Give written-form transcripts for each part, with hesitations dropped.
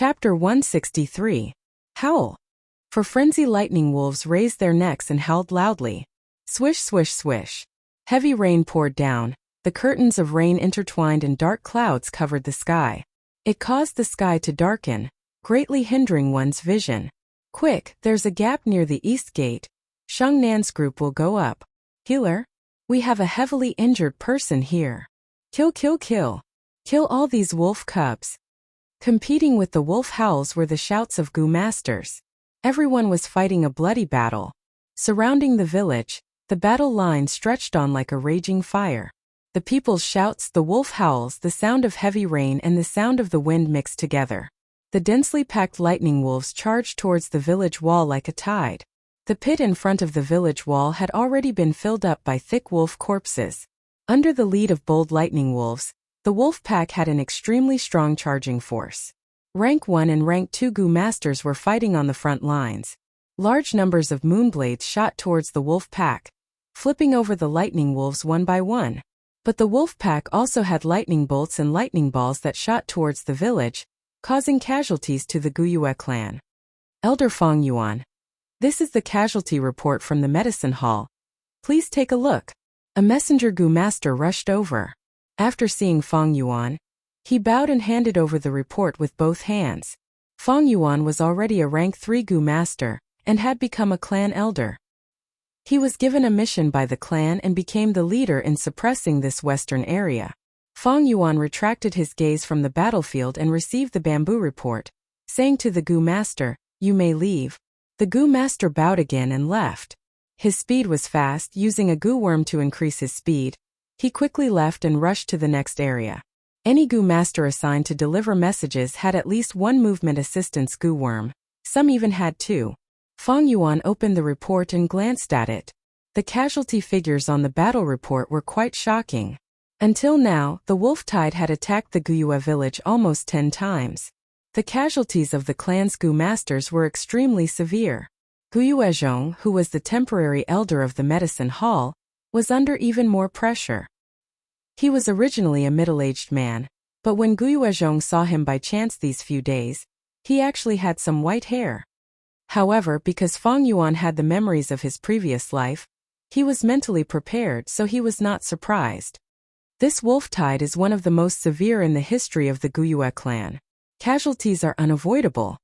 Chapter 163. Howl. For frenzy lightning wolves raised their necks and howled loudly. Swish, swish, swish. Heavy rain poured down. The curtains of rain intertwined and dark clouds covered the sky. It caused the sky to darken, greatly hindering one's vision. Quick, there's a gap near the east gate. Sheng Nan's group will go up. Healer? We have a heavily injured person here. Kill, kill, kill. Kill all these wolf cubs. Competing with the wolf howls were the shouts of Gu masters. Everyone was fighting a bloody battle. Surrounding the village, the battle line stretched on like a raging fire. The people's shouts, the wolf howls, the sound of heavy rain and the sound of the wind mixed together. The densely packed lightning wolves charged towards the village wall like a tide. The pit in front of the village wall had already been filled up by thick wolf corpses. Under the lead of bold lightning wolves, the wolf pack had an extremely strong charging force. Rank 1 and Rank 2 Gu masters were fighting on the front lines. Large numbers of moonblades shot towards the wolf pack, flipping over the lightning wolves one by one. But the wolf pack also had lightning bolts and lightning balls that shot towards the village, causing casualties to the Guyue clan. Elder Feng Yuan. This is the casualty report from the medicine hall. Please take a look. A messenger Gu master rushed over. After seeing Feng Yuan, he bowed and handed over the report with both hands. Feng Yuan was already a rank 3 Gu master, and had become a clan elder. He was given a mission by the clan and became the leader in suppressing this western area. Feng Yuan retracted his gaze from the battlefield and received the bamboo report, saying to the Gu master, "You may leave." The Gu master bowed again and left. His speed was fast, using a Gu worm to increase his speed. He quickly left and rushed to the next area. Any Gu master assigned to deliver messages had at least one movement assistance Gu worm. Some even had two. Feng Yuan opened the report and glanced at it. The casualty figures on the battle report were quite shocking. Until now, the wolf tide had attacked the Guyue village almost 10 times. The casualties of the clan's Gu masters were extremely severe. Guyue Zhong, who was the temporary elder of the medicine hall, was under even more pressure. He was originally a middle-aged man, but when Guyue Zhong saw him by chance these few days, he actually had some white hair. However, because Feng Yuan had the memories of his previous life, he was mentally prepared, so he was not surprised. This wolf tide is one of the most severe in the history of the Guyue clan. Casualties are unavoidable.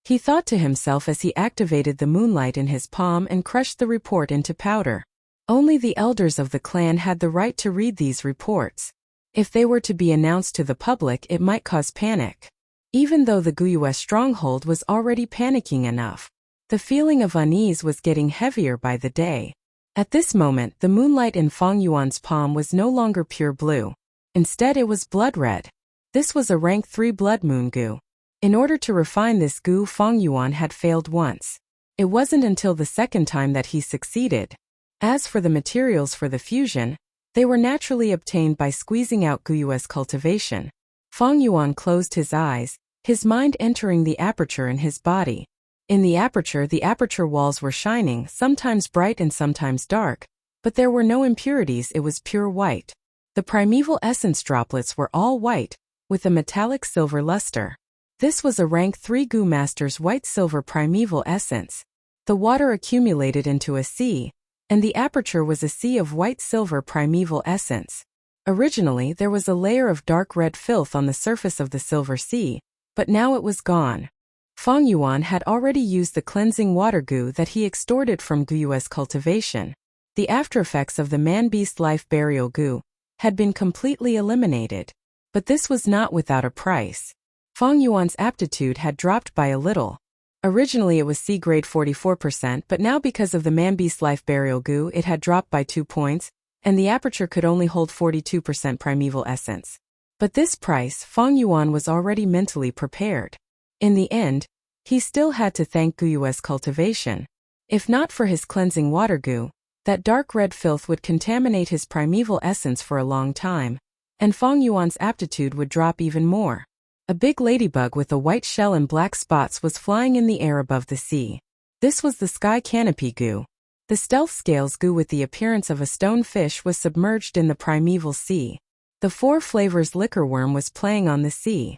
He thought to himself as he activated the moonlight in his palm and crushed the report into powder. Only the elders of the clan had the right to read these reports. If they were to be announced to the public, it might cause panic. Even though the Guyue stronghold was already panicking enough, the feeling of unease was getting heavier by the day. At this moment, the moonlight in Feng Yuan's palm was no longer pure blue. Instead, it was blood red. This was a rank 3 blood moon Gu. In order to refine this Gu, Feng Yuan had failed once. It wasn't until the second time that he succeeded. As for the materials for the fusion, they were naturally obtained by squeezing out Guyue's cultivation. Feng Yuan closed his eyes, his mind entering the aperture in his body. In the aperture walls were shining, sometimes bright and sometimes dark, but there were no impurities, it was pure white. The primeval essence droplets were all white, with a metallic silver luster. This was a rank 3 Gu master's white-silver primeval essence. The water accumulated into a sea, and the aperture was a sea of white-silver primeval essence. Originally, there was a layer of dark red filth on the surface of the silver sea, but now it was gone. Feng Yuan had already used the cleansing water Gu that he extorted from Guyue's cultivation. The aftereffects of the man-beast life burial Gu had been completely eliminated. But this was not without a price. Feng Yuan's aptitude had dropped by a little. Originally it was C grade 44%, but now because of the man-beast life burial Gu it had dropped by 2 points, and the aperture could only hold 42% primeval essence. But this price, Feng Yuan was already mentally prepared. In the end, he still had to thank Guyue's cultivation. If not for his cleansing water Gu, that dark red filth would contaminate his primeval essence for a long time, and Feng Yuan's aptitude would drop even more. A big ladybug with a white shell and black spots was flying in the air above the sea. This was the sky canopy Gu. The stealth scales Gu with the appearance of a stone fish was submerged in the primeval sea. The 4 flavors liquor worm was playing on the sea.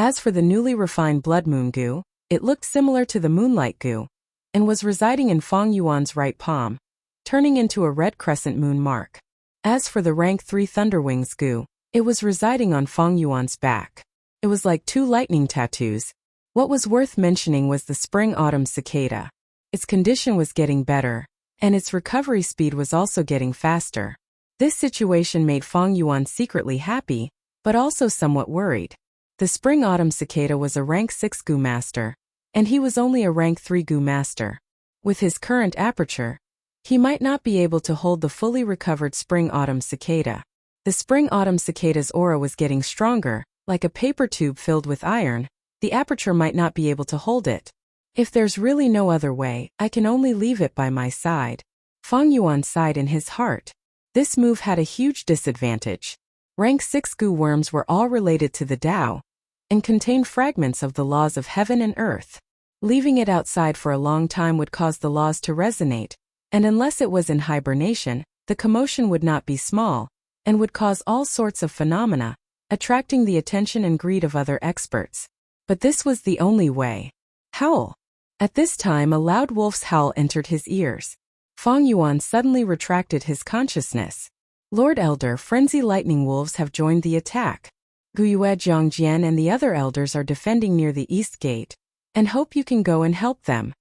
As for the newly refined blood moon goo, it looked similar to the moonlight goo, and was residing in Fang Yuan's right palm, turning into a red crescent moon mark. As for the rank 3 Thunderwings goo, it was residing on Fang Yuan's back. It was like 2 lightning tattoos. What was worth mentioning was the spring-autumn cicada. Its condition was getting better, and its recovery speed was also getting faster. This situation made Fang Yuan secretly happy, but also somewhat worried. The spring-autumn cicada was a rank 6 goo master, and he was only a rank 3 goo master. With his current aperture, he might not be able to hold the fully recovered spring-autumn cicada. The spring-autumn cicada's aura was getting stronger, like a paper tube filled with iron. The aperture might not be able to hold it. If there's really no other way, I can only leave it by my side. Fang Yuan sighed in his heart. This move had a huge disadvantage. Rank 6 goo worms were all related to the Tao, and contained fragments of the laws of heaven and earth. Leaving it outside for a long time would cause the laws to resonate, and unless it was in hibernation, the commotion would not be small, and would cause all sorts of phenomena, attracting the attention and greed of other experts. But this was the only way. Howl. At this time a loud wolf's howl entered his ears. Fang Yuan suddenly retracted his consciousness. Lord Elder, frenzy lightning wolves have joined the attack. Guyue Zhongjian and the other elders are defending near the east gate, and hope you can go and help them.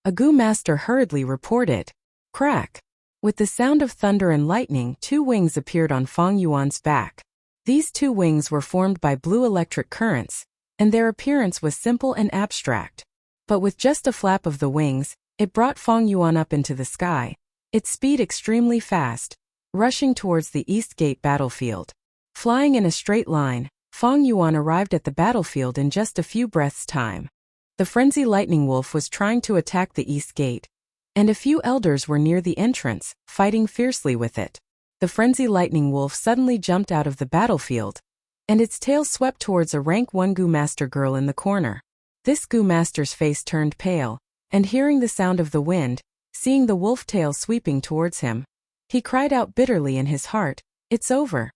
A goo master hurriedly reported. Crack. With the sound of thunder and lightning, 2 wings appeared on Fang Yuan's back. These 2 wings were formed by blue electric currents, and their appearance was simple and abstract. But with just a flap of the wings, it brought Fang Yuan up into the sky, its speed extremely fast, rushing towards the East Gate battlefield. Flying in a straight line, Fang Yuan arrived at the battlefield in just a few breaths' time. The frenzy lightning wolf was trying to attack the East Gate, and a few elders were near the entrance, fighting fiercely with it. The frenzy lightning wolf suddenly jumped out of the battlefield, and its tail swept towards a rank 1 goo master girl in the corner. This goo master's face turned pale, and hearing the sound of the wind, seeing the wolf tail sweeping towards him, he cried out bitterly in his heart, "It's over."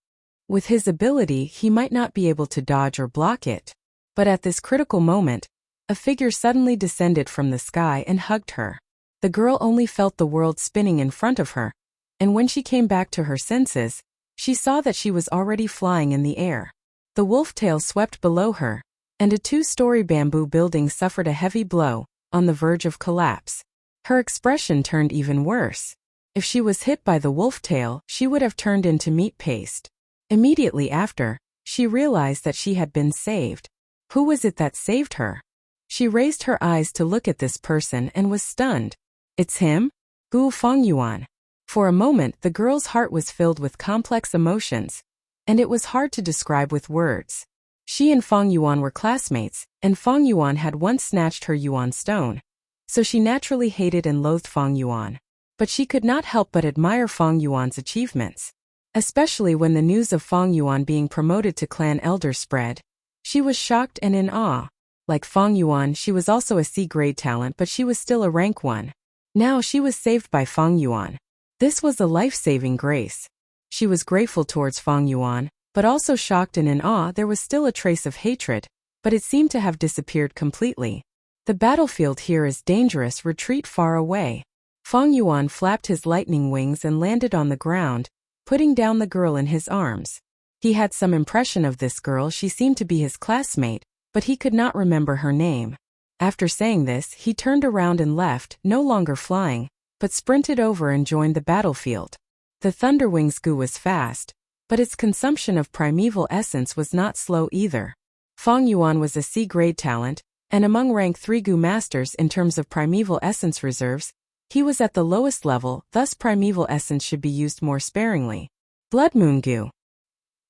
With his ability, he might not be able to dodge or block it. But at this critical moment, a figure suddenly descended from the sky and hugged her. The girl only felt the world spinning in front of her, and when she came back to her senses, she saw that she was already flying in the air. The wolf tail swept below her, and a 2-story bamboo building suffered a heavy blow, on the verge of collapse. Her expression turned even worse. If she was hit by the wolf tail, she would have turned into meat paste. Immediately after, she realized that she had been saved. Who was it that saved her? She raised her eyes to look at this person and was stunned. It's him? Gu Fengyuan. For a moment the girl's heart was filled with complex emotions, and it was hard to describe with words. She and Fengyuan were classmates, and Fengyuan had once snatched her Yuan stone. So she naturally hated and loathed Fengyuan. But she could not help but admire Fengyuan's achievements. Especially when the news of Fengyuan being promoted to clan elder spread. She was shocked and in awe. Like Fengyuan, she was also a C-grade talent, but she was still a rank 1. Now she was saved by Fengyuan. This was a life-saving grace. She was grateful towards Fengyuan, but also shocked and in awe. There was still a trace of hatred, but it seemed to have disappeared completely. The battlefield here is dangerous. Retreat far away. Fengyuan flapped his lightning wings and landed on the ground, putting down the girl in his arms. He had some impression of this girl. She seemed to be his classmate, but he could not remember her name. After saying this, he turned around and left, no longer flying, but sprinted over and joined the battlefield. The Thunderwings goo was fast, but its consumption of primeval essence was not slow either. Fengyuan was a C-grade talent, and among rank 3 goo masters in terms of primeval essence reserves, he was at the lowest level, thus primeval essence should be used more sparingly. Blood Moon goo.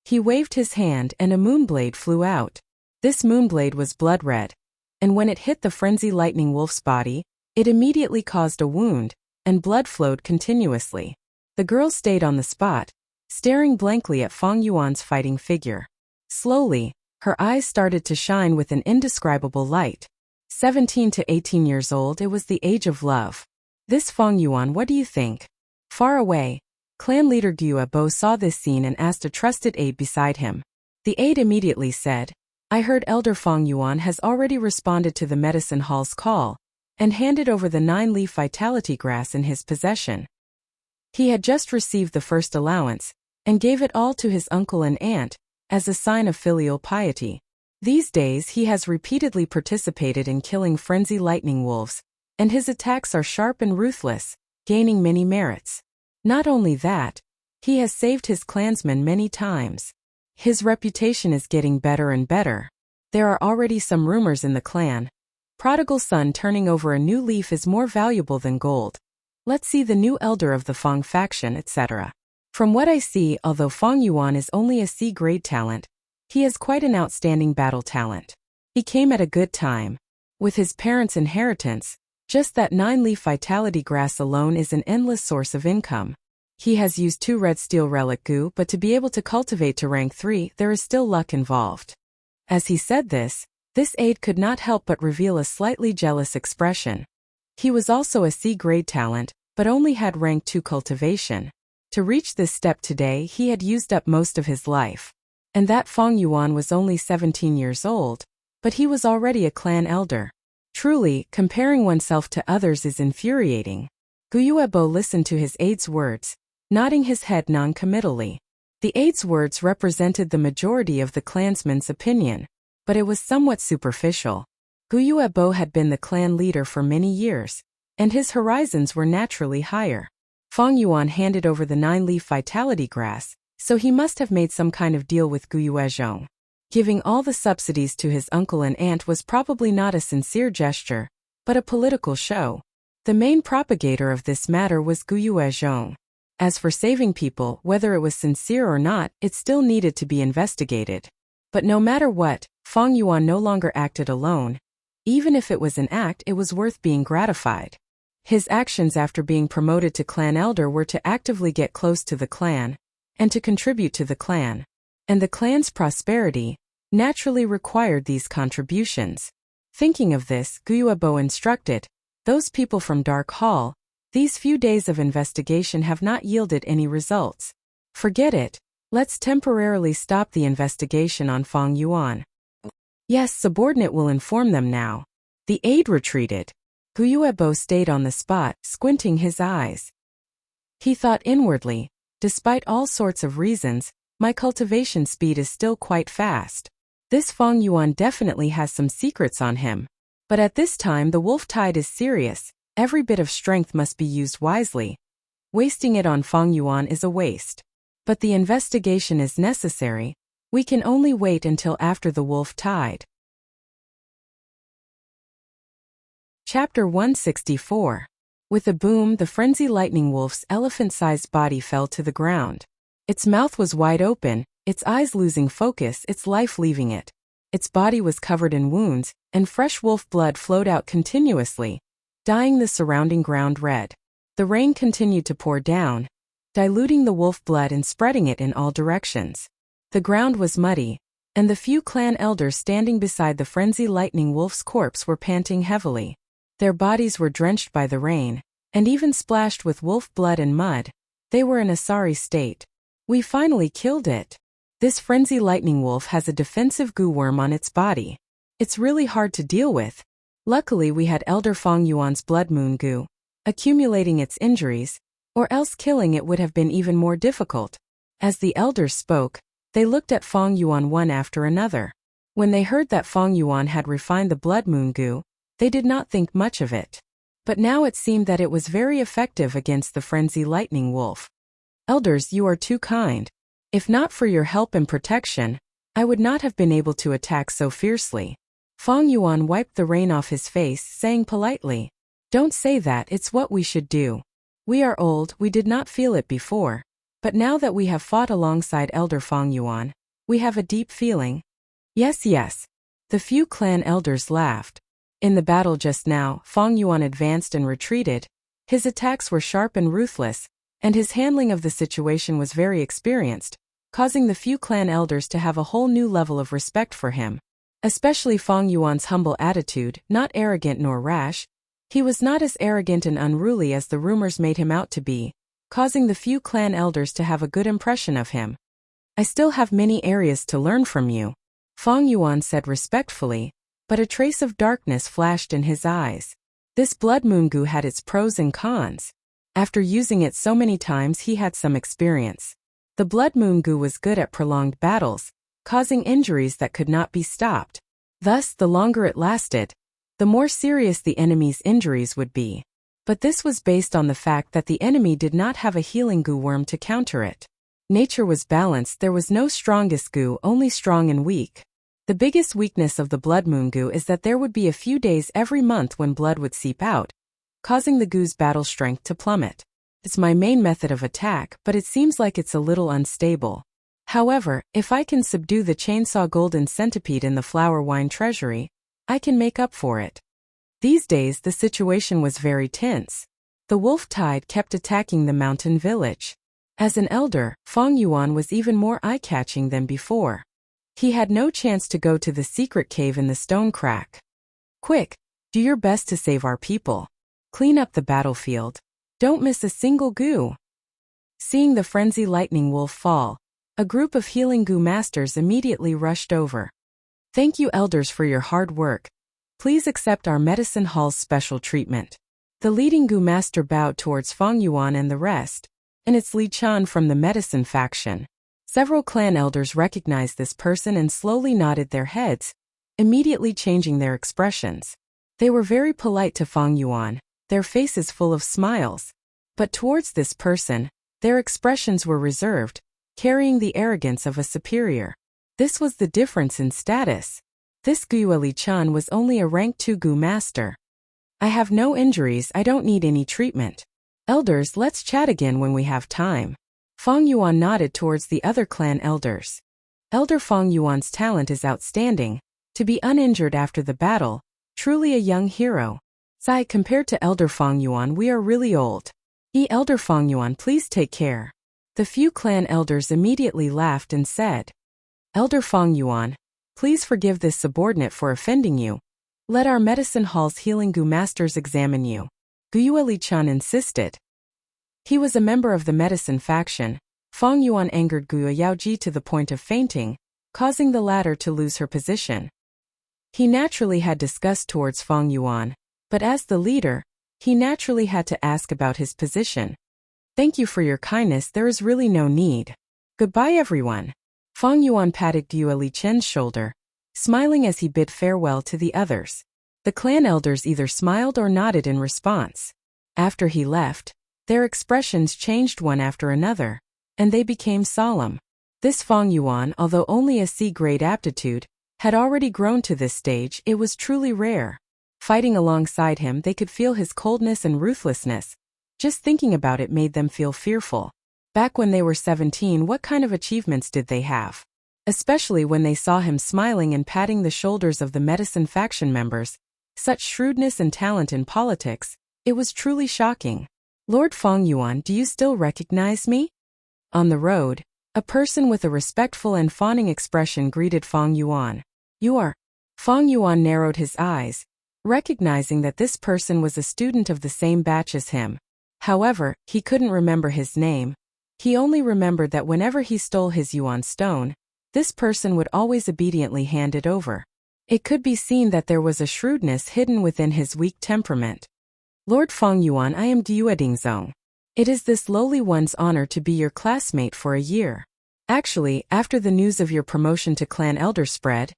He waved his hand and a moonblade flew out. This moonblade was blood red, and when it hit the frenzy lightning wolf's body, it immediately caused a wound, and blood flowed continuously. The girl stayed on the spot, staring blankly at Fengyuan's fighting figure. Slowly, her eyes started to shine with an indescribable light. 17 to 18 years old, it was the age of love. This Fengyuan, what do you think? Far away, clan leader Guo saw this scene and asked a trusted aide beside him. The aide immediately said, I heard Elder Fong Yuan has already responded to the medicine hall's call and handed over the 9-leaf vitality grass in his possession. He had just received the first allowance and gave it all to his uncle and aunt as a sign of filial piety. These days he has repeatedly participated in killing frenzy lightning wolves, and his attacks are sharp and ruthless, gaining many merits. Not only that, he has saved his clansmen many times. His reputation is getting better and better. There are already some rumors in the clan. Prodigal son turning over a new leaf is more valuable than gold. Let's see the new elder of the Fong faction, etc. From what I see, although Fong Yuan is only a C-grade talent, he is quite an outstanding battle talent. He came at a good time. With his parents' inheritance, just that 9-leaf vitality grass alone is an endless source of income. He has used 2 red steel relic goo, but to be able to cultivate to rank 3, there is still luck involved. As he said this aide could not help but reveal a slightly jealous expression. He was also a C-grade talent, but only had rank 2 cultivation. To reach this step today he had used up most of his life. And that Fong Yuan was only 17 years old, but he was already a clan elder. Truly, comparing oneself to others is infuriating. Guyuebo listened to his aide's words, nodding his head non-committally. The aide's words represented the majority of the clansmen's opinion, but it was somewhat superficial. Guyuebo had been the clan leader for many years, and his horizons were naturally higher. Fong Yuan handed over the 9-leaf vitality grass, so he must have made some kind of deal with Guyuezhong. Giving all the subsidies to his uncle and aunt was probably not a sincere gesture, but a political show. The main propagator of this matter was Guyuezhong. As for saving people, whether it was sincere or not, it still needed to be investigated. But no matter what, Fong Yuan no longer acted alone. Even if it was an act, it was worth being gratified. His actions after being promoted to clan elder were to actively get close to the clan, and to contribute to the clan. And the clan's prosperity naturally required these contributions. Thinking of this, Guyuebo instructed, "Those people from Dark Hall, these few days of investigation have not yielded any results. Forget it. Let's temporarily stop the investigation on Fong Yuan." "Yes, subordinate will inform them now." The aide retreated. Guyuebo stayed on the spot, squinting his eyes. He thought inwardly, despite all sorts of reasons, my cultivation speed is still quite fast. This Fong Yuan definitely has some secrets on him. But at this time the wolf tide is serious, every bit of strength must be used wisely. Wasting it on Fong Yuan is a waste. But the investigation is necessary. We can only wait until after the wolf tide. Chapter 164. With a boom, the frenzy lightning wolf's elephant-sized body fell to the ground. Its mouth was wide open, its eyes losing focus, its life leaving it. Its body was covered in wounds, and fresh wolf blood flowed out continuously, dyeing the surrounding ground red. The rain continued to pour down, diluting the wolf blood and spreading it in all directions. The ground was muddy, and the few clan elders standing beside the frenzy lightning wolf's corpse were panting heavily. Their bodies were drenched by the rain, and even splashed with wolf blood and mud. They were in a sorry state. "We finally killed it. This frenzy lightning wolf has a defensive goo worm on its body. It's really hard to deal with. Luckily we had Elder Fong Yuan's blood moon goo, accumulating its injuries, or else killing it would have been even more difficult." As the elders spoke, they looked at Fong Yuan one after another. When they heard that Fong Yuan had refined the blood moon goo, they did not think much of it. But now it seemed that it was very effective against the frenzy lightning wolf. "Elders, you are too kind. If not for your help and protection, I would not have been able to attack so fiercely." Fong Yuan wiped the rain off his face, saying politely, "Don't say that, it's what we should do. We are old, we did not feel it before. But now that we have fought alongside Elder Fong Yuan, we have a deep feeling." "Yes, yes." The few clan elders laughed. In the battle just now, Fong Yuan advanced and retreated. His attacks were sharp and ruthless, and his handling of the situation was very experienced, causing the few clan elders to have a whole new level of respect for him. Especially Fong Yuan's humble attitude, not arrogant nor rash. He was not as arrogant and unruly as the rumors made him out to be, causing the few clan elders to have a good impression of him. "I still have many areas to learn from you. Fang Yuan said respectfully, but a trace of darkness flashed in his eyes. This blood moon goo had its pros and cons. After using it so many times, he had some experience. The blood moon goo was good at prolonged battles, causing injuries that could not be stopped. Thus, the longer it lasted, the more serious the enemy's injuries would be. But this was based on the fact that the enemy did not have a healing goo worm to counter it. Nature was balanced, there was no strongest goo, only strong and weak. The biggest weakness of the blood moon goo is that there would be a few days every month when blood would seep out, causing the goo's battle strength to plummet. It's my main method of attack, but it seems like it's a little unstable. However, if I can subdue the chainsaw golden centipede in the flower wine treasury, I can make up for it. These days the situation was very tense. The wolf tide kept attacking the mountain village. As an elder, Fang Yuan was even more eye-catching than before. He had no chance to go to the secret cave in the stone crack. Quick, do your best to save our people. Clean up the battlefield. Don't miss a single goo. Seeing the frenzy lightning wolf fall, a group of healing goo masters immediately rushed over. Thank you, elders, for your hard work. Please accept our medicine hall's special treatment. The leading goo master bowed towards Fang Yuan and the rest, and it's Li Chan from the medicine faction. Several clan elders recognized this person and slowly nodded their heads, immediately changing their expressions. They were very polite to Fang Yuan, their faces full of smiles. But towards this person, their expressions were reserved, carrying the arrogance of a superior. This was the difference in status. This Guo Li Chan was only a rank 2 goo master. I have no injuries, I don't need any treatment. Elders, let's chat again when we have time. Fang Yuan nodded towards the other clan elders. Elder Fang Yuan's talent is outstanding. To be uninjured after the battle, truly a young hero. Sai, compared to Elder Fang Yuan, we are really old. Elder Fang Yuan, please take care. The few clan elders immediately laughed and said, Elder Fang Yuan, please forgive this subordinate for offending you. Let our medicine hall's healing goo masters examine you. Guo Li Chan insisted. He was a member of the medicine faction. Fang Yuan angered Guo Yaoji to the point of fainting, causing the latter to lose her position. He naturally had disgust towards Fang Yuan, but as the leader, he naturally had to ask about his position. Thank you for your kindness, there is really no need. Goodbye everyone. Fang Yuan patted Guo Li Chen's shoulder, smiling as he bid farewell to the others. The clan elders either smiled or nodded in response. After he left, their expressions changed one after another, and they became solemn. This Fang Yuan, although only a C-grade aptitude, had already grown to this stage. It was truly rare. Fighting alongside him, they could feel his coldness and ruthlessness. Just thinking about it made them feel fearful. Back when they were 17, what kind of achievements did they have? Especially when they saw him smiling and patting the shoulders of the medicine faction members. Such shrewdness and talent in politics, it was truly shocking. Lord Fang Yuan, do you still recognize me? On the road, a person with a respectful and fawning expression greeted Fang Yuan. You are? Fang Yuan narrowed his eyes, recognizing that this person was a student of the same batch as him. However, he couldn't remember his name. He only remembered that whenever he stole his Yuan stone, this person would always obediently hand it over. It could be seen that there was a shrewdness hidden within his weak temperament. Lord Fang Yuan, I am Guo Dingzong. It is this lowly one's honor to be your classmate for a year. Actually, after the news of your promotion to clan elder spread,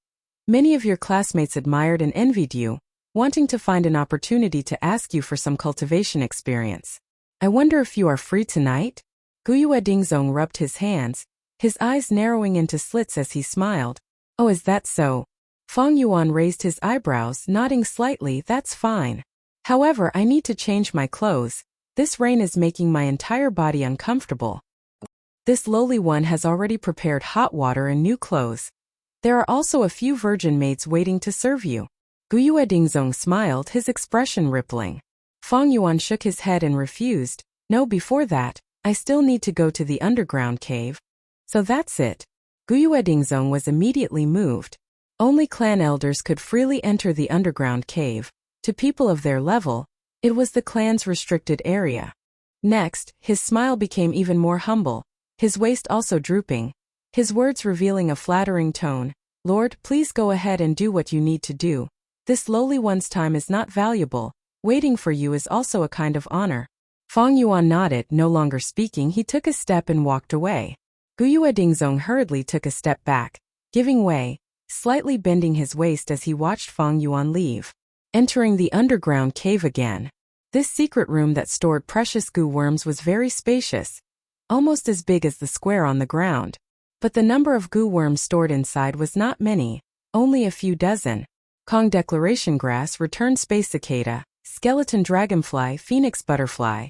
many of your classmates admired and envied you, wanting to find an opportunity to ask you for some cultivation experience. I wonder if you are free tonight? Guo Dingzong rubbed his hands, his eyes narrowing into slits as he smiled. Oh, is that so? Fang Yuan raised his eyebrows, nodding slightly. That's fine. However, I need to change my clothes. This rain is making my entire body uncomfortable. This lowly one has already prepared hot water and new clothes. There are also a few virgin maids waiting to serve you. Guo Dingzong smiled, his expression rippling. Fang Yuan shook his head and refused. No, before that, I still need to go to the underground cave. So that's it. Guo Dingzong was immediately moved. Only clan elders could freely enter the underground cave. To people of their level, it was the clan's restricted area. Next, his smile became even more humble, his waist also drooping, his words revealing a flattering tone. Lord, please go ahead and do what you need to do. This lowly one's time is not valuable. Waiting for you is also a kind of honor. Fang Yuan nodded, no longer speaking. He took a step and walked away. Guyue Dingzong hurriedly took a step back, giving way, slightly bending his waist as he watched Fang Yuan leave. Entering the underground cave again. This secret room that stored precious goo worms was very spacious, almost as big as the square on the ground. But the number of goo worms stored inside was not many, only a few dozen. Kong Declaration Grass, Returned Space Cicada, Skeleton Dragonfly, Phoenix Butterfly.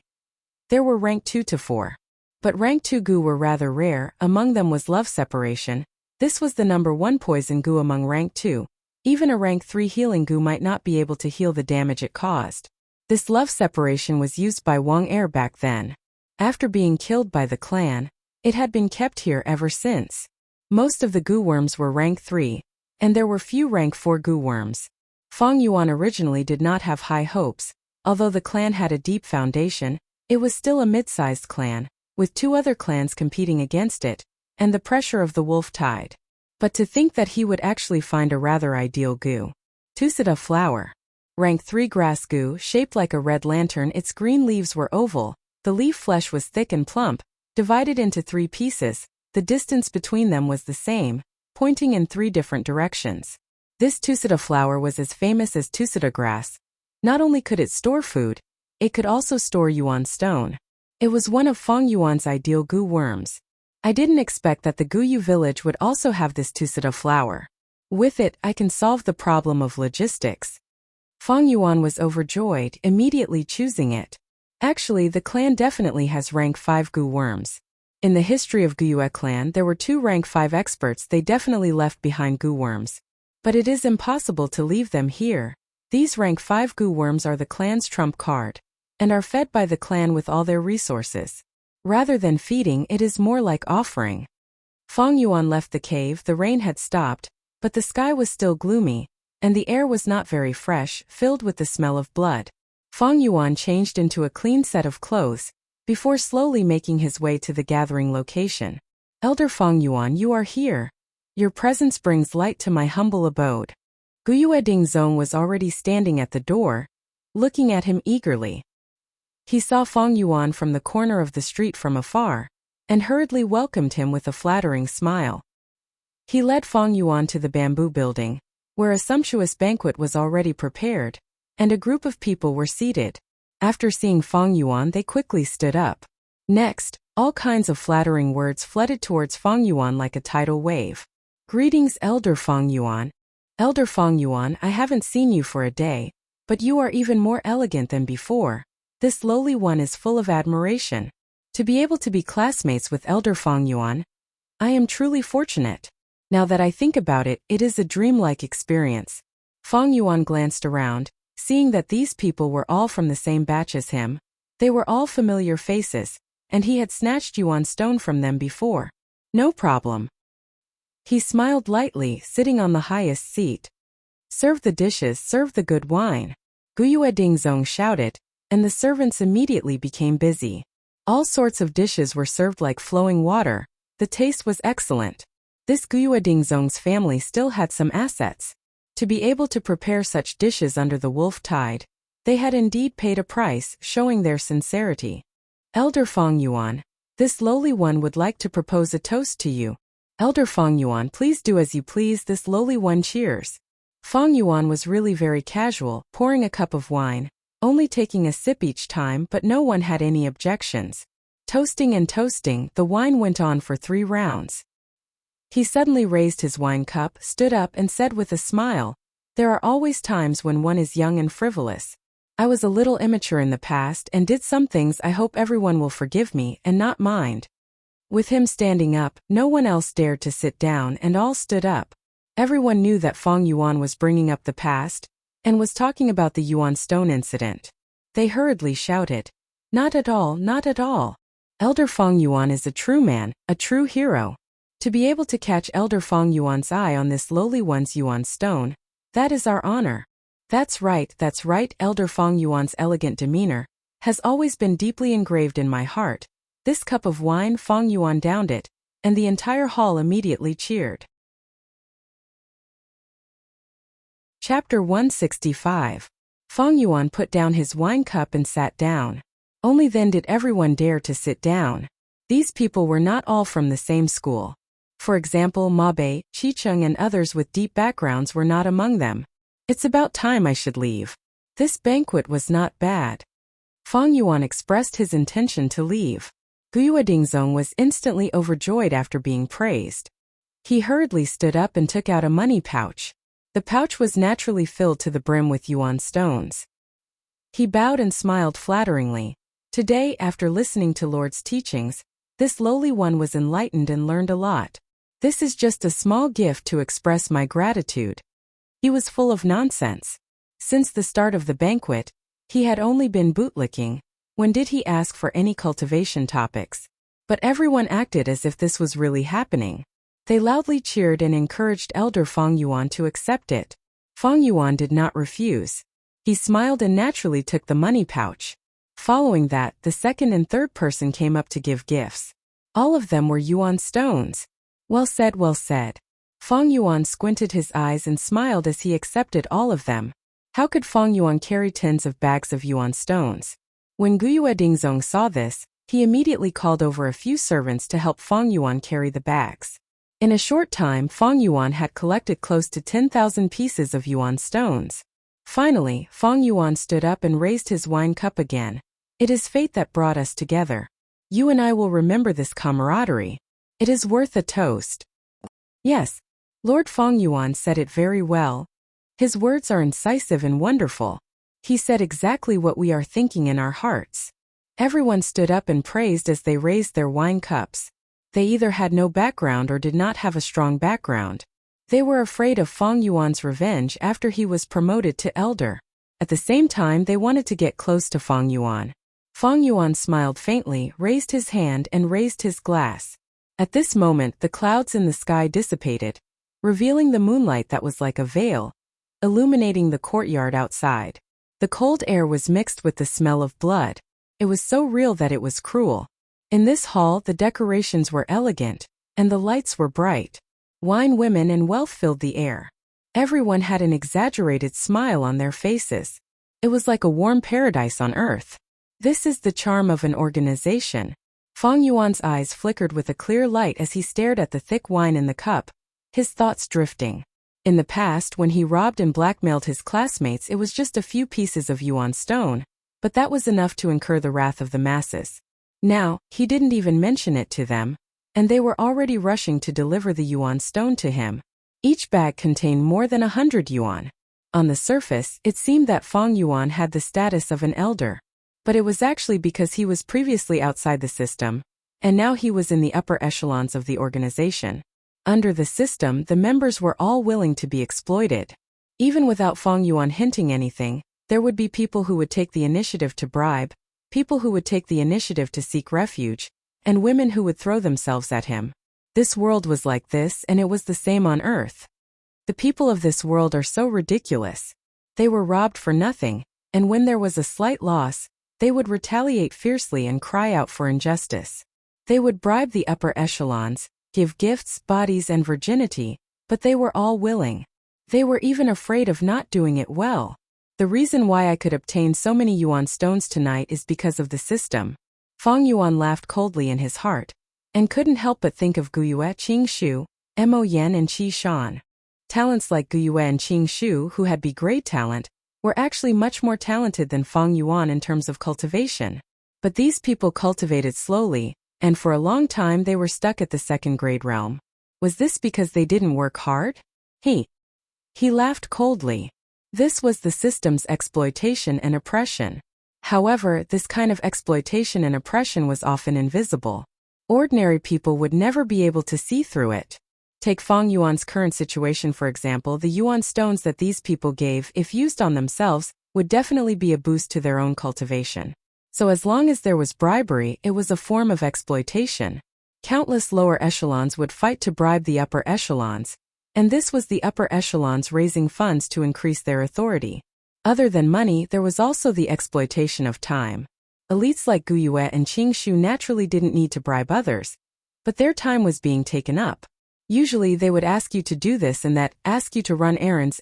There were rank 2 to 4. But rank 2 goo were rather rare. Among them was Love Separation. This was the number 1 poison goo among rank 2. Even a rank 3 healing goo might not be able to heal the damage it caused. This Love Separation was used by Wang Er back then. After being killed by the clan, it had been kept here ever since. Most of the goo worms were rank 3, and there were few rank 4 goo worms. Fang Yuan originally did not have high hopes. Although the clan had a deep foundation, it was still a mid-sized clan, with 2 other clans competing against it, and the pressure of the wolf tide. But to think that he would actually find a rather ideal goo. Tusita flower. Rank 3 grass goo, shaped like a red lantern. Its green leaves were oval, the leaf flesh was thick and plump, divided into 3 pieces. The distance between them was the same, pointing in 3 different directions. This Tusita flower was as famous as Tusita grass. Not only could it store food, it could also store yuan stone. It was one of Fang Yuan's ideal goo worms. I didn't expect that the Guyu village would also have this Tusita flower. With it, I can solve the problem of logistics. Fang Yuan was overjoyed, immediately choosing it. Actually, the clan definitely has rank 5 goo worms. In the history of Guyue clan, there were 2 rank 5 experts. They definitely left behind goo worms. But it is impossible to leave them here. These rank 5 goo worms are the clan's trump card, and are fed by the clan with all their resources. Rather than feeding, it is more like offering. Fang Yuan left the cave. The rain had stopped, but the sky was still gloomy, and the air was not very fresh, filled with the smell of blood. Fang Yuan changed into a clean set of clothes, before slowly making his way to the gathering location. Elder Fang Yuan, you are here. Your presence brings light to my humble abode. Guyue Dingzong was already standing at the door, looking at him eagerly. He saw Fang Yuan from the corner of the street from afar, and hurriedly welcomed him with a flattering smile. He led Fang Yuan to the bamboo building, where a sumptuous banquet was already prepared, and a group of people were seated. After seeing Fang Yuan, they quickly stood up. Next, all kinds of flattering words flooded towards Fang Yuan like a tidal wave. Greetings, Elder Fang Yuan. Elder Fang Yuan, I haven't seen you for a day, but you are even more elegant than before. This lowly one is full of admiration. To be able to be classmates with Elder Fang Yuan, I am truly fortunate. Now that I think about it, it is a dreamlike experience. Fang Yuan glanced around, seeing that these people were all from the same batch as him. They were all familiar faces, and he had snatched yuan stone from them before. No problem. He smiled lightly, sitting on the highest seat. Serve the dishes, serve the good wine. Guyue Dingzong shouted, and the servants immediately became busy. All sorts of dishes were served like flowing water. The taste was excellent. This Guyue Dingzong's family still had some assets. To be able to prepare such dishes under the wolf tide, they had indeed paid a price, showing their sincerity. Elder Fang Yuan, this lowly one would like to propose a toast to you. Elder Fang Yuan, please do as you please. This lowly one cheers. Fang Yuan was really very casual, pouring a cup of wine, only taking a sip each time, but no one had any objections. Toasting and toasting, the wine went on for 3 rounds. He suddenly raised his wine cup, stood up and said with a smile, "There are always times when one is young and frivolous. I was a little immature in the past and did some things I hope everyone will forgive me and not mind." With him standing up, no one else dared to sit down and all stood up. Everyone knew that Fang Yuan was bringing up the past, and was talking about the yuan stone incident. They hurriedly shouted, "Not at all, not at all. Elder Fang Yuan is a true man, a true hero. To be able to catch Elder Fang Yuan's eye on this lowly one's yuan stone, that is our honor. That's right, Elder Fang Yuan's elegant demeanor has always been deeply engraved in my heart." This cup of wine, Fang Yuan downed it, and the entire hall immediately cheered. Chapter 165. Fang Yuan put down his wine cup and sat down. Only then did everyone dare to sit down. These people were not all from the same school. For example, Ma Bei, Qi Cheng and others with deep backgrounds were not among them. It's about time I should leave. This banquet was not bad. Fang Yuan expressed his intention to leave. Guyue Dingzong was instantly overjoyed after being praised. He hurriedly stood up and took out a money pouch. The pouch was naturally filled to the brim with yuan stones. He bowed and smiled flatteringly. Today, after listening to Lord's teachings, this lowly one was enlightened and learned a lot. This is just a small gift to express my gratitude. He was full of nonsense. Since the start of the banquet, he had only been bootlicking. When did he ask for any cultivation topics? But everyone acted as if this was really happening. They loudly cheered and encouraged Elder Fang Yuan to accept it. Fang Yuan did not refuse. He smiled and naturally took the money pouch. Following that, the second and third person came up to give gifts. All of them were yuan stones. Well said, well said. Fang Yuan squinted his eyes and smiled as he accepted all of them. How could Fang Yuan carry tens of bags of yuan stones? When Guyue Dingzong saw this, he immediately called over a few servants to help Fang Yuan carry the bags. In a short time, Fang Yuan had collected close to 10,000 pieces of yuan stones. Finally, Fang Yuan stood up and raised his wine cup again. It is fate that brought us together. You and I will remember this camaraderie. It is worth a toast. Yes, Lord Fang Yuan said it very well. His words are incisive and wonderful. He said exactly what we are thinking in our hearts. Everyone stood up and praised as they raised their wine cups. They either had no background or did not have a strong background. They were afraid of Fang Yuan's revenge after he was promoted to elder. At the same time, they wanted to get close to Fang Yuan. Fang Yuan smiled faintly, raised his hand and raised his glass. At this moment, the clouds in the sky dissipated, revealing the moonlight that was like a veil, illuminating the courtyard outside. The cold air was mixed with the smell of blood. It was so real that it was cruel. In this hall, the decorations were elegant, and the lights were bright. Wine, women, and wealth filled the air. Everyone had an exaggerated smile on their faces. It was like a warm paradise on earth. This is the charm of an organization. Fang Yuan's eyes flickered with a clear light as he stared at the thick wine in the cup, his thoughts drifting. In the past, when he robbed and blackmailed his classmates, it was just a few pieces of yuan stone, but that was enough to incur the wrath of the masses. Now, he didn't even mention it to them, and they were already rushing to deliver the yuan stone to him. Each bag contained more than 100 yuan. On the surface, it seemed that Fang Yuan had the status of an elder. But it was actually because he was previously outside the system, and now he was in the upper echelons of the organization. Under the system, the members were all willing to be exploited. Even without Fang Yuan hinting anything, there would be people who would take the initiative to bribe, people who would take the initiative to seek refuge, and women who would throw themselves at him. This world was like this, and it was the same on Earth. The people of this world are so ridiculous. They were robbed for nothing, and when there was a slight loss, they would retaliate fiercely and cry out for injustice. They would bribe the upper echelons, give gifts, bodies, and virginity, but they were all willing. They were even afraid of not doing it well. The reason why I could obtain so many yuan stones tonight is because of the system. Fang Yuan laughed coldly in his heart, and couldn't help but think of Guyue, Qing Shu, Mo Yan and Qi Shan. Talents like Guyue and Qing Shu, who had B-grade talent, were actually much more talented than Fang Yuan in terms of cultivation. But these people cultivated slowly, and for a long time they were stuck at the second-grade realm. Was this because they didn't work hard? He laughed coldly. This was the system's exploitation and oppression. However, this kind of exploitation and oppression was often invisible. Ordinary people would never be able to see through it. Take Fang Yuan's current situation for example. The yuan stones that these people gave, if used on themselves, would definitely be a boost to their own cultivation. So as long as there was bribery, it was a form of exploitation. Countless lower echelons would fight to bribe the upper echelons, and this was the upper echelons raising funds to increase their authority. Other than money, there was also the exploitation of time. Elites like Guyue and Qing Shu naturally didn't need to bribe others, but their time was being taken up. Usually they would ask you to do this and that, ask you to run errands,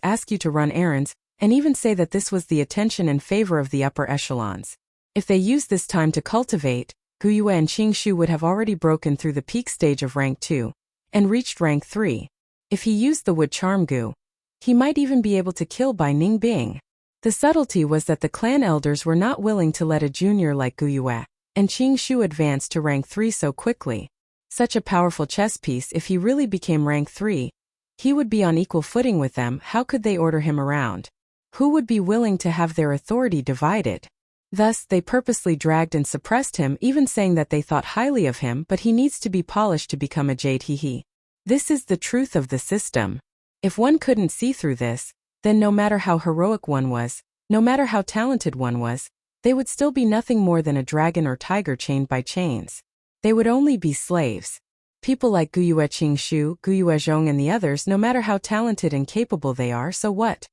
and even say that this was the attention and favor of the upper echelons. If they used this time to cultivate, Guyue and Qingshu would have already broken through the peak stage of rank 2 and reached rank 3. If he used the wood charm Gu, he might even be able to kill Bai Ningbing. The subtlety was that the clan elders were not willing to let a junior like Guyue and Qingshu advance to rank 3 so quickly. Such a powerful chess piece, if he really became rank 3, he would be on equal footing with them. How could they order him around? Who would be willing to have their authority divided? Thus, they purposely dragged and suppressed him, even saying that they thought highly of him, but he needs to be polished to become a jade. This is the truth of the system. If one couldn't see through this, then no matter how heroic one was, no matter how talented one was, they would still be nothing more than a dragon or tiger chained by chains. They would only be slaves. People like Guyue Qingshu, Guyue Zhong and the others, no matter how talented and capable they are, so what?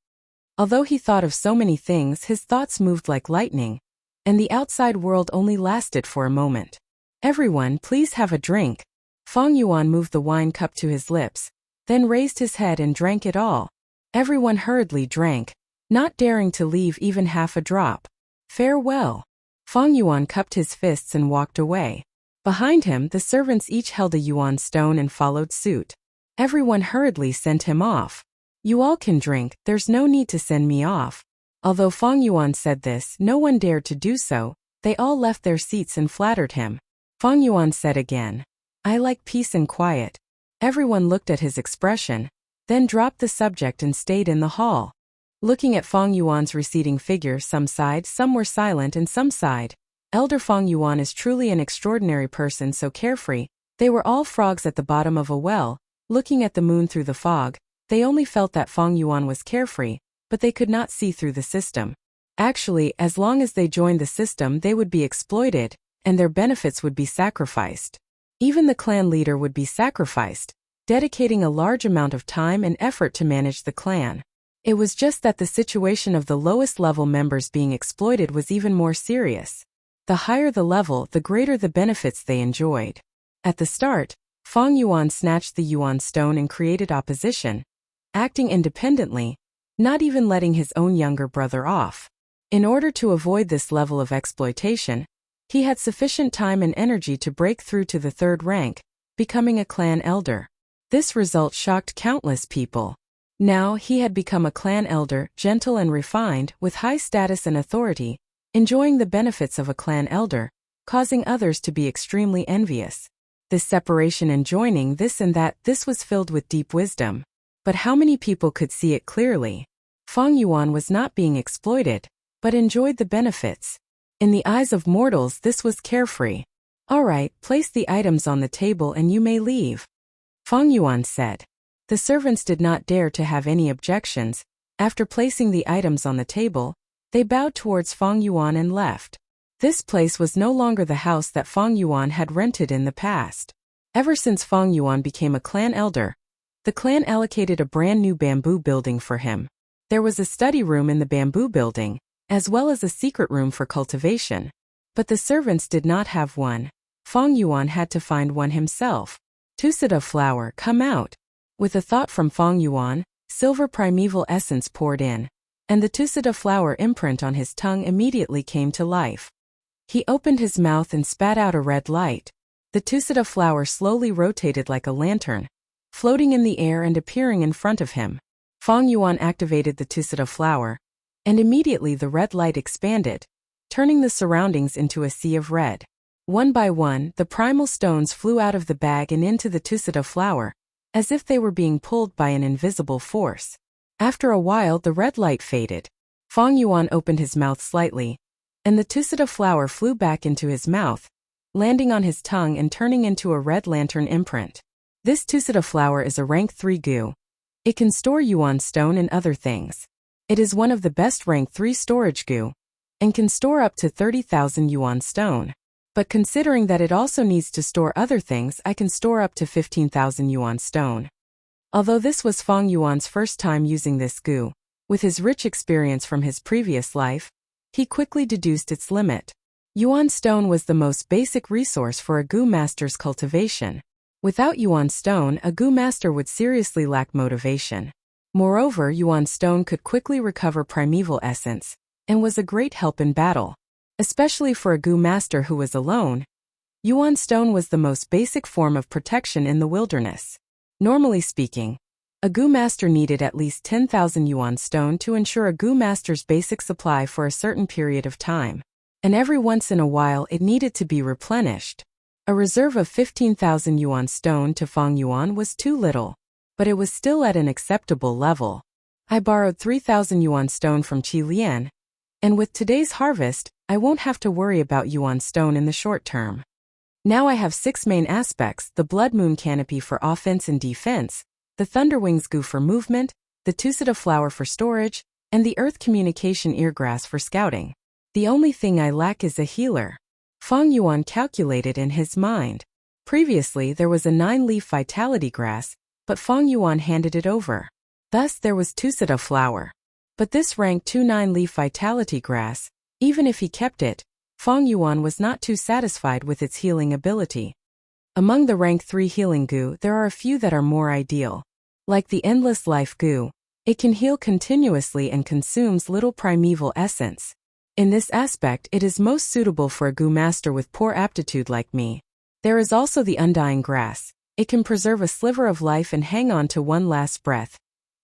Although he thought of so many things, his thoughts moved like lightning, and the outside world only lasted for a moment. Everyone, please have a drink. Feng Yuan moved the wine cup to his lips, then raised his head and drank it all. Everyone hurriedly drank, not daring to leave even half a drop. Farewell. Feng Yuan cupped his fists and walked away. Behind him, the servants each held a yuan stone and followed suit. Everyone hurriedly sent him off. You all can drink, there's no need to send me off. Although Feng Yuan said this, no one dared to do so. They all left their seats and flattered him. Feng Yuan said again, I like peace and quiet. Everyone looked at his expression, then dropped the subject and stayed in the hall. Looking at Feng Yuan's receding figure, some sighed, some were silent and some sighed. Elder Feng Yuan is truly an extraordinary person, so carefree. They were all frogs at the bottom of a well, looking at the moon through the fog. They only felt that Feng Yuan was carefree, but they could not see through the system. Actually, as long as they joined the system, they would be exploited, and their benefits would be sacrificed. Even the clan leader would be sacrificed, dedicating a large amount of time and effort to manage the clan. It was just that the situation of the lowest level members being exploited was even more serious. The higher the level, the greater the benefits they enjoyed. At the start, Feng Yuan snatched the yuan stone and created opposition, acting independently, not even letting his own younger brother off. In order to avoid this level of exploitation, he had sufficient time and energy to break through to the 3rd rank, becoming a clan elder. This result shocked countless people. Now he had become a clan elder, gentle and refined, with high status and authority, enjoying the benefits of a clan elder, causing others to be extremely envious. This separation and joining this and that, this was filled with deep wisdom. But how many people could see it clearly? Feng Yuan was not being exploited, but enjoyed the benefits. In the eyes of mortals, this was carefree. All right, place the items on the table and you may leave, Feng Yuan said. The servants did not dare to have any objections. After placing the items on the table, they bowed towards Feng Yuan and left. This place was no longer the house that Feng Yuan had rented in the past. Ever since Feng Yuan became a clan elder, the clan allocated a brand new bamboo building for him. There was a study room in the bamboo building, as well as a secret room for cultivation. But the servants did not have one. Feng Yuan had to find one himself. Tusita flower, come out. With a thought from Feng Yuan, silver primeval essence poured in, and the Tusita flower imprint on his tongue immediately came to life. He opened his mouth and spat out a red light. The Tusita flower slowly rotated like a lantern, floating in the air and appearing in front of him. Feng Yuan activated the Tusita flower, and immediately the red light expanded, turning the surroundings into a sea of red. One by one, the primal stones flew out of the bag and into the Tusita flower, as if they were being pulled by an invisible force. After a while, the red light faded. Feng Yuan opened his mouth slightly, and the Tusita flower flew back into his mouth, landing on his tongue and turning into a red lantern imprint. This Tusita flower is a rank 3 gu. It can store yuan stone and other things. It is one of the best rank 3 storage gu, and can store up to 30,000 yuan stone. But considering that it also needs to store other things, I can store up to 15,000 yuan stone. Although this was Feng Yuan's first time using this gu, with his rich experience from his previous life, he quickly deduced its limit. Yuan stone was the most basic resource for a gu master's cultivation. Without Yuan Stone, a Gu master would seriously lack motivation. Moreover, Yuan Stone could quickly recover primeval essence, and was a great help in battle. Especially for a Gu master who was alone, Yuan Stone was the most basic form of protection in the wilderness. Normally speaking, a Gu master needed at least 10,000 Yuan Stone to ensure a Gu master's basic supply for a certain period of time, and every once in a while it needed to be replenished. A reserve of 15,000 Yuan Stone to Feng Yuan was too little, but it was still at an acceptable level. I borrowed 3,000 Yuan Stone from Qi Lian, and with today's harvest, I won't have to worry about Yuan Stone in the short term. Now I have 6 main aspects: the Blood Moon Canopy for offense and defense, the Thunderwings Gu for movement, the Tusita Flower for storage, and the Earth Communication Eargrass for scouting. The only thing I lack is a healer. Feng Yuan calculated in his mind. Previously there was a 9-leaf vitality grass, but Feng Yuan handed it over. Thus there was Tusita Flower. But this rank 2 9-leaf vitality grass, even if he kept it, Feng Yuan was not too satisfied with its healing ability. Among the rank 3 healing Gu, there are a few that are more ideal. Like the Endless Life Gu, it can heal continuously and consumes little primeval essence. In this aspect, it is most suitable for a Gu master with poor aptitude like me. There is also the Undying Grass. It can preserve a sliver of life and hang on to one last breath.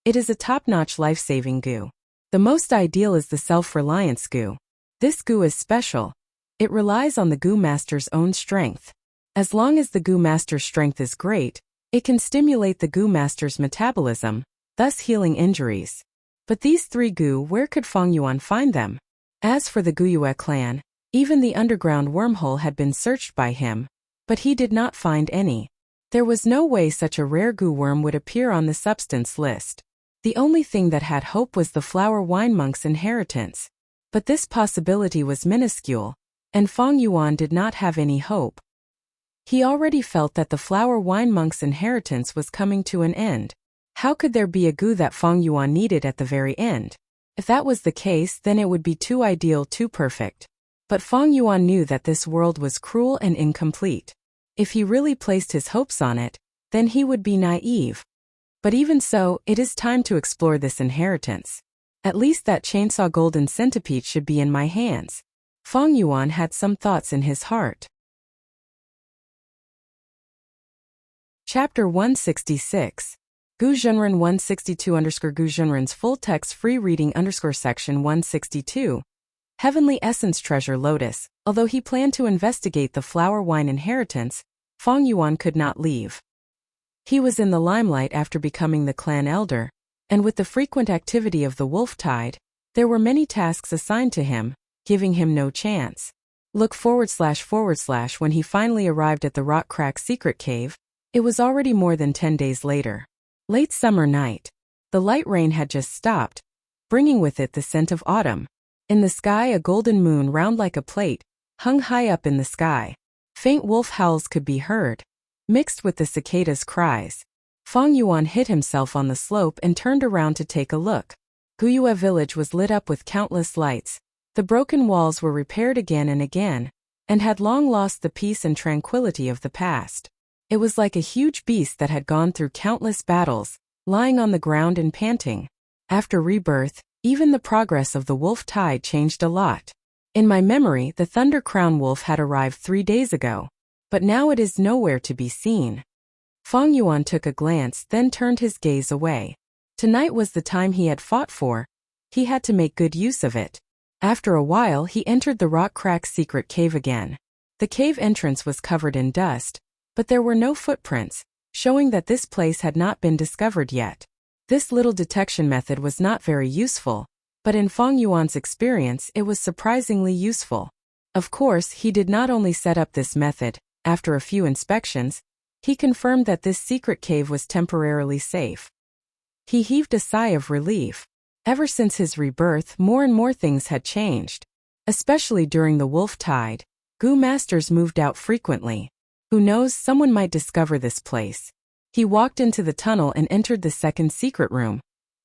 It is a top-notch life-saving Gu. The most ideal is the Self-Reliance Gu. This Gu is special. It relies on the Gu master's own strength. As long as the Gu master's strength is great, it can stimulate the Gu master's metabolism, thus healing injuries. But these 3 Gu, where could Feng Yuan find them? As for the Guyue clan, even the underground wormhole had been searched by him, but he did not find any. There was no way such a rare Gu worm would appear on the substance list. The only thing that had hope was the Flower Wine Monk's inheritance. But this possibility was minuscule, and Feng Yuan did not have any hope. He already felt that the Flower Wine Monk's inheritance was coming to an end. How could there be a Gu that Feng Yuan needed at the very end? If that was the case, then it would be too ideal, too perfect. But Feng Yuan knew that this world was cruel and incomplete. If he really placed his hopes on it, then he would be naive. But even so, it is time to explore this inheritance. At least that chainsaw golden centipede should be in my hands. Feng Yuan had some thoughts in his heart. Chapter 166. Gu Zhenren 162_Gu Zhenren's full text free reading _section 162. Heavenly Essence Treasure Lotus. Although he planned to investigate the Flower Wine inheritance, Feng Yuan could not leave. He was in the limelight after becoming the clan elder, and with the frequent activity of the Wolf Tide, there were many tasks assigned to him, giving him no chance. Look / when he finally arrived at the Rock Crack Secret Cave, it was already more than 10 days later. Late summer night. The light rain had just stopped, bringing with it the scent of autumn. In the sky, a golden moon round like a plate hung high up in the sky. Faint wolf howls could be heard, mixed with the cicadas' cries. Feng Yuan hid himself on the slope and turned around to take a look. Guyue village was lit up with countless lights. The broken walls were repaired again and again, and had long lost the peace and tranquility of the past. It was like a huge beast that had gone through countless battles, lying on the ground and panting. After rebirth, even the progress of the wolf tide changed a lot. In my memory, the Thunder Crown Wolf had arrived 3 days ago, but now it is nowhere to be seen. Feng Yuan took a glance, then turned his gaze away. Tonight was the time he had fought for. He had to make good use of it. After a while, he entered the Rock Crack Secret Cave again. The cave entrance was covered in dust, but there were no footprints, showing that this place had not been discovered yet. This little detection method was not very useful, but in Feng Yuan's experience it was surprisingly useful. Of course, he did not only set up this method. After a few inspections, he confirmed that this secret cave was temporarily safe. He heaved a sigh of relief. Ever since his rebirth, more and more things had changed. Especially during the wolf tide, Gu masters moved out frequently. Who knows, someone might discover this place. He walked into the tunnel and entered the second secret room,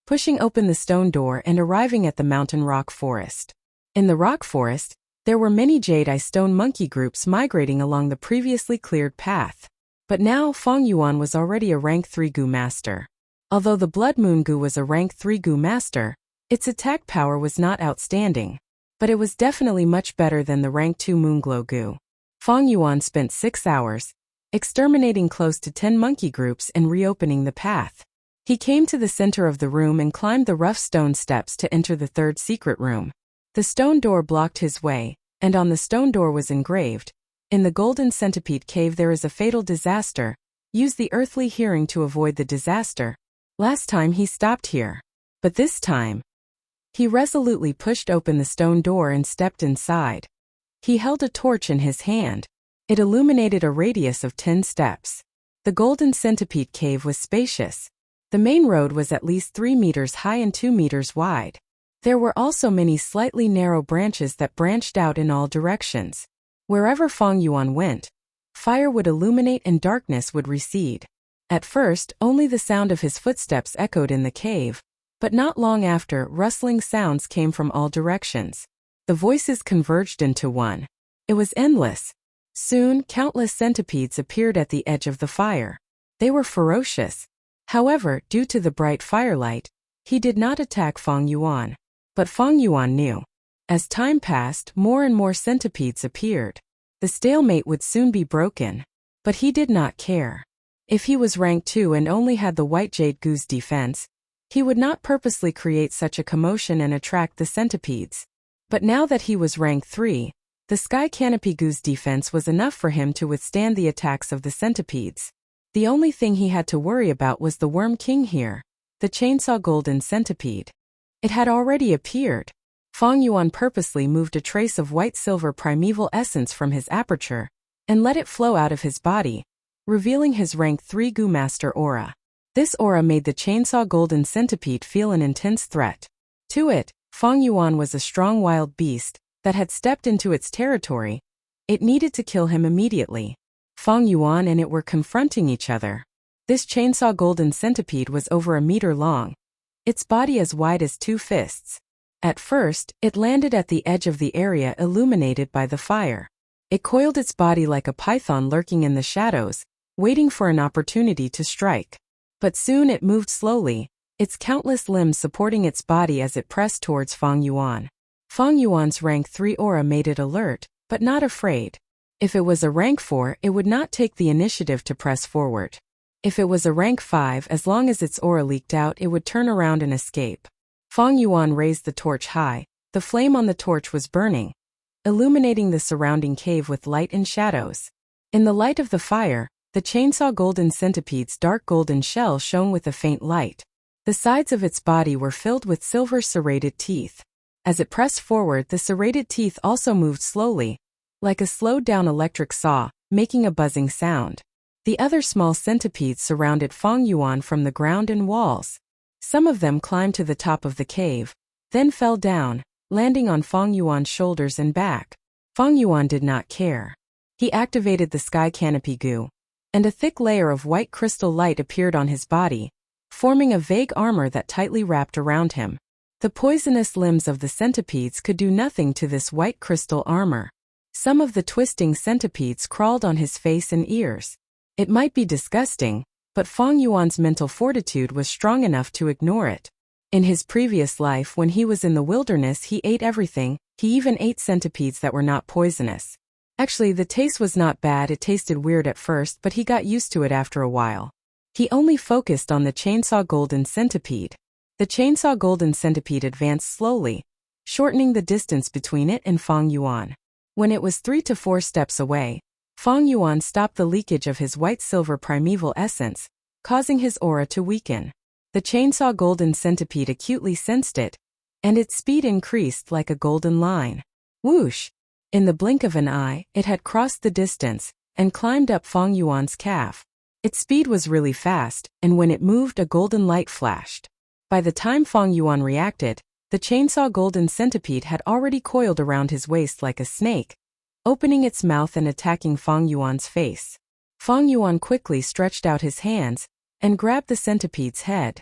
pushing open the stone door and arriving at the mountain rock forest. In the rock forest, there were many Jade-Eye stone monkey groups migrating along the previously cleared path. But now Fong Yuan was already a rank 3 Gu master. Although the Blood Moon Gu was a rank 3 Gu master, its attack power was not outstanding, but it was definitely much better than the rank 2 Moonglow Gu. Fong Yuan spent 6 hours, exterminating close to 10 monkey groups and reopening the path. He came to the center of the room and climbed the rough stone steps to enter the third secret room. The stone door blocked his way, and on the stone door was engraved, "In the Golden Centipede Cave there is a fatal disaster. Use the earthly hearing to avoid the disaster." Last time he stopped here. But this time, he resolutely pushed open the stone door and stepped inside. He held a torch in his hand. It illuminated a radius of 10 steps. The Golden Centipede Cave was spacious. The main road was at least 3 meters high and 2 meters wide. There were also many slightly narrow branches that branched out in all directions. Wherever Fong Yuan went, fire would illuminate and darkness would recede. At first, only the sound of his footsteps echoed in the cave, but not long after, rustling sounds came from all directions. The voices converged into one. It was endless. Soon, countless centipedes appeared at the edge of the fire. They were ferocious. However, due to the bright firelight, he did not attack Fong Yuan. But Fong Yuan knew. As time passed, more and more centipedes appeared. The stalemate would soon be broken. But he did not care. If he was rank 2 and only had the White Jade Gu's defense, he would not purposely create such a commotion and attract the centipedes. But now that he was rank 3, the Sky Canopy Gu's defense was enough for him to withstand the attacks of the centipedes. The only thing he had to worry about was the Worm King here, the Chainsaw Golden Centipede. It had already appeared. Fong Yuan purposely moved a trace of white-silver primeval essence from his aperture and let it flow out of his body, revealing his rank 3 Gu Master aura. This aura made the Chainsaw Golden Centipede feel an intense threat. To it, Fong Yuan was a strong wild beast that had stepped into its territory. It needed to kill him immediately. Fong Yuan and it were confronting each other. This Chainsaw Golden Centipede was over a meter long, its body as wide as 2 fists. At first, it landed at the edge of the area illuminated by the fire. It coiled its body like a python lurking in the shadows, waiting for an opportunity to strike. But soon it moved slowly, its countless limbs supporting its body as it pressed towards Fong Yuan. Fong Yuan's rank 3 aura made it alert, but not afraid. If it was a rank 4, it would not take the initiative to press forward. If it was a rank 5, as long as its aura leaked out, it would turn around and escape. Fong Yuan raised the torch high. The flame on the torch was burning, illuminating the surrounding cave with light and shadows. In the light of the fire, the Chainsaw Golden Centipede's dark golden shell shone with a faint light. The sides of its body were filled with silver serrated teeth. As it pressed forward, the serrated teeth also moved slowly, like a slowed-down electric saw, making a buzzing sound. The other small centipedes surrounded Fong Yuan from the ground and walls. Some of them climbed to the top of the cave, then fell down, landing on Fong Yuan's shoulders and back. Fong Yuan did not care. He activated the Sky Canopy Gu, and a thick layer of white crystal light appeared on his body, forming a vague armor that tightly wrapped around him. The poisonous limbs of the centipedes could do nothing to this white crystal armor. Some of the twisting centipedes crawled on his face and ears. It might be disgusting, but Fong Yuan's mental fortitude was strong enough to ignore it. In his previous life, when he was in the wilderness, he ate everything. He even ate centipedes that were not poisonous. Actually, the taste was not bad. It tasted weird at first, but he got used to it after a while. He only focused on the Chainsaw Golden Centipede. The Chainsaw Golden Centipede advanced slowly, shortening the distance between it and Fong Yuan. When it was 3 to 4 steps away, Fong Yuan stopped the leakage of his white-silver primeval essence, causing his aura to weaken. The Chainsaw Golden Centipede acutely sensed it, and its speed increased like a golden line. Whoosh! In the blink of an eye, it had crossed the distance and climbed up Fong Yuan's calf. Its speed was really fast, and when it moved, a golden light flashed. By the time Fong Yuan reacted, the Chainsaw Golden Centipede had already coiled around his waist like a snake, opening its mouth and attacking Fong Yuan's face. Fong Yuan quickly stretched out his hands and grabbed the centipede's head.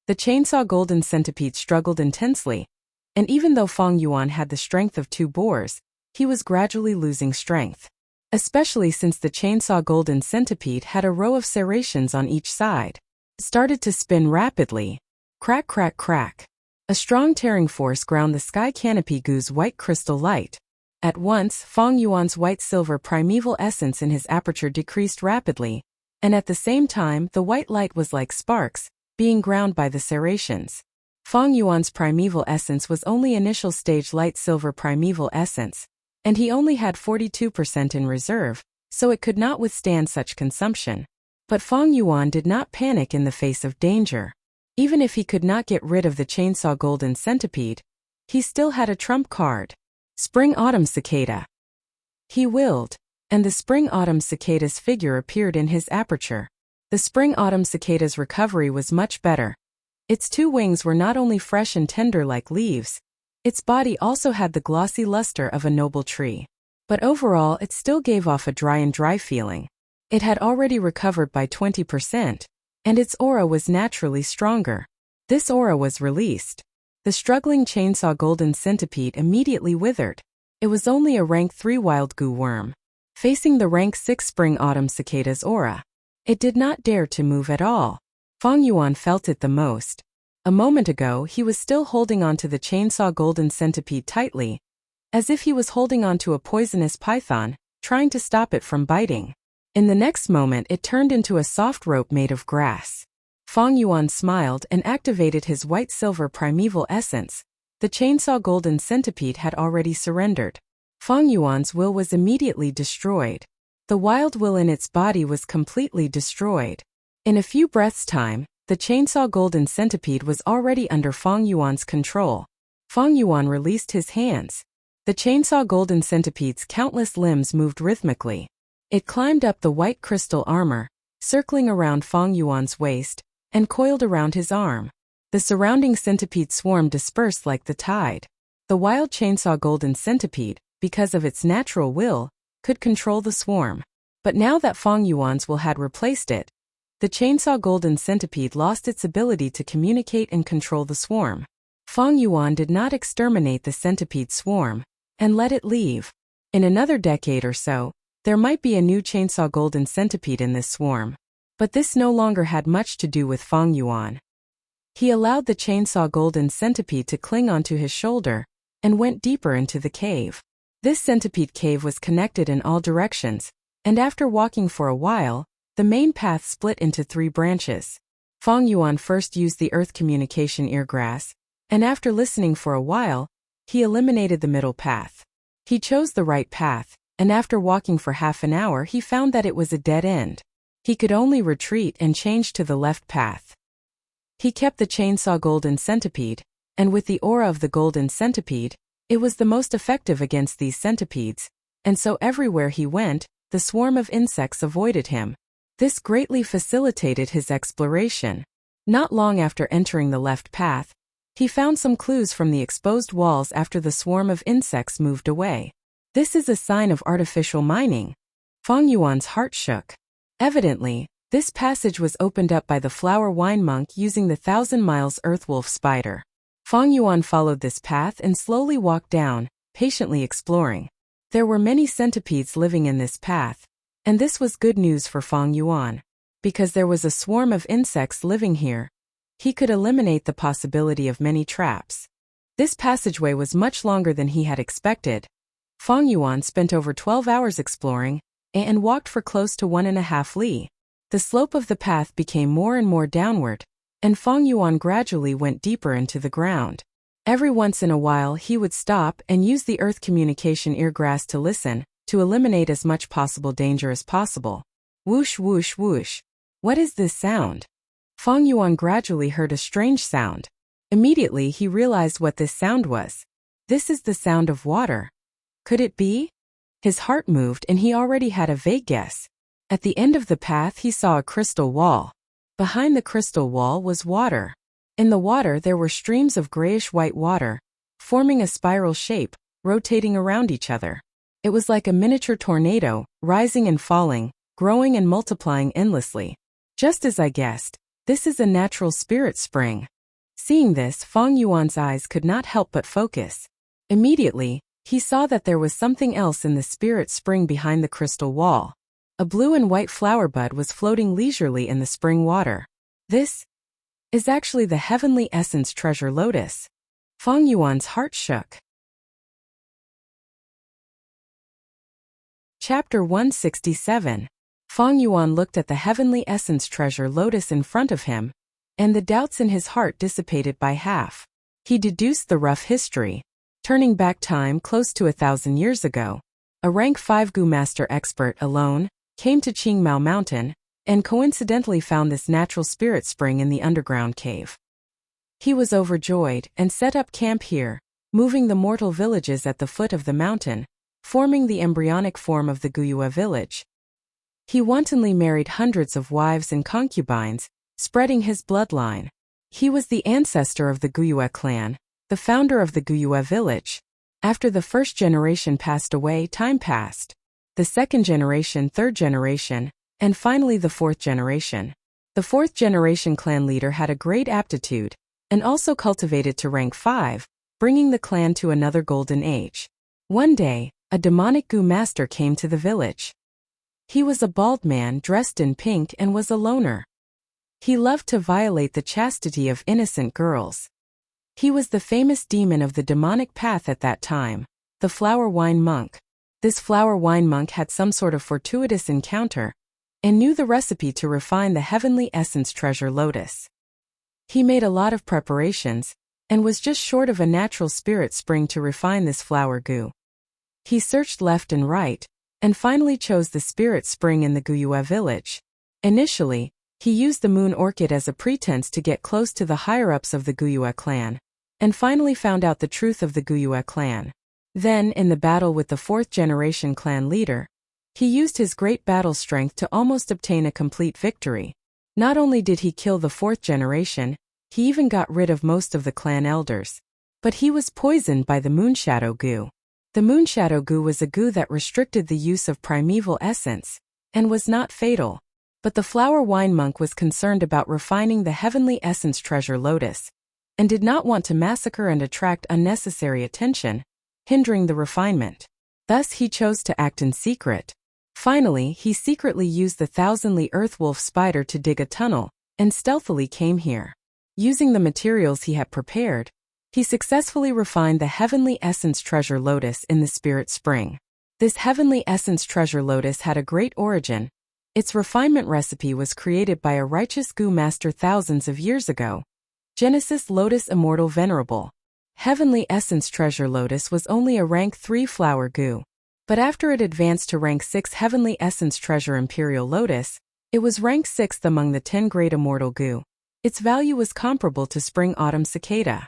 The Chainsaw Golden Centipede struggled intensely, and even though Fong Yuan had the strength of 2 boars, he was gradually losing strength. especially since the chainsaw golden centipede had a row of serrations on each side. It started to spin rapidly. Crack, crack, crack. A strong tearing force ground the sky canopy goo's white crystal light. At once, Feng Yuan's white-silver primeval essence in his aperture decreased rapidly, and at the same time the white light was like sparks, being ground by the serrations. Feng Yuan's primeval essence was only initial stage light silver primeval essence, and he only had 42% in reserve, so it could not withstand such consumption. But Feng Yuan did not panic in the face of danger. Even if he could not get rid of the chainsaw golden centipede, he still had a trump card. Spring-autumn cicada. He willed, and the spring-autumn cicada's figure appeared in his aperture. The spring-autumn cicada's recovery was much better. Its two wings were not only fresh and tender like leaves, its body also had the glossy luster of a noble tree. But overall it still gave off a dry feeling. It had already recovered by 20%, and its aura was naturally stronger. This aura was released. The struggling chainsaw golden centipede immediately withered. It was only a rank 3 wild goo worm, facing the rank 6 spring-autumn cicada's aura. It did not dare to move at all. Feng Yuan felt it the most. A moment ago he was still holding on to the chainsaw golden centipede tightly, as if he was holding on to a poisonous python, trying to stop it from biting. In the next moment it turned into a soft rope made of grass. Feng Yuan smiled and activated his white-silver primeval essence. The chainsaw golden centipede had already surrendered. Feng Yuan's will was immediately destroyed. The wild will in its body was completely destroyed. In a few breaths' time, the chainsaw golden centipede was already under Feng Yuan's control. Feng Yuan released his hands. The chainsaw golden centipede's countless limbs moved rhythmically. It climbed up the white crystal armor, circling around Feng Yuan's waist, and coiled around his arm. The surrounding centipede swarm dispersed like the tide. The wild chainsaw golden centipede, because of its natural will, could control the swarm. But now that Feng Yuan's will had replaced it, the chainsaw golden centipede lost its ability to communicate and control the swarm. Feng Yuan did not exterminate the centipede swarm, and let it leave. In another decade or so, there might be a new chainsaw golden centipede in this swarm. But this no longer had much to do with Feng Yuan. He allowed the chainsaw golden centipede to cling onto his shoulder, and went deeper into the cave. This centipede cave was connected in all directions, and after walking for a while, the main path split into 3 branches. Feng Yuan first used the earth communication eargrass, and after listening for a while, he eliminated the middle path. He chose the right path, and after walking for half an hour he found that it was a dead end. He could only retreat and change to the left path. He kept the chainsaw golden centipede, and with the aura of the golden centipede, it was the most effective against these centipedes, and so everywhere he went, the swarm of insects avoided him. This greatly facilitated his exploration. Not long after entering the left path, he found some clues from the exposed walls after the swarm of insects moved away. This is a sign of artificial mining. Feng Yuan's heart shook. Evidently, this passage was opened up by the flower wine monk using the 1,000 miles earthwolf spider. Feng Yuan followed this path and slowly walked down, patiently exploring. There were many centipedes living in this path, and this was good news for Feng Yuan. Because there was a swarm of insects living here, he could eliminate the possibility of many traps. This passageway was much longer than he had expected. Feng Yuan spent over 12 hours exploring, and walked for close to 1.5 li. The slope of the path became more and more downward, and Feng Yuan gradually went deeper into the ground. Every once in a while he would stop and use the earth communication eargrass to listen, to eliminate as much possible danger as possible. Whoosh whoosh whoosh. What is this sound? Feng Yuan gradually heard a strange sound. Immediately he realized what this sound was. This is the sound of water. Could it be? His heart moved and he already had a vague guess. At the end of the path he saw a crystal wall. Behind the crystal wall was water. In the water there were streams of grayish-white water, forming a spiral shape, rotating around each other. It was like a miniature tornado, rising and falling, growing and multiplying endlessly. Just as I guessed, this is a natural spirit spring. Seeing this, Feng Yuan's eyes could not help but focus. Immediately, He saw that there was something else in the spirit spring behind the crystal wall. A blue and white flower bud was floating leisurely in the spring water. This is actually the heavenly essence treasure lotus. Feng Yuan's heart shook. Chapter 167. Feng Yuan looked at the heavenly essence treasure lotus in front of him, and the doubts in his heart dissipated by half. He deduced the rough history. Turning back time close to 1,000 years ago, a rank 5 Gu master expert alone came to Qingmao Mountain and coincidentally found this natural spirit spring in the underground cave. He was overjoyed and set up camp here, moving the mortal villages at the foot of the mountain, forming the embryonic form of the Guyue village. He wantonly married hundreds of wives and concubines, spreading his bloodline. He was the ancestor of the Guyue clan, the founder of the Guyue village. After the first generation passed away, time passed. The second generation, third generation, and finally the fourth generation. The fourth generation clan leader had a great aptitude, and also cultivated to rank 5, bringing the clan to another golden age. One day, a demonic Gu master came to the village. He was a bald man dressed in pink and was a loner. He loved to violate the chastity of innocent girls. He was the famous demon of the demonic path at that time, the flower wine monk. This flower wine monk had some sort of fortuitous encounter, and knew the recipe to refine the heavenly essence treasure lotus. He made a lot of preparations, and was just short of a natural spirit spring to refine this flower goo. He searched left and right, and finally chose the spirit spring in the Guyue village. Initially, he used the moon orchid as a pretense to get close to the higher-ups of the Guyue clan, and finally found out the truth of the Guyue clan. Then, in the battle with the fourth-generation clan leader, he used his great battle strength to almost obtain a complete victory. Not only did he kill the fourth generation, he even got rid of most of the clan elders. But he was poisoned by the Moonshadow Goo. The Moonshadow Goo was a goo that restricted the use of primeval essence, and was not fatal. But the flower wine monk was concerned about refining the heavenly essence treasure lotus, and did not want to massacre and attract unnecessary attention, hindering the refinement. Thus he chose to act in secret. Finally, he secretly used the thousandly earthwolf spider to dig a tunnel, and stealthily came here. Using the materials he had prepared, he successfully refined the heavenly essence treasure lotus in the spirit spring. This heavenly essence treasure lotus had a great origin. Its refinement recipe was created by a righteous Gu master thousands of years ago. Genesis Lotus Immortal Venerable. Heavenly essence treasure lotus was only a rank 3 flower goo. But after it advanced to rank 6 heavenly essence treasure imperial lotus, it was ranked 6th among the 10 great immortal goo. Its value was comparable to spring autumn cicada.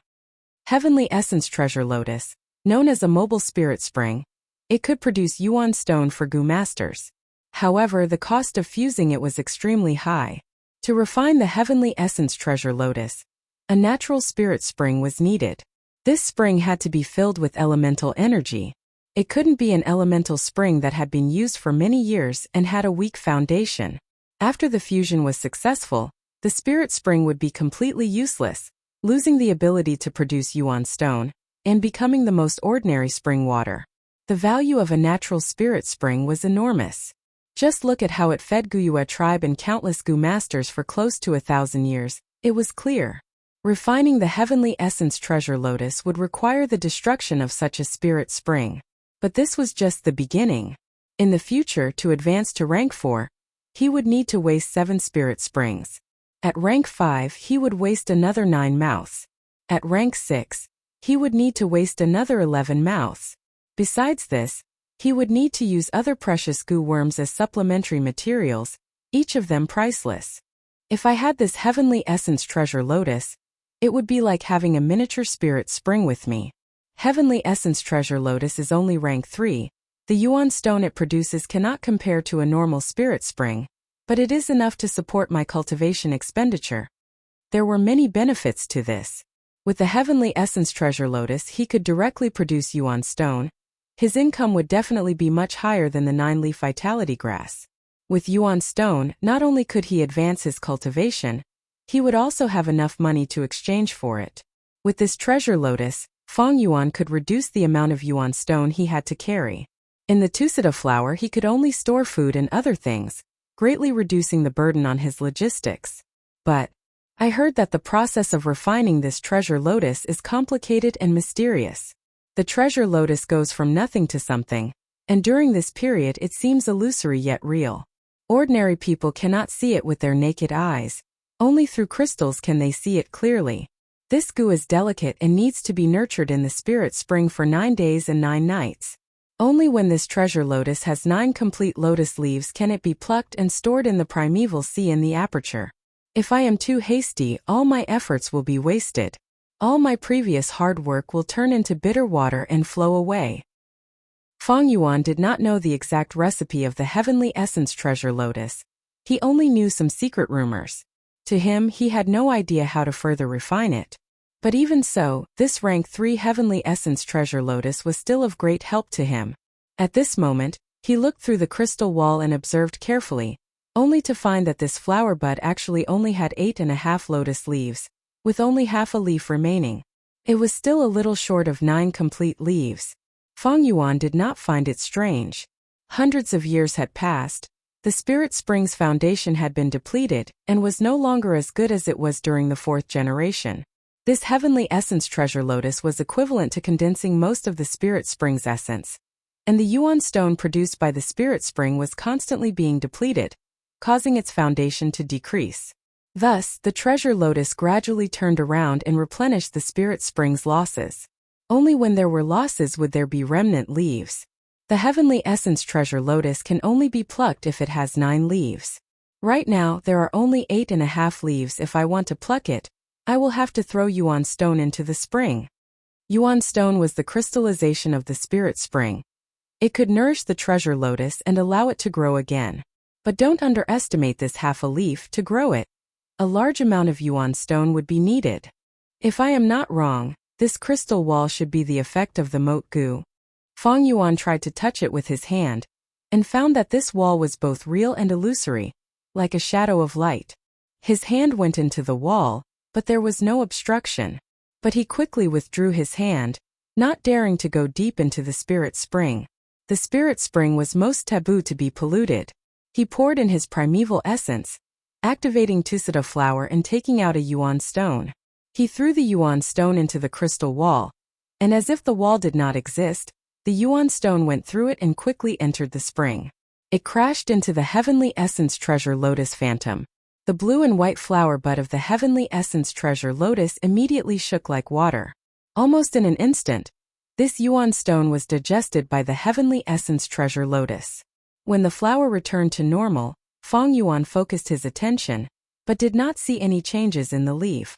Heavenly essence treasure lotus, known as a mobile spirit spring, it could produce yuan stone for Gu masters. However, the cost of fusing it was extremely high. To refine the heavenly essence treasure lotus, a natural spirit spring was needed. This spring had to be filled with elemental energy. It couldn't be an elemental spring that had been used for many years and had a weak foundation. After the fusion was successful, the spirit spring would be completely useless, losing the ability to produce yuan stone, and becoming the most ordinary spring water. The value of a natural spirit spring was enormous. Just look at how it fed Guyue tribe and countless Gu masters for close to 1,000 years. It was clear. Refining the heavenly essence treasure lotus would require the destruction of such a spirit spring. But this was just the beginning. In the future, to advance to rank 4, he would need to waste 7 spirit springs. At rank 5, he would waste another 9 mouths. At rank 6, he would need to waste another 11 mouths. Besides this, he would need to use other precious goo worms as supplementary materials, each of them priceless. If I had this heavenly essence treasure lotus, it would be like having a miniature spirit spring with me. Heavenly essence treasure lotus is only rank 3. The yuan stone it produces cannot compare to a normal spirit spring, but it is enough to support my cultivation expenditure. There were many benefits to this. With the heavenly essence treasure lotus, he could directly produce yuan stone. His income would definitely be much higher than the 9-leaf vitality grass. With yuan stone, not only could he advance his cultivation, he would also have enough money to exchange for it. With this treasure lotus, Fong Yuan could reduce the amount of yuan stone he had to carry. In the Tusita flower he could only store food and other things, greatly reducing the burden on his logistics. But I heard that the process of refining this treasure lotus is complicated and mysterious. The treasure lotus goes from nothing to something, and during this period it seems illusory yet real. Ordinary people cannot see it with their naked eyes. Only through crystals can they see it clearly. This goo is delicate and needs to be nurtured in the spirit spring for 9 days and 9 nights. Only when this treasure lotus has 9 complete lotus leaves can it be plucked and stored in the primeval sea in the aperture. If I am too hasty, all my efforts will be wasted. All my previous hard work will turn into bitter water and flow away. Fong Yuan did not know the exact recipe of the heavenly essence treasure lotus. He only knew some secret rumors. To him, he had no idea how to further refine it. But even so, this rank 3 heavenly essence treasure lotus was still of great help to him. At this moment, he looked through the crystal wall and observed carefully, only to find that this flower bud actually only had 8.5 lotus leaves, with only half a leaf remaining. It was still a little short of 9 complete leaves. Fong Yuan did not find it strange. Hundreds of years had passed. The Spirit Spring's foundation had been depleted and was no longer as good as it was during the 4th generation. This heavenly essence treasure lotus was equivalent to condensing most of the Spirit Spring's essence. And the yuan stone produced by the Spirit Spring was constantly being depleted, causing its foundation to decrease. Thus, the treasure lotus gradually turned around and replenished the Spirit Spring's losses. Only when there were losses would there be remnant leaves. The heavenly essence treasure lotus can only be plucked if it has 9 leaves. Right now, there are only 8.5 leaves. If I want to pluck it, I will have to throw yuan stone into the spring. Yuan stone was the crystallization of the Spirit Spring. It could nourish the treasure lotus and allow it to grow again. But don't underestimate this half a leaf to grow it. A large amount of yuan stone would be needed. If I am not wrong, this crystal wall should be the effect of the moat goo. Fong Yuan tried to touch it with his hand, and found that this wall was both real and illusory, like a shadow of light. His hand went into the wall, but there was no obstruction. But he quickly withdrew his hand, not daring to go deep into the Spirit Spring. The Spirit Spring was most taboo to be polluted. He poured in his primeval essence, activating Tusita flower and taking out a yuan stone. He threw the yuan stone into the crystal wall, and as if the wall did not exist, the yuan stone went through it and quickly entered the spring. It crashed into the heavenly essence treasure lotus phantom. The blue and white flower bud of the heavenly essence treasure lotus immediately shook like water. Almost in an instant, this yuan stone was digested by the heavenly essence treasure lotus. When the flower returned to normal, Fong Yuan focused his attention, but did not see any changes in the leaf.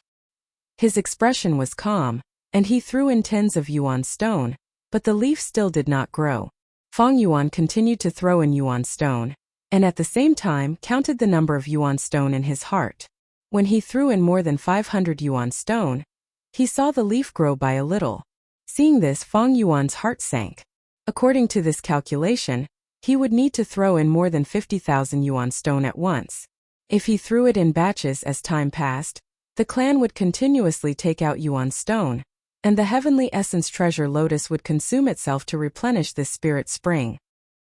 His expression was calm, and he threw in tins of yuan stone, but the leaf still did not grow. Fong Yuan continued to throw in yuan stone, and at the same time counted the number of yuan stone in his heart. When he threw in more than 500 yuan stone, he saw the leaf grow by a little. Seeing this, Fong Yuan's heart sank. According to this calculation, he would need to throw in more than 50,000 yuan stone at once. If he threw it in batches as time passed, the clan would continuously take out yuan stone, and the heavenly essence treasure lotus would consume itself to replenish this Spirit Spring.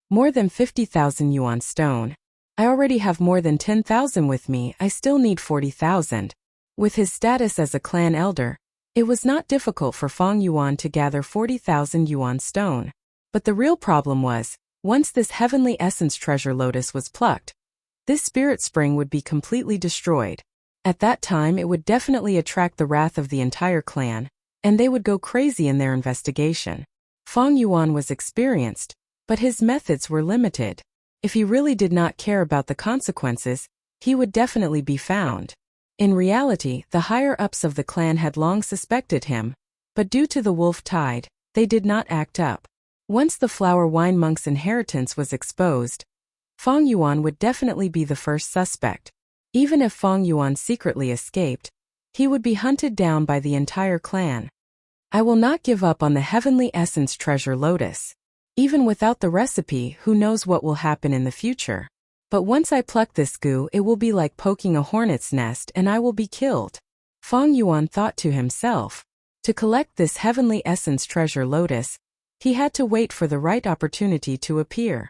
More than 50,000 yuan stone. I already have more than 10,000 with me. I still need 40,000. With his status as a clan elder, it was not difficult for Fong Yuan to gather 40,000 yuan stone. But the real problem was, once this heavenly essence treasure lotus was plucked, this Spirit Spring would be completely destroyed. At that time it would definitely attract the wrath of the entire clan, and they would go crazy in their investigation. Fong Yuan was experienced, but his methods were limited. If he really did not care about the consequences, he would definitely be found. In reality, the higher-ups of the clan had long suspected him, but due to the wolf tide, they did not act up. Once the flower wine monk's inheritance was exposed, Fong Yuan would definitely be the first suspect. Even if Fong Yuan secretly escaped, he would be hunted down by the entire clan. I will not give up on the heavenly essence treasure lotus. Even without the recipe, who knows what will happen in the future. But once I pluck this goo, it will be like poking a hornet's nest and I will be killed. Fong Yuan thought to himself. To collect this heavenly essence treasure lotus, he had to wait for the right opportunity to appear.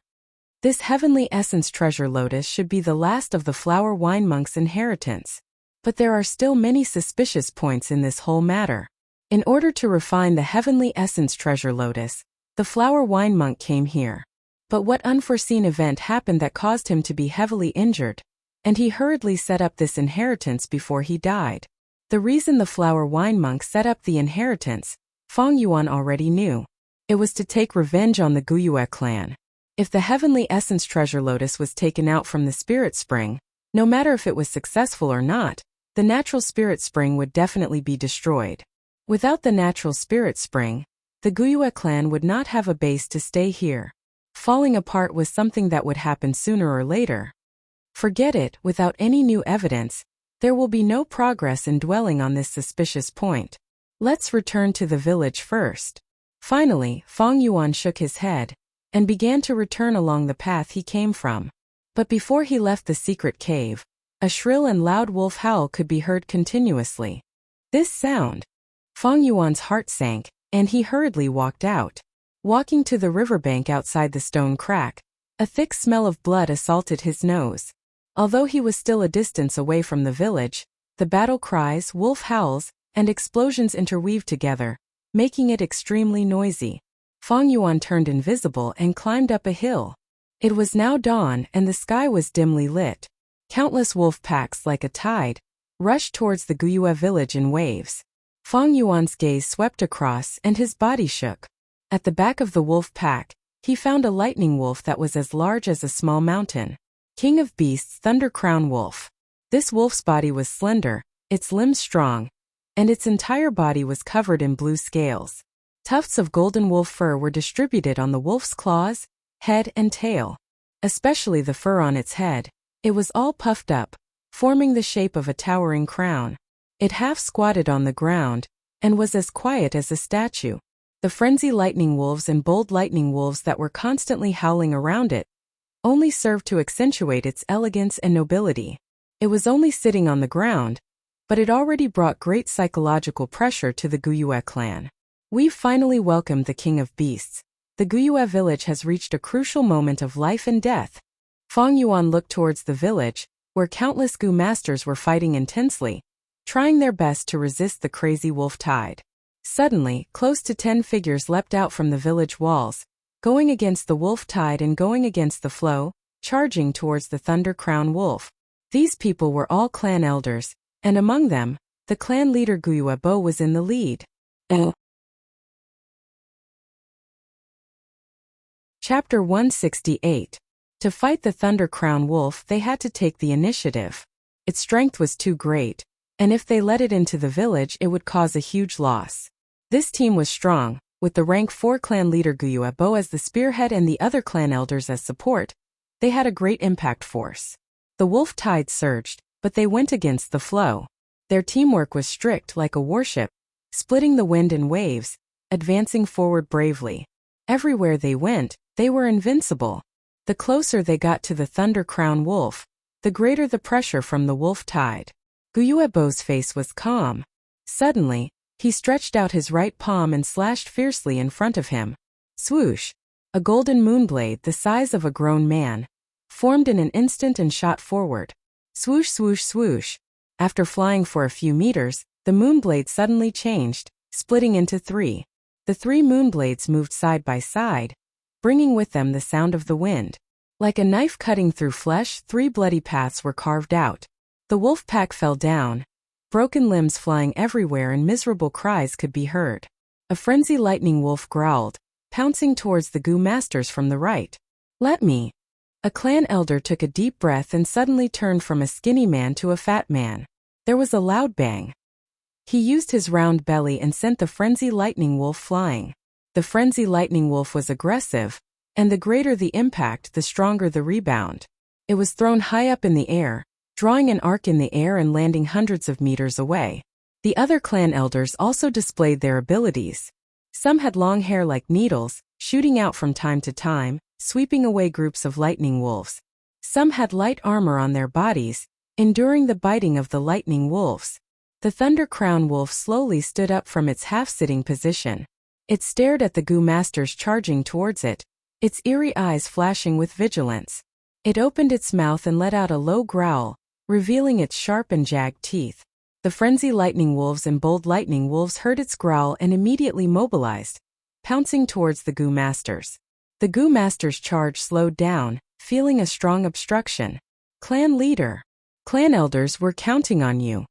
This heavenly essence treasure lotus should be the last of the flower wine monk's inheritance. But there are still many suspicious points in this whole matter. In order to refine the heavenly essence treasure lotus, the flower wine monk came here. But what unforeseen event happened that caused him to be heavily injured? And he hurriedly set up this inheritance before he died. The reason the flower wine monk set up the inheritance, Feng Yuan already knew. It was to take revenge on the Guyue clan. If the heavenly essence treasure lotus was taken out from the spirit spring, no matter if it was successful or not, the natural spirit spring would definitely be destroyed. Without the natural spirit spring, the Guyue clan would not have a base to stay here. Falling apart was something that would happen sooner or later. Forget it, without any new evidence, there will be no progress in dwelling on this suspicious point. Let's return to the village first. Finally, Feng Yuan shook his head and began to return along the path he came from. But before he left the secret cave, a shrill and loud wolf howl could be heard continuously. This sound, Feng Yuan's heart sank, and he hurriedly walked out. Walking to the riverbank outside the stone crack, a thick smell of blood assaulted his nose. Although he was still a distance away from the village, the battle cries, wolf howls, and explosions interweaved together, making it extremely noisy. Feng Yuan turned invisible and climbed up a hill. It was now dawn and the sky was dimly lit. Countless wolf packs, like a tide, rushed towards the Guyue village in waves. Feng Yuan's gaze swept across and his body shook. At the back of the wolf pack, he found a lightning wolf that was as large as a small mountain. King of Beasts, Thunder Crown Wolf. This wolf's body was slender, its limbs strong, and its entire body was covered in blue scales. Tufts of golden wolf fur were distributed on the wolf's claws, head and tail. Especially the fur on its head. It was all puffed up, forming the shape of a towering crown. It half squatted on the ground, and was as quiet as a statue. The frenzy lightning wolves and bold lightning wolves that were constantly howling around it only served to accentuate its elegance and nobility. It was only sitting on the ground, but it already brought great psychological pressure to the Guyue clan. We've finally welcomed the King of Beasts. The Guyue village has reached a crucial moment of life and death. Feng Yuan looked towards the village, where countless Gu masters were fighting intensely, trying their best to resist the crazy wolf tide. Suddenly, close to 10 figures leapt out from the village walls, going against the wolf tide and going against the flow, charging towards the Thunder Crown Wolf. These people were all clan elders, and among them, the clan leader Guyue Bo was in the lead. Chapter 168. To fight the Thunder Crown Wolf, they had to take the initiative. Its strength was too great, and if they let it into the village it would cause a huge loss. This team was strong, with the rank 4 clan leader Guyue Bo as the spearhead and the other clan elders as support. They had a great impact force. The wolf tide surged, but they went against the flow. Their teamwork was strict like a warship, splitting the wind in waves, advancing forward bravely. Everywhere they went, they were invincible. The closer they got to the Thunder Crown Wolf, the greater the pressure from the wolf tide. Guyue Bo's face was calm. Suddenly, he stretched out his right palm and slashed fiercely in front of him. Swoosh! A golden moonblade the size of a grown man formed in an instant and shot forward. Swoosh, swoosh, swoosh. After flying for a few meters, the moonblade suddenly changed, splitting into 3. The 3 moonblades moved side by side, bringing with them the sound of the wind. Like a knife cutting through flesh, 3 bloody paths were carved out. The wolf pack fell down, broken limbs flying everywhere and miserable cries could be heard. A frenzy lightning wolf growled, pouncing towards the Gu masters from the right. Let me. A clan elder took a deep breath and suddenly turned from a skinny man to a fat man. There was a loud bang. He used his round belly and sent the frenzy lightning wolf flying. The frenzy lightning wolf was aggressive, and the greater the impact, the stronger the rebound. It was thrown high up in the air, drawing an arc in the air and landing hundreds of meters away. The other clan elders also displayed their abilities. Some had long hair like needles, shooting out from time to time, sweeping away groups of lightning wolves. Some had light armor on their bodies, enduring the biting of the lightning wolves. The Thunder Crown Wolf slowly stood up from its half-sitting position. It stared at the Goo Masters charging towards it, its eerie eyes flashing with vigilance. It opened its mouth and let out a low growl, revealing its sharp and jagged teeth. The Frenzy Lightning Wolves and Bold Lightning Wolves heard its growl and immediately mobilized, pouncing towards the Goo Masters. The Goo Masters' charge slowed down, feeling a strong obstruction. Clan leader. Clan elders were counting on you.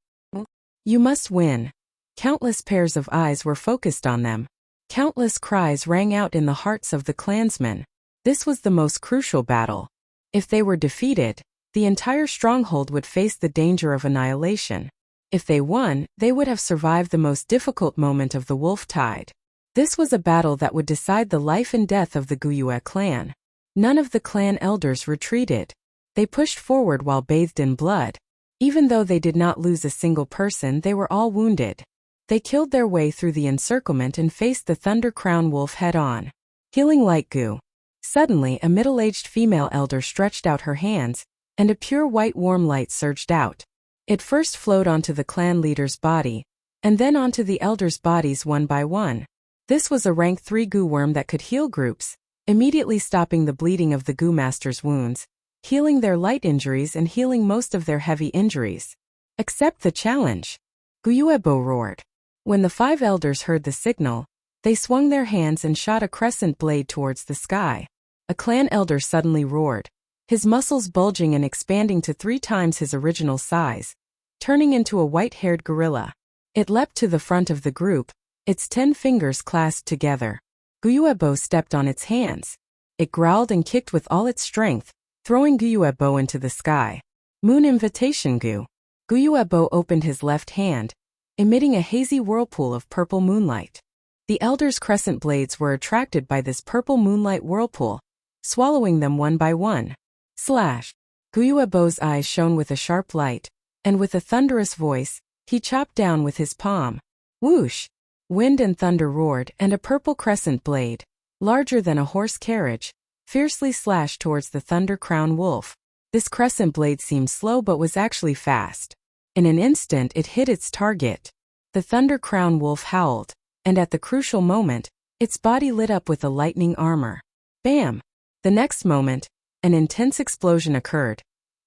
You must win. Countless pairs of eyes were focused on them. Countless cries rang out in the hearts of the clansmen. This was the most crucial battle. If they were defeated, the entire stronghold would face the danger of annihilation. If they won, they would have survived the most difficult moment of the Wolf Tide. This was a battle that would decide the life and death of the Guiyue clan. None of the clan elders retreated. They pushed forward while bathed in blood. Even though they did not lose a single person, they were all wounded. They killed their way through the encirclement and faced the Thunder Crown Wolf head-on. Healing Light Goo. Suddenly, a middle-aged female elder stretched out her hands, and a pure white warm light surged out. It first flowed onto the clan leader's body, and then onto the elders' bodies one by one. This was a rank 3 Goo worm that could heal groups, immediately stopping the bleeding of the Goo Master's wounds, healing their light injuries and healing most of their heavy injuries. Accept the challenge. Guiyuebo roared. When the 5 elders heard the signal, they swung their hands and shot a crescent blade towards the sky. A clan elder suddenly roared, his muscles bulging and expanding to 3 times his original size, turning into a white-haired gorilla. It leapt to the front of the group, its 10 fingers clasped together. Guiyuebo stepped on its hands. It growled and kicked with all its strength, throwing Guiyuebo into the sky. Moon Invitation Goo. Guiyuebo opened his left hand, emitting a hazy whirlpool of purple moonlight. The elders' crescent blades were attracted by this purple moonlight whirlpool, swallowing them one by one. Slash! Guiyuebo's eyes shone with a sharp light, and with a thunderous voice, he chopped down with his palm. Whoosh! Wind and thunder roared, and a purple crescent blade, larger than a horse carriage, fiercely slashed towards the Thunder Crown Wolf. This crescent blade seemed slow but was actually fast. In an instant it hit its target. The Thunder Crown Wolf howled, and at the crucial moment, its body lit up with a lightning armor. Bam! The next moment, an intense explosion occurred,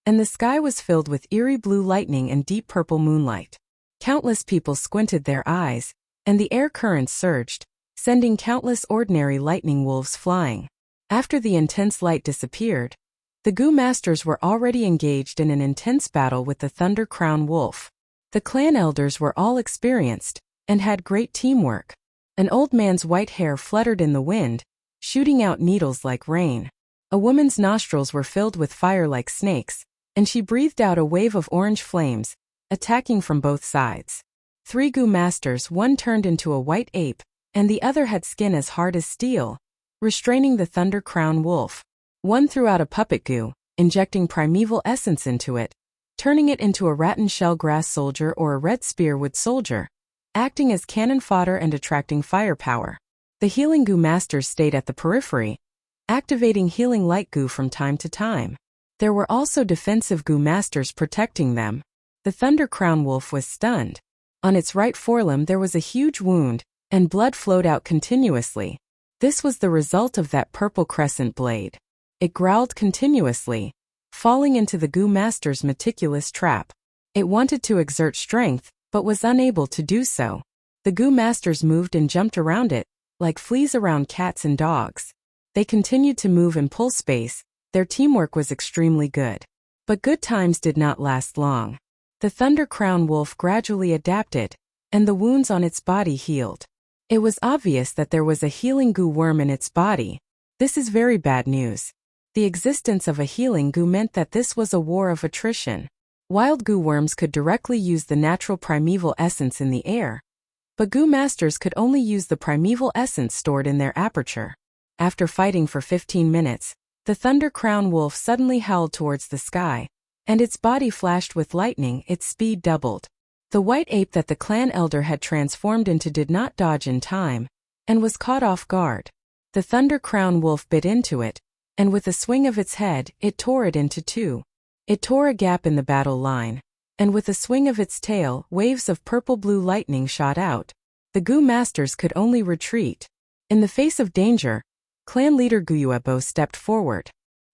and the sky was filled with eerie blue lightning and deep purple moonlight. Countless people squinted their eyes, and the air currents surged, sending countless ordinary lightning wolves flying. After the intense light disappeared, the Goo Masters were already engaged in an intense battle with the Thunder Crown Wolf. The clan elders were all experienced, and had great teamwork. An old man's white hair fluttered in the wind, shooting out needles like rain. A woman's nostrils were filled with fire like snakes, and she breathed out a wave of orange flames, attacking from both sides. 3 Goo Masters, one turned into a white ape, and the other had skin as hard as steel, restraining the Thunder Crown Wolf. One threw out a puppet goo, injecting primeval essence into it, turning it into a rattan shell grass soldier or a red spearwood soldier, acting as cannon fodder and attracting firepower. The healing Goo Masters stayed at the periphery, activating healing light goo from time to time. There were also defensive Goo Masters protecting them. The Thunder Crown Wolf was stunned. On its right forelimb there was a huge wound, and blood flowed out continuously. This was the result of that purple crescent blade. It growled continuously, falling into the Goo Master's meticulous trap. It wanted to exert strength, but was unable to do so. The Goo Masters moved and jumped around it, like fleas around cats and dogs. They continued to move and pull space. Their teamwork was extremely good. But good times did not last long. The Thunder Crown Wolf gradually adapted, and the wounds on its body healed. It was obvious that there was a healing Goo worm in its body. This is very bad news. The existence of a healing Goo meant that this was a war of attrition. Wild Goo worms could directly use the natural primeval essence in the air, but Goo Masters could only use the primeval essence stored in their aperture. After fighting for 15 minutes, the Thunder Crown Wolf suddenly howled towards the sky, and its body flashed with lightning. Its speed doubled. The white ape that the clan elder had transformed into did not dodge in time, and was caught off guard. The Thunder Crown Wolf bit into it, and with a swing of its head, it tore it into 2. It tore a gap in the battle line. and with a swing of its tail, waves of purple-blue lightning shot out. The Gu masters could only retreat. In the face of danger, clan leader Guyuebo stepped forward.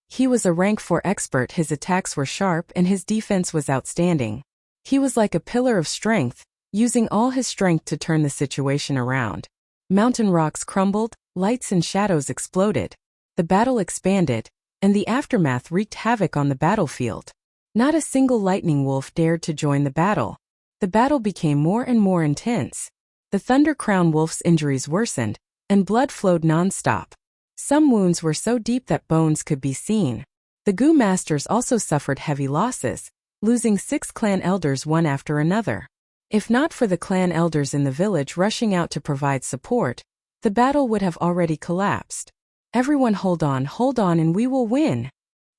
He was a rank 4 expert, his attacks were sharp and his defense was outstanding. He was like a pillar of strength, using all his strength to turn the situation around. Mountain rocks crumbled, lights and shadows exploded. The battle expanded, and the aftermath wreaked havoc on the battlefield. Not a single lightning wolf dared to join the battle. The battle became more and more intense. The Thunder Crown Wolf's injuries worsened, and blood flowed non-stop. Some wounds were so deep that bones could be seen. The Gu masters also suffered heavy losses, losing 6 clan elders one after another. If not for the clan elders in the village rushing out to provide support, the battle would have already collapsed. Everyone hold on and we will win.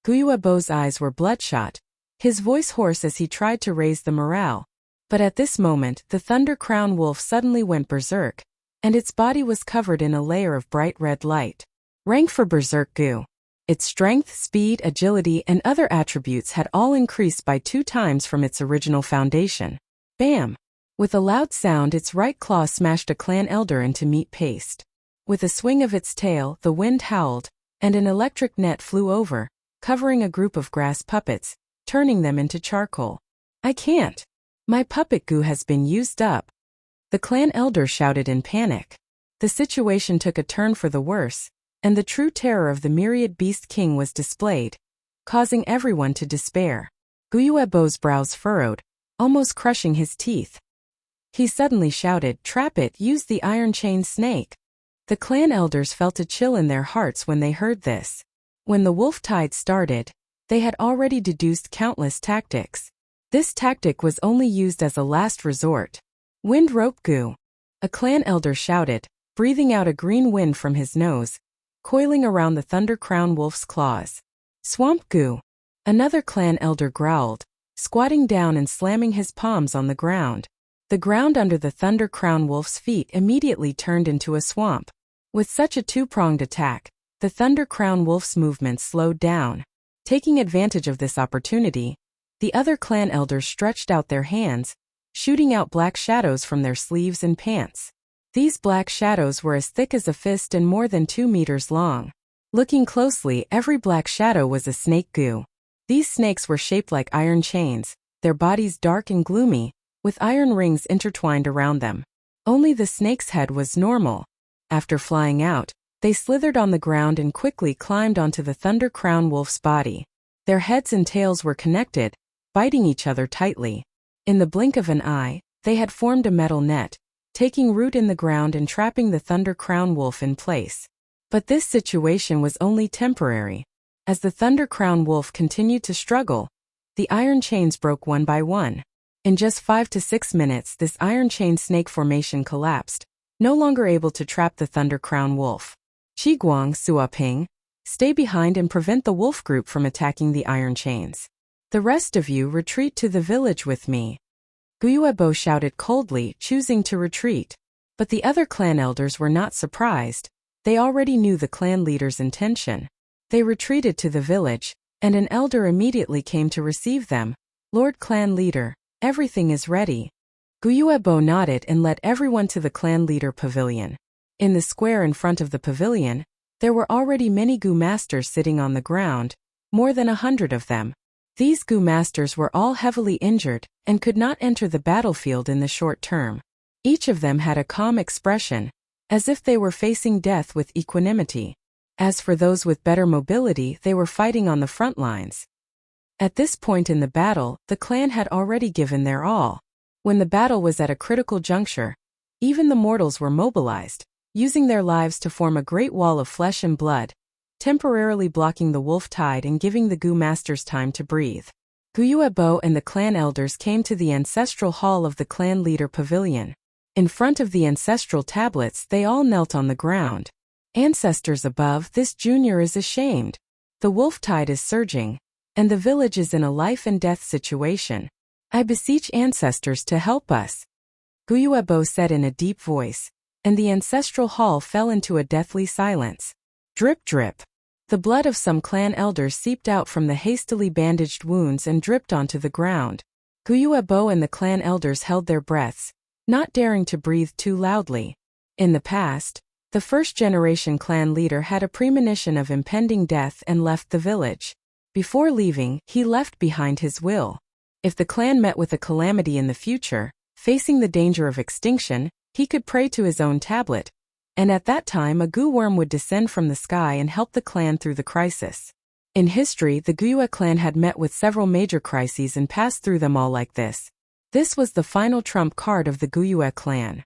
Guyuebo's eyes were bloodshot, his voice hoarse as he tried to raise the morale. But at this moment, the Thunder Crown Wolf suddenly went berserk, and its body was covered in a layer of bright red light. Rank for Berserk Gu. Its strength, speed, agility, and other attributes had all increased by 2 times from its original foundation. Bam! With a loud sound, its right claw smashed a clan elder into meat paste. With a swing of its tail, the wind howled, and an electric net flew over, covering a group of grass puppets, turning them into charcoal. I can't. My puppet Gu has been used up. The clan elder shouted in panic. The situation took a turn for the worse, and the true terror of the myriad beast king was displayed, causing everyone to despair. Guyuebo's brows furrowed, almost crushing his teeth. He suddenly shouted, "Trap it, use the iron chain snake." The clan elders felt a chill in their hearts when they heard this. When the wolf tide started, they had already deduced countless tactics. This tactic was only used as a last resort. Wind rope Gu. A clan elder shouted, breathing out a green wind from his nose, coiling around the Thunder Crown Wolf's claws. Swamp Gu. Another clan elder growled, squatting down and slamming his palms on the ground. The ground under the Thunder Crown Wolf's feet immediately turned into a swamp. With such a 2-pronged attack, the Thunder Crown Wolf's movements slowed down. Taking advantage of this opportunity, the other clan elders stretched out their hands, shooting out black shadows from their sleeves and pants. These black shadows were as thick as a fist and more than 2 meters long. Looking closely, every black shadow was a snake Gu. These snakes were shaped like iron chains, their bodies dark and gloomy, with iron rings intertwined around them. Only the snake's head was normal. After flying out, they slithered on the ground and quickly climbed onto the Thunder Crown Wolf's body. Their heads and tails were connected, biting each other tightly. In the blink of an eye, they had formed a metal net, taking root in the ground and trapping the Thunder Crown Wolf in place. But this situation was only temporary. As the Thunder Crown Wolf continued to struggle, the iron chains broke one by one. In just 5 to 6 minutes, this iron chain snake formation collapsed, no longer able to trap the Thunder Crown Wolf. Qiguang, Suaping, stay behind and prevent the wolf group from attacking the iron chains. The rest of you retreat to the village with me. Guyuebo shouted coldly, choosing to retreat. But the other clan elders were not surprised. They already knew the clan leader's intention. They retreated to the village, and an elder immediately came to receive them. Lord Clan Leader, everything is ready. Guyuebo nodded and led everyone to the clan leader pavilion. In the square in front of the pavilion, there were already many Gu masters sitting on the ground, more than 100 of them. These Gu masters were all heavily injured and could not enter the battlefield in the short term. Each of them had a calm expression, as if they were facing death with equanimity. As for those with better mobility, they were fighting on the front lines. At this point in the battle, the clan had already given their all. When the battle was at a critical juncture, even the mortals were mobilized, using their lives to form a great wall of flesh and blood, temporarily blocking the wolf tide and giving the Gu masters time to breathe. Guyuebo and the clan elders came to the ancestral hall of the clan leader pavilion. In front of the ancestral tablets, they all knelt on the ground. Ancestors above, this junior is ashamed. The wolf tide is surging, and the village is in a life and death situation. I beseech ancestors to help us. Guyuebo said in a deep voice, and the ancestral hall fell into a deathly silence. Drip drip. The blood of some clan elders seeped out from the hastily bandaged wounds and dripped onto the ground. Guiyuebo and the clan elders held their breaths, not daring to breathe too loudly. In the past, the first-generation clan leader had a premonition of impending death and left the village. Before leaving, he left behind his will. If the clan met with a calamity in the future, facing the danger of extinction, he could pray to his own tablet, and at that time a goo worm would descend from the sky and help the clan through the crisis. In history, the Guiyue clan had met with several major crises and passed through them all like this. This was the final trump card of the Guiyue clan.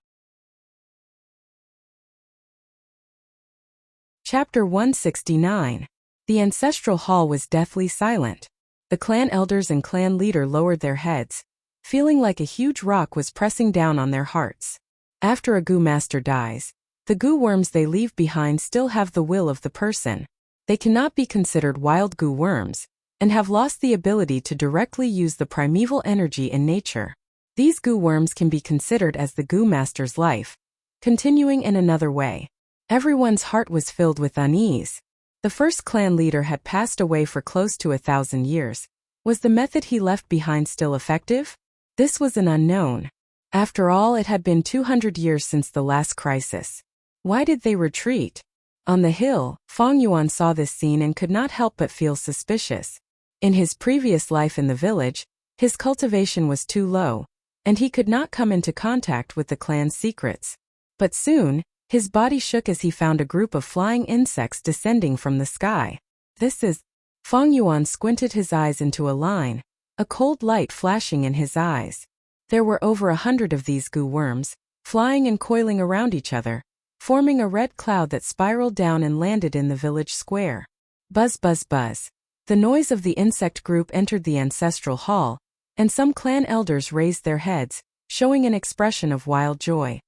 Chapter 169. The ancestral hall was deathly silent. The clan elders and clan leader lowered their heads, feeling like a huge rock was pressing down on their hearts. After a goo master dies, the goo worms they leave behind still have the will of the person. They cannot be considered wild goo worms, and have lost the ability to directly use the primeval energy in nature. These goo worms can be considered as the goo master's life, continuing in another way. Everyone's heart was filled with unease. The first clan leader had passed away for close to 1,000 years. Was the method he left behind still effective? This was an unknown. After all, it had been 200 years since the last crisis. Why did they retreat? On the hill, Feng Yuan saw this scene and could not help but feel suspicious. In his previous life in the village, his cultivation was too low, and he could not come into contact with the clan's secrets. But soon, his body shook as he found a group of flying insects descending from the sky. This is... Feng Yuan squinted his eyes into a line, a cold light flashing in his eyes. There were over 100 of these goo worms, flying and coiling around each other, forming a red cloud that spiraled down and landed in the village square. Buzz, buzz, buzz. The noise of the insect group entered the ancestral hall, and some clan elders raised their heads, showing an expression of wild joy.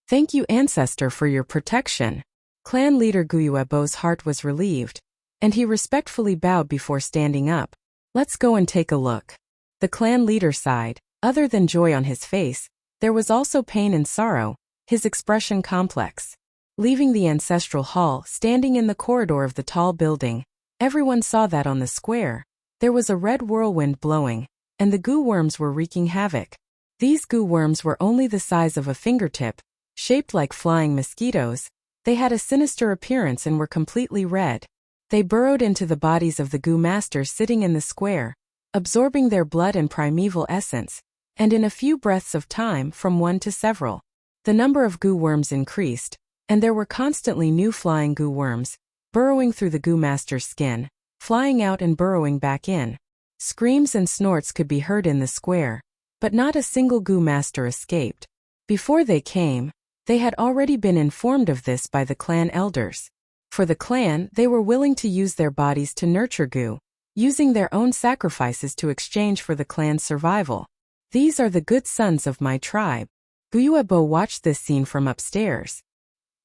Thank you, ancestor, for your protection. Clan leader Guiyuebo's heart was relieved, and he respectfully bowed before standing up. Let's go and take a look. The clan leader sighed. Other than joy on his face, there was also pain and sorrow, his expression complex. Leaving the ancestral hall, standing in the corridor of the tall building, everyone saw that on the square, there was a red whirlwind blowing, and the goo worms were wreaking havoc. These goo worms were only the size of a fingertip, shaped like flying mosquitoes. They had a sinister appearance and were completely red. They burrowed into the bodies of the goo masters sitting in the square, absorbing their blood and primeval essence, and in a few breaths of time from one to several. The number of goo worms increased, and there were constantly new flying goo worms, burrowing through the goo master's skin, flying out and burrowing back in. Screams and snorts could be heard in the square, but not a single goo master escaped. Before they came, they had already been informed of this by the clan elders. For the clan, they were willing to use their bodies to nurture goo, using their own sacrifices to exchange for the clan's survival. These are the good sons of my tribe. Guiyuebo watched this scene from upstairs.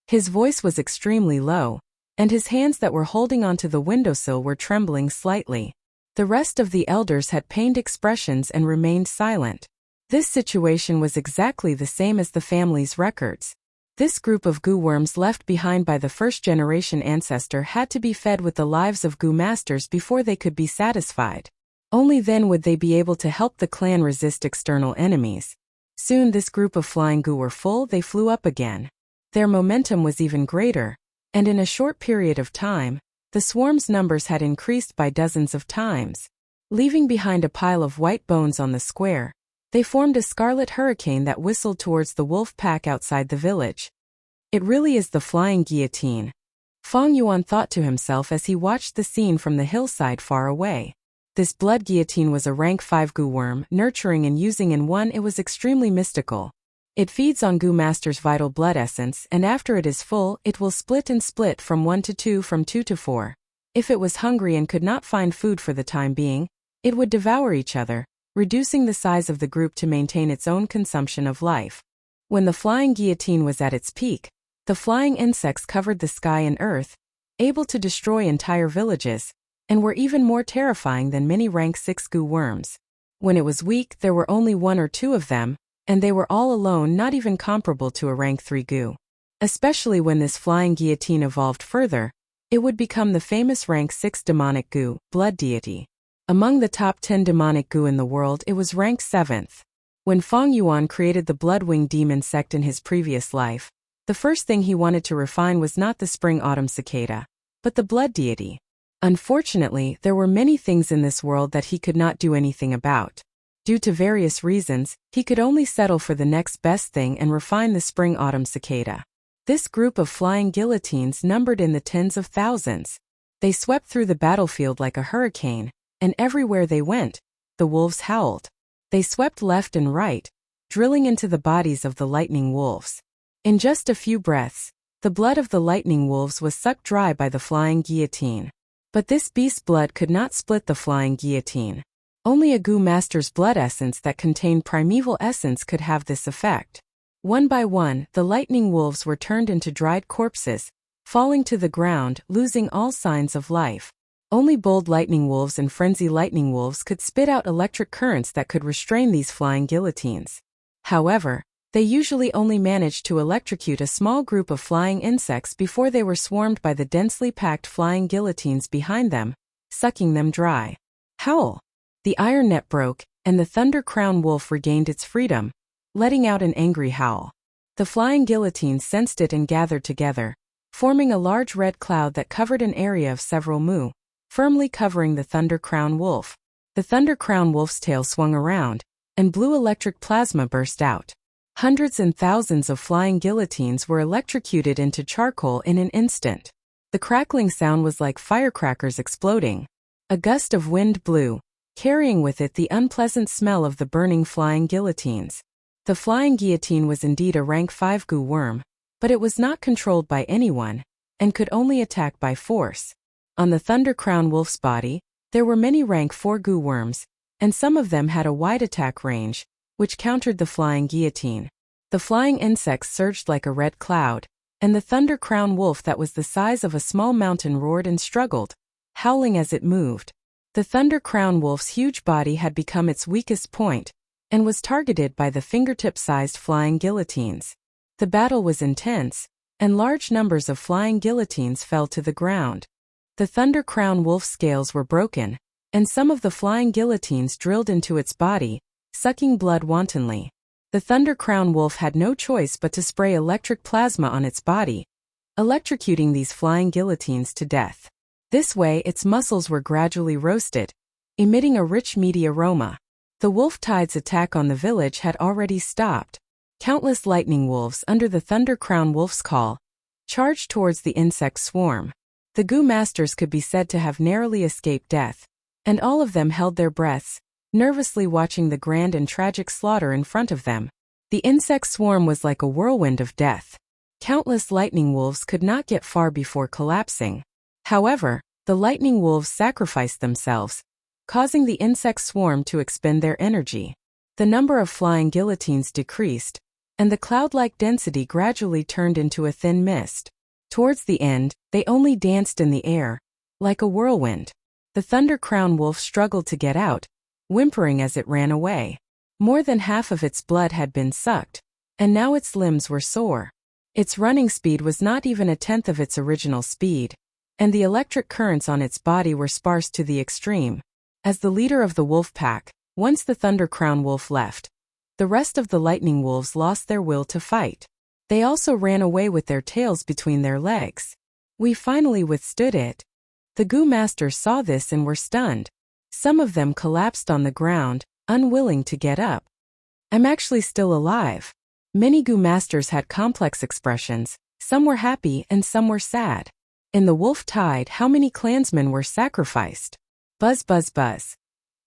His voice was extremely low, and his hands that were holding onto the windowsill were trembling slightly. The rest of the elders had pained expressions and remained silent. This situation was exactly the same as the family's records. This group of goo worms left behind by the first-generation ancestor had to be fed with the lives of goo masters before they could be satisfied. Only then would they be able to help the clan resist external enemies. Soon this group of flying goo were full. They flew up again. Their momentum was even greater, and in a short period of time, the swarm's numbers had increased by dozens of times. Leaving behind a pile of white bones on the square, they formed a scarlet hurricane that whistled towards the wolf pack outside the village. It really is the flying guillotine. Feng Yuan thought to himself as he watched the scene from the hillside far away. This blood guillotine was a rank 5 goo worm, nurturing and using in one. It was extremely mystical. It feeds on goo master's vital blood essence, and after it is full, it will split and split from 1 to 2, from 2 to 4. If it was hungry and could not find food for the time being, it would devour each other, reducing the size of the group to maintain its own consumption of life. When the flying guillotine was at its peak, the flying insects covered the sky and earth, able to destroy entire villages, and were even more terrifying than many rank 6 goo worms. When it was weak, there were only 1 or 2 of them, and they were all alone, not even comparable to a rank 3 goo. Especially when this flying guillotine evolved further, it would become the famous rank 6 demonic goo, blood deity. Among the top 10 demonic goo in the world, it was ranked 7th. When Feng Yuan created the Bloodwing demon sect in his previous life, the first thing he wanted to refine was not the spring-autumn cicada, but the blood deity. Unfortunately, there were many things in this world that he could not do anything about. Due to various reasons, he could only settle for the next best thing and refine the spring-autumn cicada. This group of flying guillotines numbered in the tens of thousands. They swept through the battlefield like a hurricane, and everywhere they went, the wolves howled. They swept left and right, drilling into the bodies of the lightning wolves. In just a few breaths, the blood of the lightning wolves was sucked dry by the flying guillotine. But this beast's blood could not split the flying guillotine. Only a goo master's blood essence that contained primeval essence could have this effect. One by one, the lightning wolves were turned into dried corpses, falling to the ground, losing all signs of life. Only bold lightning wolves and frenzy lightning wolves could spit out electric currents that could restrain these flying guillotines. However, they usually only managed to electrocute a small group of flying insects before they were swarmed by the densely packed flying guillotines behind them, sucking them dry. Howl! The iron net broke, and the Thunder Crown Wolf regained its freedom, letting out an angry howl. The flying guillotines sensed it and gathered together, forming a large red cloud that covered an area of several mu, firmly covering the Thunder Crown Wolf. The Thunder Crown Wolf's tail swung around, and blue electric plasma burst out. Hundreds and thousands of flying guillotines were electrocuted into charcoal in an instant. The crackling sound was like firecrackers exploding. A gust of wind blew, carrying with it the unpleasant smell of the burning flying guillotines. The flying guillotine was indeed a rank 5 goo worm, but it was not controlled by anyone, and could only attack by force. On the Thunder Crown Wolf's body, there were many rank 4 goo worms, and some of them had a wide attack range, which countered the flying guillotine. The flying insects surged like a red cloud, and the Thunder Crown Wolf that was the size of a small mountain roared and struggled, howling as it moved. The Thunder Crown Wolf's huge body had become its weakest point, and was targeted by the fingertip-sized flying guillotines. The battle was intense, and large numbers of flying guillotines fell to the ground. The Thunder Crown Wolf's scales were broken, and some of the flying guillotines drilled into its body, sucking blood wantonly. The Thunder Crown Wolf had no choice but to spray electric plasma on its body, electrocuting these flying guillotines to death. This way its muscles were gradually roasted, emitting a rich meaty aroma. The wolf tide's attack on the village had already stopped. Countless lightning wolves under the Thunder Crown Wolf's call charged towards the insect swarm. The goo masters could be said to have narrowly escaped death, and all of them held their breaths, nervously watching the grand and tragic slaughter in front of them. The insect swarm was like a whirlwind of death. Countless lightning wolves could not get far before collapsing. However, the lightning wolves sacrificed themselves, causing the insect swarm to expend their energy. The number of flying guillotines decreased, and the cloud-like density gradually turned into a thin mist. Towards the end, they only danced in the air, like a whirlwind. The Thunder Crown Wolf struggled to get out, whimpering as it ran away. More than half of its blood had been sucked, and now its limbs were sore. Its running speed was not even a tenth of its original speed, and the electric currents on its body were sparse to the extreme. As the leader of the wolf pack, once the Thunder Crown Wolf left, the rest of the lightning wolves lost their will to fight. They also ran away with their tails between their legs. We finally withstood it. The goo masters saw this and were stunned. Some of them collapsed on the ground, unwilling to get up. I'm actually still alive. Many goo masters had complex expressions. Some were happy and some were sad. In the wolf tide, how many clansmen were sacrificed? Buzz, buzz, buzz.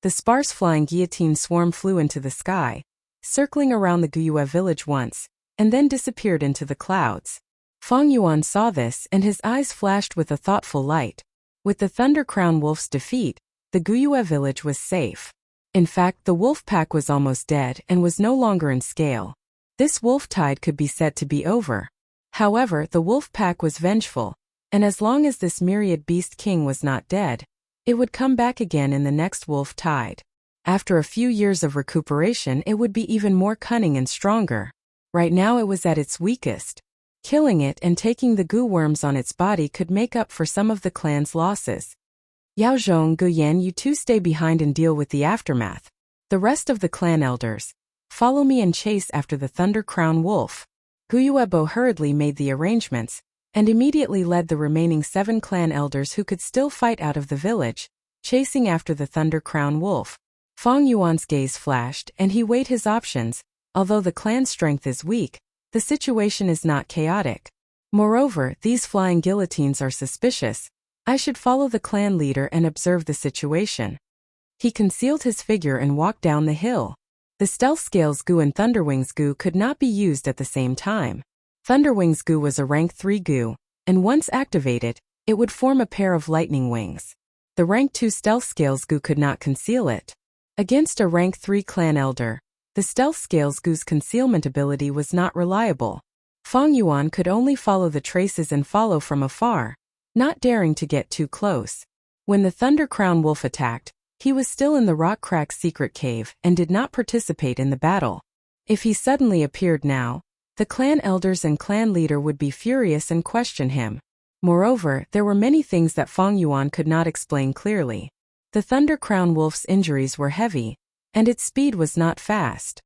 The sparse flying guillotine swarm flew into the sky, circling around the Guyue village once, and then disappeared into the clouds. Feng Yuan saw this and his eyes flashed with a thoughtful light. With the Thunder Crown Wolf's defeat, the Guyue village was safe. In fact, the wolf pack was almost dead and was no longer in scale. This wolf tide could be said to be over. However, the wolf pack was vengeful, and as long as this myriad beast king was not dead, it would come back again in the next wolf tide. After a few years of recuperation, it would be even more cunning and stronger. Right now it was at its weakest. Killing it and taking the goo worms on its body could make up for some of the clan's losses. Yao Zhong, Gu Yan, you two stay behind and deal with the aftermath. The rest of the clan elders, follow me and chase after the Thunder Crown Wolf. Guyuebo hurriedly made the arrangements, and immediately led the remaining 7 clan elders who could still fight out of the village, chasing after the Thunder Crown Wolf. Fang Yuan's gaze flashed, and he weighed his options. Although the clan's strength is weak, the situation is not chaotic. Moreover, these flying guillotines are suspicious. I should follow the clan leader and observe the situation. He concealed his figure and walked down the hill. The Stealth Scales Gu and Thunderwings Gu could not be used at the same time. Thunderwings Gu was a rank 3 Gu, and once activated, it would form a pair of lightning wings. The rank 2 Stealth Scales Gu could not conceal it. Against a rank 3 clan elder, the Stealth Scales Gu's concealment ability was not reliable. Fang Yuan could only follow the traces and follow from afar, not daring to get too close. When the Thunder Crown Wolf attacked, he was still in the rock crack secret cave and did not participate in the battle. If he suddenly appeared now, the clan elders and clan leader would be furious and question him. Moreover, there were many things that Fang Yuan could not explain clearly. The Thunder Crown Wolf's injuries were heavy, and its speed was not fast.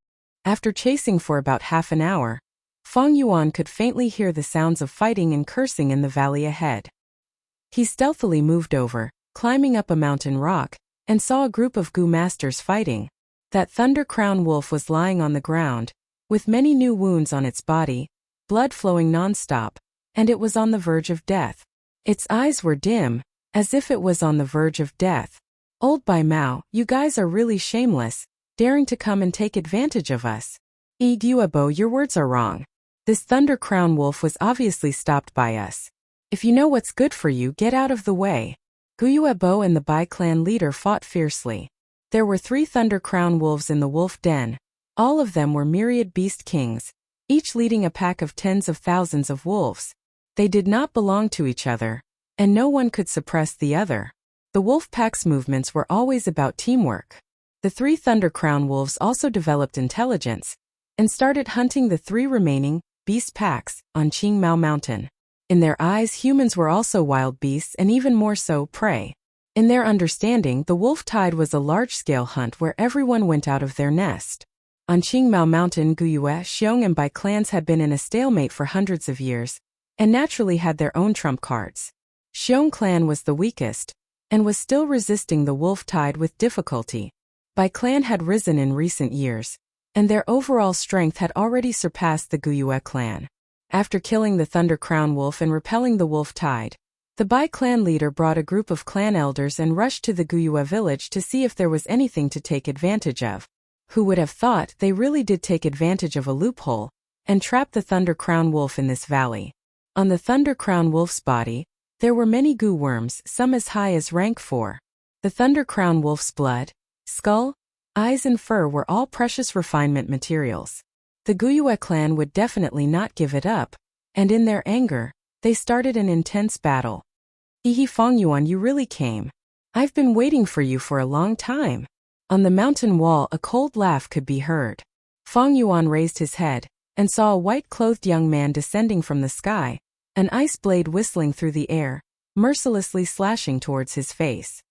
After chasing for about half an hour, Fang Yuan could faintly hear the sounds of fighting and cursing in the valley ahead. He stealthily moved over, climbing up a mountain rock, and saw a group of Gu masters fighting. That Thunder Crown Wolf was lying on the ground, with many new wounds on its body, blood flowing non-stop, and it was on the verge of death. Its eyes were dim, as if it was on the verge of death. Old Bai Mao, you guys are really shameless, daring to come and take advantage of us. Guebo, your words are wrong. This Thunder Crown Wolf was obviously stopped by us. If you know what's good for you, get out of the way. Guyuebo and the Bai clan leader fought fiercely. There were 3 Thunder Crown Wolves in the wolf den. All of them were myriad beast kings, each leading a pack of tens of thousands of wolves. They did not belong to each other, and no one could suppress the other. The wolf pack's movements were always about teamwork. The 3 Thunder Crown Wolves also developed intelligence, and started hunting the 3 remaining beast packs on Qingmao Mountain. In their eyes, humans were also wild beasts and even more so, prey. In their understanding, the wolf tide was a large-scale hunt where everyone went out of their nest. On Qingmao Mountain, Guyue, Xiong and Bai clans had been in a stalemate for hundreds of years, and naturally had their own trump cards. Xiong clan was the weakest, and was still resisting the wolf tide with difficulty. Bai clan had risen in recent years, and their overall strength had already surpassed the Guyue clan. After killing the Thunder Crown Wolf and repelling the wolf tide, the Bai clan leader brought a group of clan elders and rushed to the Guyue village to see if there was anything to take advantage of. Who would have thought they really did take advantage of a loophole, and trap the Thunder Crown Wolf in this valley. On the Thunder Crown Wolf's body, there were many Gu worms, some as high as rank 4. The Thunder Crown Wolf's blood, skull, eyes and fur were all precious refinement materials. The Guyue clan would definitely not give it up, and in their anger, they started an intense battle. Fang Yuan, you really came. I've been waiting for you for a long time. On the mountain wall a cold laugh could be heard. Fang Yuan raised his head, and saw a white-clothed young man descending from the sky, an ice blade whistling through the air, mercilessly slashing towards his face.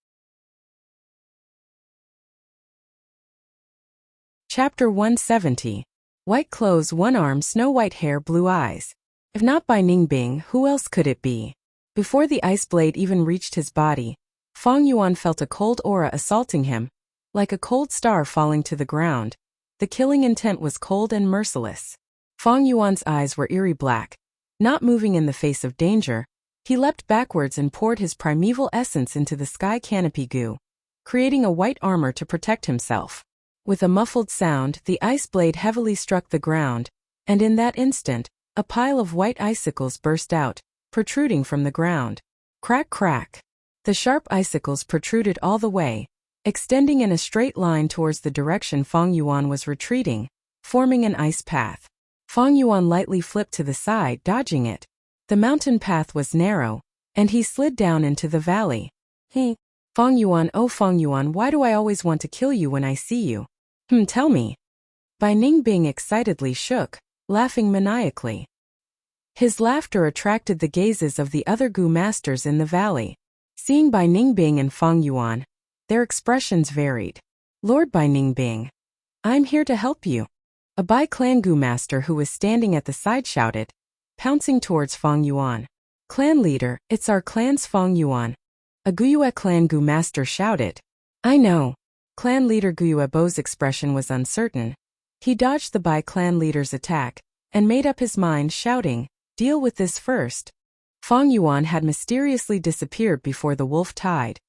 Chapter 170. White clothes, one arm, snow-white hair, blue eyes. If not by Ningbing, who else could it be? Before the ice blade even reached his body, Fang Yuan felt a cold aura assaulting him, like a cold star falling to the ground. The killing intent was cold and merciless. Fang Yuan's eyes were eerie black. Not moving in the face of danger, he leapt backwards and poured his primeval essence into the sky canopy goo, creating a white armor to protect himself. With a muffled sound, the ice blade heavily struck the ground, and in that instant, a pile of white icicles burst out, protruding from the ground. Crack, crack. The sharp icicles protruded all the way, extending in a straight line towards the direction Fang Yuan was retreating, forming an ice path. Fang Yuan lightly flipped to the side, dodging it. The mountain path was narrow, and he slid down into the valley. Fang Yuan, oh Fang Yuan, why do I always want to kill you when I see you? Tell me. Bai Ningbing excitedly shook, laughing maniacally. His laughter attracted the gazes of the other Gu masters in the valley. Seeing Bai Ningbing and Fang Yuan, their expressions varied. Lord Bai Ningbing, I'm here to help you. A Bai Clan Gu master who was standing at the side shouted, pouncing towards Fang Yuan. Clan leader, it's our clan's Fang Yuan. A Guyue Clan Gu master shouted. I know. Clan leader Guyue Bo's expression was uncertain. He dodged the Bai clan leader's attack and made up his mind, shouting, deal with this first. Fang Yuan had mysteriously disappeared before the wolf tide,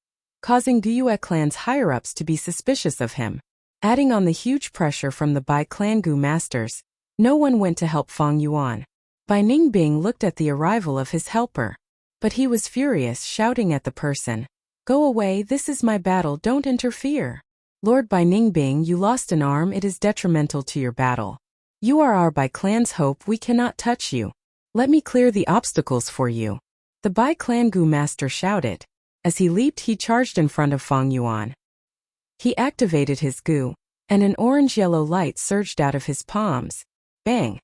causing Guyue clan's higher-ups to be suspicious of him. Adding on the huge pressure from the Bai Clan Gu masters, no one went to help Fang Yuan. Bai Ningbing looked at the arrival of his helper. But he was furious, shouting at the person, go away, this is my battle, don't interfere. Lord Bai Ningbing, you lost an arm, it is detrimental to your battle. You are our Bai clan's hope, we cannot touch you. Let me clear the obstacles for you. The Bai Clan Gu master shouted. As he leaped, he charged in front of Fang Yuan. He activated his Gu, and an orange-yellow light surged out of his palms. Bang!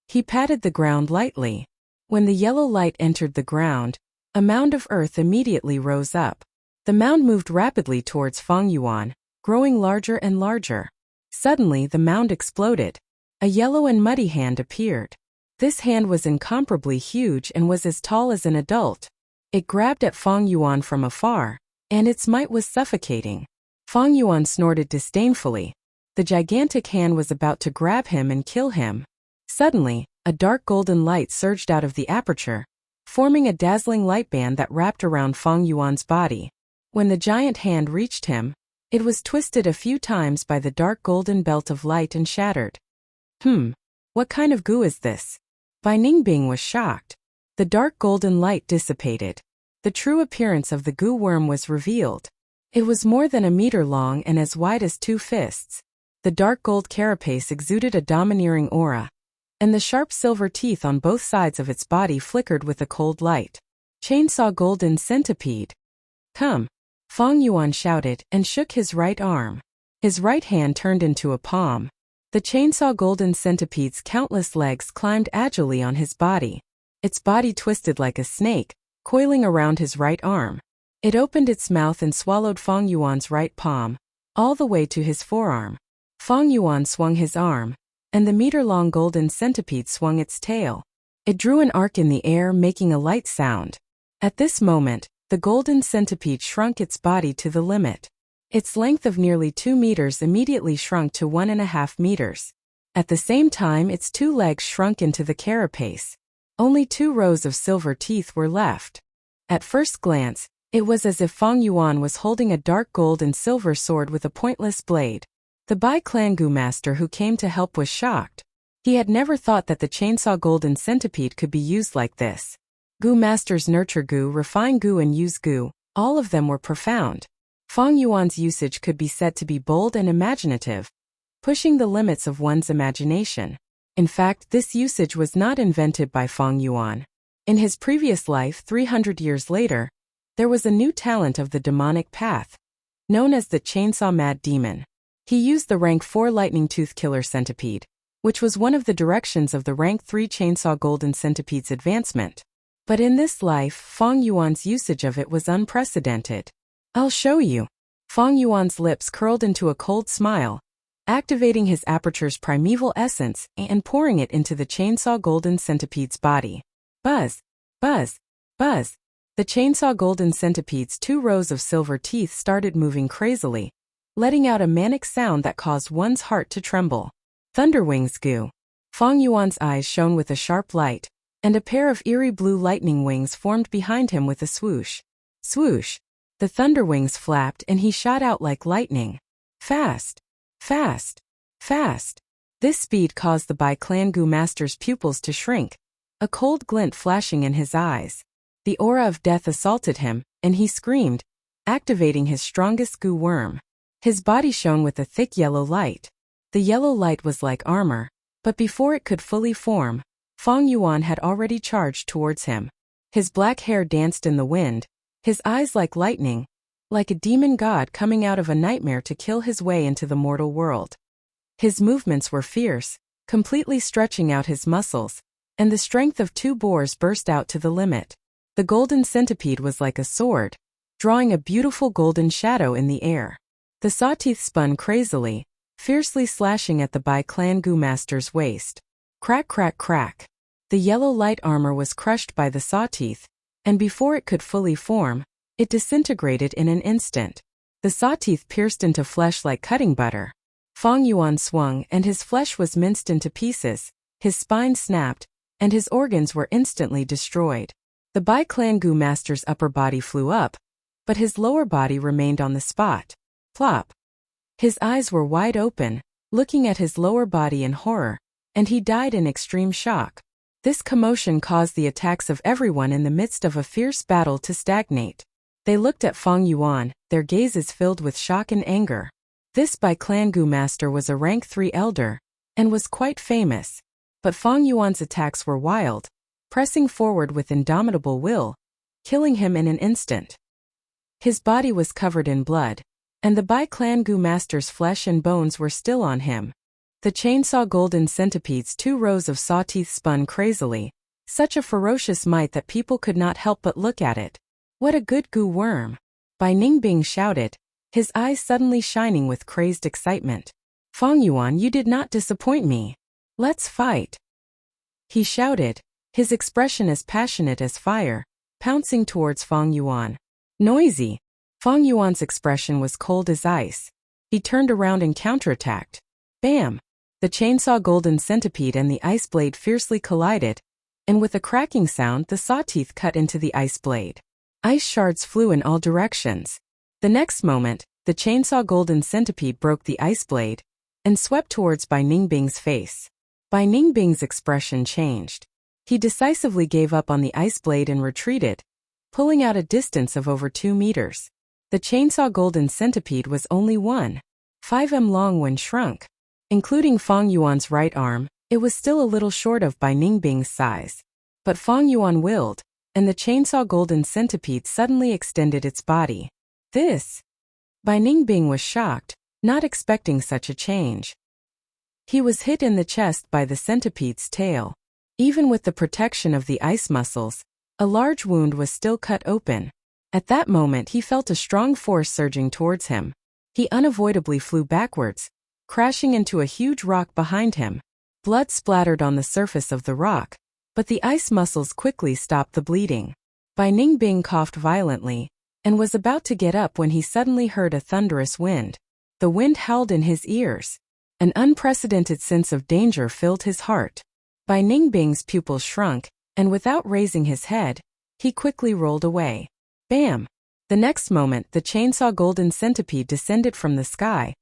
He patted the ground lightly. When the yellow light entered the ground, a mound of earth immediately rose up. The mound moved rapidly towards Fang Yuan, growing larger and larger. Suddenly, the mound exploded. A yellow and muddy hand appeared. This hand was incomparably huge and was as tall as an adult. It grabbed at Fang Yuan from afar, and its might was suffocating. Fang Yuan snorted disdainfully. The gigantic hand was about to grab him and kill him. Suddenly, a dark golden light surged out of the aperture, forming a dazzling light band that wrapped around Fang Yuan's body. When the giant hand reached him, it was twisted a few times by the dark golden belt of light and shattered. What kind of goo is this? Bai Ningbing was shocked. The dark golden light dissipated. The true appearance of the goo worm was revealed. It was more than a meter long and as wide as 2 fists. The dark gold carapace exuded a domineering aura, and the sharp silver teeth on both sides of its body flickered with a cold light. Chainsaw Golden Centipede. Come! Fang Yuan shouted and shook his right arm. His right hand turned into a palm. The Chainsaw Golden Centipede's countless legs climbed agilely on his body. Its body twisted like a snake, coiling around his right arm. It opened its mouth and swallowed Fang Yuan's right palm, all the way to his forearm. Fang Yuan swung his arm, and the meter-long golden centipede swung its tail. It drew an arc in the air, making a light sound. At this moment, the golden centipede shrunk its body to the limit. Its length of nearly 2 meters immediately shrunk to 1.5 meters. At the same time, its 2 legs shrunk into the carapace. Only 2 rows of silver teeth were left. At first glance, it was as if Fang Yuan was holding a dark gold and silver sword with a pointless blade. The Bai Clan Gu master who came to help was shocked. He had never thought that the Chainsaw Golden Centipede could be used like this. Gu masters nurture Gu, refine Gu and use Gu, all of them were profound. Fang Yuan's usage could be said to be bold and imaginative, pushing the limits of one's imagination. In fact, this usage was not invented by Fang Yuan. In his previous life, 300 years later, there was a new talent of the demonic path, known as the Chainsaw Mad Demon. He used the rank 4 Lightning Tooth Killer Centipede, which was one of the directions of the rank 3 Chainsaw Golden Centipede's advancement. But in this life, Fang Yuan's usage of it was unprecedented. I'll show you. Fang Yuan's lips curled into a cold smile, activating his aperture's primeval essence and pouring it into the Chainsaw Golden Centipede's body. Buzz! Buzz! Buzz! The Chainsaw Golden Centipede's 2 rows of silver teeth started moving crazily, letting out a manic sound that caused one's heart to tremble. Thunderwings Gu. Fang Yuan's eyes shone with a sharp light, and a pair of eerie blue lightning wings formed behind him with a swoosh. Swoosh! The thunderwings flapped and he shot out like lightning. Fast! Fast! Fast! This speed caused the Bai Clan Gu master's pupils to shrink, a cold glint flashing in his eyes. The aura of death assaulted him, and he screamed, activating his strongest Gu worm. His body shone with a thick yellow light. The yellow light was like armor, but before it could fully form, Fang Yuan had already charged towards him. His black hair danced in the wind, his eyes like lightning, like a demon god coming out of a nightmare to kill his way into the mortal world. His movements were fierce, completely stretching out his muscles, and the strength of 2 boars burst out to the limit. The golden centipede was like a sword, drawing a beautiful golden shadow in the air. The sawteeth spun crazily, fiercely slashing at the Bai Clan Gu master's waist. Crack, crack, crack. The yellow light armor was crushed by the sawteeth, and before it could fully form, it disintegrated in an instant. The sawteeth pierced into flesh like cutting butter. Fang Yuan swung and his flesh was minced into pieces, his spine snapped, and his organs were instantly destroyed. The Bai Clan Gu master's upper body flew up, but his lower body remained on the spot. Plop. His eyes were wide open, looking at his lower body in horror, and he died in extreme shock. This commotion caused the attacks of everyone in the midst of a fierce battle to stagnate. They looked at Fang Yuan, their gazes filled with shock and anger. This Bai Clan Gu master was a rank 3 elder, and was quite famous. But Fang Yuan's attacks were wild, pressing forward with indomitable will, killing him in an instant. His body was covered in blood, and the Bai Clan Gu master's flesh and bones were still on him. The chainsaw golden centipede's 2 rows of sawteeth spun crazily, such a ferocious might that people could not help but look at it. What a good Gu worm! Bai Ningbing shouted, his eyes suddenly shining with crazed excitement. Fang Yuan, you did not disappoint me. Let's fight! He shouted, his expression as passionate as fire, pouncing towards Fang Yuan. Noisy! Fang Yuan's expression was cold as ice. He turned around and counterattacked. Bam! The chainsaw golden centipede and the ice blade fiercely collided, and with a cracking sound the sawteeth cut into the ice blade. Ice shards flew in all directions. The next moment, the chainsaw golden centipede broke the ice blade and swept towards Bai Ningbing's face. Bai Ningbing's expression changed. He decisively gave up on the ice blade and retreated, pulling out a distance of over 2 meters. The chainsaw golden centipede was only 1.5 m long when shrunk. Including Fang Yuan's right arm, it was still a little short of Bai Ningbing's size. But Fang Yuan willed, and the chainsaw golden centipede suddenly extended its body. This! Bai Ningbing was shocked, not expecting such a change. He was hit in the chest by the centipede's tail. Even with the protection of the ice muscles, a large wound was still cut open. At that moment he felt a strong force surging towards him. He unavoidably flew backwards, crashing into a huge rock behind him. Blood splattered on the surface of the rock, but the ice muscles quickly stopped the bleeding. Bai Ningbing coughed violently, and was about to get up when he suddenly heard a thunderous wind. The wind howled in his ears. An unprecedented sense of danger filled his heart. Bai Ningbing's pupils shrunk, and without raising his head, he quickly rolled away. Bam! The next moment the chainsaw golden centipede descended from the sky,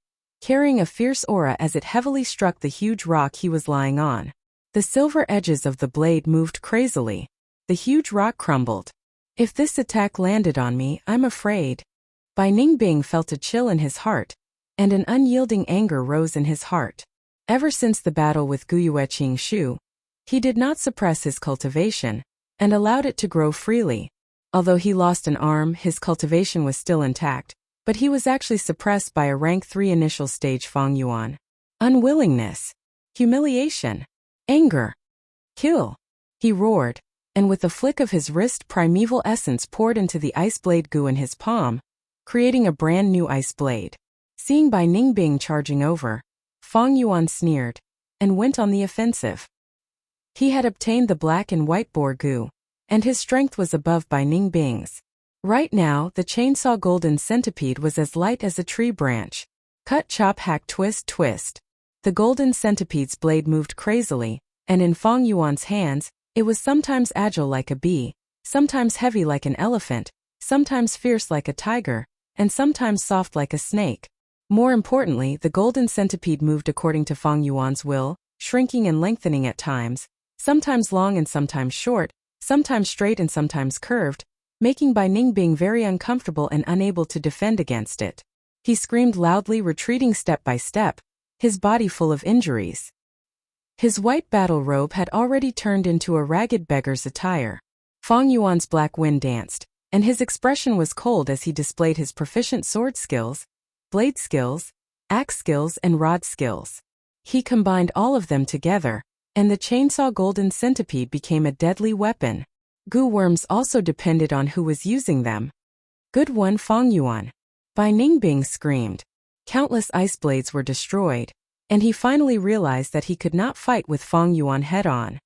carrying a fierce aura as it heavily struck the huge rock he was lying on. The silver edges of the blade moved crazily. The huge rock crumbled. If this attack landed on me, I'm afraid. Bai Ningbing felt a chill in his heart, and an unyielding anger rose in his heart. Ever since the battle with Guyue Qingshu, he did not suppress his cultivation, and allowed it to grow freely. Although he lost an arm, his cultivation was still intact, but he was actually suppressed by a rank 3 initial stage Fang Yuan. Unwillingness. Humiliation. Anger. Kill. He roared, and with a flick of his wrist primeval essence poured into the ice blade Gu in his palm, creating a brand new ice blade. Seeing Bai Ningbing charging over, Fang Yuan sneered, and went on the offensive. He had obtained the black and white boar Gu, and his strength was above Bai Ningbing's. Right now, the chainsaw golden centipede was as light as a tree branch. Cut, chop, hack, twist, twist. The golden centipede's blade moved crazily, and in Fang Yuan's hands, it was sometimes agile like a bee, sometimes heavy like an elephant, sometimes fierce like a tiger, and sometimes soft like a snake. More importantly, the golden centipede moved according to Fang Yuan's will, shrinking and lengthening at times, sometimes long and sometimes short, sometimes straight and sometimes curved, making Bai Ningbing very uncomfortable and unable to defend against it. He screamed loudly, retreating step by step, his body full of injuries. His white battle robe had already turned into a ragged beggar's attire. Fang Yuan's black wind danced, and his expression was cold as he displayed his proficient sword skills, blade skills, axe skills, and rod skills. He combined all of them together, and the chainsaw golden centipede became a deadly weapon. Gu worms also depended on who was using them. Good one, Fang Yuan. Bai Ningbing screamed. Countless ice blades were destroyed, and he finally realized that he could not fight with Fang Yuan head-on.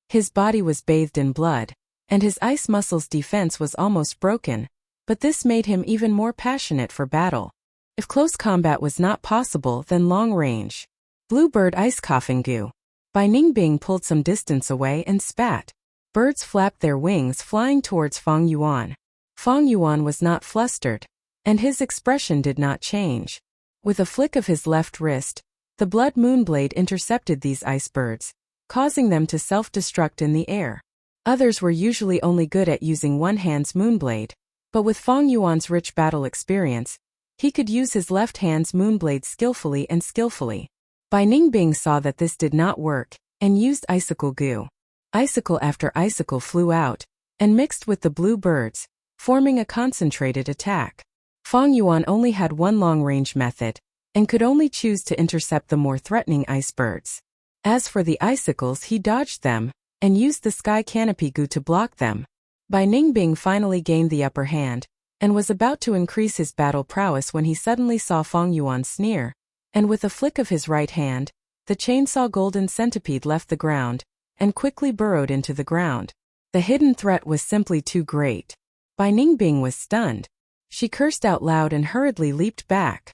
His body was bathed in blood, and his ice muscles' defense was almost broken, but this made him even more passionate for battle. If close combat was not possible, then long range. Bluebird ice coughing goo. Bai Ningbing pulled some distance away and spat. Birds flapped their wings, flying towards Fang Yuan. Fang Yuan was not flustered, and his expression did not change. With a flick of his left wrist, the blood moonblade intercepted these ice birds, causing them to self-destruct in the air. Others were usually only good at using one hand's moonblade, but with Fang Yuan's rich battle experience, he could use his left hand's moonblade skillfully and skillfully. Bai Ningbing saw that this did not work, and used icicle goo. Icicle after icicle flew out, and mixed with the blue birds, forming a concentrated attack. Fang Yuan only had one long-range method, and could only choose to intercept the more threatening ice birds. As for the icicles, he dodged them, and used the sky canopy goo to block them. Bai Ningbing finally gained the upper hand, and was about to increase his battle prowess when he suddenly saw Fang Yuan sneer, and with a flick of his right hand, the chainsaw golden centipede left the ground, and quickly burrowed into the ground. The hidden threat was simply too great. Bai Ningbing was stunned. She cursed out loud and hurriedly leaped back.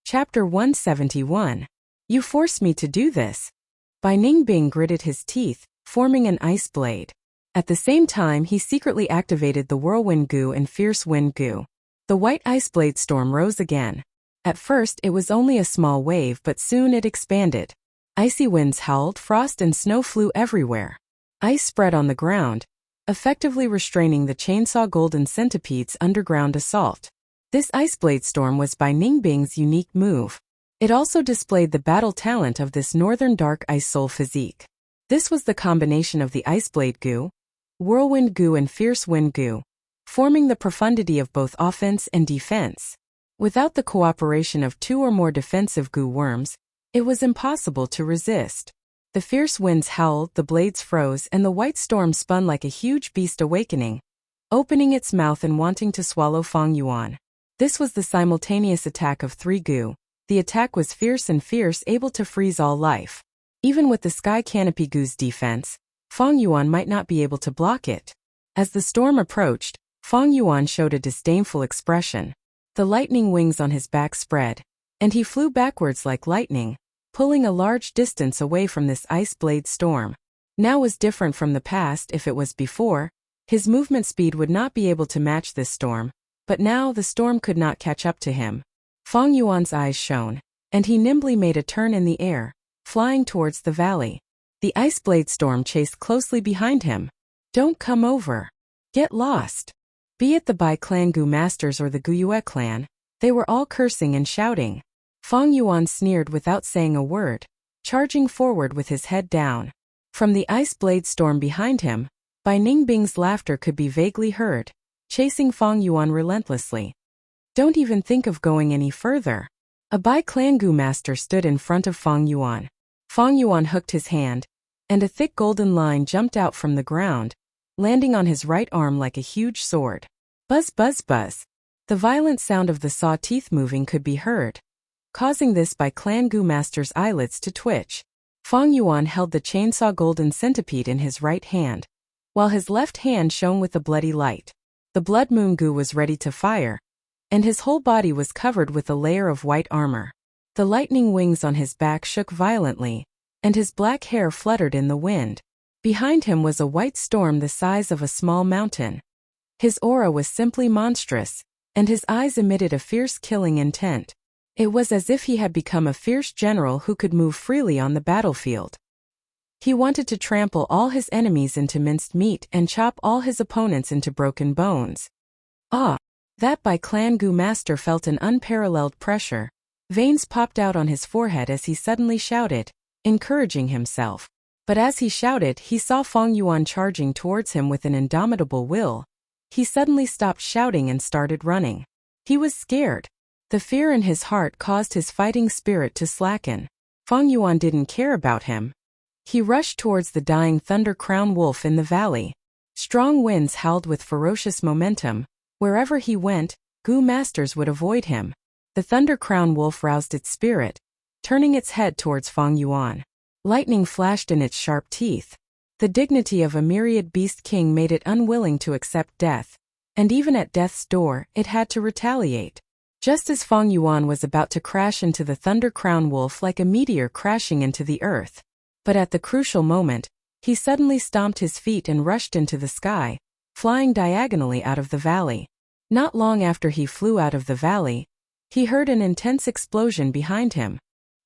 Chapter 171. You forced me to do this. Bai Ningbing gritted his teeth, forming an ice blade. At the same time, he secretly activated the whirlwind goo and fierce wind goo. The white ice blade storm rose again. At first, it was only a small wave, but soon it expanded. Icy winds howled, frost and snow flew everywhere. Ice spread on the ground, effectively restraining the chainsaw golden centipede's underground assault. This ice blade storm was Bai Ningbing's unique move. It also displayed the battle talent of this northern dark ice soul physique. This was the combination of the ice blade goo, whirlwind goo and fierce wind goo, forming the profundity of both offense and defense. Without the cooperation of two or more defensive goo worms, it was impossible to resist. The fierce winds howled, the blades froze, and the white storm spun like a huge beast awakening, opening its mouth and wanting to swallow Fang Yuan. This was the simultaneous attack of three goo. The attack was fierce and fierce, able to freeze all life. Even with the sky canopy goo's defense, Fang Yuan might not be able to block it. As the storm approached, Fang Yuan showed a disdainful expression. The lightning wings on his back spread, and he flew backwards like lightning, pulling a large distance away from this ice blade storm. Now was different from the past. If it was before, his movement speed would not be able to match this storm, but now the storm could not catch up to him. Fang Yuan's eyes shone, and he nimbly made a turn in the air, flying towards the valley. The ice blade storm chased closely behind him. Don't come over. Get lost. Be it the Bai clan Gu masters or the Guyue clan, they were all cursing and shouting. Fang Yuan sneered without saying a word, charging forward with his head down. From the ice blade storm behind him, Bai Ningbing's laughter could be vaguely heard, chasing Fang Yuan relentlessly. Don't even think of going any further. A Bai clan Gu master stood in front of Fang Yuan. Fang Yuan hooked his hand, and a thick golden line jumped out from the ground, landing on his right arm like a huge sword. Buzz buzz buzz. The violent sound of the saw teeth moving could be heard, causing this Bai clan Gu master's eyelids to twitch. Fang Yuan held the chainsaw golden centipede in his right hand, while his left hand shone with a bloody light. The blood moon Gu was ready to fire, and his whole body was covered with a layer of white armor. The lightning wings on his back shook violently, and his black hair fluttered in the wind. Behind him was a white storm the size of a small mountain. His aura was simply monstrous, and his eyes emitted a fierce killing intent. It was as if he had become a fierce general who could move freely on the battlefield. He wanted to trample all his enemies into minced meat and chop all his opponents into broken bones. Ah! That Bai clan Gu master felt an unparalleled pressure. Veins popped out on his forehead as he suddenly shouted, encouraging himself. But as he shouted, he saw Fang Yuan charging towards him with an indomitable will. He suddenly stopped shouting and started running. He was scared. The fear in his heart caused his fighting spirit to slacken. Fang Yuan didn't care about him. He rushed towards the dying Thunder Crown Wolf in the valley. Strong winds howled with ferocious momentum. Wherever he went, Gu masters would avoid him. The Thunder Crown Wolf roused its spirit, turning its head towards Fang Yuan. Lightning flashed in its sharp teeth. The dignity of a myriad beast king made it unwilling to accept death. And even at death's door, it had to retaliate. Just as Fang Yuan was about to crash into the Thunder Crown Wolf like a meteor crashing into the earth. But at the crucial moment, he suddenly stomped his feet and rushed into the sky, flying diagonally out of the valley. Not long after he flew out of the valley, he heard an intense explosion behind him.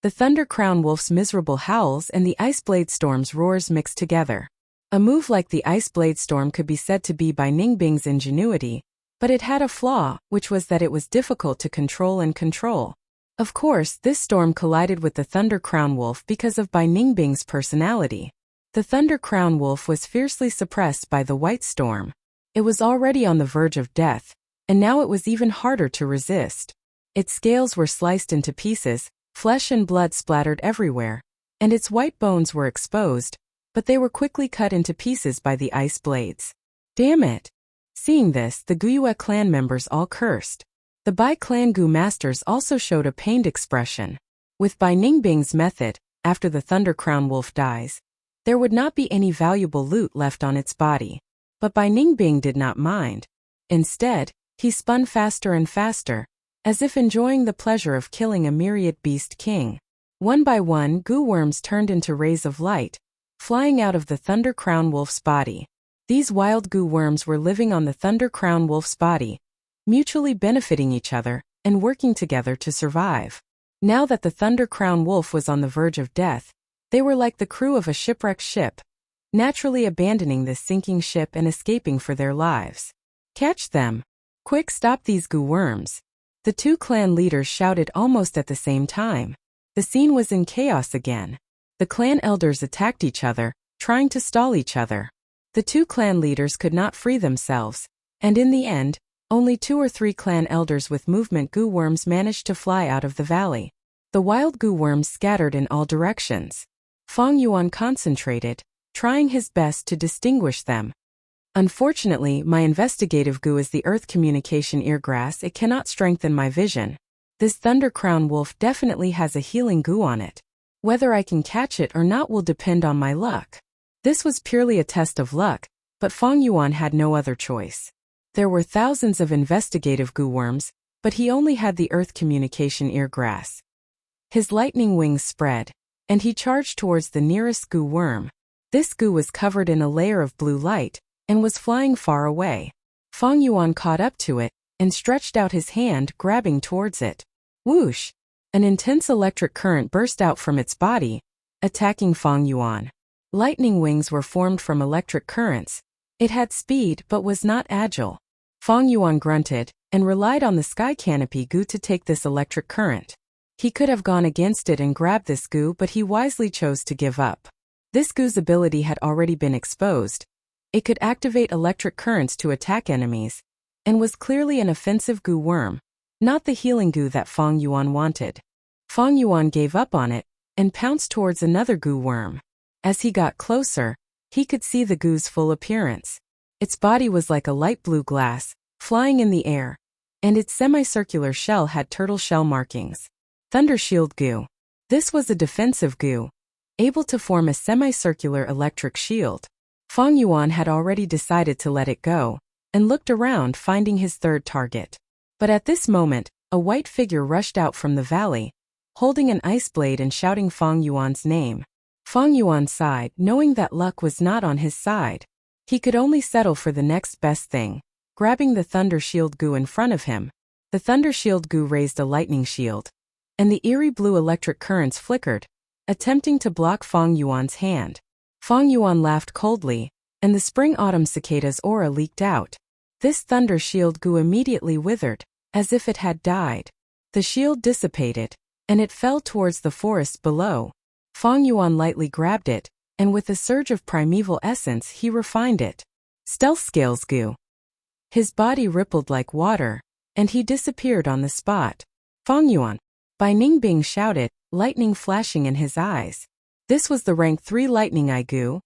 The Thunder Crown Wolf's miserable howls and the Ice Blade Storm's roars mixed together. A move like the Ice Blade Storm could be said to be by Ningbing's ingenuity, but it had a flaw, which was that it was difficult to control and control. Of course, this storm collided with the Thunder Crown Wolf because of Bai Ningbing's personality. The Thunder Crown Wolf was fiercely suppressed by the White Storm. It was already on the verge of death, and now it was even harder to resist. Its scales were sliced into pieces, flesh and blood splattered everywhere, and its white bones were exposed, but they were quickly cut into pieces by the ice blades. Damn it! Seeing this, the Guyue clan members all cursed. The Bai clan Gu masters also showed a pained expression. With Bai Ningbing's method, after the Thunder Crown Wolf dies, there would not be any valuable loot left on its body. But Bai Ningbing did not mind. Instead, he spun faster and faster, as if enjoying the pleasure of killing a myriad beast king. One by one, Gu worms turned into rays of light, flying out of the Thunder Crown Wolf's body. These wild Gu worms were living on the Thunder Crown Wolf's body, mutually benefiting each other and working together to survive. Now that the Thunder Crown Wolf was on the verge of death, they were like the crew of a shipwrecked ship, naturally abandoning this sinking ship and escaping for their lives. Catch them! Quick, stop these Gu worms! The two clan leaders shouted almost at the same time. The scene was in chaos again. The clan elders attacked each other, trying to stall each other. The two clan leaders could not free themselves, and in the end, only 2 or 3 clan elders with movement Gu worms managed to fly out of the valley. The wild Gu worms scattered in all directions. Fang Yuan concentrated, trying his best to distinguish them. Unfortunately, my investigative Gu is the earth communication eargrass. It cannot strengthen my vision. This Thunder Crown Wolf definitely has a healing Gu on it. Whether I can catch it or not will depend on my luck. This was purely a test of luck, but Fang Yuan had no other choice. There were thousands of investigative Gu worms, but he only had the earth communication eargrass. His lightning wings spread, and he charged towards the nearest Gu worm. This Gu was covered in a layer of blue light, and was flying far away. Fang Yuan caught up to it, and stretched out his hand, grabbing towards it. Whoosh! An intense electric current burst out from its body, attacking Fang Yuan. Lightning wings were formed from electric currents. It had speed but was not agile. Fang Yuan grunted, and relied on the sky canopy Gu to take this electric current. He could have gone against it and grabbed this Gu, but he wisely chose to give up. This Gu's ability had already been exposed. It could activate electric currents to attack enemies, and was clearly an offensive Gu worm, not the healing Gu that Fang Yuan wanted. Fang Yuan gave up on it, and pounced towards another Gu worm. As he got closer, he could see the Gu's full appearance. Its body was like a light blue glass, flying in the air, and its semicircular shell had turtle shell markings. Thunder Shield Gu. This was a defensive Gu, able to form a semicircular electric shield. Fang Yuan had already decided to let it go, and looked around, finding his third target. But at this moment, a white figure rushed out from the valley, holding an ice blade and shouting Fang Yuan's name. Fang Yuan sighed, knowing that luck was not on his side. He could only settle for the next best thing, grabbing the Thunder Shield Gu in front of him. The Thunder Shield Gu raised a lightning shield, and the eerie blue electric currents flickered, attempting to block Fang Yuan's hand. Fang Yuan laughed coldly, and the spring-autumn cicada's aura leaked out. This Thunder Shield Gu immediately withered, as if it had died. The shield dissipated, and it fell towards the forest below. Fang Yuan lightly grabbed it, and with a surge of primeval essence he refined it. Stealth Scales Gu. His body rippled like water, and he disappeared on the spot. Fang Yuan! Bai Ningbing shouted, lightning flashing in his eyes. This was the rank 3 lightning eye Gu,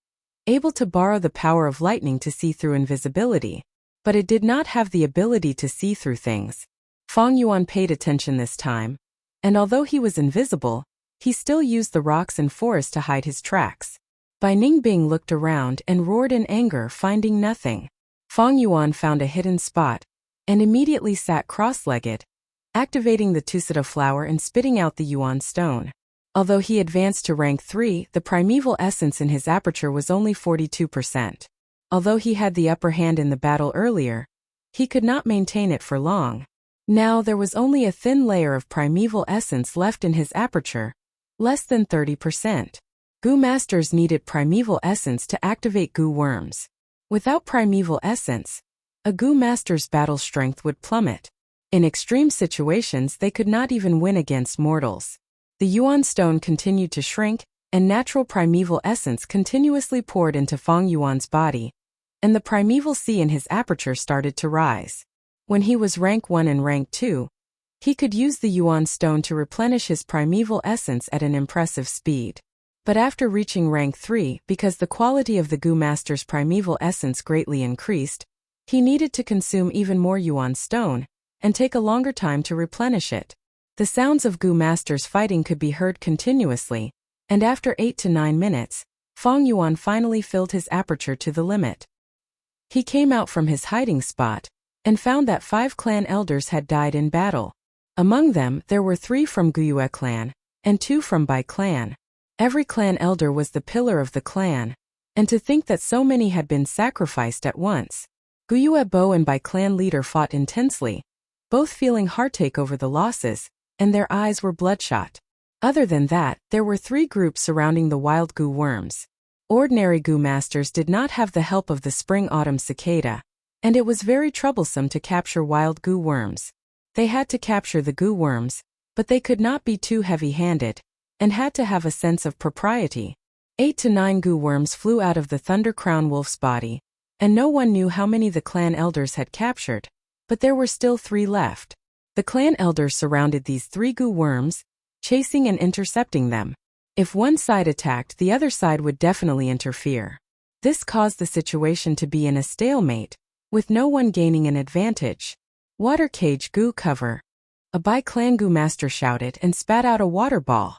able to borrow the power of lightning to see through invisibility, but it did not have the ability to see through things. Fang Yuan paid attention this time, and although he was invisible, he still used the rocks and forest to hide his tracks. Bai Ningbing looked around and roared in anger, finding nothing. Fang Yuan found a hidden spot and immediately sat cross-legged, activating the Tusita flower and spitting out the Yuan stone. Although he advanced to rank 3, the primeval essence in his aperture was only 42%. Although he had the upper hand in the battle earlier, he could not maintain it for long. Now there was only a thin layer of primeval essence left in his aperture, less than 30%. Gu masters needed primeval essence to activate Gu worms. Without primeval essence, a Gu master's battle strength would plummet. In extreme situations they could not even win against mortals. The Yuan stone continued to shrink, and natural primeval essence continuously poured into Fang Yuan's body, and the primeval sea in his aperture started to rise. When he was rank 1 and rank 2, he could use the Yuan stone to replenish his primeval essence at an impressive speed. But after reaching rank 3, because the quality of the Gu master's primeval essence greatly increased, he needed to consume even more Yuan stone, and take a longer time to replenish it. The sounds of Gu masters fighting could be heard continuously, and after 8 to 9 minutes, Fang Yuan finally filled his aperture to the limit. He came out from his hiding spot, and found that 5 clan elders had died in battle. Among them, there were 3 from Guyue clan, and 2 from Bai clan. Every clan elder was the pillar of the clan, and to think that so many had been sacrificed at once. Guyue Bo and Bai clan leader fought intensely, both feeling heartache over the losses, and their eyes were bloodshot. Other than that, there were 3 groups surrounding the wild Gu worms. Ordinary Gu masters did not have the help of the spring-autumn cicada, and it was very troublesome to capture wild Gu worms. They had to capture the Gu worms, but they could not be too heavy-handed, and had to have a sense of propriety. 8 to 9 Gu worms flew out of the Thunder Crown Wolf's body, and no one knew how many the clan elders had captured, but there were still 3 left. The clan elders surrounded these 3 Gu worms, chasing and intercepting them. If one side attacked, the other side would definitely interfere. This caused the situation to be in a stalemate, with no one gaining an advantage. Water cage Gu cover. A Bai clan Gu master shouted and spat out a water ball.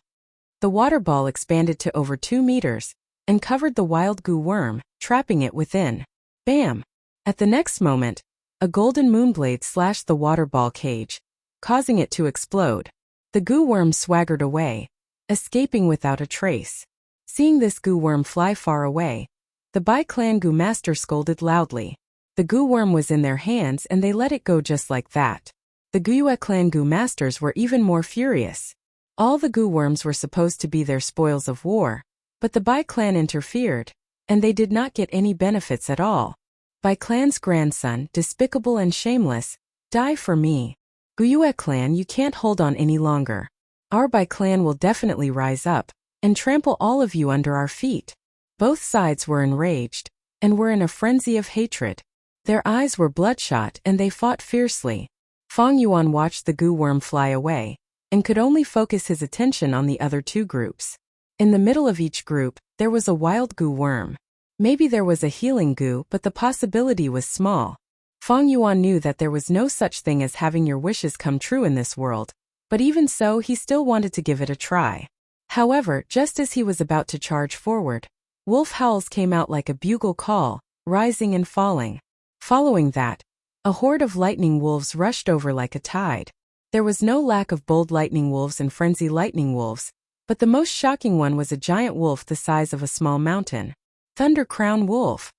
The water ball expanded to over 2 meters, and covered the wild Gu worm, trapping it within. Bam! At the next moment, a golden moonblade slashed the water ball cage, causing it to explode. The Gu worm swaggered away, escaping without a trace. Seeing this Gu worm fly far away, the Bai clan Gu master scolded loudly. The Gu worm was in their hands and they let it go just like that. The Guyue clan Gu masters were even more furious. All the Gu worms were supposed to be their spoils of war, but the Bai clan interfered, and they did not get any benefits at all. Bai clan's grandson, despicable and shameless, die for me. Guyue clan, you can't hold on any longer. Our Bai clan will definitely rise up, and trample all of you under our feet. Both sides were enraged, and were in a frenzy of hatred. Their eyes were bloodshot and they fought fiercely. Fang Yuan watched the Gu worm fly away, and could only focus his attention on the other 2 groups. In the middle of each group, there was a wild Gu worm. Maybe there was a healing Gu, but the possibility was small. Fang Yuan knew that there was no such thing as having your wishes come true in this world, but even so he still wanted to give it a try. However, just as he was about to charge forward, wolf howls came out like a bugle call, rising and falling. Following that, a horde of lightning wolves rushed over like a tide. There was no lack of bold lightning wolves and frenzy lightning wolves, but the most shocking one was a giant wolf the size of a small mountain. Thunder Crown Wolf.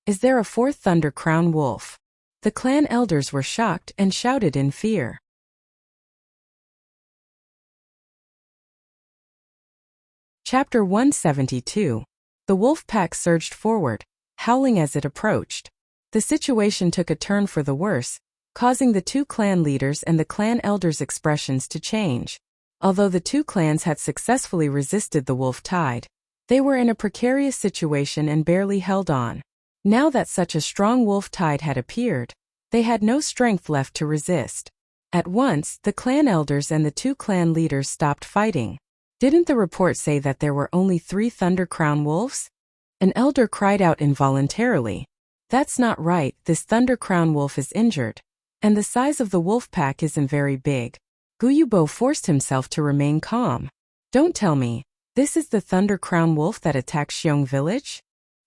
Is there a 4th Thunder Crown Wolf? The clan elders were shocked and shouted in fear. Chapter 172. The wolf pack surged forward, howling as it approached. The situation took a turn for the worse, causing the 2 clan leaders and the clan elders' expressions to change. Although the 2 clans had successfully resisted the wolf tide, they were in a precarious situation and barely held on. Now that such a strong wolf tide had appeared, they had no strength left to resist. At once, the clan elders and the 2 clan leaders stopped fighting. Didn't the report say that there were only 3 Thunder Crown wolves? An elder cried out involuntarily. That's not right, this Thunder Crown wolf is injured. And the size of the wolf pack isn't very big. Guyubo forced himself to remain calm. Don't tell me, this is the Thunder Crown wolf that attacked Xiong village?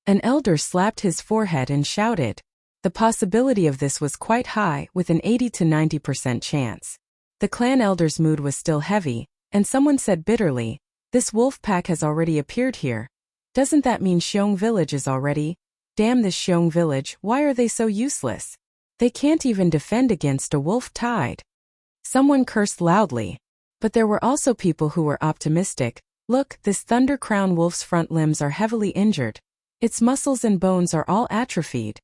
An elder slapped his forehead and shouted. The possibility of this was quite high, with an 80 to 90% chance. The clan elder's mood was still heavy, and someone said bitterly, this wolf pack has already appeared here. Doesn't that mean Xiong village is already? Damn this Xiong village, why are they so useless? They can't even defend against a wolf tide. Someone cursed loudly. But there were also people who were optimistic. Look, this Thunder Crown wolf's front limbs are heavily injured. Its muscles and bones are all atrophied.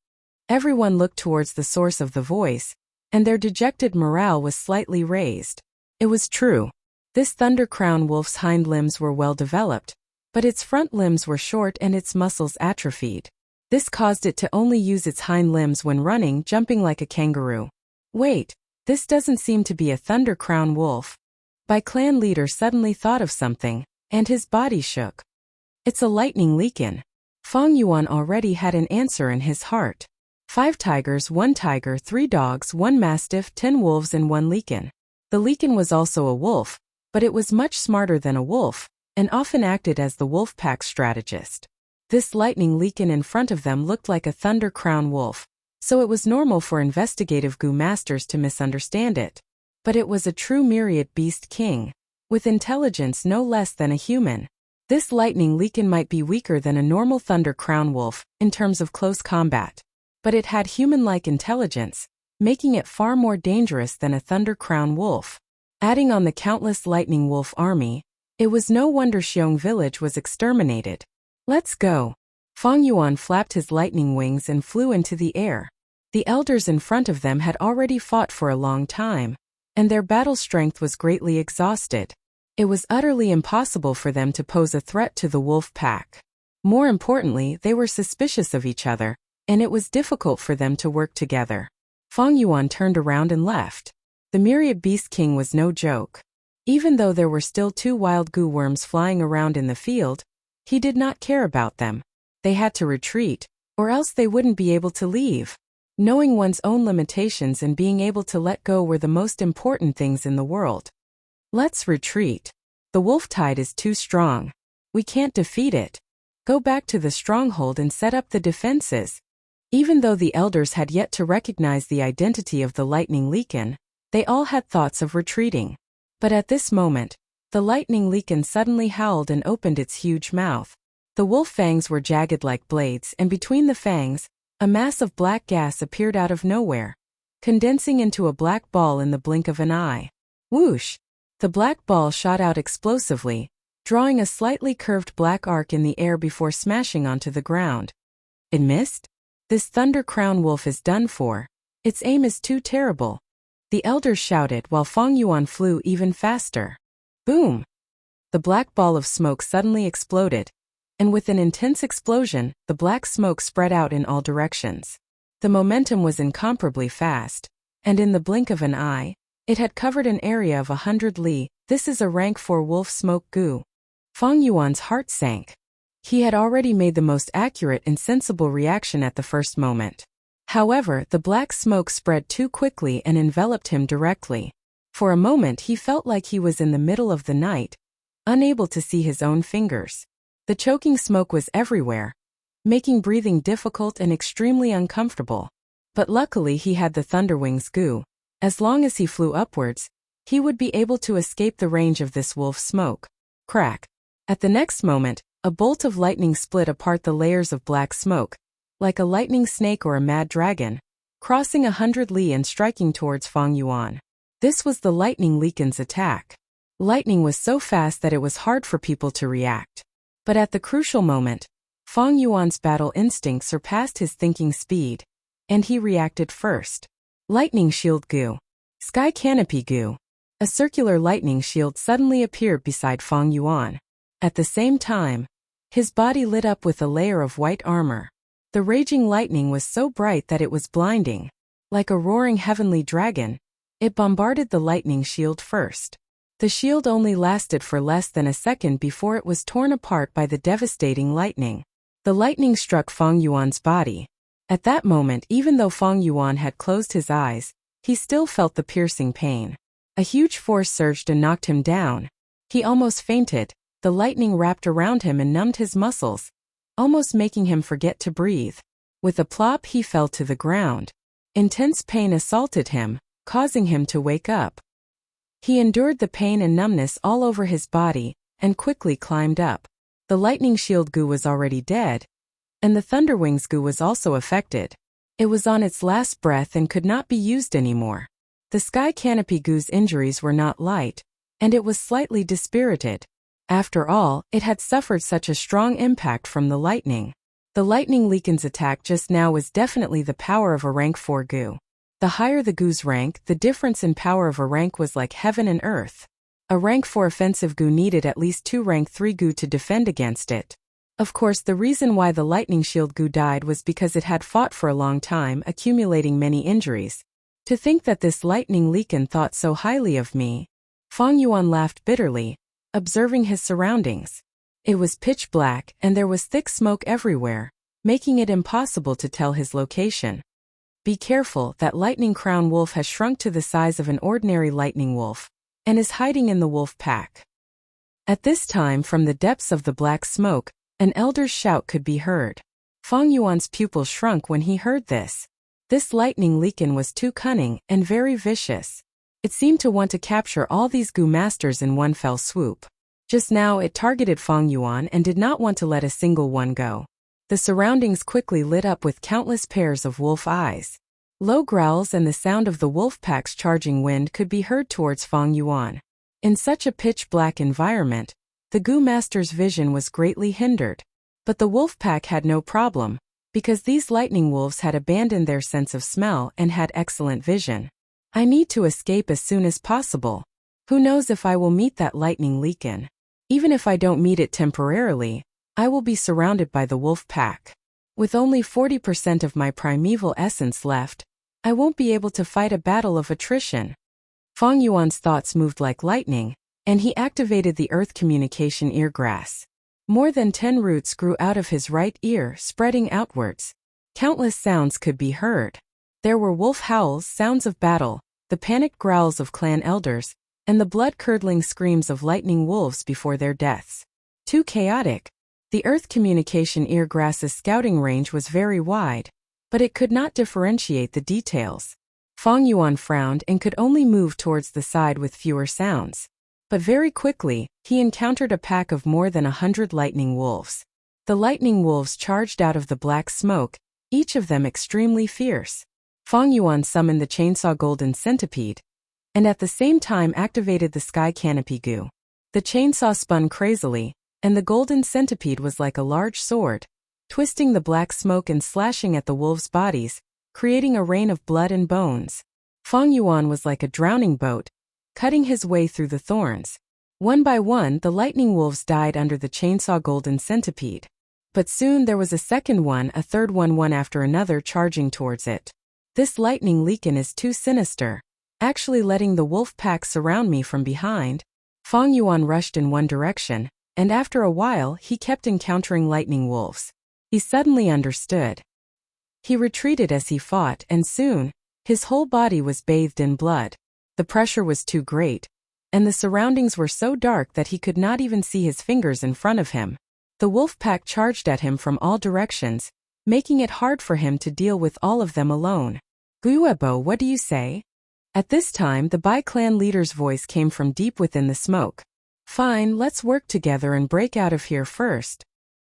Everyone looked towards the source of the voice, and their dejected morale was slightly raised. It was true. This Thunder Crown wolf's hind limbs were well developed, but its front limbs were short and its muscles atrophied. This caused it to only use its hind limbs when running, jumping like a kangaroo. Wait, this doesn't seem to be a Thunder Crown wolf. My clan leader suddenly thought of something, and his body shook. It's a lightning lichen. Fang Yuan already had an answer in his heart. 5 tigers, 1 tiger, 3 dogs, 1 mastiff, 10 wolves and 1 lichen. The lichen was also a wolf, but it was much smarter than a wolf, and often acted as the wolf pack strategist. This lightning lichen in front of them looked like a Thunder Crown wolf, so it was normal for investigative Gu masters to misunderstand it. But it was a true myriad beast king, with intelligence no less than a human. This lightning lichen might be weaker than a normal Thunder Crown wolf in terms of close combat, but it had human-like intelligence, making it far more dangerous than a Thunder Crown wolf. Adding on the countless lightning wolf army, it was no wonder Xiong village was exterminated. Let's go. Fang Yuan flapped his lightning wings and flew into the air. The elders in front of them had already fought for a long time, and their battle strength was greatly exhausted. It was utterly impossible for them to pose a threat to the wolf pack. More importantly, they were suspicious of each other, and it was difficult for them to work together. Fang Yuan turned around and left. The myriad beast king was no joke. Even though there were still 2 wild goo worms flying around in the field, he did not care about them. They had to retreat, or else they wouldn't be able to leave. Knowing one's own limitations and being able to let go were the most important things in the world. Let's retreat. The wolf tide is too strong. We can't defeat it. Go back to the stronghold and set up the defenses. Even though the elders had yet to recognize the identity of the lightning lichen, they all had thoughts of retreating. But at this moment, the lightning lichen suddenly howled and opened its huge mouth. The wolf fangs were jagged like blades, and between the fangs, a mass of black gas appeared out of nowhere, condensing into a black ball in the blink of an eye. Whoosh! The black ball shot out explosively, drawing a slightly curved black arc in the air before smashing onto the ground. It missed? This Thunder Crown wolf is done for. Its aim is too terrible. The elders shouted while Fang Yuan flew even faster. Boom! The black ball of smoke suddenly exploded, and with an intense explosion, the black smoke spread out in all directions. The momentum was incomparably fast, and in the blink of an eye, it had covered an area of 100 li. This is a rank 4 wolf smoke goo. Fang Yuan's heart sank. He had already made the most accurate and sensible reaction at the first moment. However, the black smoke spread too quickly and enveloped him directly. For a moment he felt like he was in the middle of the night, unable to see his own fingers. The choking smoke was everywhere, making breathing difficult and extremely uncomfortable. But luckily he had the Thunderwings goo. As long as he flew upwards, he would be able to escape the range of this wolf smoke. Crack! At the next moment, a bolt of lightning split apart the layers of black smoke, like a lightning snake or a mad dragon, crossing 100 li and striking towards Fang Yuan. This was the lightning lichen's attack. Lightning was so fast that it was hard for people to react. But at the crucial moment, Fang Yuan's battle instinct surpassed his thinking speed, and he reacted first. Lightning Shield Goo. Sky Canopy Goo. A circular lightning shield suddenly appeared beside Fang Yuan. At the same time, his body lit up with a layer of white armor. The raging lightning was so bright that it was blinding. Like a roaring heavenly dragon, it bombarded the lightning shield first. The shield only lasted for less than a second before it was torn apart by the devastating lightning. The lightning struck Feng Yuan's body. At that moment, even though Feng Yuan had closed his eyes, he still felt the piercing pain. A huge force surged and knocked him down. He almost fainted. The lightning wrapped around him and numbed his muscles, almost making him forget to breathe. With a plop, he fell to the ground. Intense pain assaulted him, causing him to wake up. He endured the pain and numbness all over his body, and quickly climbed up. The lightning shield goo was already dead, and the thunderwings goo was also affected. It was on its last breath and could not be used anymore. The sky canopy goo's injuries were not light, and it was slightly dispirited. After all, it had suffered such a strong impact from the lightning. The lightning Leakin's attack just now was definitely the power of a rank 4 goo. The higher the goo's rank, the difference in power of a rank was like heaven and earth. A rank 4 offensive goo needed at least 2 rank 3 goo to defend against it. Of course, the reason why the lightning shield goo died was because it had fought for a long time, accumulating many injuries. To think that this lightning Leakin thought so highly of me. Feng Yuan laughed bitterly, observing his surroundings. It was pitch black, and there was thick smoke everywhere, making it impossible to tell his location. Be careful, that lightning crown wolf has shrunk to the size of an ordinary lightning wolf, and is hiding in the wolf pack. At this time, from the depths of the black smoke, an elder's shout could be heard. Feng Yuan's pupil shrunk when he heard this. This lightning Leakin was too cunning and very vicious. It seemed to want to capture all these goo masters in one fell swoop. Just now it targeted Feng Yuan and did not want to let a single one go. The surroundings quickly lit up with countless pairs of wolf eyes. Low growls and the sound of the wolf pack's charging wind could be heard towards Feng Yuan. In such a pitch-black environment, the goo master's vision was greatly hindered. But the wolf pack had no problem, because these lightning wolves had abandoned their sense of smell and had excellent vision. I need to escape as soon as possible. Who knows if I will meet that lightning Leakin? Even if I don't meet it temporarily, I will be surrounded by the wolf pack. With only 40% of my primeval essence left, I won't be able to fight a battle of attrition. Feng Yuan's thoughts moved like lightning, and he activated the earth communication eargrass. More than 10 roots grew out of his right ear, spreading outwards. Countless sounds could be heard. There were wolf howls, sounds of battle, the panicked growls of clan elders, and the blood-curdling screams of lightning wolves before their deaths. Too chaotic. The earth communication eargrass's scouting range was very wide, but it could not differentiate the details. Feng Yuan frowned and could only move towards the side with fewer sounds. But very quickly, he encountered a pack of more than 100 lightning wolves. The lightning wolves charged out of the black smoke, each of them extremely fierce. Feng Yuan summoned the chainsaw golden centipede, and at the same time activated the sky canopy goo. The chainsaw spun crazily, and the golden centipede was like a large sword, twisting the black smoke and slashing at the wolves' bodies, creating a rain of blood and bones. Feng Yuan was like a drowning boat, cutting his way through the thorns. One by one, the lightning wolves died under the chainsaw golden centipede. But soon there was a second one, a third one after another charging towards it. This lightning Leakin is too sinister. Actually letting the wolf pack surround me from behind. Feng Yuan rushed in one direction, and after a while he kept encountering lightning wolves. He suddenly understood. He retreated as he fought, and soon, his whole body was bathed in blood. The pressure was too great, and the surroundings were so dark that he could not even see his fingers in front of him. The wolf pack charged at him from all directions, making it hard for him to deal with all of them alone. Guebo, what do you say? At this time, the Bai clan leader's voice came from deep within the smoke. Fine, let's work together and break out of here first.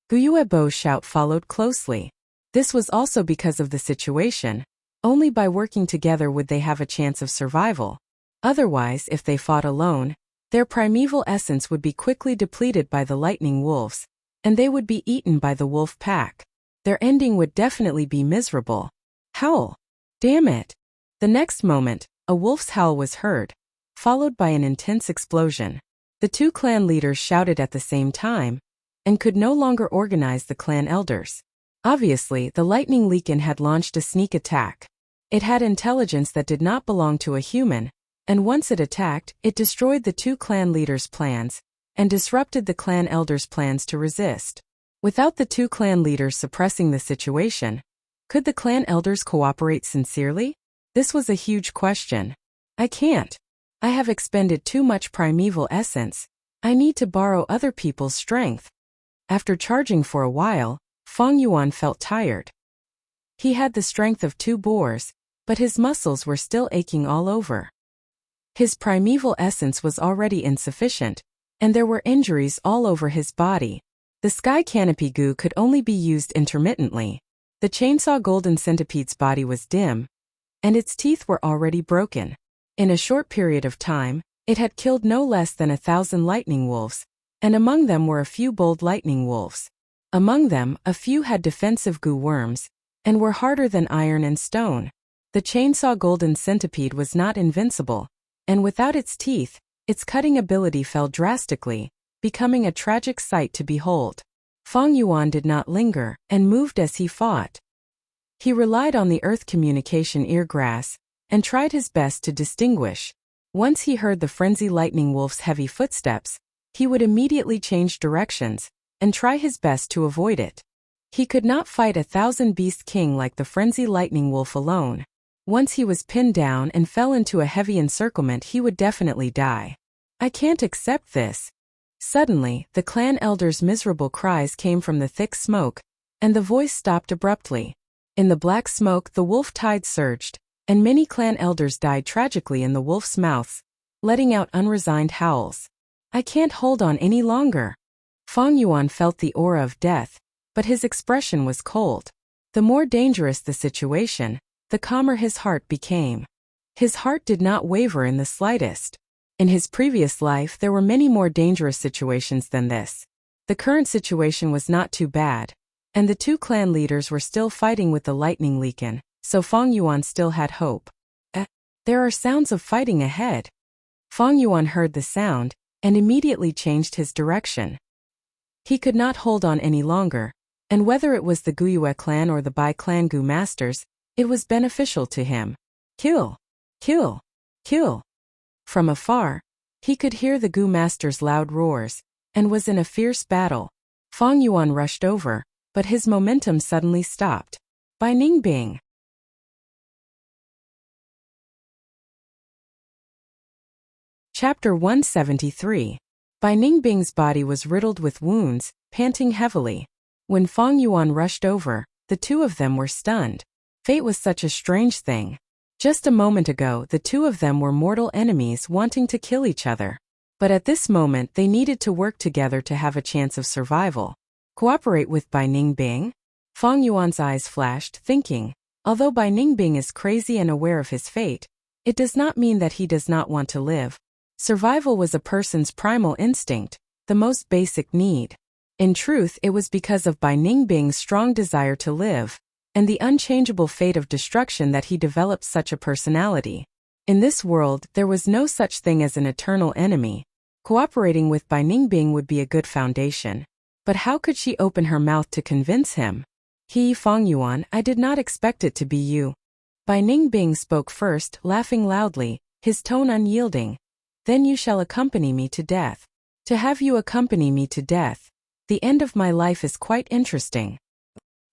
Guebo's shout followed closely. This was also because of the situation. Only by working together would they have a chance of survival. Otherwise, if they fought alone, their primeval essence would be quickly depleted by the lightning wolves, and they would be eaten by the wolf pack. Their ending would definitely be miserable. Howl! Damn it! The next moment, a wolf's howl was heard, followed by an intense explosion. The two clan leaders shouted at the same time, and could no longer organize the clan elders. Obviously, the lightning Leakin had launched a sneak attack. It had intelligence that did not belong to a human, and once it attacked, it destroyed the two clan leaders' plans, and disrupted the clan elders' plans to resist. Without the two clan leaders suppressing the situation, could the clan elders cooperate sincerely? This was a huge question. I can't. I have expended too much primeval essence. I need to borrow other people's strength. After charging for a while, Feng Yuan felt tired. He had the strength of two boars, but his muscles were still aching all over. His primeval essence was already insufficient, and there were injuries all over his body. The sky canopy goo could only be used intermittently. The chainsaw golden centipede's body was dim, and its teeth were already broken. In a short period of time, it had killed no less than 1,000 lightning wolves, and among them were a few bold lightning wolves. Among them, a few had defensive goo worms, and were harder than iron and stone. The chainsaw golden centipede was not invincible, and without its teeth, its cutting ability fell drastically, becoming a tragic sight to behold. Feng Yuan did not linger, and moved as he fought. He relied on the earth communication eargrass, and tried his best to distinguish. Once he heard the frenzy lightning wolf's heavy footsteps, he would immediately change directions, and try his best to avoid it. He could not fight 1,000-beast king like the frenzy lightning wolf alone. Once he was pinned down and fell into a heavy encirclement, he would definitely die. I can't accept this. Suddenly, the clan elders' miserable cries came from the thick smoke, and the voice stopped abruptly. In the black smoke, the wolf tide surged, and many clan elders died tragically in the wolf's mouths, letting out unresigned howls. I can't hold on any longer. Feng Yuan felt the aura of death, but his expression was cold. The more dangerous the situation, the calmer his heart became. His heart did not waver in the slightest. In his previous life there were many more dangerous situations than this. The current situation was not too bad, and the two clan leaders were still fighting with the lightning leakin, so Feng Yuan still had hope. There are sounds of fighting ahead. Feng Yuan heard the sound, and immediately changed his direction. He could not hold on any longer, and whether it was the Guyue clan or the Bai clan Gu masters, it was beneficial to him. Kill! Kill! Kill! From afar, he could hear the Gu master's loud roars, and was in a fierce battle. Feng Yuan rushed over, but his momentum suddenly stopped. Bai Ningbing! Chapter 173. Bai Ningbing's body was riddled with wounds, panting heavily. When Feng Yuan rushed over, the two of them were stunned. Fate was such a strange thing. Just a moment ago, the two of them were mortal enemies wanting to kill each other. But at this moment, they needed to work together to have a chance of survival. Cooperate with Bai Ningbing? Feng Yuan's eyes flashed, thinking, although Bai Ningbing is crazy and aware of his fate, it does not mean that he does not want to live. Survival was a person's primal instinct, the most basic need. In truth, it was because of Bai Ningbing's strong desire to live, and the unchangeable fate of destruction that he developed such a personality. In this world, there was no such thing as an eternal enemy. Cooperating with Bai Ningbing would be a good foundation. But how could she open her mouth to convince him? Feng Yuan, I did not expect it to be you. Bai Ningbing spoke first, laughing loudly, his tone unyielding. Then you shall accompany me to death. To have you accompany me to death. The end of my life is quite interesting.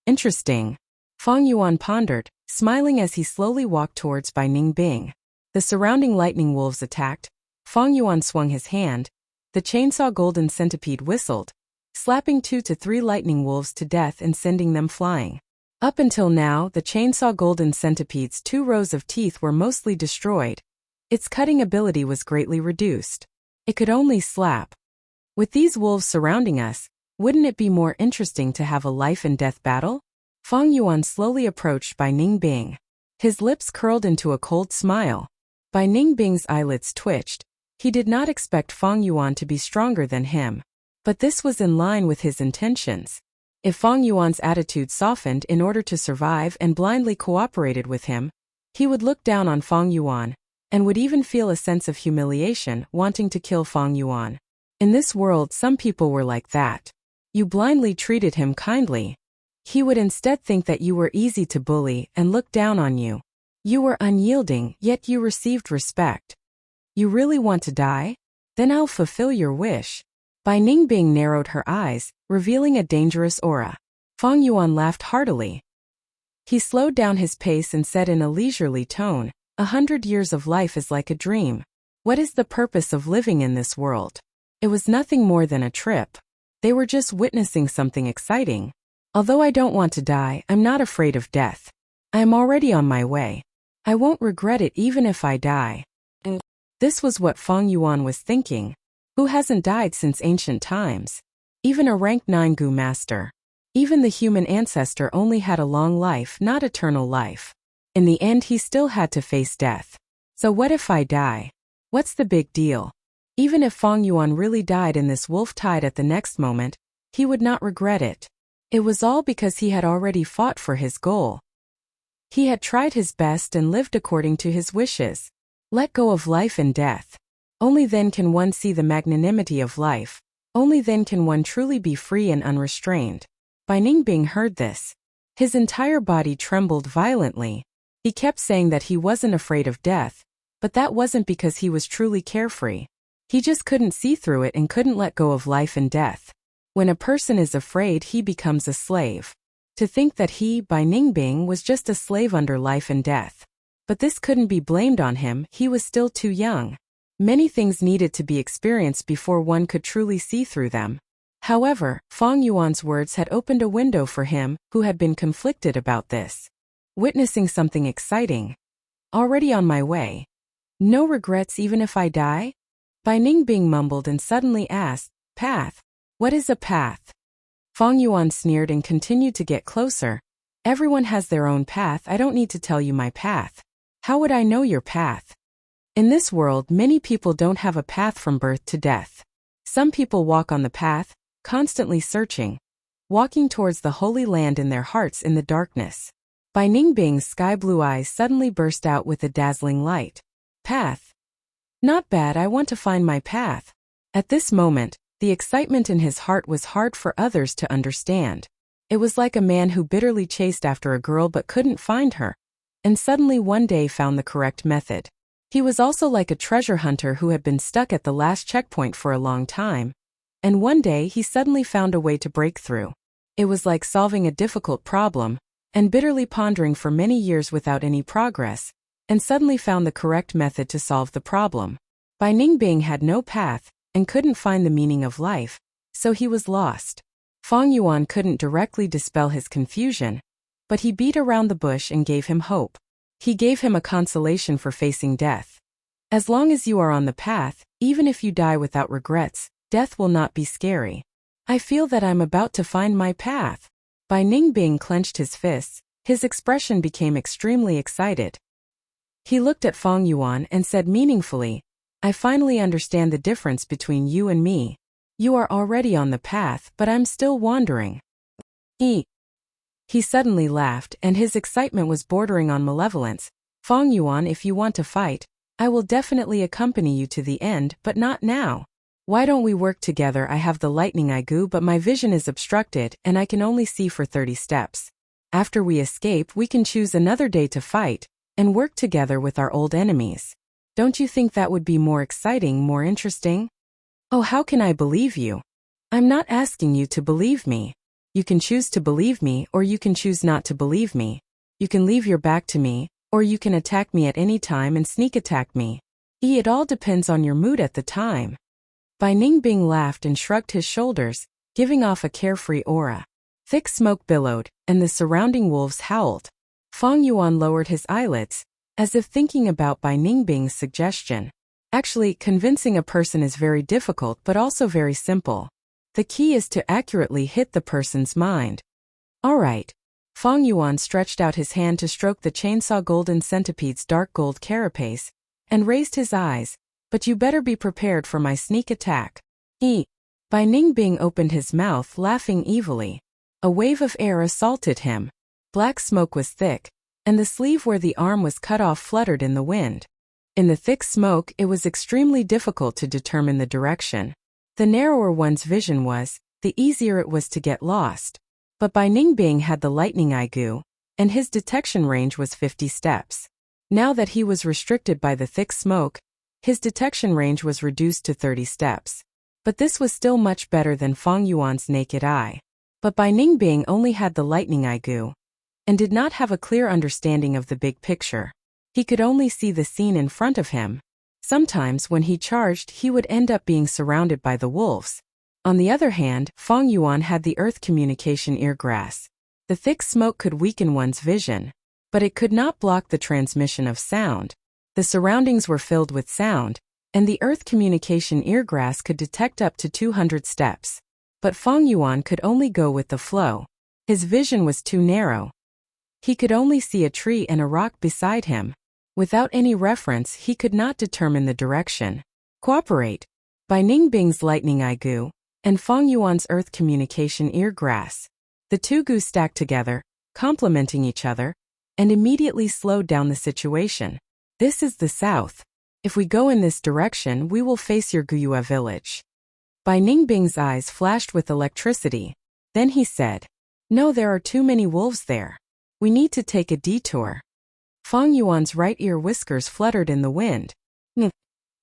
Interesting. Feng Yuan pondered, smiling as he slowly walked towards Bai Ningbing. The surrounding lightning wolves attacked. Feng Yuan swung his hand. The chainsaw golden centipede whistled, slapping 2 to 3 lightning wolves to death and sending them flying. Up until now, the chainsaw golden centipede's 2 rows of teeth were mostly destroyed. Its cutting ability was greatly reduced. It could only slap. With these wolves surrounding us, wouldn't it be more interesting to have a life and death battle? Feng Yuan slowly approached Bai Ningbing. His lips curled into a cold smile. Bai Ningbing's eyelids twitched. He did not expect Feng Yuan to be stronger than him. But this was in line with his intentions. If Feng Yuan's attitude softened in order to survive and blindly cooperated with him, he would look down on Feng Yuan, and would even feel a sense of humiliation wanting to kill Feng Yuan. In this world, some people were like that. You blindly treated him kindly. He would instead think that you were easy to bully and look down on you. You were unyielding, yet you received respect. You really want to die? Then I'll fulfill your wish. Bai Ningbing narrowed her eyes, revealing a dangerous aura. Fang Yuan laughed heartily. He slowed down his pace and said in a leisurely tone, 100 years of life is like a dream. What is the purpose of living in this world? It was nothing more than a trip. They were just witnessing something exciting. Although I don't want to die, I'm not afraid of death. I am already on my way. I won't regret it even if I die. This was what Fang Yuan was thinking. Who hasn't died since ancient times? Even a rank 9 Gu master. Even the human ancestor only had a long life, not eternal life. In the end, he still had to face death. So what if I die? What's the big deal? Even if Fang Yuan really died in this wolf tide at the next moment, he would not regret it. It was all because he had already fought for his goal. He had tried his best and lived according to his wishes. Let go of life and death. Only then can one see the magnanimity of life. Only then can one truly be free and unrestrained. Bai Ningbing heard this. His entire body trembled violently. He kept saying that he wasn't afraid of death, but that wasn't because he was truly carefree. He just couldn't see through it and couldn't let go of life and death. When a person is afraid, he becomes a slave. To think that he, Bai Ningbing, was just a slave under life and death. But this couldn't be blamed on him, he was still too young. Many things needed to be experienced before one could truly see through them. However, Fang Yuan's words had opened a window for him, who had been conflicted about this. Witnessing something exciting. Already on my way. No regrets even if I die? Bai Ningbing mumbled and suddenly asked, path? What is a path? Fang Yuan sneered and continued to get closer. Everyone has their own path, I don't need to tell you my path. How would I know your path? In this world, many people don't have a path from birth to death. Some people walk on the path, constantly searching, walking towards the Holy Land in their hearts in the darkness. Bai Ningbing's sky-blue eyes suddenly burst out with a dazzling light. Path. Not bad, I want to find my path. At this moment, the excitement in his heart was hard for others to understand. It was like a man who bitterly chased after a girl but couldn't find her, and suddenly one day found the correct method. He was also like a treasure hunter who had been stuck at the last checkpoint for a long time. And one day he suddenly found a way to break through. It was like solving a difficult problem, and bitterly pondering for many years without any progress, and suddenly found the correct method to solve the problem. Bai Ningbing had no path, and couldn't find the meaning of life, so he was lost. Fang Yuan couldn't directly dispel his confusion, but he beat around the bush and gave him hope. He gave him a consolation for facing death. As long as you are on the path, even if you die without regrets, death will not be scary. I feel that I'm about to find my path. Bai Ningbing clenched his fists, his expression became extremely excited. He looked at Fang Yuan and said meaningfully, I finally understand the difference between you and me. You are already on the path, but I'm still wandering. He suddenly laughed, and his excitement was bordering on malevolence. Fang Yuan, if you want to fight, I will definitely accompany you to the end, but not now. Why don't we work together? I have the lightning Igu, but my vision is obstructed, and I can only see for 30 steps. After we escape, we can choose another day to fight, and work together with our old enemies. Don't you think that would be more exciting, more interesting? Oh, how can I believe you? I'm not asking you to believe me. You can choose to believe me, or you can choose not to believe me. You can leave your back to me, or you can attack me at any time and sneak attack me. It all depends on your mood at the time. Bai Ningbing laughed and shrugged his shoulders, giving off a carefree aura. Thick smoke billowed, and the surrounding wolves howled. Fang Yuan lowered his eyelids, as if thinking about Bai Ningbing's suggestion. Actually, convincing a person is very difficult but also very simple. The key is to accurately hit the person's mind. All right. Fang Yuan stretched out his hand to stroke the chainsaw golden centipede's dark gold carapace, and raised his eyes. But you better be prepared for my sneak attack. Bai Ningbing opened his mouth, laughing evilly. A wave of air assaulted him. Black smoke was thick, and the sleeve where the arm was cut off fluttered in the wind. In the thick smoke, it was extremely difficult to determine the direction. The narrower one's vision was, the easier it was to get lost. But Bai Ningbing had the lightning Igu, and his detection range was 50 steps. Now that he was restricted by the thick smoke, His detection range was reduced to 30 steps. But this was still much better than Fang Yuan's naked eye. But Bai Ningbing only had the lightning eye goo, and did not have a clear understanding of the big picture. He could only see the scene in front of him. Sometimes when he charged, he would end up being surrounded by the wolves. On the other hand, Fang Yuan had the earth communication eargrass. The thick smoke could weaken one's vision, but it could not block the transmission of sound. The surroundings were filled with sound, and the earth communication eargrass could detect up to 200 steps. But Fang Yuan could only go with the flow. His vision was too narrow. He could only see a tree and a rock beside him. Without any reference, he could not determine the direction. Cooperate. Bai Ningbing's lightning eye goo, and Fang Yuan's earth communication eargrass. The two goo stacked together, complementing each other, and immediately slowed down the situation. This is the south. If we go in this direction, we will face your Guyue village. Bai Ningbing's eyes flashed with electricity. Then he said, "No, there are too many wolves there. We need to take a detour." Fang Yuan's right ear whiskers fluttered in the wind.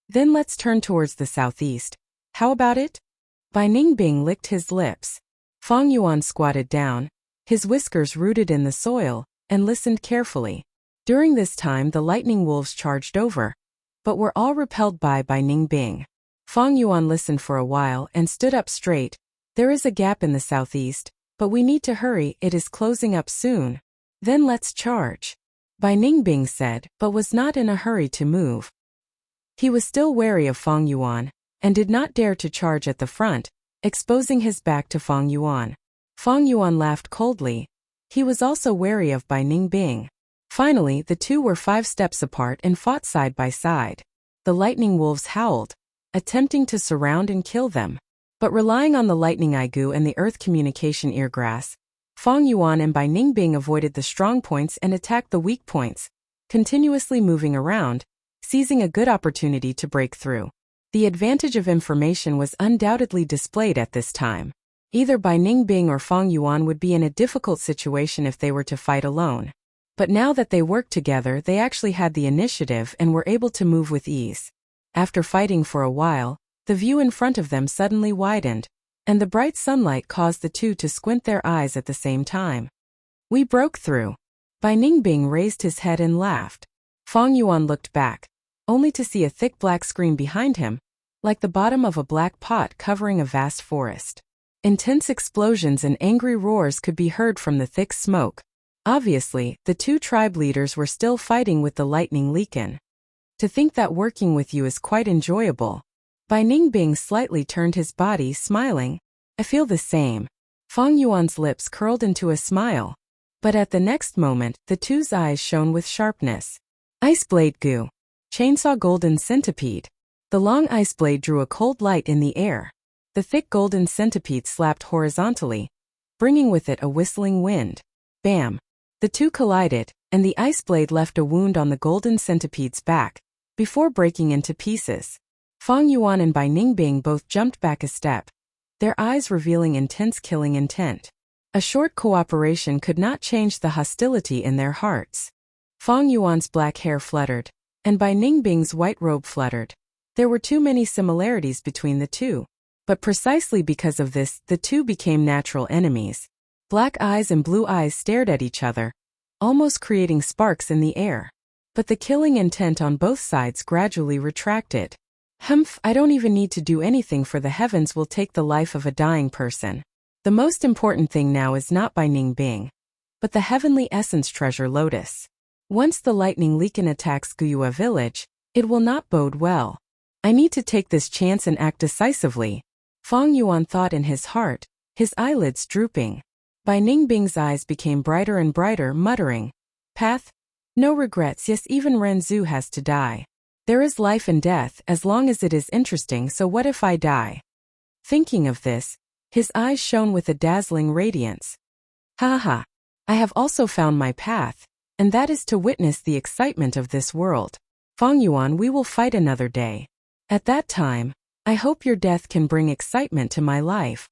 Then let's turn towards the southeast. How about it? Bai Ningbing licked his lips. Fang Yuan squatted down, his whiskers rooted in the soil, and listened carefully. During this time the lightning wolves charged over, but were all repelled by Bai Ningbing. Fang Yuan listened for a while and stood up straight. There is a gap in the southeast, but we need to hurry, it is closing up soon. Then let's charge. Bai Ningbing said, but was not in a hurry to move. He was still wary of Fang Yuan, and did not dare to charge at the front, exposing his back to Fang Yuan. Fang Yuan laughed coldly. He was also wary of Bai Ningbing. Finally, the two were 5 steps apart and fought side by side. The lightning wolves howled, attempting to surround and kill them. But relying on the lightning eye goo and the earth communication eargrass, Fang Yuan and Bai Ningbing avoided the strong points and attacked the weak points, continuously moving around, seizing a good opportunity to break through. The advantage of information was undoubtedly displayed at this time. Either Bai Ningbing or Fang Yuan would be in a difficult situation if they were to fight alone. But now that they worked together, they actually had the initiative and were able to move with ease. After fighting for a while, the view in front of them suddenly widened, and the bright sunlight caused the two to squint their eyes at the same time. We broke through. Bai Ningbing raised his head and laughed. Fang Yuan looked back, only to see a thick black screen behind him, like the bottom of a black pot covering a vast forest. Intense explosions and angry roars could be heard from the thick smoke. Obviously, the two tribe leaders were still fighting with the lightning leakin. To think that working with you is quite enjoyable. Bai Ningbing slightly turned his body, smiling. I feel the same. Fang Yuan's lips curled into a smile. But at the next moment, the two's eyes shone with sharpness. Ice blade goo. Chainsaw golden centipede. The long ice blade drew a cold light in the air. The thick golden centipede slapped horizontally, bringing with it a whistling wind. Bam! The two collided, and the ice blade left a wound on the golden centipede's back, before breaking into pieces. Fang Yuan and Bai Ningbing both jumped back a step, their eyes revealing intense killing intent. A short cooperation could not change the hostility in their hearts. Fang Yuan's black hair fluttered, and Bai Ningbing's white robe fluttered. There were too many similarities between the two. But precisely because of this, the two became natural enemies. Black eyes and blue eyes stared at each other, almost creating sparks in the air. But the killing intent on both sides gradually retracted. Humph, I don't even need to do anything, for the heavens will take the life of a dying person. The most important thing now is not Bai Ningbing, but the heavenly essence treasure lotus. Once the lightning leakin attacks Guyue village, it will not bode well. I need to take this chance and act decisively. Fang Yuan thought in his heart, his eyelids drooping. Bai Ningbing's eyes became brighter and brighter, muttering, Path? No regrets, yes, even Renzu has to die. There is life and death as long as it is interesting, so what if I die? Thinking of this, his eyes shone with a dazzling radiance. Ha ha! I have also found my path, and that is to witness the excitement of this world. Fang Yuan, we will fight another day. At that time, I hope your death can bring excitement to my life.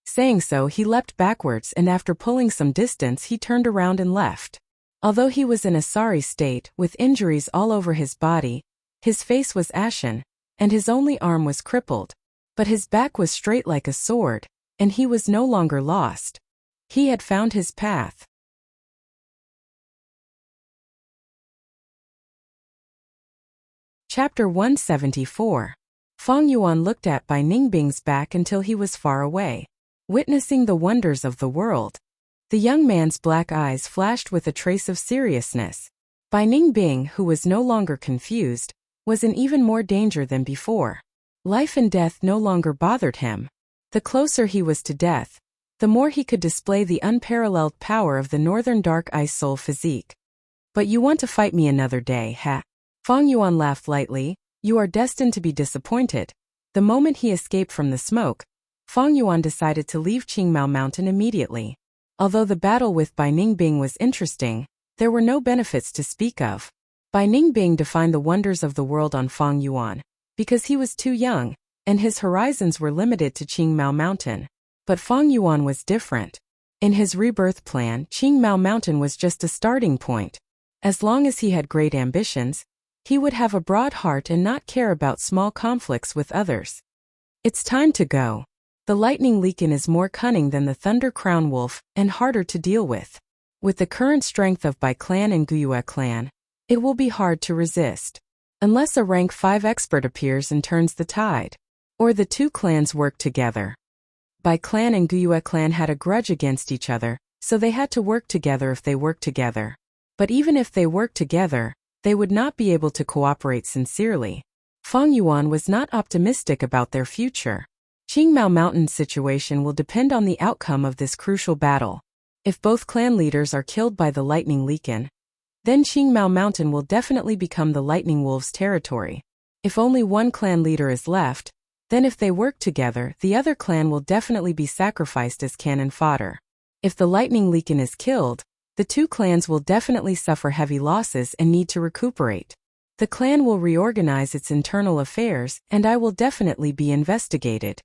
Saying so, he leapt backwards, and after pulling some distance he turned around and left. Although he was in a sorry state, with injuries all over his body, His face was ashen, and his only arm was crippled. But his back was straight like a sword, and he was no longer lost. He had found his path. Chapter 174. Fang Yuan looked at Bai Ningbing's back until he was far away, witnessing the wonders of the world. The young man's black eyes flashed with a trace of seriousness. Bai Ningbing, who was no longer confused, was in even more danger than before. Life and death no longer bothered him. The closer he was to death, the more he could display the unparalleled power of the northern dark ice soul physique. But you want to fight me another day, ha? Fang Yuan laughed lightly. You are destined to be disappointed. The moment he escaped from the smoke, Fang Yuan decided to leave Qingmao Mountain immediately. Although the battle with Bai Ningbing was interesting, there were no benefits to speak of. Bai Ningbing defined the wonders of the world on Fang Yuan, because he was too young, and his horizons were limited to Qingmao Mountain. But Fang Yuan was different. In his rebirth plan, Qingmao Mountain was just a starting point. As long as he had great ambitions, he would have a broad heart and not care about small conflicts with others. It's time to go. The lightning lichen is more cunning than the thunder crown wolf and harder to deal with. With the current strength of Bai clan and Guyue clan, it will be hard to resist. Unless a rank 5 expert appears and turns the tide. Or the two clans work together. Bai clan and Guyue clan had a grudge against each other, so they had to work together if they worked together. But even if they worked together, they would not be able to cooperate sincerely. Fang Yuan was not optimistic about their future. Qingmao Mountain's situation will depend on the outcome of this crucial battle. If both clan leaders are killed by the lightning lichen, then Qingmao Mountain will definitely become the lightning wolves' territory. If only one clan leader is left, then if they work together, the other clan will definitely be sacrificed as cannon fodder. If the lightning lichen is killed, the two clans will definitely suffer heavy losses and need to recuperate. The clan will reorganize its internal affairs, and I will definitely be investigated.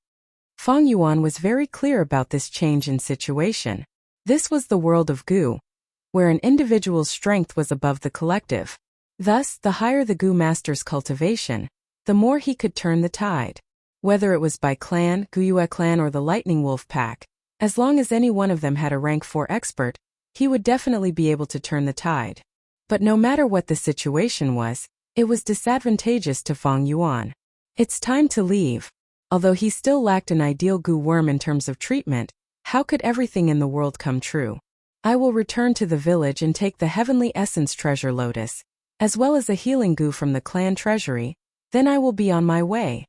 Fang Yuan was very clear about this change in situation. This was the world of Gu, where an individual's strength was above the collective. Thus, the higher the Gu master's cultivation, the more he could turn the tide. Whether it was Bai clan, Guyue clan or the Lightning Wolf pack, as long as any one of them had a rank 4 expert, he would definitely be able to turn the tide. But no matter what the situation was, it was disadvantageous to Fang Yuan. It's time to leave. Although he still lacked an ideal Gu worm in terms of treatment, how could everything in the world come true? I will return to the village and take the Heavenly Essence Treasure Lotus, as well as a healing Gu from the clan treasury, then I will be on my way.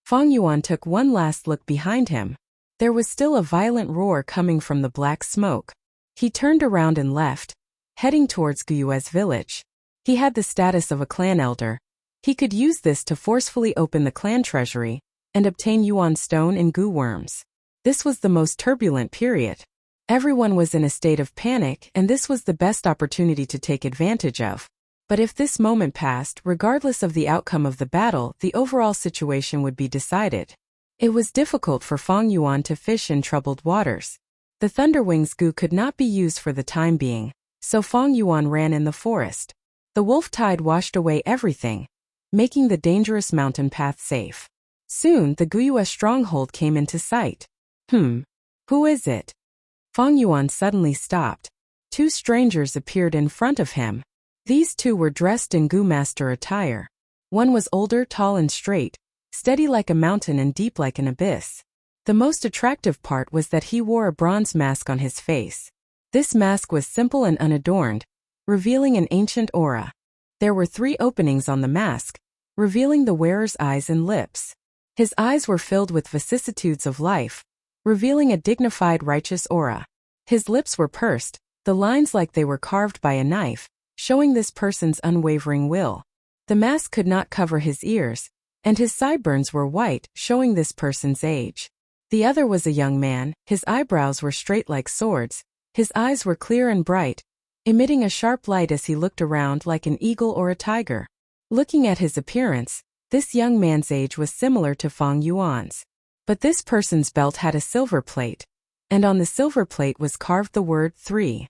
Fang Yuan took one last look behind him. There was still a violent roar coming from the black smoke. He turned around and left, heading towards Guyue's village. He had the status of a clan elder. He could use this to forcefully open the clan treasury and obtain Yuan stone and Gu worms. This was the most turbulent period. Everyone was in a state of panic, and this was the best opportunity to take advantage of. But if this moment passed, regardless of the outcome of the battle, the overall situation would be decided. It was difficult for Fang Yuan to fish in troubled waters. The Thunderwings Gu could not be used for the time being, so Fang Yuan ran in the forest. The wolf tide washed away everything, making the dangerous mountain path safe. Soon, the Guyue stronghold came into sight. Who is it? Fang Yuan suddenly stopped. Two strangers appeared in front of him. These two were dressed in Gu master attire. One was older, tall and straight, steady like a mountain and deep like an abyss. The most attractive part was that he wore a bronze mask on his face. This mask was simple and unadorned, revealing an ancient aura. There were 3 openings on the mask, revealing the wearer's eyes and lips. His eyes were filled with vicissitudes of life, revealing a dignified righteous aura. His lips were pursed, the lines like they were carved by a knife, showing this person's unwavering will. The mask could not cover his ears, and his sideburns were white, showing this person's age. The other was a young man. His eyebrows were straight like swords, his eyes were clear and bright, emitting a sharp light as he looked around like an eagle or a tiger. Looking at his appearance, this young man's age was similar to Fang Yuan's. But this person's belt had a silver plate, and on the silver plate was carved the word 3.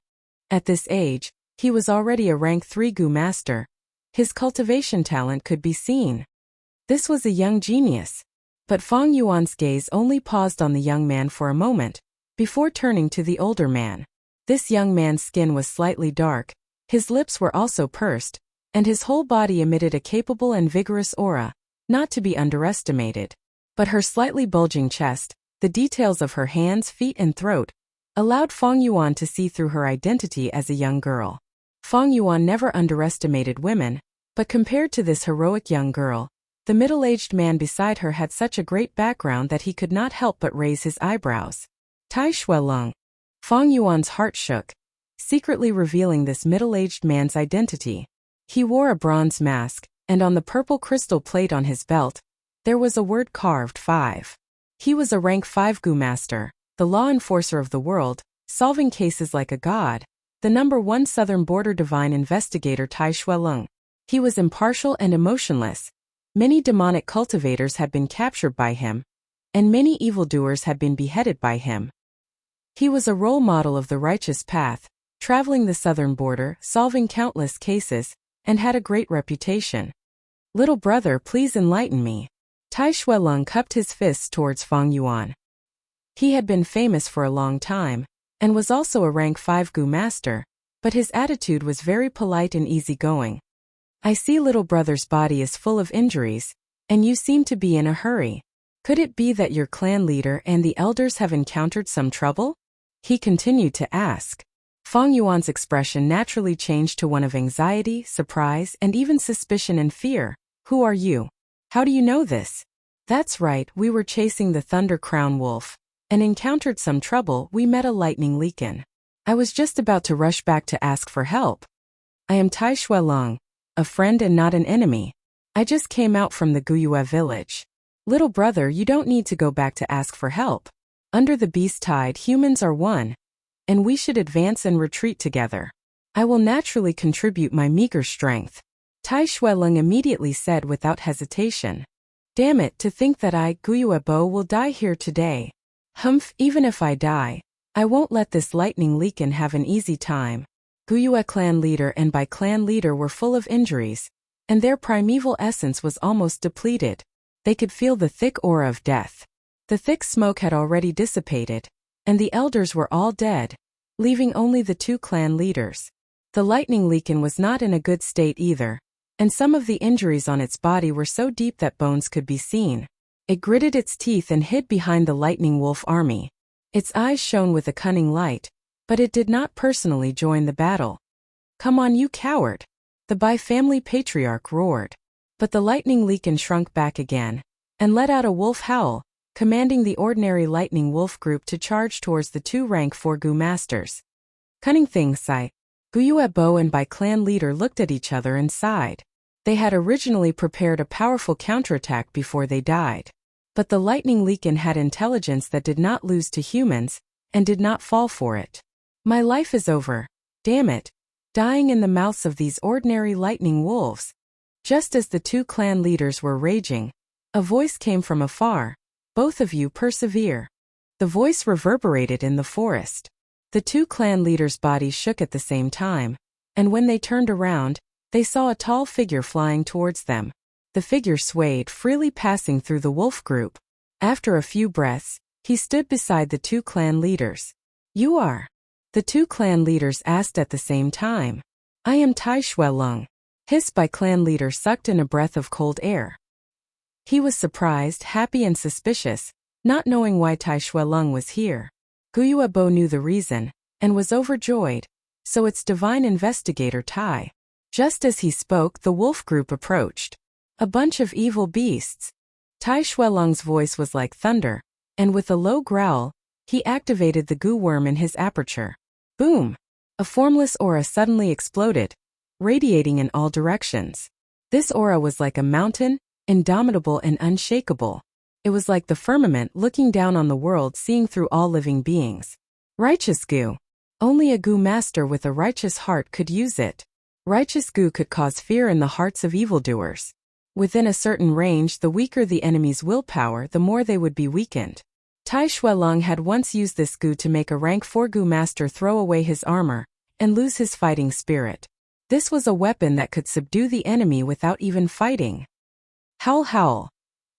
At this age, he was already a rank 3 Gu master, His cultivation talent could be seen. This was a young genius. But Fang Yuan's gaze only paused on the young man for a moment, before turning to the older man. This young man's skin was slightly dark, his lips were also pursed, and his whole body emitted a capable and vigorous aura, not to be underestimated. But her slightly bulging chest, the details of her hands, feet and throat, allowed Fang Yuan to see through her identity as a young girl. Fang Yuan never underestimated women, but compared to this heroic young girl, the middle-aged man beside her had such a great background that he could not help but raise his eyebrows. Tai Shuelong. Fang Yuan's heart shook, secretly revealing this middle-aged man's identity. He wore a bronze mask, and on the purple crystal plate on his belt, there was a word carved 5. He was a rank 5 Gu Master, the law enforcer of the world, solving cases like a god, the number 1 southern border divine investigator Tai Shuelong. He was impartial and emotionless. Many demonic cultivators had been captured by him, and many evildoers had been beheaded by him. He was a role model of the righteous path, traveling the southern border, solving countless cases, and had a great reputation. Little brother, please enlighten me. Tai Shuelong cupped his fists towards Fang Yuan. He had been famous for a long time, and was also a rank 5 Gu Master, but his attitude was very polite and easygoing. I see little brother's body is full of injuries, and you seem to be in a hurry. Could it be that your clan leader and the elders have encountered some trouble? He continued to ask. Fang Yuan's expression naturally changed to one of anxiety, surprise, and even suspicion and fear. Who are you? How do you know this? That's right, we were chasing the Thunder Crown Wolf, and encountered some trouble. We met a lightning leakin. I was just about to rush back to ask for help. I am Tai Shuelong, a friend and not an enemy. I just came out from the Guyue village. Little brother, you don't need to go back to ask for help. Under the beast tide, humans are one, and we should advance and retreat together. I will naturally contribute my meager strength. Tai Shuelong immediately said without hesitation. Damn it, to think that I, Guyue Bo, will die here today. Humph, even if I die, I won't let this lightning leakin have an easy time. Guyue clan leader and by clan leader were full of injuries, and their primeval essence was almost depleted. They could feel the thick aura of death. The thick smoke had already dissipated, and the elders were all dead, leaving only the 2 clan leaders. The lightning leakin was not in a good state either, and some of the injuries on its body were so deep that bones could be seen. It gritted its teeth and hid behind the lightning wolf army. Its eyes shone with a cunning light, but it did not personally join the battle. Come on, you coward! The Bai family patriarch roared. But the lightning leakin shrunk back again, and let out a wolf howl, commanding the ordinary lightning wolf group to charge towards the 2 rank 4 Gu Masters. Cunning thing, Sai. Guyue Bo and Bai clan leader looked at each other and sighed. They had originally prepared a powerful counterattack before they died. But the lightning leakin had intelligence that did not lose to humans, and did not fall for it. My life is over. Damn it. Dying in the mouths of these ordinary lightning wolves. Just as the 2 clan leaders were raging, a voice came from afar. Both of you persevere. The voice reverberated in the forest. The 2 clan leaders' bodies shook at the same time, and when they turned around, they saw a tall figure flying towards them. The figure swayed, freely passing through the wolf group. After a few breaths, he stood beside the 2 clan leaders. You are? The 2 clan leaders asked at the same time. I am Tai Shuelong. His Bai clan leader sucked in a breath of cold air. He was surprised, happy and suspicious, not knowing why Tai Shuelong was here. Guyue Bo knew the reason, and was overjoyed. So it's divine investigator Tai. Just as he spoke, the wolf group approached. A bunch of evil beasts. Tai Shuelong's voice was like thunder, and with a low growl, he activated the goo worm in his aperture. Boom! A formless aura suddenly exploded, radiating in all directions. This aura was like a mountain, indomitable and unshakable. It was like the firmament looking down on the world, seeing through all living beings. Righteous goo. Only a goo master with a righteous heart could use it. Righteous goo could cause fear in the hearts of evildoers. Within a certain range, the weaker the enemy's willpower, the more they would be weakened. Tai Shuelong had once used this goo to make a rank 4 goo master throw away his armor and lose his fighting spirit. This was a weapon that could subdue the enemy without even fighting. Howl, howl.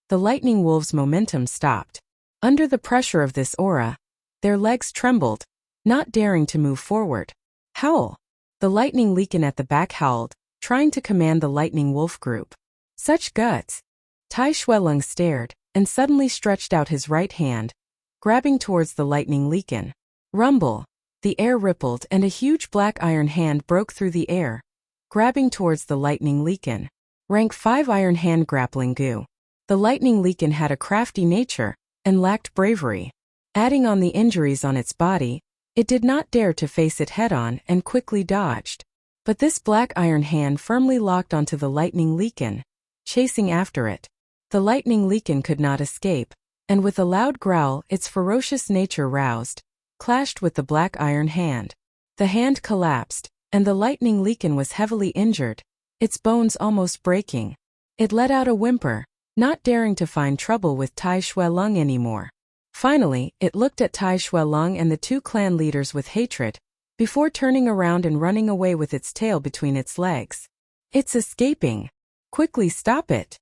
The lightning wolves' momentum stopped. Under the pressure of this aura, their legs trembled, not daring to move forward. Howl. The lightning leakin at the back howled, trying to command the lightning wolf group. Such guts. Tai Shuelong stared, and suddenly stretched out his right hand, grabbing towards the lightning leakin. Rumble. The air rippled and a huge black iron hand broke through the air, grabbing towards the lightning leakin. Rank 5 iron hand grappling goo. The lightning leakin had a crafty nature, and lacked bravery. Adding on the injuries on its body, it did not dare to face it head-on and quickly dodged. But this black iron hand firmly locked onto the lightning leakin, chasing after it. The lightning leakin could not escape, and with a loud growl its ferocious nature roused, clashed with the black iron hand. The hand collapsed, and the lightning leakin was heavily injured, its bones almost breaking. It let out a whimper, not daring to find trouble with Tai Shuelong anymore. Finally, it looked at Tai Shuelong and the 2 clan leaders with hatred, before turning around and running away with its tail between its legs. It's escaping. Quickly stop it.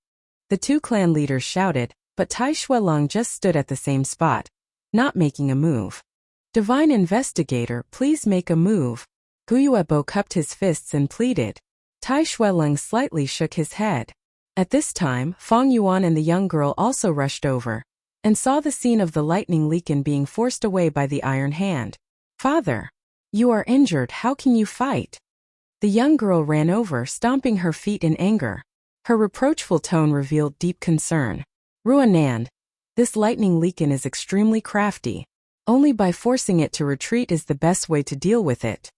The 2 clan leaders shouted, but Tai Shuelong just stood at the same spot, not making a move. Divine Investigator, please make a move. Guyuebo cupped his fists and pleaded. Tai Shuelong slightly shook his head. At this time, Fong Yuan and the young girl also rushed over, and saw the scene of the lightning leakin being forced away by the iron hand. Father! You are injured, how can you fight? The young girl ran over, stomping her feet in anger. Her reproachful tone revealed deep concern. Ruanan, this lightning leakin is extremely crafty. Only by forcing it to retreat is the best way to deal with it.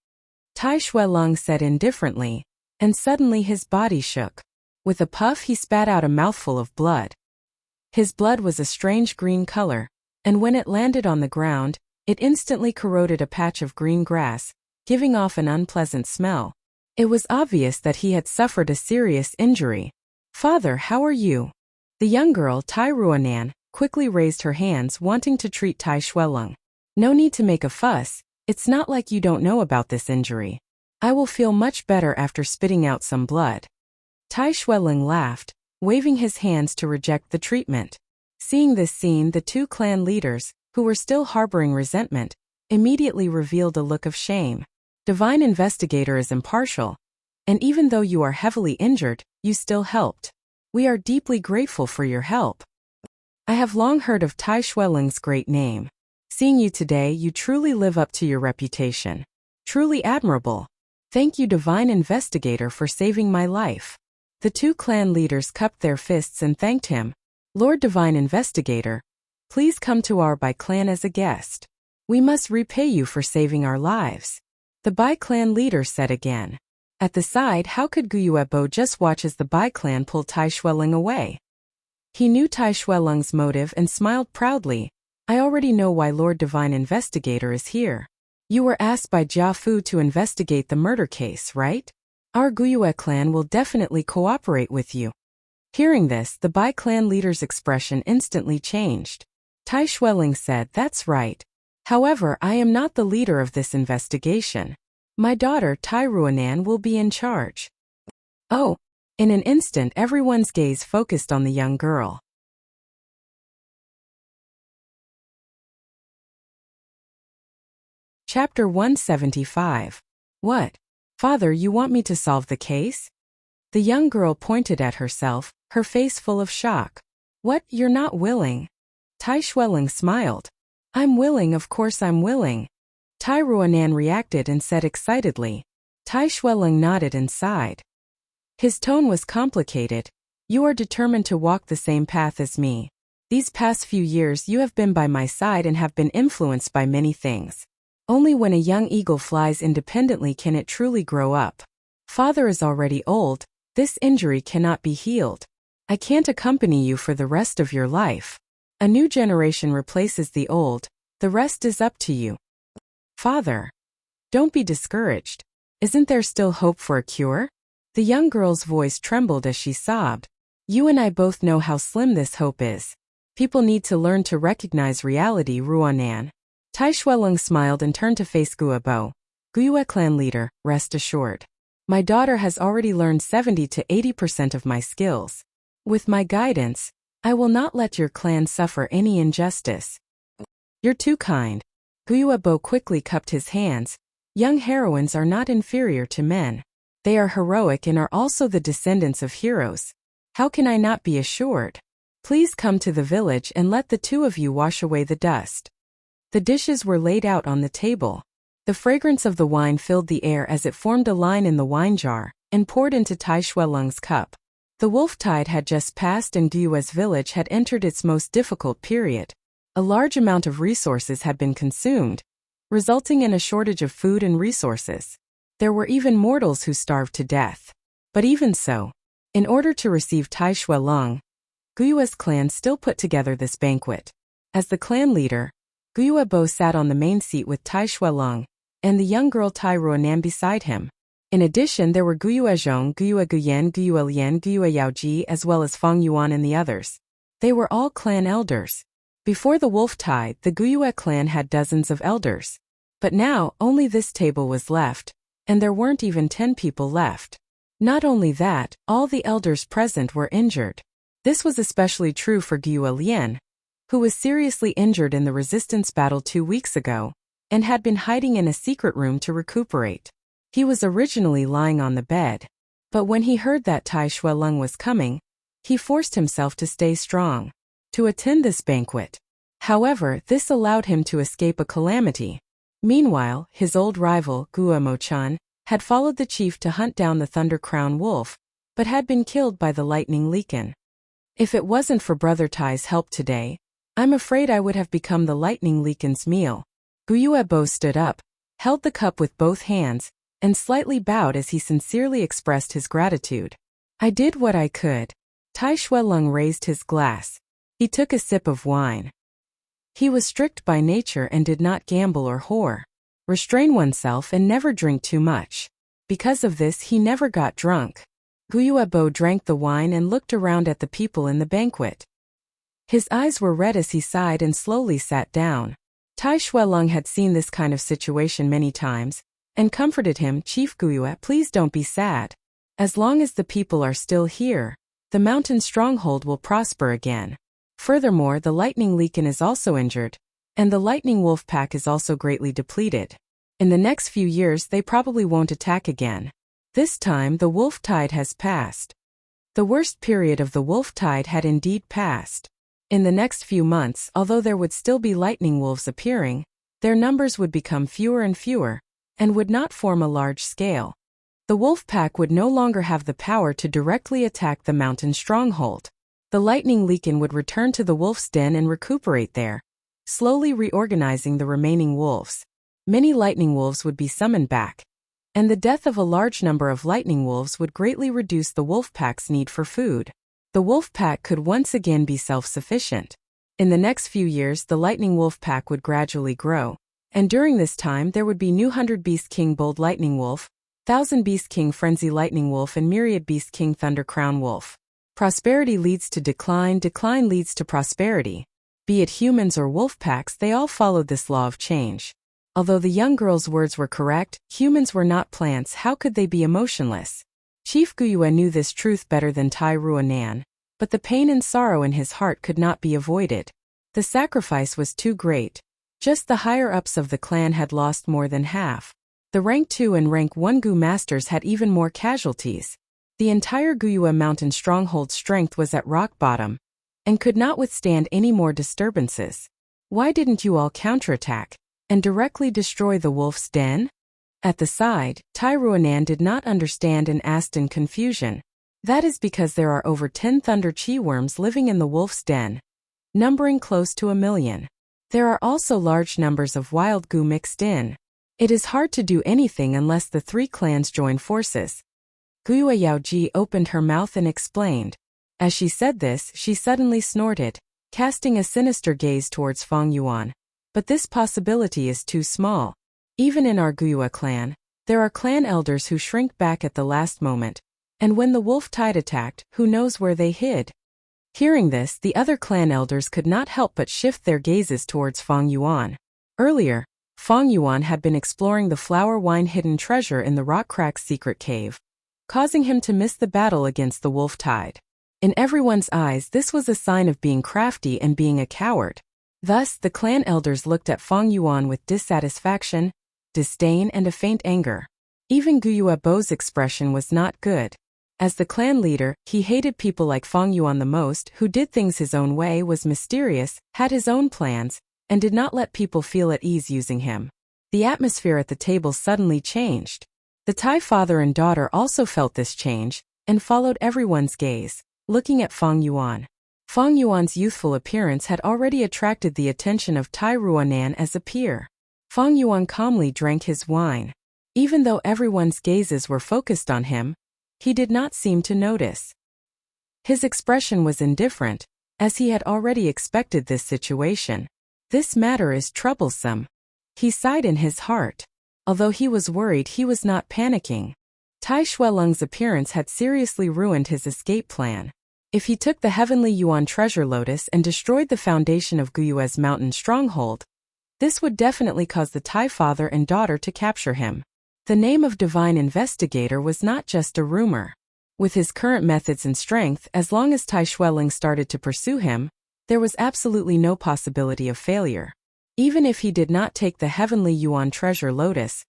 Tai Shuelong said indifferently, and suddenly his body shook. With a puff he spat out a mouthful of blood. His blood was a strange green color, and when it landed on the ground, it instantly corroded a patch of green grass, giving off an unpleasant smell. It was obvious that he had suffered a serious injury. Father, how are you? The young girl, Tai Ruanan, quickly raised her hands, wanting to treat Tai Shuelong. No need to make a fuss, it's not like you don't know about this injury. I will feel much better after spitting out some blood. Tai Shuelong laughed, waving his hands to reject the treatment. Seeing this scene, the 2 clan leaders, who were still harboring resentment, immediately revealed a look of shame. Divine Investigator is impartial, and even though you are heavily injured, you still helped. We are deeply grateful for your help. I have long heard of Tai Shuelong's great name. Seeing you today, you truly live up to your reputation. Truly admirable. Thank you, Divine Investigator, for saving my life. The 2 clan leaders cupped their fists and thanked him. Lord Divine Investigator, please come to our Bai clan as a guest. We must repay you for saving our lives. The Bai clan leader said again. At the side, how could Guyuebo just watch as the Bai clan pulled Tai Shuelong away? He knew Tai Shuelong's motive and smiled proudly. I already know why Lord Divine Investigator is here. You were asked by Jia Fu to investigate the murder case, right? Our Guyue clan will definitely cooperate with you. Hearing this, the Bai clan leader's expression instantly changed. Tai Shuelong said, that's right. However, I am not the leader of this investigation. My daughter Tai Ruanan will be in charge. Oh! In an instant everyone's gaze focused on the young girl. Chapter 175. What? Father, you want me to solve the case? The young girl pointed at herself, her face full of shock. What, you're not willing? Tai Shuelong smiled. I'm willing, of course I'm willing. Tai Ruanan reacted and said excitedly. Tai Shuelong nodded and sighed. His tone was complicated. You are determined to walk the same path as me. These past few years you have been by my side and have been influenced by many things. Only when a young eagle flies independently can it truly grow up. Father is already old, this injury cannot be healed. I can't accompany you for the rest of your life. A new generation replaces the old, the rest is up to you. Father. Don't be discouraged. Isn't there still hope for a cure? The young girl's voice trembled as she sobbed. You and I both know how slim this hope is. People need to learn to recognize reality, Ruanan. Tai Shuelong smiled and turned to face Guobo. Guyue clan leader, rest assured. My daughter has already learned 70 to 80% of my skills. With my guidance, I will not let your clan suffer any injustice. You're too kind. Guyuebo quickly cupped his hands. Young heroines are not inferior to men. They are heroic and are also the descendants of heroes. How can I not be assured? Please come to the village and let the two of you wash away the dust. The dishes were laid out on the table. The fragrance of the wine filled the air as it formed a line in the wine jar and poured into Tai Shuelung's cup. The wolf tide had just passed and Guyue's village had entered its most difficult period. A large amount of resources had been consumed, resulting in a shortage of food and resources. There were even mortals who starved to death. But even so, in order to receive Tai Shuelung, Guyue's clan still put together this banquet. As the clan leader, Guyuebo sat on the main seat with Tai Shuelung and the young girl Tai Ruonan beside him. In addition, there were Guyue Zhong, Guyue Guyan, Guyue Lian, Guyue Yaoji, as well as Feng Yuan and the others. They were all clan elders. Before the wolf tide, the Guyue clan had dozens of elders. But now, only this table was left, and there weren't even 10 people left. Not only that, all the elders present were injured. This was especially true for Guyue Lian, who was seriously injured in the resistance battle 2 weeks ago, and had been hiding in a secret room to recuperate. He was originally lying on the bed, but when he heard that Tai Shuelung was coming, he forced himself to stay strong, to attend this banquet. However, this allowed him to escape a calamity. Meanwhile, his old rival, Guo Mochan, had followed the chief to hunt down the Thunder Crown Wolf, but had been killed by the Lightning Leakin. If it wasn't for Brother Tai's help today, I'm afraid I would have become the Lightning Leakin's meal. Guyuebo stood up, held the cup with both hands, and slightly bowed as he sincerely expressed his gratitude. I did what I could. Tai Shuelung raised his glass. He took a sip of wine. He was strict by nature and did not gamble or whore. Restrain oneself and never drink too much. Because of this, he never got drunk. Guyuebo drank the wine and looked around at the people in the banquet. His eyes were red as he sighed and slowly sat down. Tai Shuelung had seen this kind of situation many times, and comforted him. Chief Guyue, please don't be sad. As long as the people are still here, the mountain stronghold will prosper again. Furthermore, the Lightning Leakin is also injured, and the Lightning Wolf pack is also greatly depleted. In the next few years they probably won't attack again. This time the wolf tide has passed. The worst period of the wolf tide had indeed passed. In the next few months, although there would still be lightning wolves appearing, their numbers would become fewer and fewer, and would not form a large scale. The wolf pack would no longer have the power to directly attack the mountain stronghold. The Lightning Leakin would return to the wolf's den and recuperate there, slowly reorganizing the remaining wolves. Many lightning wolves would be summoned back, and the death of a large number of lightning wolves would greatly reduce the wolf pack's need for food. The wolf pack could once again be self-sufficient. In the next few years, the lightning wolf pack would gradually grow, and during this time there would be new 100 Beast King Bold Lightning Wolf, 1000 Beast King Frenzy Lightning Wolf, and myriad Beast King Thunder Crown Wolf. Prosperity leads to decline, decline leads to prosperity. Be it humans or wolf packs, they all followed this law of change. Although the young girl's words were correct, humans were not plants. How could they be emotionless? Chief Guyue knew this truth better than Tai Ruonan, but the pain and sorrow in his heart could not be avoided. The sacrifice was too great. Just the higher-ups of the clan had lost more than half. The rank 2 and rank 1 Gu masters had even more casualties. The entire Guyue mountain stronghold's strength was at rock bottom, and could not withstand any more disturbances. Why didn't you all counterattack and directly destroy the wolf's den? At the side, Tai Ruonan did not understand and asked in confusion. That is because there are over 10 thunder chi worms living in the wolf's den, numbering close to 1 million. There are also large numbers of wild Gu mixed in. It is hard to do anything unless the 3 clans join forces. Guyue Yaoji opened her mouth and explained. As she said this, she suddenly snorted, casting a sinister gaze towards Feng Yuan. But this possibility is too small. Even in our Guyue clan, there are clan elders who shrink back at the last moment, and when the wolf tide attacked, who knows where they hid? Hearing this, the other clan elders could not help but shift their gazes towards Feng Yuan. Earlier, Fang Yuan had been exploring the flower wine hidden treasure in the rock crack's secret cave, causing him to miss the battle against the wolf tide. In everyone's eyes, this was a sign of being crafty and being a coward. Thus, the clan elders looked at Fang Yuan with dissatisfaction, disdain, and a faint anger. Even Guiyue Bo's expression was not good. As the clan leader, he hated people like Fang Yuan the most, who did things his own way, was mysterious, had his own plans, and did not let people feel at ease using him. The atmosphere at the table suddenly changed. The Tai father and daughter also felt this change, and followed everyone's gaze, looking at Fang Yuan. Fang Yuan's youthful appearance had already attracted the attention of Tai Ruanan as a peer. Fang Yuan calmly drank his wine. Even though everyone's gazes were focused on him, he did not seem to notice. His expression was indifferent, as he had already expected this situation. This matter is troublesome. He sighed in his heart. Although he was worried, he was not panicking. Tai Shuelong's appearance had seriously ruined his escape plan. If he took the heavenly Yuan treasure lotus and destroyed the foundation of Guiyue's mountain stronghold, this would definitely cause the Tai father and daughter to capture him. The name of divine investigator was not just a rumor. With his current methods and strength, as long as Tai Shuelong started to pursue him, there was absolutely no possibility of failure. Even if he did not take the heavenly Yuan treasure lotus,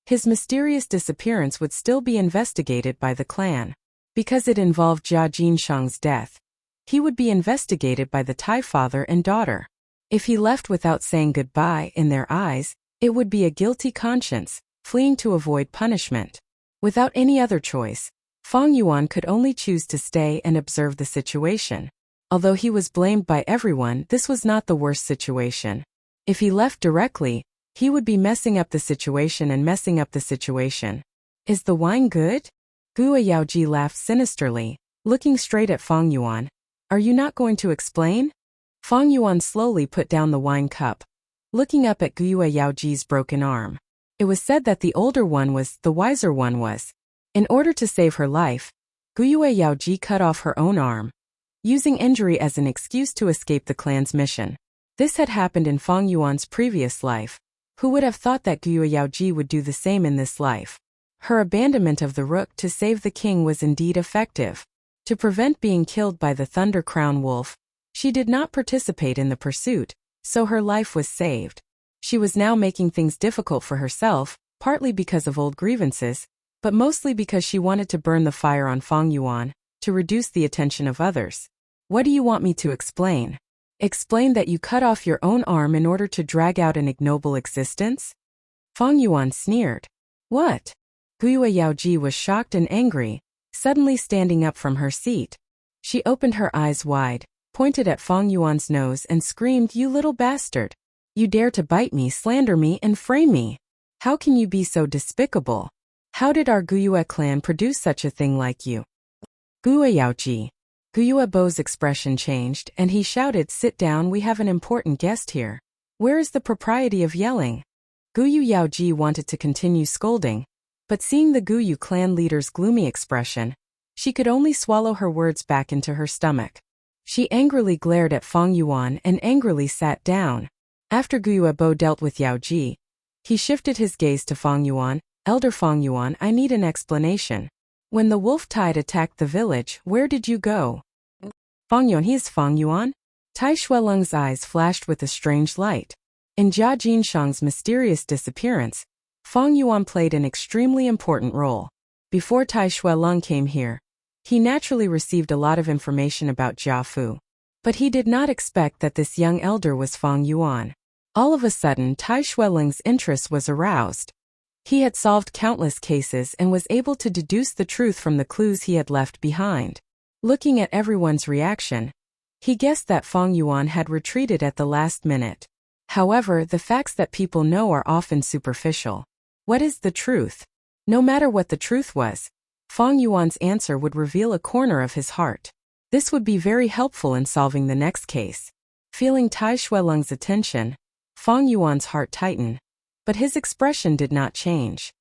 his mysterious disappearance would still be investigated by the clan. Because it involved Jia Jinshang's death, he would be investigated by the Tai father and daughter. If he left without saying goodbye, in their eyes, it would be a guilty conscience, fleeing to avoid punishment. Without any other choice, Fang Yuan could only choose to stay and observe the situation. Although he was blamed by everyone, this was not the worst situation. If he left directly, he would be messing up the situation and messing up the situation. Is the wine good? Guo Yaoji laughed sinisterly, looking straight at Fang Yuan. Are you not going to explain? Fang Yuan slowly put down the wine cup, looking up at Guo Yaoji's broken arm. It was said that the older one was, the wiser one was. In order to save her life, Guo Yaoji cut off her own arm, using injury as an excuse to escape the clan's mission. This had happened in Fang Yuan's previous life. Who would have thought that Guo Yaoji would do the same in this life? Her abandonment of the rook to save the king was indeed effective. To prevent being killed by the Thunder Crown Wolf, she did not participate in the pursuit, so her life was saved. She was now making things difficult for herself, partly because of old grievances, but mostly because she wanted to burn the fire on Fang Yuan, to reduce the attention of others. What do you want me to explain? Explain that you cut off your own arm in order to drag out an ignoble existence? Fang Yuan sneered. What? Guo Yaoji was shocked and angry, suddenly standing up from her seat. She opened her eyes wide, pointed at Fang Yuan's nose and screamed, "You little bastard! You dare to bite me, slander me, and frame me! How can you be so despicable? How did our Guiyue clan produce such a thing like you?" Guo Yaoji. Guiyue Bo's expression changed, and he shouted, "Sit down, we have an important guest here. Where is the propriety of yelling?" Guo Yaoji wanted to continue scolding, but seeing the Guyu clan leader's gloomy expression, she could only swallow her words back into her stomach. She angrily glared at Fang Yuan and angrily sat down. After Guiyue Bo dealt with Yaoji, he shifted his gaze to Fang Yuan. "Elder Fang Yuan, I need an explanation. When the wolf tide attacked the village, where did you go?" Fang Yuan, he is Fang Yuan? Tai Shuelong's eyes flashed with a strange light. In Jia Jinshang's mysterious disappearance, Fang Yuan played an extremely important role. Before Tai Shuelong came here, he naturally received a lot of information about Jia Fu. But he did not expect that this young elder was Fang Yuan. All of a sudden, Tai Shuelong's interest was aroused. He had solved countless cases and was able to deduce the truth from the clues he had left behind. Looking at everyone's reaction, he guessed that Fang Yuan had retreated at the last minute. However, the facts that people know are often superficial. What is the truth? No matter what the truth was, Fang Yuan's answer would reveal a corner of his heart. This would be very helpful in solving the next case. Feeling Tai Shuelong's attention, Fang Yuan's heart tightened, but his expression did not change.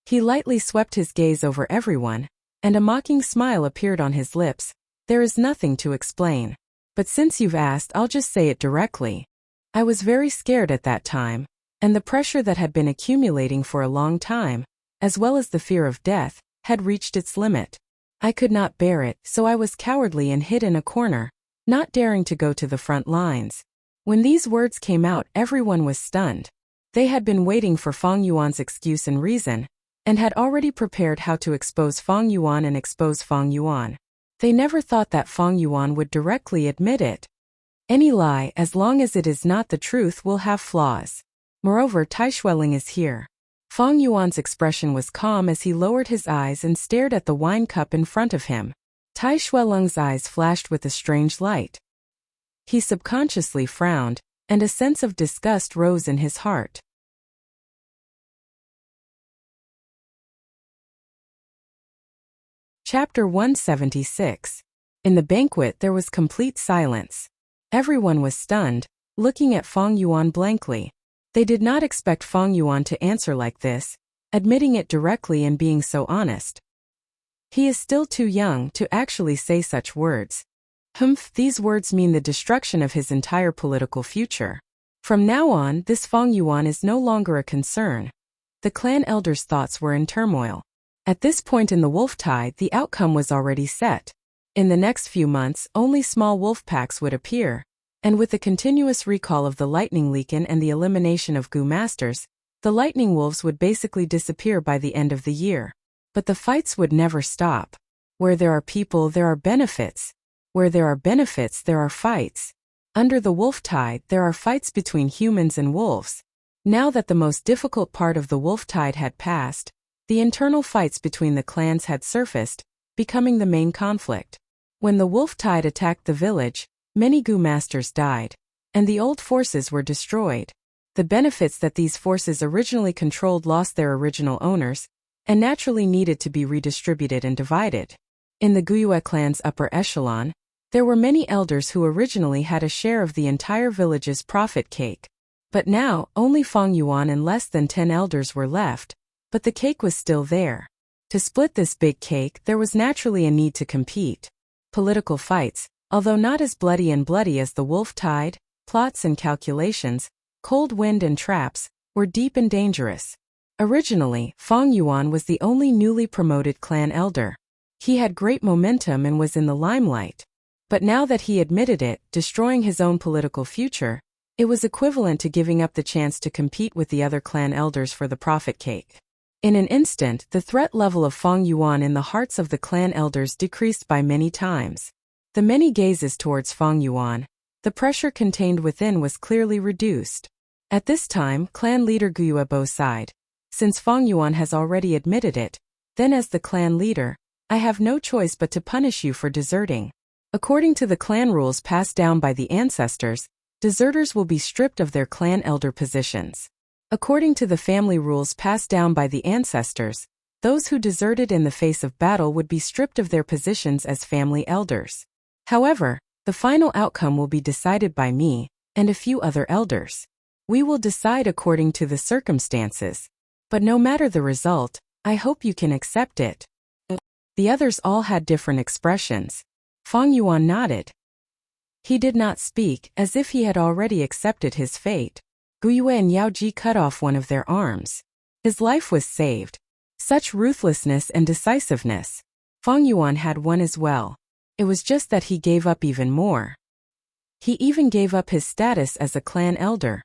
He lightly swept his gaze over everyone, and a mocking smile appeared on his lips. "There is nothing to explain. But since you've asked, I'll just say it directly. I was very scared at that time. and the pressure that had been accumulating for a long time, as well as the fear of death, had reached its limit. I could not bear it, so I was cowardly and hid in a corner, not daring to go to the front lines. When these words came out, everyone was stunned. They had been waiting for Feng Yuan's excuse and reason, and had already prepared how to expose Feng Yuan and expose Feng Yuan. They never thought that Feng Yuan would directly admit it. Any lie, as long as it is not the truth, will have flaws. Moreover, Tai Xueling is here. Feng Yuan's expression was calm as he lowered his eyes and stared at the wine cup in front of him. Tai Xueling's eyes flashed with a strange light. He subconsciously frowned, and a sense of disgust rose in his heart. Chapter 176. In the banquet there was complete silence. Everyone was stunned, looking at Feng Yuan blankly. They did not expect Feng Yuan to answer like this, admitting it directly and being so honest. He is still too young to actually say such words. These words mean the destruction of his entire political future. From now on, this Feng Yuan is no longer a concern. The clan elders' thoughts were in turmoil. At this point in the wolf tide, the outcome was already set. In the next few months, only small wolf packs would appear, and with the continuous recall of the lightning leaken and the elimination of Gu masters, the lightning wolves would basically disappear by the end of the year. But the fights would never stop. Where there are people, there are benefits. Where there are benefits, there are fights. Under the wolf tide, there are fights between humans and wolves. Now that the most difficult part of the wolf tide had passed, the internal fights between the clans had surfaced, becoming the main conflict. When the wolf tide attacked the village, many Gu masters died, and the old forces were destroyed. The benefits that these forces originally controlled lost their original owners, and naturally needed to be redistributed and divided. In the Guyue clan's upper echelon, there were many elders who originally had a share of the entire village's profit cake. But now, only Feng Yuan and less than 10 elders were left, but the cake was still there. To split this big cake, there was naturally a need to compete. Political fights, although not as bloody as the wolf tide, plots and calculations, cold wind and traps, were deep and dangerous. Originally, Feng Yuan was the only newly promoted clan elder. He had great momentum and was in the limelight. But now that he admitted it, destroying his own political future, it was equivalent to giving up the chance to compete with the other clan elders for the profit cake. In an instant, the threat level of Feng Yuan in the hearts of the clan elders decreased by many times. The many gazes towards Feng Yuan, the pressure contained within was clearly reduced. At this time, clan leader Guyuebo sighed. Since Feng Yuan has already admitted it, then as the clan leader, I have no choice but to punish you for deserting. According to the clan rules passed down by the ancestors, deserters will be stripped of their clan elder positions. According to the family rules passed down by the ancestors, those who deserted in the face of battle would be stripped of their positions as family elders. However, the final outcome will be decided by me and a few other elders. We will decide according to the circumstances. But no matter the result, I hope you can accept it. The others all had different expressions. Feng Yuan nodded. He did not speak, as if he had already accepted his fate. Guyue and Yaoji cut off one of their arms. His life was saved. Such ruthlessness and decisiveness. Feng Yuan had one as well. It was just that he gave up even more. He even gave up his status as a clan elder.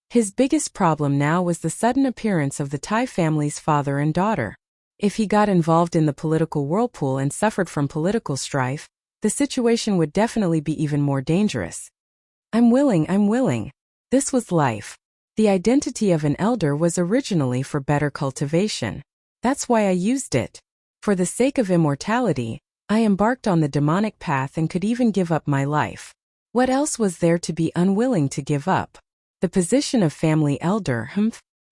His biggest problem now was the sudden appearance of the Tai family's father and daughter. If he got involved in the political whirlpool and suffered from political strife, the situation would definitely be even more dangerous. I'm willing. This was life. The identity of an elder was originally for better cultivation. That's why I used it. For the sake of immortality, I embarked on the demonic path and could even give up my life. What else was there to be unwilling to give up? The position of family elder,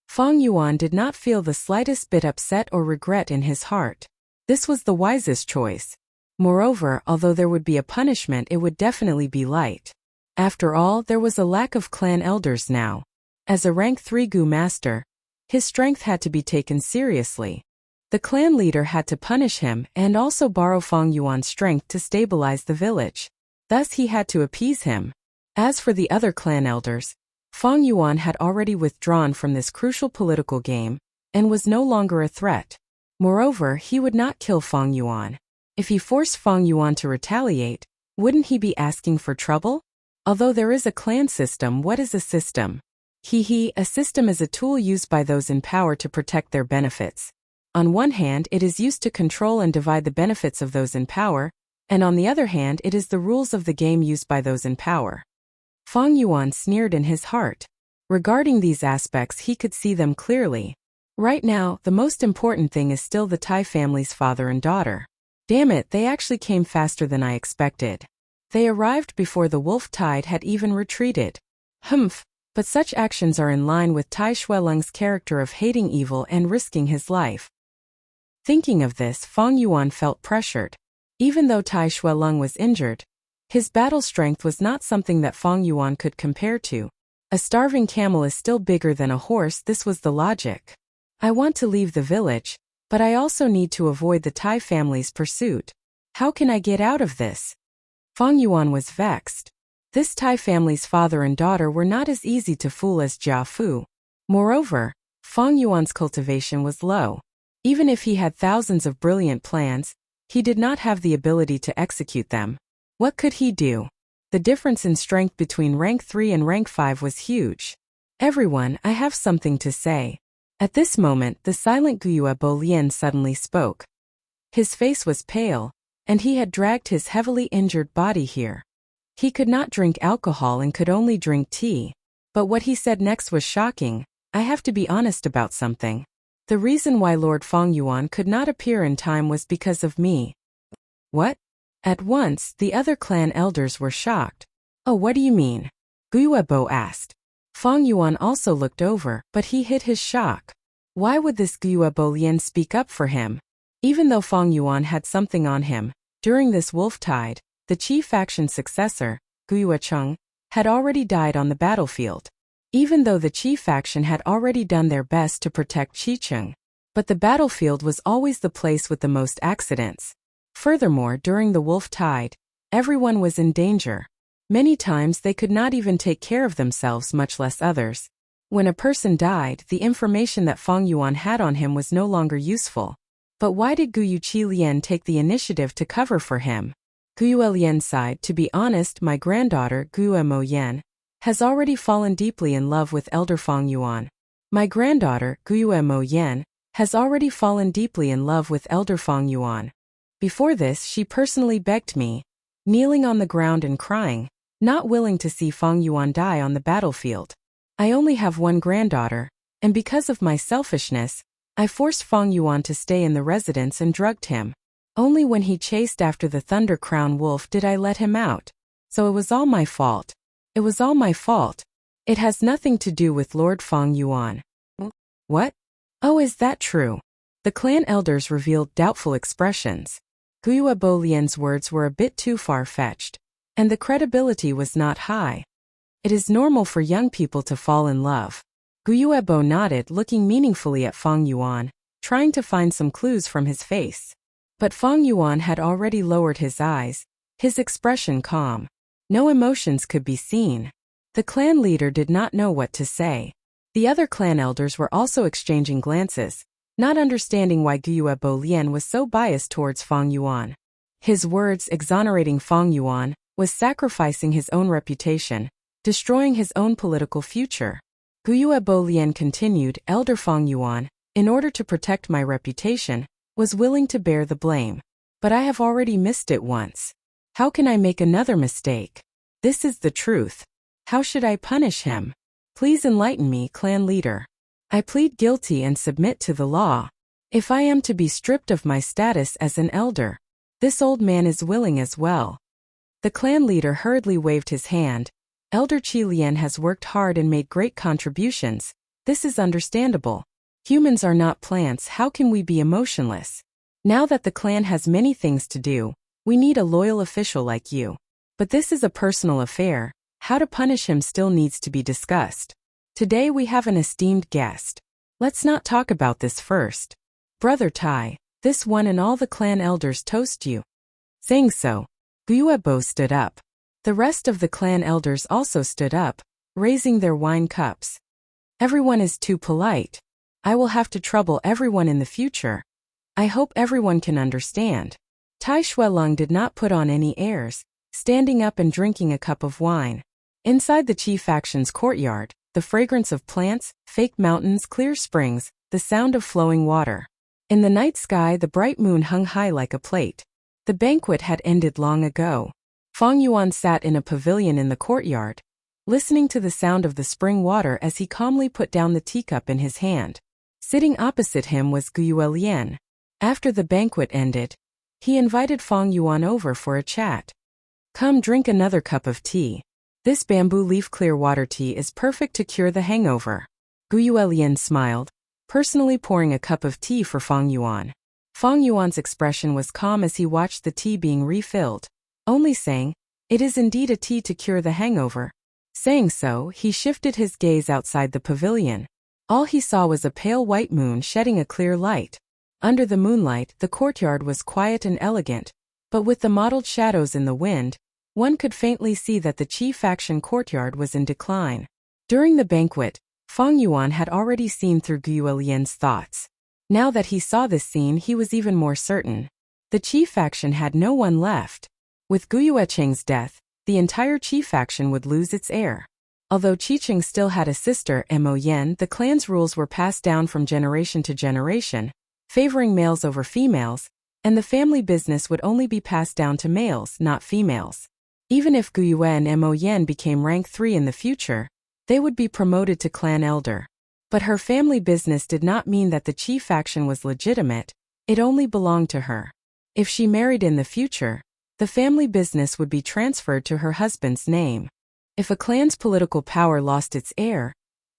Feng Yuan did not feel the slightest bit upset or regret in his heart. This was the wisest choice. Moreover, although there would be a punishment, it would definitely be light. After all, there was a lack of clan elders now. As a rank 3 Gu master, his strength had to be taken seriously. The clan leader had to punish him and also borrow Feng Yuan's strength to stabilize the village. Thus he had to appease him. As for the other clan elders, Fang Yuan had already withdrawn from this crucial political game and was no longer a threat. Moreover, he would not kill Fang Yuan. If he forced Fang Yuan to retaliate, wouldn't he be asking for trouble? Although there is a clan system, what is a system? A system is a tool used by those in power to protect their benefits. On one hand, it is used to control and divide the benefits of those in power, and on the other hand, it is the rules of the game used by those in power. Fang Yuan sneered in his heart. Regarding these aspects, he could see them clearly. Right now, the most important thing is still the Tai family's father and daughter. Damn it, they actually came faster than I expected. They arrived before the wolf tide had even retreated. Humph, but such actions are in line with Tai Shueleng's character of hating evil and risking his life. Thinking of this, Fang Yuan felt pressured. Even though Tai Shueleng was injured, his battle strength was not something that Fang Yuan could compare to. A starving camel is still bigger than a horse, this was the logic. I want to leave the village, but I also need to avoid the Tai family's pursuit. How can I get out of this? Fang Yuan was vexed. This Tai family's father and daughter were not as easy to fool as Jia Fu. Moreover, Fang Yuan's cultivation was low. Even if he had thousands of brilliant plans, he did not have the ability to execute them. What could he do? The difference in strength between rank 3 and rank 5 was huge. Everyone, I have something to say. At this moment, the silent Guiyue Lian suddenly spoke. His face was pale, and he had dragged his heavily injured body here. He could not drink alcohol and could only drink tea. But what he said next was shocking. I have to be honest about something. The reason why Lord Fang Yuan could not appear in time was because of me. What? At once, the other clan elders were shocked. Oh, what do you mean? Guiyue asked. Fang Yuan also looked over, but he hid his shock. Why would this Guiyue Lian speak up for him? Even though Fang Yuan had something on him, during this wolf tide, the Qi faction successor, Guiyue Cheng, had already died on the battlefield. Even though the Qi faction had already done their best to protect Qicheng, but the battlefield was always the place with the most accidents. Furthermore, during the wolf tide, everyone was in danger. Many times they could not even take care of themselves, much less others. When a person died, the information that Fang Yuan had on him was no longer useful. But why did Guiyue Lian take the initiative to cover for him? Guiyue Lian sighed. To be honest, my granddaughter, Guiyue Mo Yan, has already fallen deeply in love with Elder Fang Yuan. My granddaughter, Guiyue Mo Yan, has already fallen deeply in love with Elder Fang Yuan. Before this, she personally begged me, kneeling on the ground and crying, not willing to see Fang Yuan die on the battlefield. I only have one granddaughter, and because of my selfishness, I forced Fang Yuan to stay in the residence and drugged him. Only when he chased after the Thunder Crown Wolf did I let him out. So it was all my fault. It was all my fault. It has nothing to do with Lord Fang Yuan. What? Oh, is that true? The clan elders revealed doubtful expressions. Guiyue Lian's words were a bit too far-fetched, and the credibility was not high. It is normal for young people to fall in love. Guiyue nodded, looking meaningfully at Fang Yuan, trying to find some clues from his face. But Fang Yuan had already lowered his eyes, his expression calm. No emotions could be seen. The clan leader did not know what to say. The other clan elders were also exchanging glances, not understanding why Guiyue Lian was so biased towards Fang Yuan. His words exonerating Fang Yuan was sacrificing his own reputation, destroying his own political future. Guiyue Lian continued, Elder Fang Yuan, in order to protect my reputation, was willing to bear the blame. But I have already missed it once. How can I make another mistake? This is the truth. How should I punish him? Please enlighten me, clan leader. I plead guilty and submit to the law. If I am to be stripped of my status as an elder, this old man is willing as well. The clan leader hurriedly waved his hand. Elder Qi Lian has worked hard and made great contributions. This is understandable. Humans are not plants, how can we be emotionless? Now that the clan has many things to do, we need a loyal official like you. But this is a personal affair. How to punish him still needs to be discussed. Today we have an esteemed guest. Let's not talk about this first. Brother Tai, this one and all the clan elders toast you. Saying so, Guiyue stood up. The rest of the clan elders also stood up, raising their wine cups. Everyone is too polite. I will have to trouble everyone in the future. I hope everyone can understand. Tai Shuelong did not put on any airs, standing up and drinking a cup of wine. Inside the Qi faction's courtyard, the fragrance of plants, fake mountains, clear springs, the sound of flowing water. In the night sky, the bright moon hung high like a plate. The banquet had ended long ago. Fang Yuan sat in a pavilion in the courtyard, listening to the sound of the spring water as he calmly put down the teacup in his hand. Sitting opposite him was Guyue Lian. After the banquet ended, he invited Fang Yuan over for a chat. Come drink another cup of tea. This bamboo leaf clear water tea is perfect to cure the hangover. Guyue Lian smiled, personally pouring a cup of tea for Fang Yuan. Fang Yuan's expression was calm as he watched the tea being refilled, only saying, "It is indeed a tea to cure the hangover." Saying so, he shifted his gaze outside the pavilion. All he saw was a pale white moon shedding a clear light. Under the moonlight, the courtyard was quiet and elegant, but with the mottled shadows in the wind, one could faintly see that the Qi faction courtyard was in decline. During the banquet, Fang Yuan had already seen through Guyue Lian's thoughts. Now that he saw this scene, he was even more certain. The Qi faction had no one left. With Guyue Cheng's death, the entire Qi faction would lose its heir. Although Qi Cheng still had a sister, Mo Yan, the clan's rules were passed down from generation to generation, favoring males over females, and the family business would only be passed down to males, not females. Even if Guyue and Mo Yan became rank 3 in the future, they would be promoted to clan elder. But her family business did not mean that the Qi faction was legitimate, it only belonged to her. If she married in the future, the family business would be transferred to her husband's name. If a clan's political power lost its heir,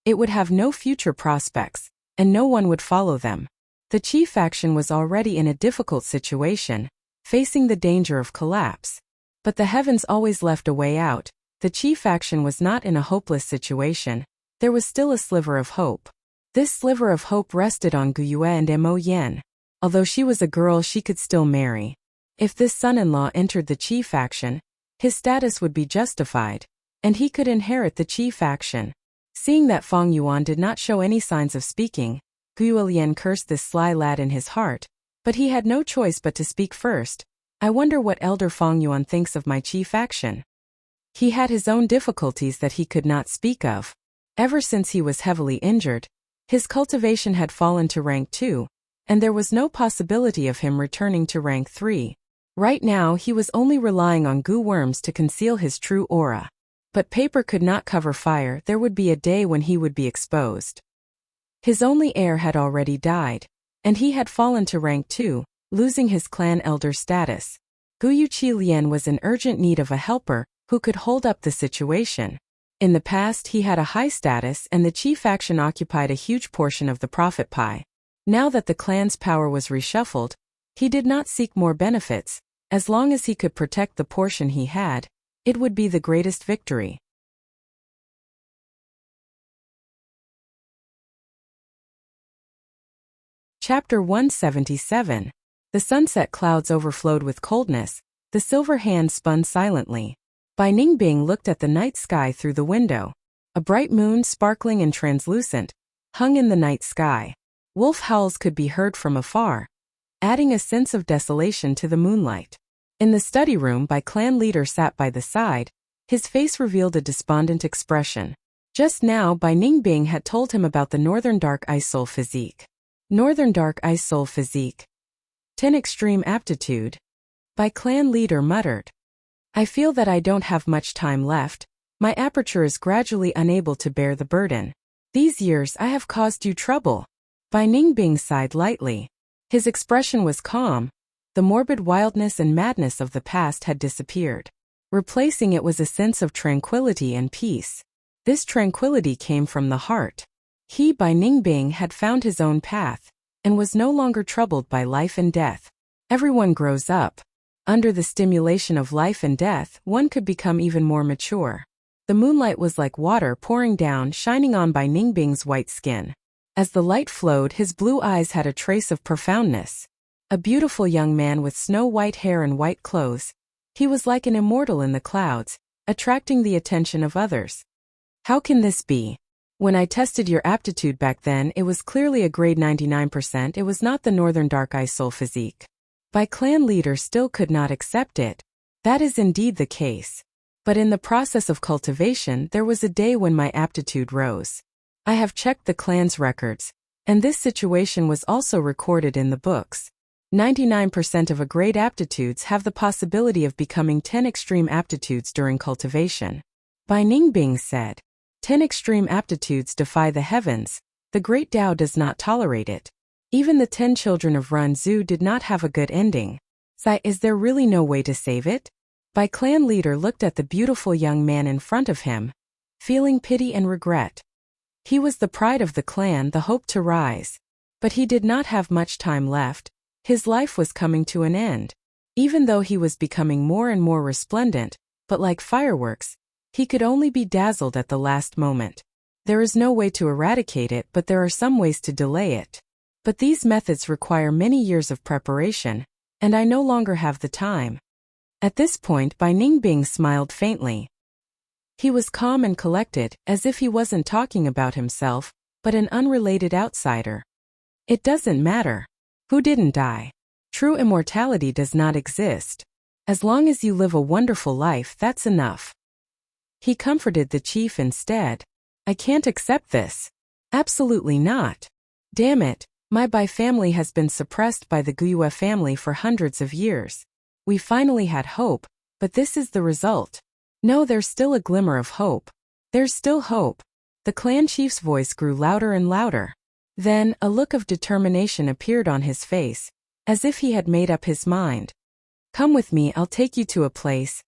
it would have no future prospects, and no one would follow them. The Qi faction was already in a difficult situation, facing the danger of collapse. But the heavens always left a way out. The Qi faction was not in a hopeless situation. There was still a sliver of hope. This sliver of hope rested on Guyue and Mo Yan. Although she was a girl, she could still marry. If this son-in-law entered the Qi faction, his status would be justified, and he could inherit the Qi faction. Seeing that Fang Yuan did not show any signs of speaking, Guyue Lian cursed this sly lad in his heart, but he had no choice but to speak first. I wonder what Elder Fang Yuan thinks of my Qi faction. He had his own difficulties that he could not speak of. Ever since he was heavily injured, his cultivation had fallen to rank 2, and there was no possibility of him returning to rank 3. Right now he was only relying on goo worms to conceal his true aura. But paper could not cover fire. There would be a day when he would be exposed. His only heir had already died, and he had fallen to rank 2, losing his clan elder status. Guyue Lian was in urgent need of a helper who could hold up the situation. In the past he had a high status and the Qi faction occupied a huge portion of the profit pie. Now that the clan's power was reshuffled, he did not seek more benefits. As long as he could protect the portion he had, it would be the greatest victory. Chapter 177. The sunset clouds overflowed with coldness. The silver hand spun silently. Bai Ningbing looked at the night sky through the window. A bright moon, sparkling and translucent, hung in the night sky. Wolf howls could be heard from afar, adding a sense of desolation to the moonlight. In the study room, Bai clan leader sat by the side. His face revealed a despondent expression. Just now, Bai Ningbing had told him about the Northern Dark Ice Soul physique. Northern Dark Ice Soul physique. 10 extreme aptitude. Bai clan leader muttered. I feel that I don't have much time left. My aperture is gradually unable to bear the burden. These years I have caused you trouble. Bai Ningbing sighed lightly. His expression was calm. The morbid wildness and madness of the past had disappeared. Replacing it was a sense of tranquility and peace. This tranquility came from the heart. He, Bai Ningbing, had found his own path, and was no longer troubled by life and death. Everyone grows up. Under the stimulation of life and death, one could become even more mature. The moonlight was like water pouring down, shining on Bai Ningbing's white skin. As the light flowed, his blue eyes had a trace of profoundness. A beautiful young man with snow-white hair and white clothes. He was like an immortal in the clouds, attracting the attention of others. How can this be? When I tested your aptitude back then, it was clearly a grade 99%. It was not the Northern Dark Ice Soul physique. My clan leader still could not accept it. That is indeed the case. But in the process of cultivation, there was a day when my aptitude rose. I have checked the clan's records, and this situation was also recorded in the books. 99% of a grade aptitudes have the possibility of becoming 10 extreme aptitudes during cultivation. Bai Ningbing said, 10 extreme aptitudes defy the heavens. The great Tao does not tolerate it. Even the 10 children of Ran Zhu did not have a good ending. Sai, is there really no way to save it? Bai clan leader looked at the beautiful young man in front of him, feeling pity and regret. He was the pride of the clan, the hope to rise. But he did not have much time left. His life was coming to an end. Even though he was becoming more and more resplendent, but like fireworks, he could only be dazzled at the last moment. There is no way to eradicate it, but there are some ways to delay it. But these methods require many years of preparation, and I no longer have the time. At this point, Bai Ningbing smiled faintly. He was calm and collected, as if he wasn't talking about himself, but an unrelated outsider. It doesn't matter. Who didn't die? True immortality does not exist. As long as you live a wonderful life, that's enough. He comforted the chief instead. I can't accept this. Absolutely not. Damn it, my Bai family has been suppressed by the Guyue family for hundreds of years. We finally had hope, but this is the result. No, there's still a glimmer of hope. There's still hope. The clan chief's voice grew louder and louder. Then, a look of determination appeared on his face, as if he had made up his mind. Come with me, I'll take you to a place.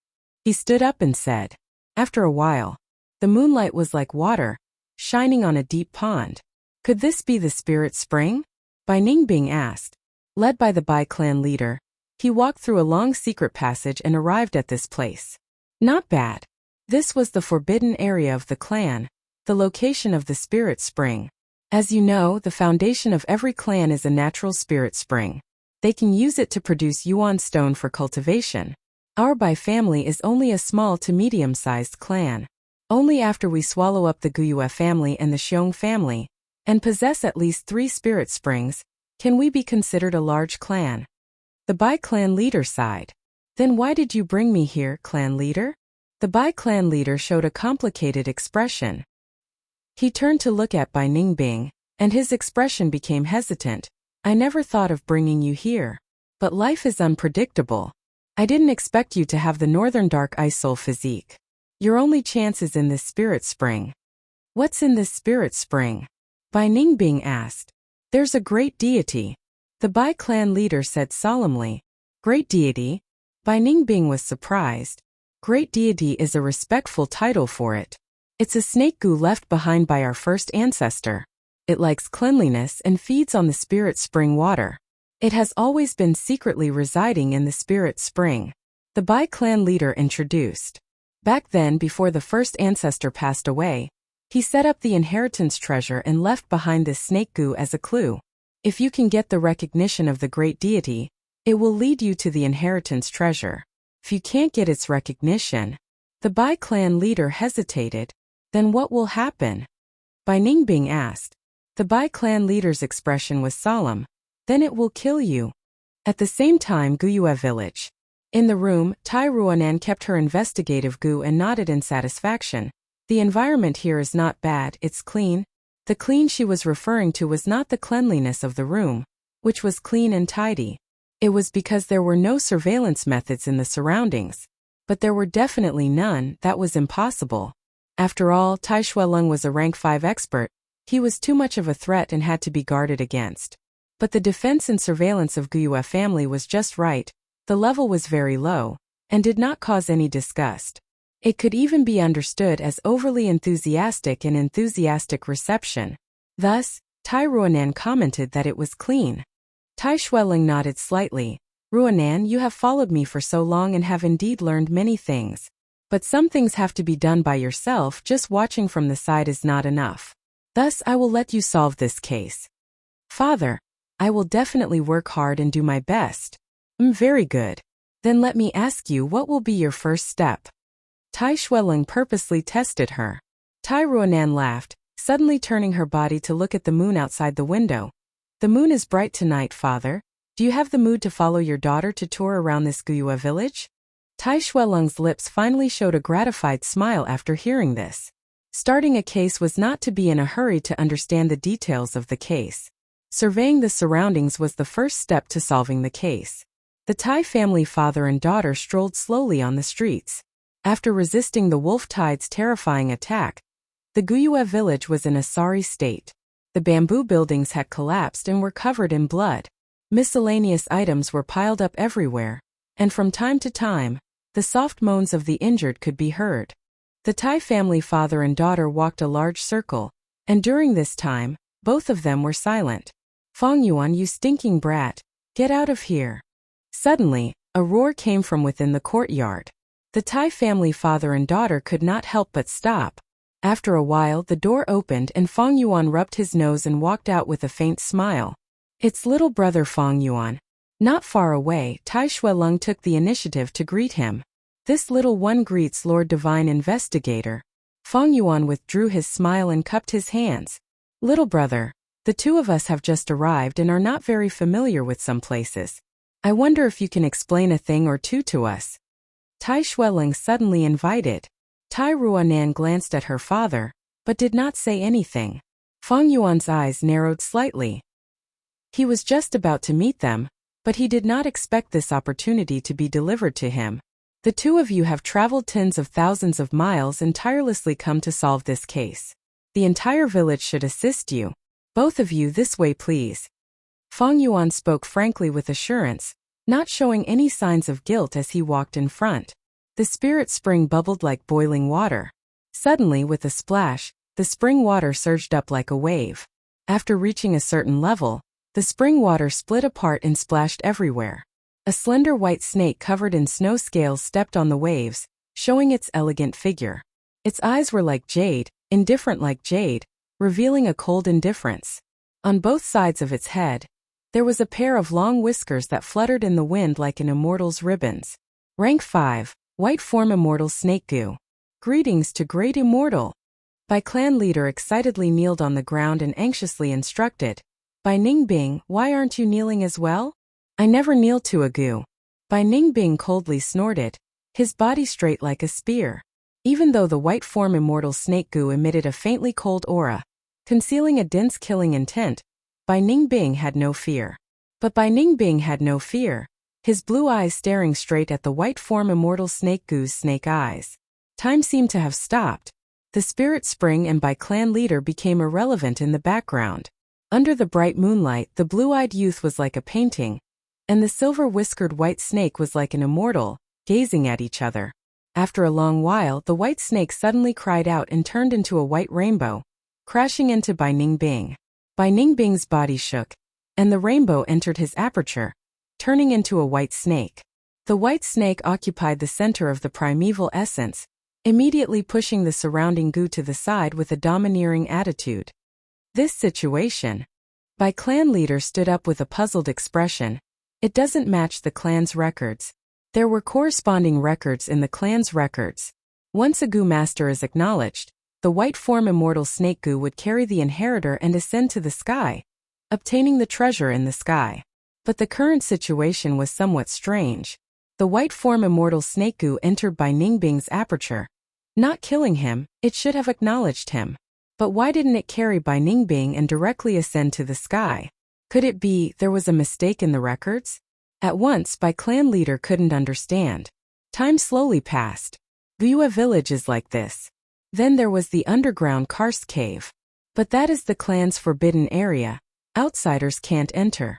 He stood up and said. After a while, the moonlight was like water, shining on a deep pond. Could this be the spirit spring? Bai Ningbing asked. Led by the Bai clan leader, he walked through a long secret passage and arrived at this place. Not bad. This was the forbidden area of the clan, the location of the spirit spring. As you know, the foundation of every clan is a natural spirit spring. They can use it to produce yuan stone for cultivation. Our Bai family is only a small to medium-sized clan. Only after we swallow up the Guyue family and the Xiong family, and possess at least 3 spirit springs, can we be considered a large clan. The Bai clan leader sighed. Then why did you bring me here, clan leader? The Bai clan leader showed a complicated expression. He turned to look at Bai Ningbing, and his expression became hesitant. I never thought of bringing you here. But life is unpredictable. I didn't expect you to have the Northern Dark Ice Soul physique. Your only chance is in this spirit spring. What's in this spirit spring? Bai Ningbing asked. There's a great deity. The Bai clan leader said solemnly. Great deity? Bai Ningbing was surprised. Great deity is a respectful title for it. It's a snake goo left behind by our first ancestor. It likes cleanliness and feeds on the spirit spring water. It has always been secretly residing in the spirit spring. The Bai clan leader introduced. Back then, before the first ancestor passed away, he set up the inheritance treasure and left behind this snake goo as a clue. If you can get the recognition of the great deity, it will lead you to the inheritance treasure. If you can't get its recognition, the Bai clan leader hesitated. Then what will happen? Bai Ningbing asked. The Bai clan leader's expression was solemn. Then it will kill you. At the same time, Guyue village. In the room, Tai Ruanan kept her investigative goo and nodded in satisfaction. The environment here is not bad, it's clean. The clean she was referring to was not the cleanliness of the room, which was clean and tidy. It was because there were no surveillance methods in the surroundings. But there were definitely none, that was impossible. After all, Tai Shueleng was a rank 5 expert. He was too much of a threat and had to be guarded against. But the defense and surveillance of Guyue family was just right. The level was very low, and did not cause any disgust. It could even be understood as overly enthusiastic and enthusiastic reception. Thus, Tai Ruanan commented that it was clean. Tai Shueleng nodded slightly. Ruanan, you have followed me for so long and have indeed learned many things. But some things have to be done by yourself, just watching from the side is not enough. Thus I will let you solve this case. Father, I will definitely work hard and do my best. Very good. Then let me ask you, what will be your first step? Tai Shueleng purposely tested her. Tai Ruanan laughed, suddenly turning her body to look at the moon outside the window. The moon is bright tonight, father. Do you have the mood to follow your daughter to tour around this Guyua village? Tai Shuelung's lips finally showed a gratified smile after hearing this. Starting a case was not to be in a hurry to understand the details of the case. Surveying the surroundings was the first step to solving the case. The Tai family father and daughter strolled slowly on the streets. After resisting the wolf tide's terrifying attack, the Guyua village was in a sorry state. The bamboo buildings had collapsed and were covered in blood. Miscellaneous items were piled up everywhere, and from time to time, the soft moans of the injured could be heard. The Tai family father and daughter walked a large circle, and during this time, both of them were silent. Fong Yuan, you stinking brat, get out of here. Suddenly, a roar came from within the courtyard. The Tai family father and daughter could not help but stop. After a while, the door opened and Fong Yuan rubbed his nose and walked out with a faint smile. It's little brother Fong Yuan. Not far away, Tai Shuelung took the initiative to greet him. This little one greets Lord Divine Investigator. Fong Yuan withdrew his smile and cupped his hands. Little brother, the two of us have just arrived and are not very familiar with some places. I wonder if you can explain a thing or two to us. Tai Shuelung suddenly invited. Tai Ruanan glanced at her father, but did not say anything. Fong Yuan's eyes narrowed slightly. He was just about to meet them, but he did not expect this opportunity to be delivered to him. The two of you have traveled tens of thousands of miles and tirelessly come to solve this case. The entire village should assist you. Both of you this way, please. Fong Yuan spoke frankly with assurance, not showing any signs of guilt as he walked in front. The spirit spring bubbled like boiling water. Suddenly, with a splash, the spring water surged up like a wave. After reaching a certain level, the spring water split apart and splashed everywhere. A slender white snake covered in snow scales stepped on the waves, showing its elegant figure. Its eyes were like jade, indifferent like jade, revealing a cold indifference. On both sides of its head, there was a pair of long whiskers that fluttered in the wind like an immortal's ribbons. Rank 5, White Form Immortal Snake Goo. Greetings to Great Immortal. Bai clan leader excitedly kneeled on the ground and anxiously instructed. Bai Ningbing, why aren't you kneeling as well? I never kneel to a goo. Bai Ningbing coldly snorted, his body straight like a spear. Even though the white form immortal snake goo emitted a faintly cold aura, concealing a dense killing intent, Bai Ningbing had no fear. But Bai Ningbing had no fear, his blue eyes staring straight at the white form immortal snake goo's snake eyes. Time seemed to have stopped. The spirit spring and Bai clan leader became irrelevant in the background. Under the bright moonlight, the blue-eyed youth was like a painting, and the silver-whiskered white snake was like an immortal, gazing at each other. After a long while, the white snake suddenly cried out and turned into a white rainbow, crashing into Bai Ningbing. Bai Ningbing's body shook, and the rainbow entered his aperture, turning into a white snake. The white snake occupied the center of the primeval essence, immediately pushing the surrounding goo to the side with a domineering attitude. This situation. Bai clan leader stood up with a puzzled expression. It doesn't match the clan's records. There were corresponding records in the clan's records. Once a goo master is acknowledged, the white form immortal snake goo would carry the inheritor and ascend to the sky, obtaining the treasure in the sky. But the current situation was somewhat strange. The white form immortal snake goo entered Bai Ningbing's aperture. Not killing him, it should have acknowledged him. But why didn't it carry Bai Ningbing and directly ascend to the sky? Could it be there was a mistake in the records? At once, Bai clan leader couldn't understand. Time slowly passed. Guyua village is like this. Then there was the underground karst cave. But that is the clan's forbidden area. Outsiders can't enter.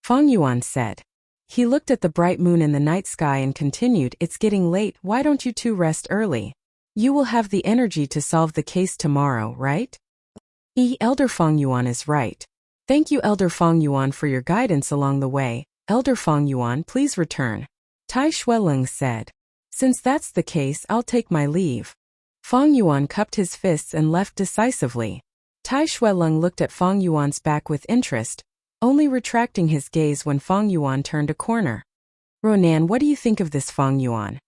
Fong Yuan said. He looked at the bright moon in the night sky and continued, it's getting late, why don't you two rest early? You will have the energy to solve the case tomorrow, right? Elder Fong Yuan is right. Thank you, Elder Fong Yuan, for your guidance along the way. Elder Fong Yuan, please return. Tai Shuelung said. Since that's the case, I'll take my leave. Fong Yuan cupped his fists and left decisively. Tai Shuelung looked at Fong Yuan's back with interest, only retracting his gaze when Fong Yuan turned a corner. Ronan, what do you think of this, Fong Yuan?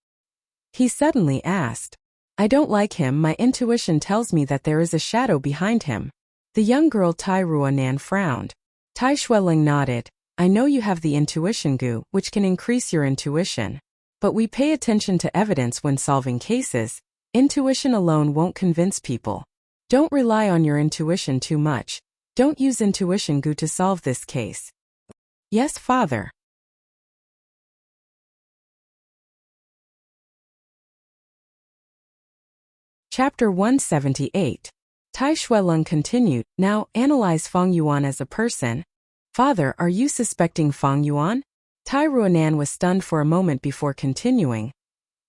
He suddenly asked. I don't like him. My intuition tells me that there is a shadow behind him. The young girl Tai Ruonan frowned. Tai Shueling nodded. I know you have the intuition gu, which can increase your intuition. But we pay attention to evidence when solving cases. Intuition alone won't convince people. Don't rely on your intuition too much. Don't use intuition gu to solve this case. Yes, father. Chapter 178. Tai Shuelong continued, now analyze Feng Yuan as a person. Father, are you suspecting Feng Yuan? Tai Ruonan was stunned for a moment before continuing.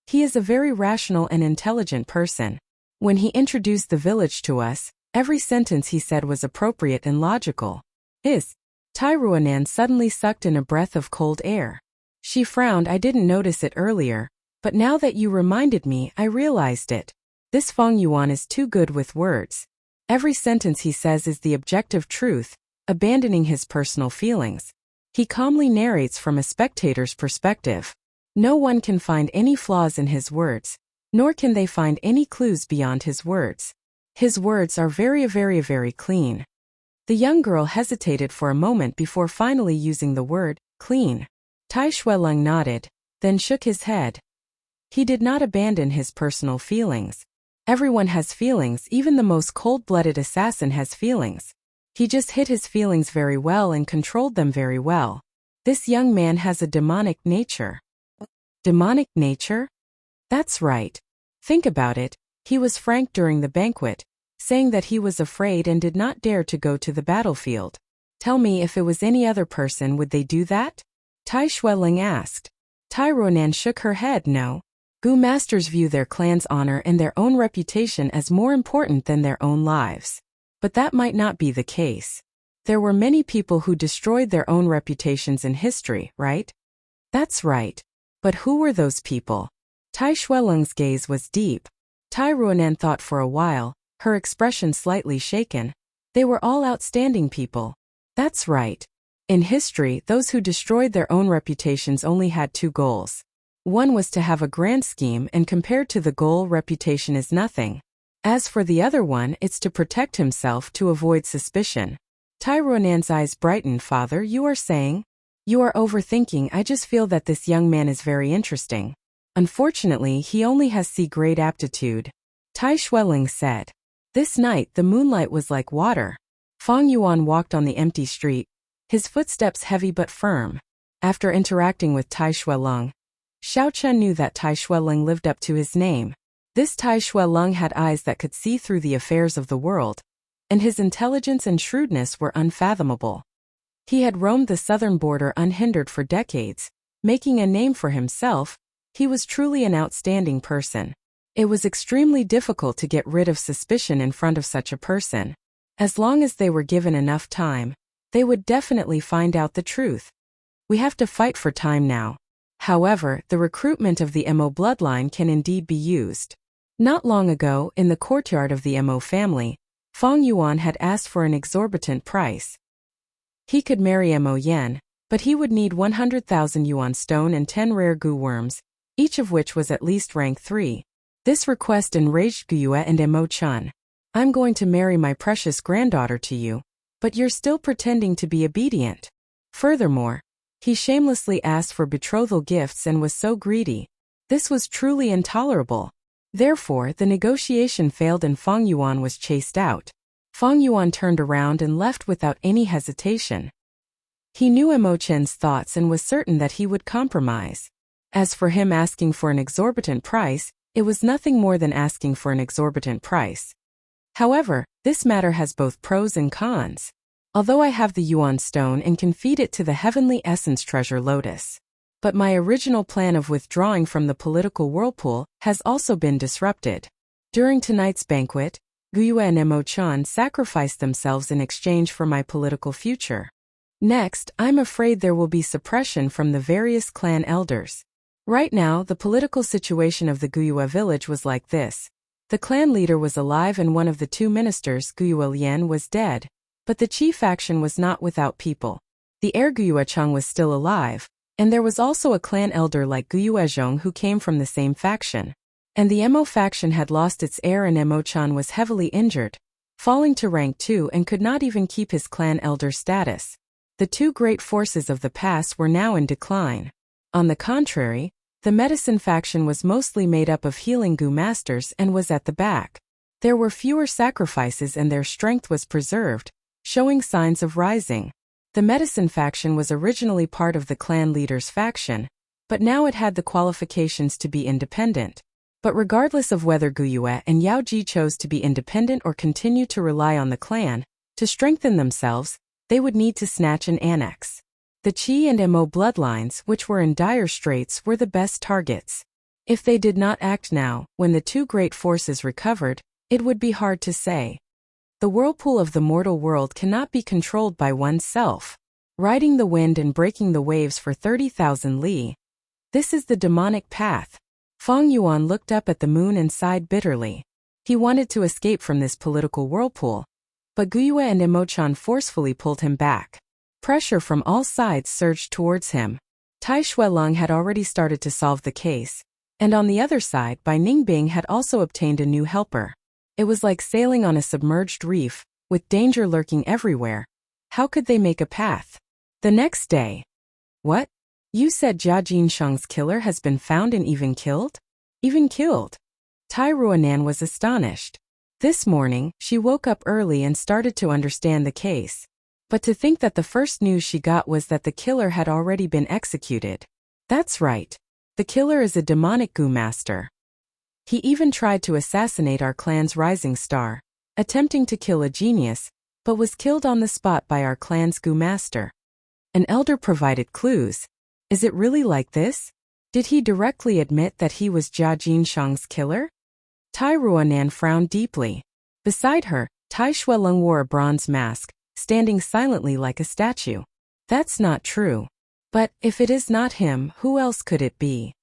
He is a very rational and intelligent person. When he introduced the village to us, every sentence he said was appropriate and logical. Tai Ruonan suddenly sucked in a breath of cold air. She frowned. I didn't notice it earlier, but now that you reminded me, I realized it. This Feng Yuan is too good with words. Every sentence he says is the objective truth, abandoning his personal feelings. He calmly narrates from a spectator's perspective. No one can find any flaws in his words, nor can they find any clues beyond his words. His words are very clean. The young girl hesitated for a moment before finally using the word, clean. Tai Shuelong nodded, then shook his head. He did not abandon his personal feelings. Everyone has feelings, even the most cold-blooded assassin has feelings. He just hid his feelings very well and controlled them very well. This young man has a demonic nature. Demonic nature? That's right. Think about it. He was frank during the banquet, saying that he was afraid and did not dare to go to the battlefield. Tell me, if it was any other person, would they do that? Tai Shueling asked. Tai Ruonan shook her head. No. Gu masters view their clan's honor and their own reputation as more important than their own lives. But that might not be the case. There were many people who destroyed their own reputations in history, right? That's right. But who were those people? Tai Shuelong's gaze was deep. Tai Ruonan thought for a while, her expression slightly shaken. They were all outstanding people. That's right. In history, those who destroyed their own reputations only had two goals. One was to have a grand scheme, and compared to the goal, reputation is nothing. As for the other one, it's to protect himself, to avoid suspicion. Tai Ruonan's eyes brightened. Father, you are saying? You are overthinking. I just feel that this young man is very interesting. Unfortunately, he only has C-grade aptitude. Tai Shueling said. This night, the moonlight was like water. Feng Yuan walked on the empty street, his footsteps heavy but firm. After interacting with Tai Shuelong, Xiao Chen knew that Tai Shueling lived up to his name. This Tai Shuelong had eyes that could see through the affairs of the world, and his intelligence and shrewdness were unfathomable. He had roamed the southern border unhindered for decades, making a name for himself. He was truly an outstanding person. It was extremely difficult to get rid of suspicion in front of such a person. As long as they were given enough time, they would definitely find out the truth. We have to fight for time now. However, the recruitment of the Mo bloodline can indeed be used. Not long ago, in the courtyard of the Mo family, Feng Yuan had asked for an exorbitant price. He could marry Mo Yen, but he would need 100,000 yuan stone and 10 rare gu worms, each of which was at least rank 3. This request enraged Guyue and Mo Chun. I'm going to marry my precious granddaughter to you, but you're still pretending to be obedient. Furthermore, he shamelessly asked for betrothal gifts and was so greedy. This was truly intolerable. Therefore, the negotiation failed and Feng Yuan was chased out. Feng Yuan turned around and left without any hesitation. He knew Mo Chen's thoughts and was certain that he would compromise. As for him asking for an exorbitant price, it was nothing more than asking for an exorbitant price. However, this matter has both pros and cons. Although I have the Yuan stone and can feed it to the heavenly essence treasure lotus, but my original plan of withdrawing from the political whirlpool has also been disrupted. During tonight's banquet, Guyue and Mo Chan sacrificed themselves in exchange for my political future. Next, I'm afraid there will be suppression from the various clan elders. Right now, the political situation of the Guyue village was like this. The clan leader was alive and one of the two ministers, Guyue Lian, was dead. But the chief faction was not without people. The heir Guyue Cheng was still alive, and there was also a clan elder like Guyue Zhong who came from the same faction. And the Emo faction had lost its heir and Emo-chan was heavily injured, falling to rank 2 and could not even keep his clan elder status. The two great forces of the past were now in decline. On the contrary, the medicine faction was mostly made up of healing Gu masters and was at the back. There were fewer sacrifices and their strength was preserved, showing signs of rising. The medicine faction was originally part of the clan leader's faction, but now it had the qualifications to be independent. But regardless of whether Guyue and Yao Ji chose to be independent or continue to rely on the clan, to strengthen themselves, they would need to snatch and annex. The Qi and Emo bloodlines, which were in dire straits, were the best targets. If they did not act now, when the two great forces recovered, it would be hard to say. The whirlpool of the mortal world cannot be controlled by oneself. Riding the wind and breaking the waves for 30,000 li. This is the demonic path. Feng Yuan looked up at the moon and sighed bitterly. He wanted to escape from this political whirlpool. But Guyue and Emo-chan forcefully pulled him back. Pressure from all sides surged towards him. Tai Shuelong had already started to solve the case. And on the other side, Bai Ningbing had also obtained a new helper. It was like sailing on a submerged reef, with danger lurking everywhere. How could they make a path? The next day. What? You said Jia Jinsheng's killer has been found and even killed? Even killed? Tai Ruanan was astonished. This morning, she woke up early and started to understand the case. But to think that the first news she got was that the killer had already been executed. That's right. The killer is a demonic Gu master. He even tried to assassinate our clan's rising star, attempting to kill a genius, but was killed on the spot by our clan's Gu master. An elder provided clues. Is it really like this? Did he directly admit that he was Jia Jinsheng's killer? Tai Ruanan frowned deeply. Beside her, Tai Shuelong wore a bronze mask, standing silently like a statue. That's not true. But if it is not him, who else could it be?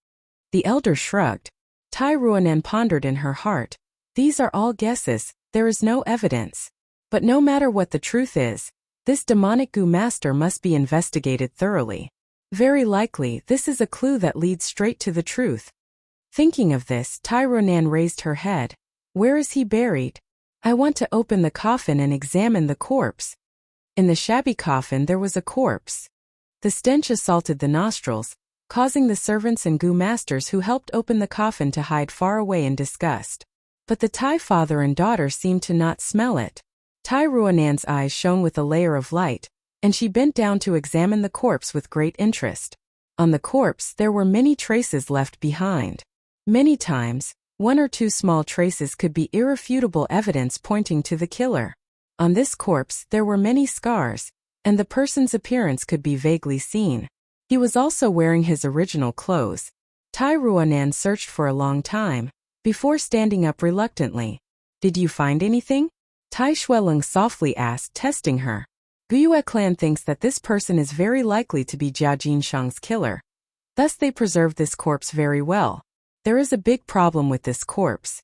The elder shrugged. Tai Ruanan pondered in her heart. These are all guesses, there is no evidence. But no matter what the truth is, this demonic Gu master must be investigated thoroughly. Very likely, this is a clue that leads straight to the truth. Thinking of this, Tai Ruanan raised her head. Where is he buried? I want to open the coffin and examine the corpse. In the shabby coffin there was a corpse. The stench assaulted the nostrils, causing the servants and Gu masters who helped open the coffin to hide far away in disgust. But the Tai father and daughter seemed to not smell it. Tai Ruanan's eyes shone with a layer of light, and she bent down to examine the corpse with great interest. On the corpse there were many traces left behind. Many times, one or two small traces could be irrefutable evidence pointing to the killer. On this corpse there were many scars, and the person's appearance could be vaguely seen. He was also wearing his original clothes. Tai Ruanan searched for a long time, before standing up reluctantly. Did you find anything? Tai Shuelong softly asked, testing her. Guyue clan thinks that this person is very likely to be Jia Jinsheng's killer. Thus they preserved this corpse very well. There is a big problem with this corpse.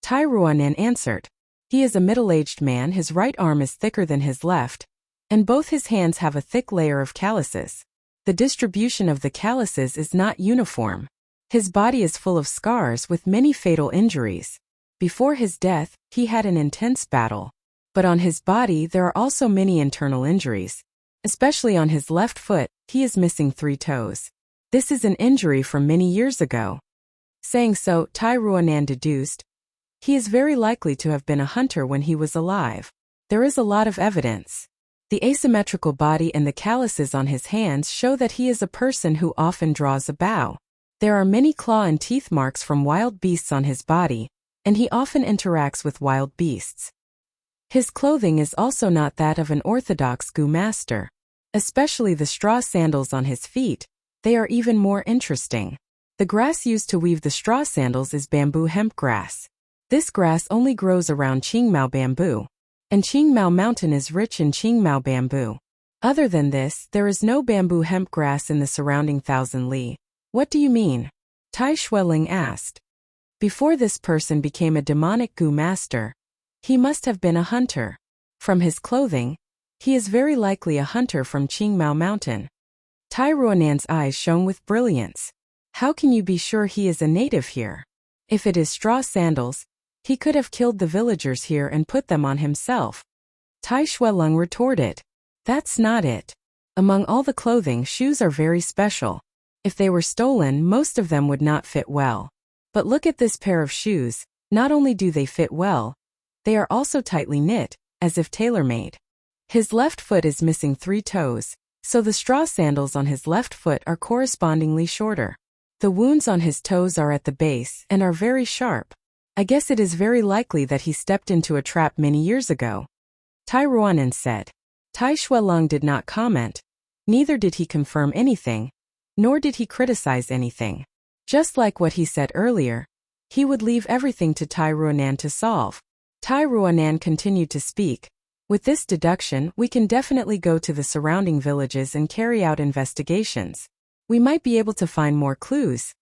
Tai Ruanan answered. He is a middle-aged man, his right arm is thicker than his left, and both his hands have a thick layer of calluses. The distribution of the calluses is not uniform. His body is full of scars with many fatal injuries. Before his death, he had an intense battle. But on his body there are also many internal injuries. Especially on his left foot, he is missing 3 toes. This is an injury from many years ago. Saying so, Tai Ruanan deduced, he is very likely to have been a hunter when he was alive. There is a lot of evidence. The asymmetrical body and the calluses on his hands show that he is a person who often draws a bow. There are many claw and teeth marks from wild beasts on his body, and he often interacts with wild beasts. His clothing is also not that of an orthodox Gu master. Especially the straw sandals on his feet, they are even more interesting. The grass used to weave the straw sandals is bamboo hemp grass. This grass only grows around Qingmao bamboo, and Qingmao mountain is rich in Qingmao bamboo. Other than this, there is no bamboo hemp grass in the surrounding 1,000 li. What do you mean? Tai Shuelong asked. Before this person became a demonic Gu master, he must have been a hunter. From his clothing, he is very likely a hunter from Qingmao mountain. Tai Ruanan's eyes shone with brilliance. How can you be sure he is a native here? If it is straw sandals, he could have killed the villagers here and put them on himself. Tai Shuelong retorted. That's not it. Among all the clothing, shoes are very special. If they were stolen, most of them would not fit well. But look at this pair of shoes, not only do they fit well, they are also tightly knit, as if tailor-made. His left foot is missing 3 toes, so the straw sandals on his left foot are correspondingly shorter. The wounds on his toes are at the base and are very sharp. I guess it is very likely that he stepped into a trap many years ago. Tai Ruanan said. Tai Shuelong did not comment. Neither did he confirm anything, nor did he criticize anything. Just like what he said earlier, he would leave everything to Tai Ruanan to solve. Tai Ruanan continued to speak. With this deduction, we can definitely go to the surrounding villages and carry out investigations. We might be able to find more clues.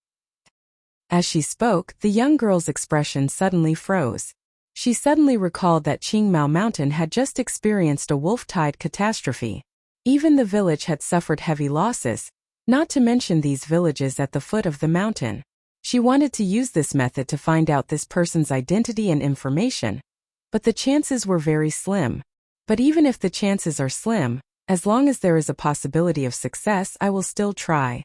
As she spoke, the young girl's expression suddenly froze. She suddenly recalled that Qingmao Mountain had just experienced a wolf-tide catastrophe. Even the village had suffered heavy losses, not to mention these villages at the foot of the mountain. She wanted to use this method to find out this person's identity and information, but the chances were very slim. But even if the chances are slim, as long as there is a possibility of success, I will still try.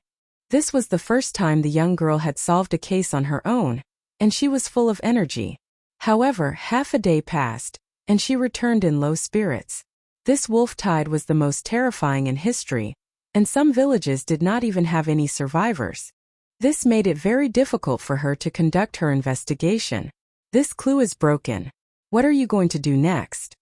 This was the first time the young girl had solved a case on her own, and she was full of energy. However, half a day passed, and she returned in low spirits. This wolf tide was the most terrifying in history, and some villages did not even have any survivors. This made it very difficult for her to conduct her investigation. This clue is broken. What are you going to do next?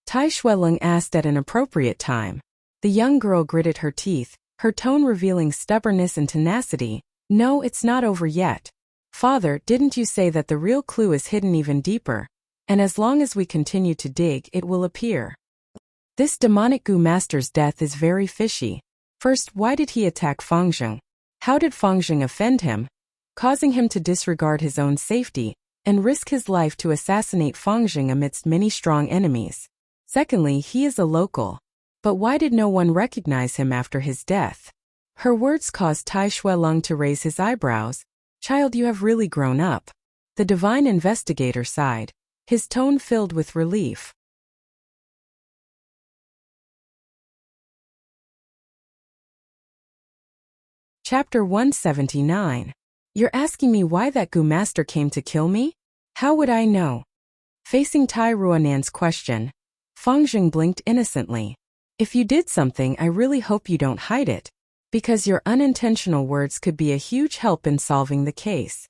Tai Shuelong asked at an appropriate time. The young girl gritted her teeth, her tone revealing stubbornness and tenacity. No, it's not over yet. Father, didn't you say that the real clue is hidden even deeper? And as long as we continue to dig, it will appear. This demonic Gu master's death is very fishy. First, why did he attack Fangzheng? How did Fangzheng offend him, causing him to disregard his own safety and risk his life to assassinate Fangzheng amidst many strong enemies? Secondly, he is a local. But why did no one recognize him after his death? Her words caused Tai Shuelong to raise his eyebrows. Child, you have really grown up. The divine investigator sighed, his tone filled with relief. Chapter 179. You're asking me why that Gu master came to kill me? How would I know? Facing Tai Ruanan's question, Fangzheng blinked innocently. If you did something, I really hope you don't hide it, because your unintentional words could be a huge help in solving the case.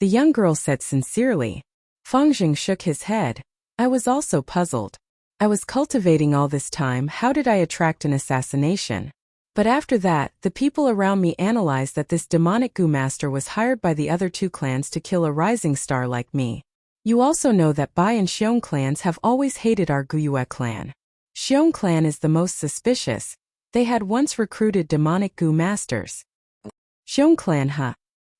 The young girl said sincerely. Fangzheng shook his head. I was also puzzled. I was cultivating all this time, how did I attract an assassination? But after that, the people around me analyzed that this demonic Gu master was hired by the other 2 clans to kill a rising star like me. You also know that Bai and Xiong clans have always hated our Guyue clan. Xiong clan is the most suspicious. They had once recruited demonic Gu masters. Xiong clan, huh?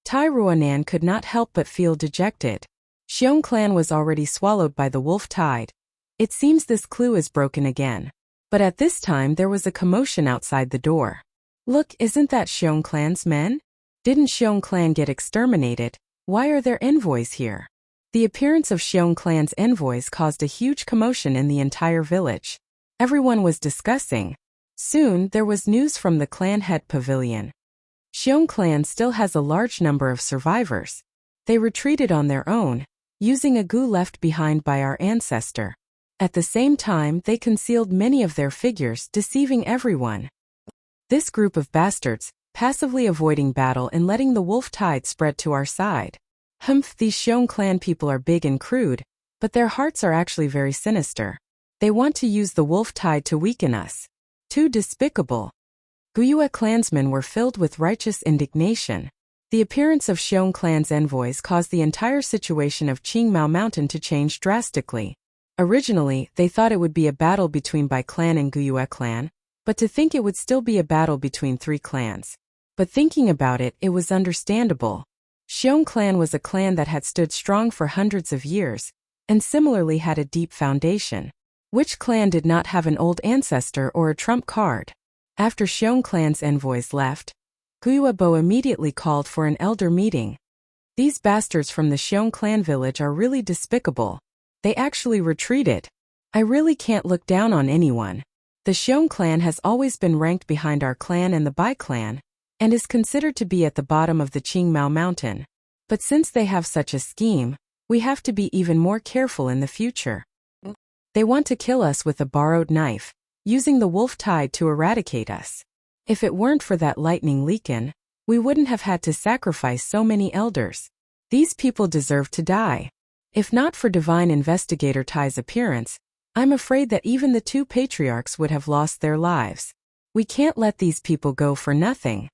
Tai Ruanan could not help but feel dejected. Xiong clan was already swallowed by the wolf tide. It seems this clue is broken again. But at this time there was a commotion outside the door. Look, isn't that Xiong clan's men? Didn't Xiong clan get exterminated? Why are their envoys here? The appearance of Xiong clan's envoys caused a huge commotion in the entire village. Everyone was discussing. Soon, there was news from the clan head pavilion. Xiong clan still has a large number of survivors. They retreated on their own, using a Gu left behind by our ancestor. At the same time, they concealed many of their figures, deceiving everyone. This group of bastards, passively avoiding battle and letting the wolf tide spread to our side. Humph, these Xiong clan people are big and crude, but their hearts are actually very sinister. They want to use the wolf tide to weaken us. Too despicable. Guyue clansmen were filled with righteous indignation. The appearance of Xiong clan's envoys caused the entire situation of Qingmao Mountain to change drastically. Originally, they thought it would be a battle between Bai clan and Guyue clan, but to think it would still be a battle between 3 clans. But thinking about it, it was understandable. Xiong clan was a clan that had stood strong for hundreds of years, and similarly had a deep foundation. Which clan did not have an old ancestor or a trump card? After Xiong clan's envoys left, Guyue Bo immediately called for an elder meeting. These bastards from the Xiong clan village are really despicable. They actually retreated. I really can't look down on anyone. The Xiong clan has always been ranked behind our clan and the Bai clan, and is considered to be at the bottom of the Qingmao mountain. But since they have such a scheme, we have to be even more careful in the future. They want to kill us with a borrowed knife, using the wolf tide to eradicate us. If it weren't for that lightning leakin, we wouldn't have had to sacrifice so many elders. These people deserve to die. If not for Divine Investigator Tai's appearance, I'm afraid that even the two patriarchs would have lost their lives. We can't let these people go for nothing.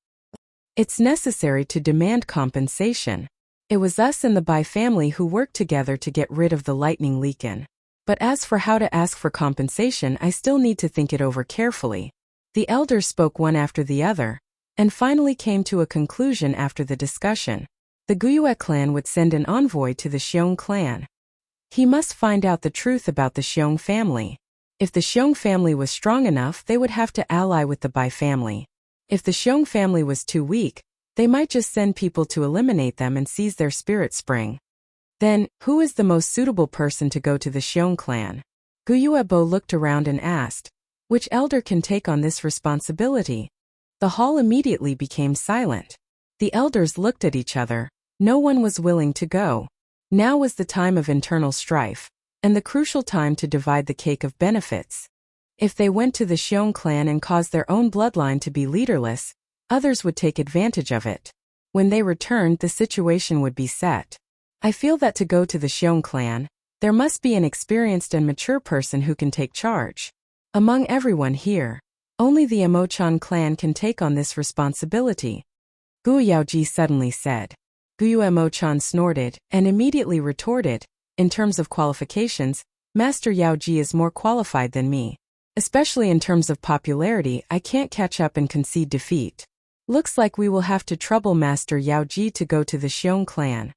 It's necessary to demand compensation. It was us and the Bai family who worked together to get rid of the lightning leakin. But as for how to ask for compensation, I still need to think it over carefully. The elders spoke one after the other, and finally came to a conclusion after the discussion. The Guyue clan would send an envoy to the Xiong clan. He must find out the truth about the Xiong family. If the Xiong family was strong enough, they would have to ally with the Bai family. If the Xiong family was too weak, they might just send people to eliminate them and seize their spirit spring. Then, who is the most suitable person to go to the Xiong clan? Guyuebo looked around and asked, which elder can take on this responsibility? The hall immediately became silent. The elders looked at each other. No one was willing to go. Now was the time of internal strife, and the crucial time to divide the cake of benefits. If they went to the Xiong clan and caused their own bloodline to be leaderless, others would take advantage of it. When they returned, the situation would be set. I feel that to go to the Xiong clan, there must be an experienced and mature person who can take charge. Among everyone here, only the Emochan clan can take on this responsibility. Gu Yaoji suddenly said. Gu Emochan snorted, and immediately retorted, in terms of qualifications, Master Yaoji is more qualified than me. Especially in terms of popularity, I can't catch up and concede defeat. Looks like we will have to trouble Master Yaoji to go to the Xiong clan.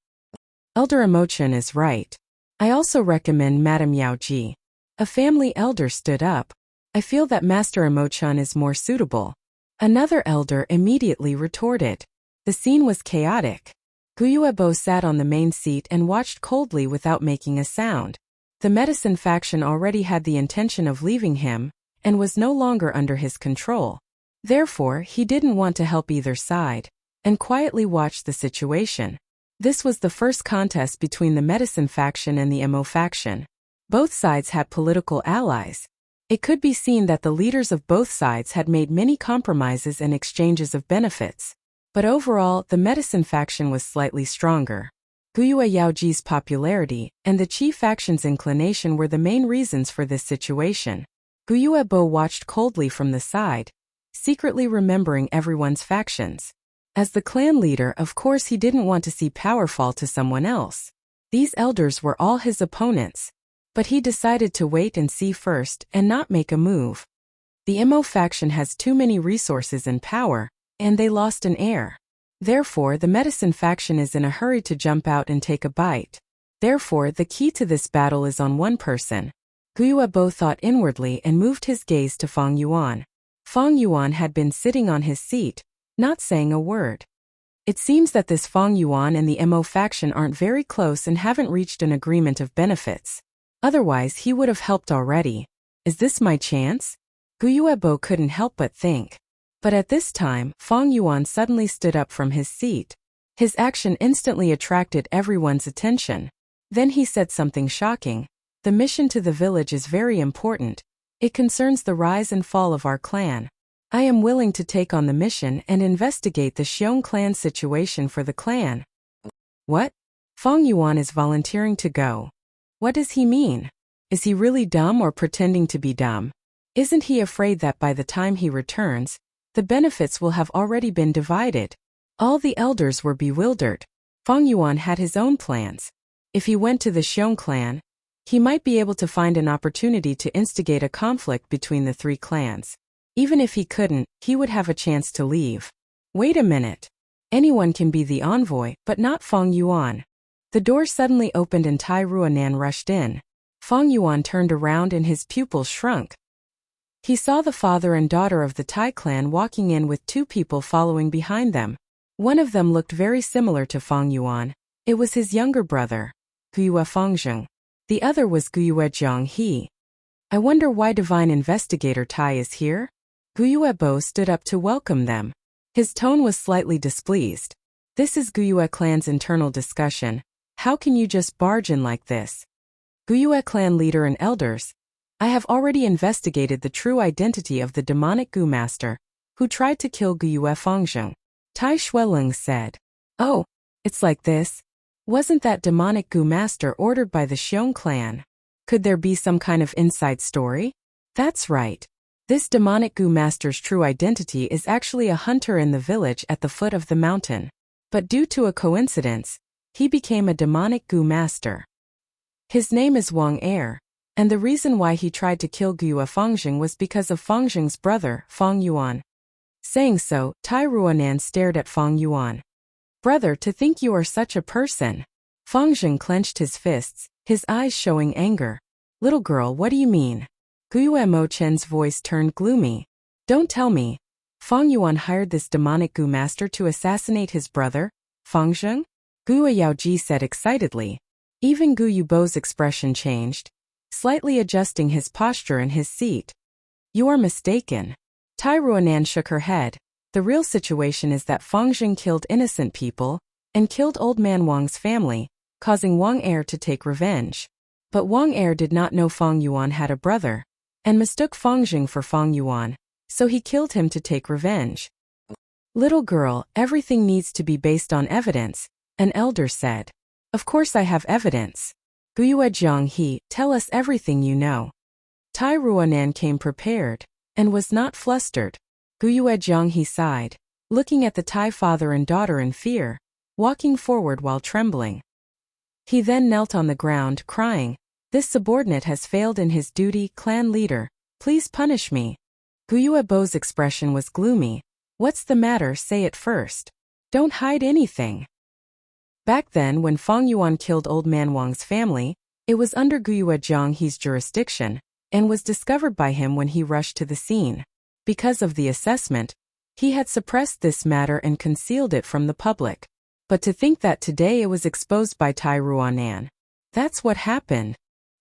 Elder Emochan is right. I also recommend Madam Yaoji. A family elder stood up. I feel that Master Emochan is more suitable. Another elder immediately retorted. The scene was chaotic. Guyuebo sat on the main seat and watched coldly without making a sound. The medicine faction already had the intention of leaving him, and was no longer under his control. Therefore, he didn't want to help either side, and quietly watched the situation. This was the first contest between the medicine faction and the Emo faction. Both sides had political allies. It could be seen that the leaders of both sides had made many compromises and exchanges of benefits. But overall, the medicine faction was slightly stronger. Guyue Yaoji's popularity and the Qi faction's inclination were the main reasons for this situation. Guyuebo watched coldly from the side, secretly remembering everyone's factions. As the clan leader, of course he didn't want to see power fall to someone else. These elders were all his opponents. But he decided to wait and see first and not make a move. The Emo faction has too many resources and power, and they lost an heir. Therefore, the medicine faction is in a hurry to jump out and take a bite. Therefore, the key to this battle is on one person. Guyuebo thought inwardly and moved his gaze to Feng Yuan. Feng Yuan had been sitting on his seat, not saying a word. It seems that this Feng Yuan and the Emo faction aren't very close and haven't reached an agreement of benefits. Otherwise, he would have helped already. Is this my chance? Guyuebo couldn't help but think. But at this time, Feng Yuan suddenly stood up from his seat. His action instantly attracted everyone's attention. Then he said something shocking. The mission to the village is very important. It concerns the rise and fall of our clan. I am willing to take on the mission and investigate the Xiong clan situation for the clan. What? Feng Yuan is volunteering to go. What does he mean? Is he really dumb or pretending to be dumb? Isn't he afraid that by the time he returns, the benefits will have already been divided? All the elders were bewildered. Feng Yuan had his own plans. If he went to the Xiong clan, he might be able to find an opportunity to instigate a conflict between the three clans. Even if he couldn't, he would have a chance to leave. Wait a minute. Anyone can be the envoy, but not Feng Yuan. The door suddenly opened and Tai Ruanan rushed in. Feng Yuan turned around and his pupils shrunk. He saw the father and daughter of the Tai clan walking in with two people following behind them. One of them looked very similar to Feng Yuan. It was his younger brother, Guyue Fengzheng. The other was Guyue Jianghe. I wonder why Divine Investigator Tai is here? Guyue Bo stood up to welcome them. His tone was slightly displeased. This is Guyue clan's internal discussion. How can you just barge in like this? Guyue clan leader and elders, I have already investigated the true identity of the demonic Gu master, who tried to kill Guyue Fengzheng. Tai Shuileng said. Oh, it's like this? Wasn't that demonic Gu master ordered by the Xiong clan? Could there be some kind of inside story? That's right. This demonic Gu master's true identity is actually a hunter in the village at the foot of the mountain. But due to a coincidence, he became a demonic Gu master. His name is Wang Er, and the reason why he tried to kill Guyue Fengzheng was because of Fengzheng's brother, Feng Yuan. Saying so, Tai Ruonan stared at Feng Yuan. Brother, to think you are such a person. Fengzheng clenched his fists, his eyes showing anger. Little girl, what do you mean? Guyue Mo Chen's voice turned gloomy. Don't tell me. Feng Yuan hired this demonic Gu master to assassinate his brother, Fengzheng? Guyue Yaoji said excitedly. Even Guyue Bo's expression changed, slightly adjusting his posture in his seat. You are mistaken. Tai Ruonan shook her head. The real situation is that Fengzheng killed innocent people, and killed old man Wang's family, causing Wang Er to take revenge. But Wang Er did not know Feng Yuan had a brother, and mistook Fengzheng for Feng Yuan, so he killed him to take revenge. Little girl, everything needs to be based on evidence, an elder said. Of course I have evidence. Guyue Jianghe, tell us everything you know. Tai Ruonan came prepared, and was not flustered. Guyue Jianghe sighed, looking at the Tai father and daughter in fear, walking forward while trembling. He then knelt on the ground, crying, This subordinate has failed in his duty, clan leader, please punish me. Guyue Bo's expression was gloomy. What's the matter, say it first. Don't hide anything. Back then when Feng Yuan killed old man Wang's family, it was under Guyue Jianghe's jurisdiction, and was discovered by him when he rushed to the scene. Because of the assessment, he had suppressed this matter and concealed it from the public. But to think that today it was exposed by Tai Ruonan. That's what happened.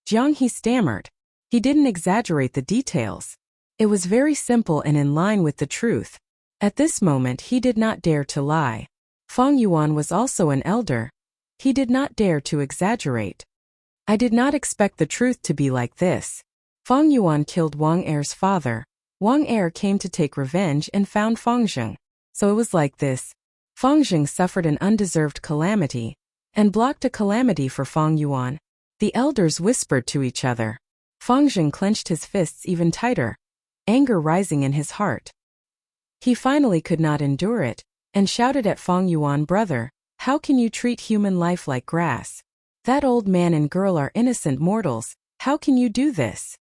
Jianghe stammered. He didn't exaggerate the details. It was very simple and in line with the truth. At this moment he did not dare to lie. Feng Yuan was also an elder. He did not dare to exaggerate. I did not expect the truth to be like this. Feng Yuan killed Wang Er's father. Wang Er came to take revenge and found Fengzheng. So it was like this. Fengzheng suffered an undeserved calamity, and blocked a calamity for Feng Yuan. The elders whispered to each other. Fengzheng clenched his fists even tighter, anger rising in his heart. He finally could not endure it, and shouted at Feng Yuan, brother, how can you treat human life like grass? That old man and girl are innocent mortals, how can you do this?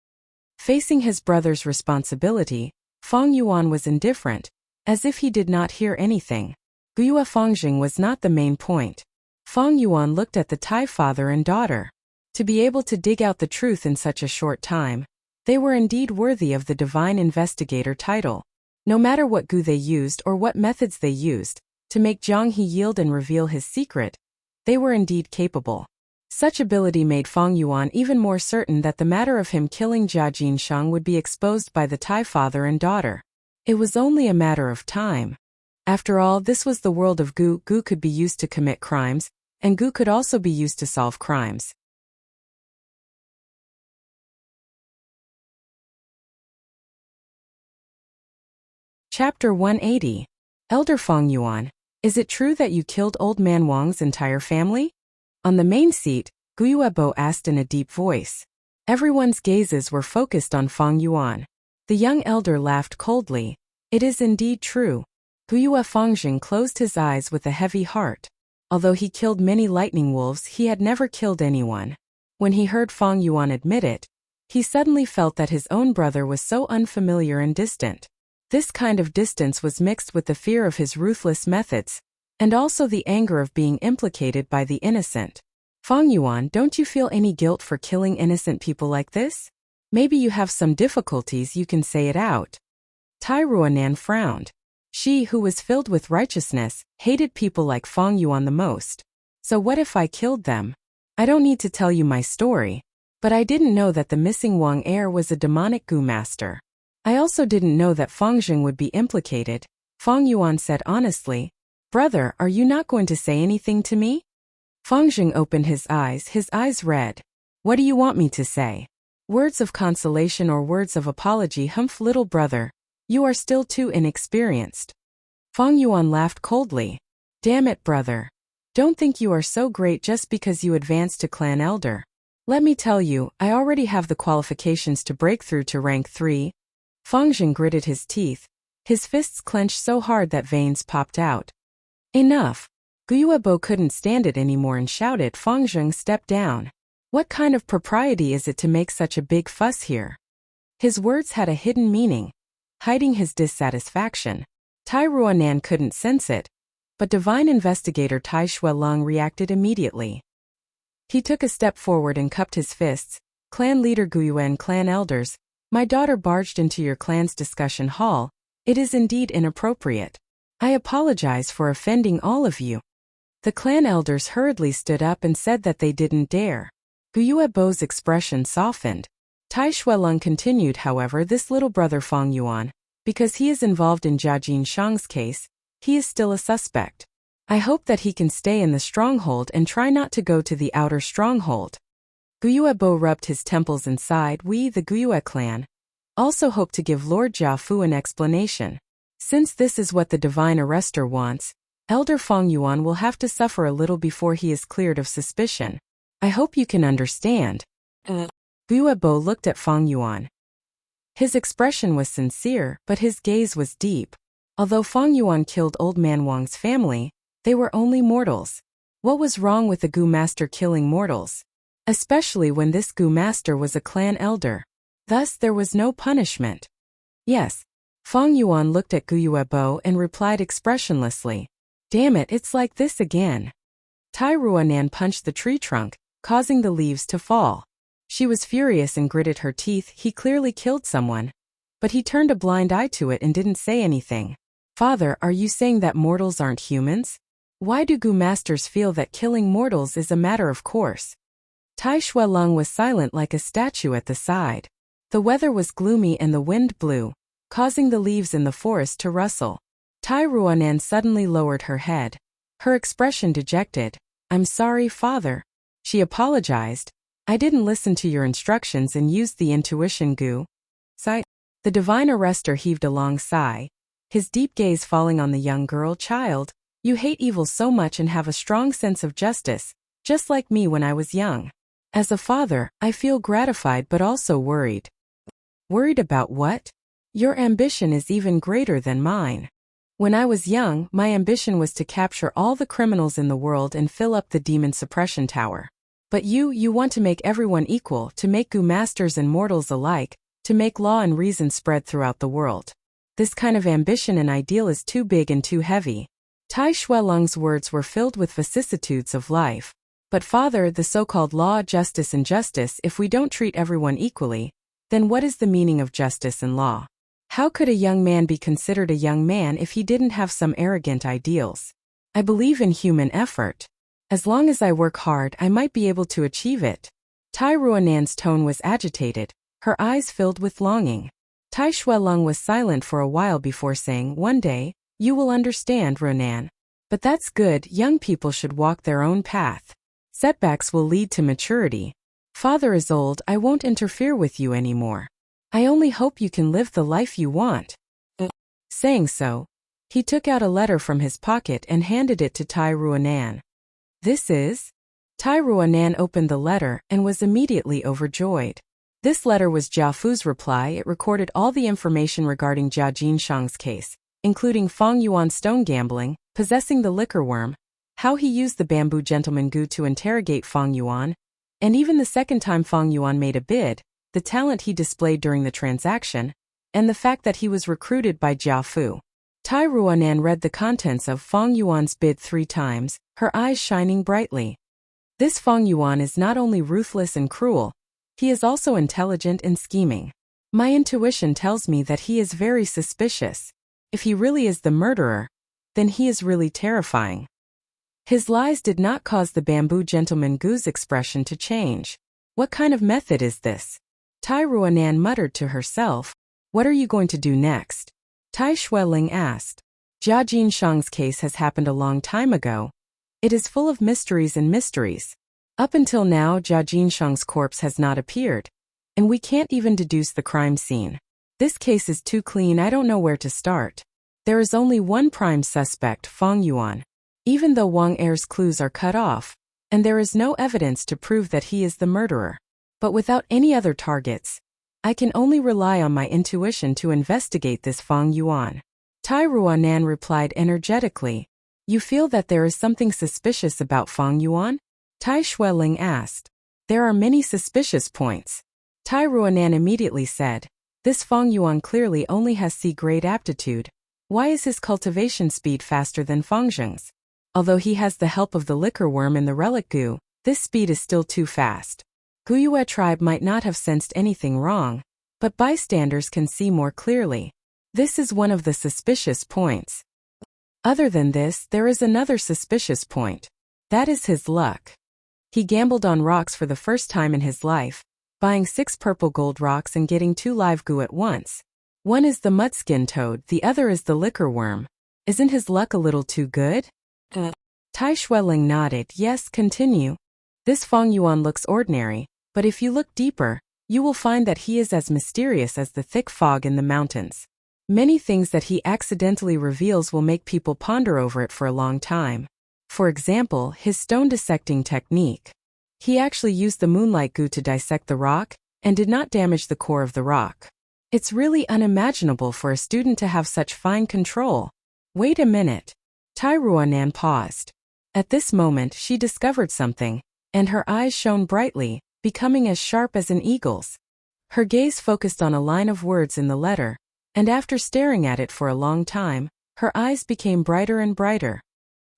Facing his brother's responsibility, Feng Yuan was indifferent, as if he did not hear anything. Guyue Fengzheng was not the main point. Feng Yuan looked at the Tai father and daughter. To be able to dig out the truth in such a short time, they were indeed worthy of the Divine Investigator title. No matter what Gu they used or what methods they used, to make Jianghe yield and reveal his secret, they were indeed capable. Such ability made Feng Yuan even more certain that the matter of him killing Jia Jinsheng would be exposed by the Tai father and daughter. It was only a matter of time. After all, this was the world of Gu. Gu could be used to commit crimes, and Gu could also be used to solve crimes. Chapter 180. Elder Feng Yuan, is it true that you killed old man Wang's entire family? On the main seat, Guyue Bo asked in a deep voice. Everyone's gazes were focused on Feng Yuan. The young elder laughed coldly. It is indeed true. Guyue Fengzheng closed his eyes with a heavy heart. Although he killed many lightning wolves, he had never killed anyone. When he heard Feng Yuan admit it, he suddenly felt that his own brother was so unfamiliar and distant. This kind of distance was mixed with the fear of his ruthless methods, and also the anger of being implicated by the innocent. Feng Yuan, don't you feel any guilt for killing innocent people like this? Maybe you have some difficulties, you can say it out. Tai Ruonan frowned. She, who was filled with righteousness, hated people like Feng Yuan the most. So what if I killed them? I don't need to tell you my story, but I didn't know that the missing Wang heir was a demonic Gu master. I also didn't know that Fang Jing would be implicated. Fang Yuan said honestly, "Brother, are you not going to say anything to me?" Fang Jing opened his eyes red. "What do you want me to say? Words of consolation or words of apology? Humph, little brother. You are still too inexperienced." Fang Yuan laughed coldly. "Damn it, brother. Don't think you are so great just because you advanced to clan elder. Let me tell you, I already have the qualifications to break through to rank 3. Fang Jing gritted his teeth. His fists clenched so hard that veins popped out. "Enough." Guyuebo couldn't stand it anymore and shouted. "Fang Jing, step down. What kind of propriety is it to make such a big fuss here?" His words had a hidden meaning, hiding his dissatisfaction. Tai Ruanan couldn't sense it, but divine investigator Tai Shuelong reacted immediately. He took a step forward and cupped his fists. "Clan leader Guyuan, clan elders, my daughter barged into your clan's discussion hall. It is indeed inappropriate. I apologize for offending all of you." The clan elders hurriedly stood up and said that they didn't dare. Guyuebo's expression softened. Tai Shuelong continued, "However, this little brother Fang Yuan, because he is involved in Jiajin Shang's case, he is still a suspect. I hope that he can stay in the stronghold and try not to go to the outer stronghold." Guyuebo rubbed his temples and sighed. "We, the Guyue clan, also hope to give Lord Jiafu an explanation. Since this is what the divine arrestor wants, Elder Fang Yuan will have to suffer a little before he is cleared of suspicion. I hope you can understand." Guyuebo looked at Fang Yuan. His expression was sincere, but his gaze was deep. Although Fang Yuan killed Old Man Wang's family, they were only mortals. What was wrong with the Gu master killing mortals? Especially when this Gu master was a clan elder. Thus there was no punishment. "Yes." Fang Yuan looked at Guyuebo and replied expressionlessly. "Damn it, it's like this again." Tai Ruanan punched the tree trunk, causing the leaves to fall. She was furious and gritted her teeth. He clearly killed someone, but he turned a blind eye to it and didn't say anything. "Father, are you saying that mortals aren't humans? Why do Gu masters feel that killing mortals is a matter of course?" Tai Shuelong was silent like a statue at the side. The weather was gloomy and the wind blew, causing the leaves in the forest to rustle. Tai Ruanan suddenly lowered her head, her expression dejected. "I'm sorry, father." She apologized. "I didn't listen to your instructions and used the intuition Gu." Sigh. The divine arrestor heaved a long sigh, his deep gaze falling on the young girl. "Child, you hate evil so much and have a strong sense of justice, just like me when I was young. As a father, I feel gratified but also worried." "Worried about what? Your ambition is even greater than mine. When I was young, my ambition was to capture all the criminals in the world and fill up the demon suppression tower. But you want to make everyone equal, to make Gu masters and mortals alike, to make law and reason spread throughout the world. This kind of ambition and ideal is too big and too heavy." Tai Shuelong's words were filled with vicissitudes of life. "But father, the so-called law, justice and justice, if we don't treat everyone equally, then what is the meaning of justice and law? How could a young man be considered a young man if he didn't have some arrogant ideals? I believe in human effort. As long as I work hard, I might be able to achieve it." Tai Ruanan's tone was agitated, her eyes filled with longing. Tai Shuelong was silent for a while before saying, "One day, you will understand, Ruanan. But that's good, young people should walk their own path. Setbacks will lead to maturity. Father is old, I won't interfere with you anymore. I only hope you can live the life you want." Saying so, he took out a letter from his pocket and handed it to Tai Ruanan. "This is?" Tai Ruanan opened the letter and was immediately overjoyed. This letter was Jiafu's reply. It recorded all the information regarding Jia Jinshang's case, including Fang Yuan's stone gambling, possessing the liquor worm, how he used the bamboo gentleman Gu to interrogate Fang Yuan, and even the second time Fang Yuan made a bid, the talent he displayed during the transaction, and the fact that he was recruited by Jiafu. Tai Ruanan read the contents of Fang Yuan's bid 3 times, her eyes shining brightly. This Fang Yuan is not only ruthless and cruel, he is also intelligent and scheming. My intuition tells me that he is very suspicious. If he really is the murderer, then he is really terrifying. His lies did not cause the bamboo gentleman Gu's expression to change. What kind of method is this? Tai Ruanan muttered to herself. What are you going to do next? Tai Shueling asked. Jia Jinshang's case has happened a long time ago. It is full of mysteries and mysteries. Up until now, Jia Jinshang's corpse has not appeared. And we can't even deduce the crime scene. This case is too clean, I don't know where to start. There is only one prime suspect, Fang Yuan. Even though Wang Er's clues are cut off, and there is no evidence to prove that he is the murderer. But without any other targets, I can only rely on my intuition to investigate this Fang Yuan. Tai Ruanan replied energetically. You feel that there is something suspicious about Fang Yuan? Tai Shueling asked. There are many suspicious points. Tai Ruanan immediately said. This Fang Yuan clearly only has C-grade aptitude. Why is his cultivation speed faster than Fang Zheng's? Although he has the help of the liquor worm in the relic Gu, this speed is still too fast. Guyue tribe might not have sensed anything wrong, but bystanders can see more clearly. This is one of the suspicious points. Other than this, there is another suspicious point. That is his luck. He gambled on rocks for the first time in his life, buying 6 purple gold rocks and getting 2 live Gu at once. One is the mudskin toad, the other is the liquor worm. Isn't his luck a little too good? Tai Shueling nodded. Yes, continue. This Fang Yuan looks ordinary, but if you look deeper, you will find that he is as mysterious as the thick fog in the mountains. Many things that he accidentally reveals will make people ponder over it for a long time. For example, his stone dissecting technique. He actually used the moonlight Gu to dissect the rock, and did not damage the core of the rock. It's really unimaginable for a student to have such fine control. Wait a minute. Tai Ruanan paused. At this moment she discovered something, and her eyes shone brightly, becoming as sharp as an eagle's. Her gaze focused on a line of words in the letter, and after staring at it for a long time, her eyes became brighter and brighter.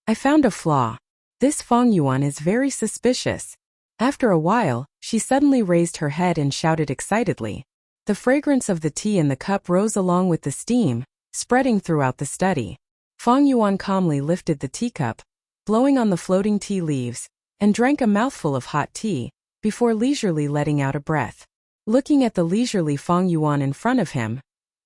I found a flaw. This Fang Yuan is very suspicious. After a while, she suddenly raised her head and shouted excitedly. The fragrance of the tea in the cup rose along with the steam, spreading throughout the study. Fang Yuan calmly lifted the teacup, blowing on the floating tea leaves, and drank a mouthful of hot tea, before leisurely letting out a breath. Looking at the leisurely Fang Yuan in front of him,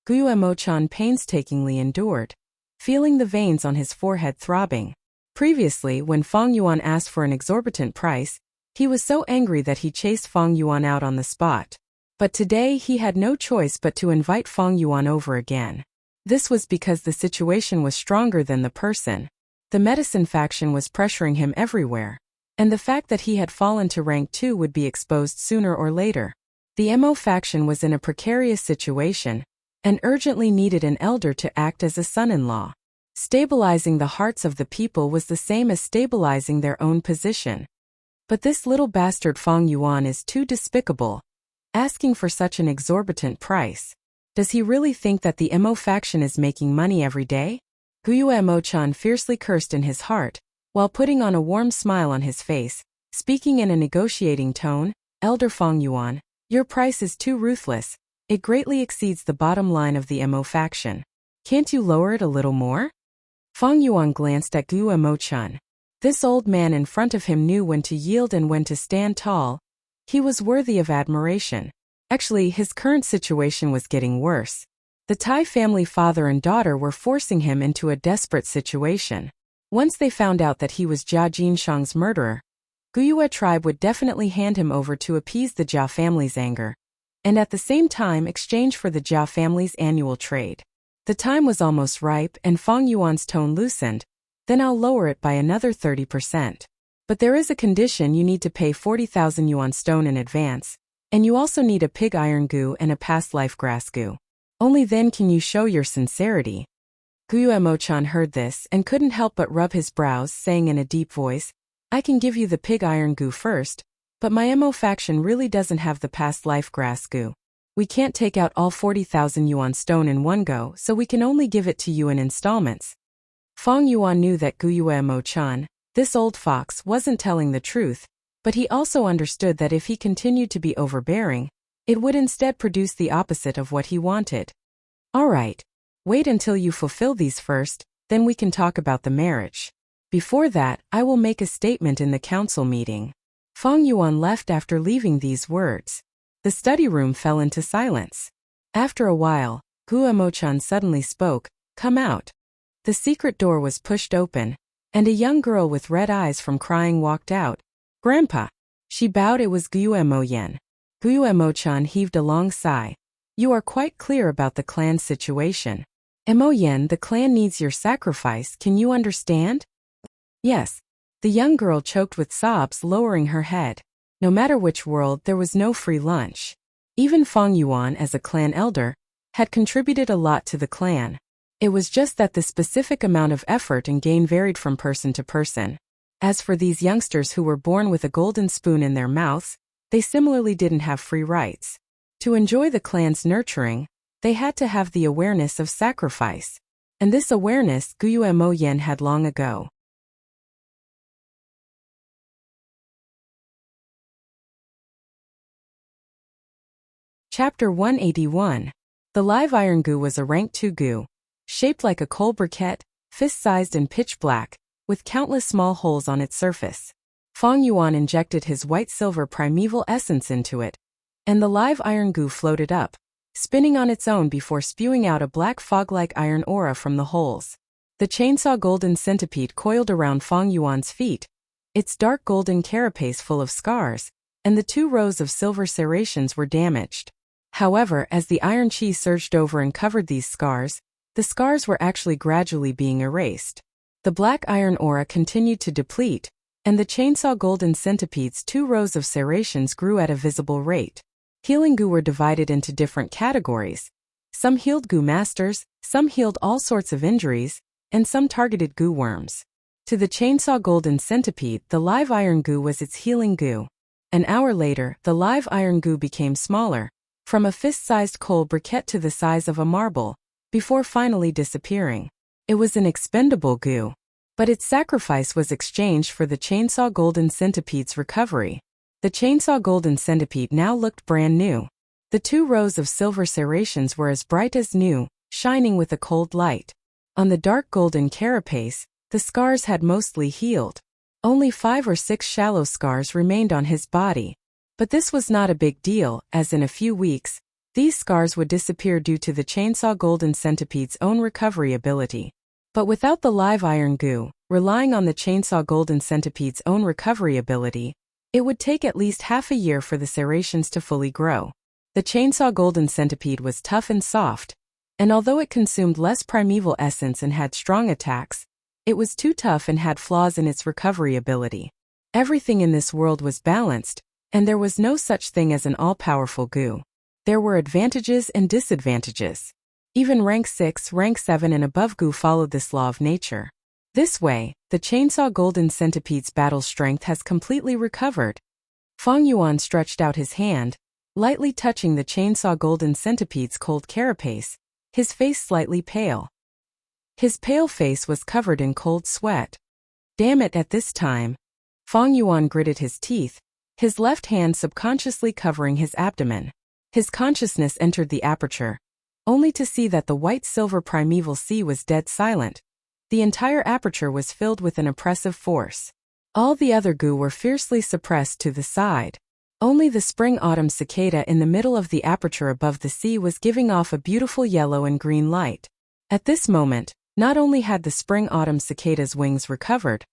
Guo Mo-chan painstakingly endured, feeling the veins on his forehead throbbing. Previously, when Fang Yuan asked for an exorbitant price, he was so angry that he chased Fang Yuan out on the spot. But today he had no choice but to invite Fang Yuan over again. This was because the situation was stronger than the person. The medicine faction was pressuring him everywhere, and the fact that he had fallen to rank 2 would be exposed sooner or later. The MO faction was in a precarious situation, and urgently needed an elder to act as a son-in-law. Stabilizing the hearts of the people was the same as stabilizing their own position. But this little bastard Fang Yuan is too despicable, asking for such an exorbitant price. Does he really think that the MO faction is making money every day? Guo Mo-chan fiercely cursed in his heart, while putting on a warm smile on his face, speaking in a negotiating tone. Elder Fang Yuan, your price is too ruthless. It greatly exceeds the bottom line of the MO faction. Can't you lower it a little more? Fang Yuan glanced at Guo Mo-chan. This old man in front of him knew when to yield and when to stand tall. He was worthy of admiration. Actually, his current situation was getting worse. The Tai family father and daughter were forcing him into a desperate situation. Once they found out that he was Jia Jinshang's murderer, Guyue tribe would definitely hand him over to appease the Jia family's anger, and at the same time exchange for the Jia family's annual trade. The time was almost ripe, and Fang Yuan's tone loosened. Then I'll lower it by another 30%. But there is a condition: you need to pay 40,000 yuan stone in advance. And you also need a pig iron Gu and a past life grass Gu. Only then can you show your sincerity. Guo Mo-chan heard this and couldn't help but rub his brows, saying in a deep voice, I can give you the pig iron Gu first, but my MO faction really doesn't have the past life grass Gu. We can't take out all 40,000 yuan stone in one go, so we can only give it to you in installments. Fang Yuan knew that Guo Mo-chan, this old fox, wasn't telling the truth, but he also understood that if he continued to be overbearing, it would instead produce the opposite of what he wanted. All right, wait until you fulfill these first, then we can talk about the marriage. Before that, I will make a statement in the council meeting. Fang Yuan left after leaving these words. The study room fell into silence. After a while, Guo-mo-chan suddenly spoke, "Come out." The secret door was pushed open, and a young girl with red eyes from crying walked out. "Grandpa." She bowed. It was Guo-mo-yen. Guo-mo-chan heaved a long sigh. "You are quite clear about the clan's situation. Mo-yen, the clan needs your sacrifice, can you understand?" "Yes." The young girl choked with sobs, lowering her head. No matter which world, there was no free lunch. Even Fang Yuan, as a clan elder, had contributed a lot to the clan. It was just that the specific amount of effort and gain varied from person to person. As for these youngsters who were born with a golden spoon in their mouths, they similarly didn't have free rights. To enjoy the clan's nurturing, they had to have the awareness of sacrifice. And this awareness Guo-mo-yen had long ago. Chapter 181. The live iron gu was a rank 2 gu, shaped like a coal briquette, fist-sized and pitch black, with countless small holes on its surface. Fang Yuan injected his white-silver primeval essence into it, and the live iron gu floated up, spinning on its own before spewing out a black fog-like iron aura from the holes. The chainsaw golden centipede coiled around Fang Yuan's feet, its dark golden carapace full of scars, and the 2 rows of silver serrations were damaged. However, as the iron chi surged over and covered these scars, the scars were actually gradually being erased. The black iron aura continued to deplete, and the chainsaw golden centipede's 2 rows of serrations grew at a visible rate. Healing gu were divided into different categories. Some healed gu masters, some healed all sorts of injuries, and some targeted gu worms. To the chainsaw golden centipede, the live iron gu was its healing gu. An hour later, the live iron gu became smaller, from a fist-sized coal briquette to the size of a marble, before finally disappearing. It was an expendable gu, but its sacrifice was exchanged for the chainsaw golden centipede's recovery. The chainsaw golden centipede now looked brand new. The 2 rows of silver serrations were as bright as new, shining with a cold light. On the dark golden carapace, the scars had mostly healed. Only 5 or 6 shallow scars remained on his body. But this was not a big deal, as in a few weeks, these scars would disappear due to the chainsaw golden centipede's own recovery ability. But without the live iron gu, relying on the chainsaw golden centipede's own recovery ability, it would take at least half a year for the serrations to fully grow. The chainsaw golden centipede was tough and soft, and although it consumed less primeval essence and had strong attacks, it was too tough and had flaws in its recovery ability. Everything in this world was balanced, and there was no such thing as an all-powerful gu. There were advantages and disadvantages. Even rank 6, rank 7 and above gu followed this law of nature. This way, the chainsaw golden centipede's battle strength has completely recovered. Fang Yuan stretched out his hand, lightly touching the chainsaw golden centipede's cold carapace, his face slightly pale. His pale face was covered in cold sweat. Damn it, at this time. Fang Yuan gritted his teeth, his left hand subconsciously covering his abdomen. His consciousness entered the aperture, only to see that the white-silver primeval sea was dead silent. The entire aperture was filled with an oppressive force. All the other gu were fiercely suppressed to the side. Only the spring-autumn cicada in the middle of the aperture above the sea was giving off a beautiful yellow and green light. At this moment, not only had the spring-autumn cicada's wings recovered,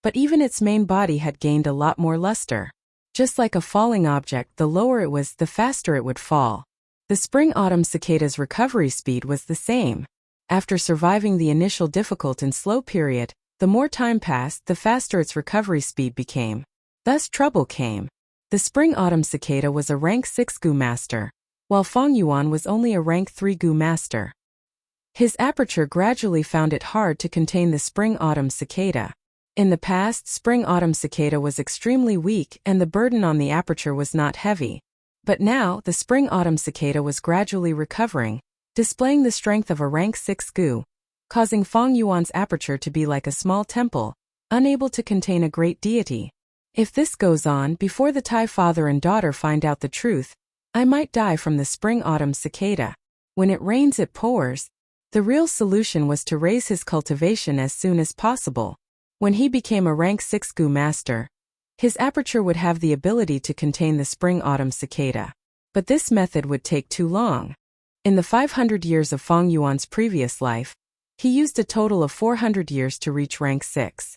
but even its main body had gained a lot more luster. Just like a falling object, the lower it was, the faster it would fall. The spring-autumn cicada's recovery speed was the same. After surviving the initial difficult and slow period, the more time passed, the faster its recovery speed became. Thus trouble came. The spring-autumn cicada was a rank 6 gu master, while Fang Yuan was only a rank 3 gu master. His aperture gradually found it hard to contain the spring-autumn cicada. In the past, spring-autumn cicada was extremely weak and the burden on the aperture was not heavy. But now, the spring-autumn cicada was gradually recovering, displaying the strength of a rank 6 gu, causing Fang Yuan's aperture to be like a small temple, unable to contain a great deity. If this goes on before the Tai father and daughter find out the truth, I might die from the spring-autumn cicada. When it rains it pours. The real solution was to raise his cultivation as soon as possible. When he became a rank 6 Gu master, his aperture would have the ability to contain the spring-autumn cicada. But this method would take too long. In the 500 years of Feng Yuan's previous life, he used a total of 400 years to reach rank 6.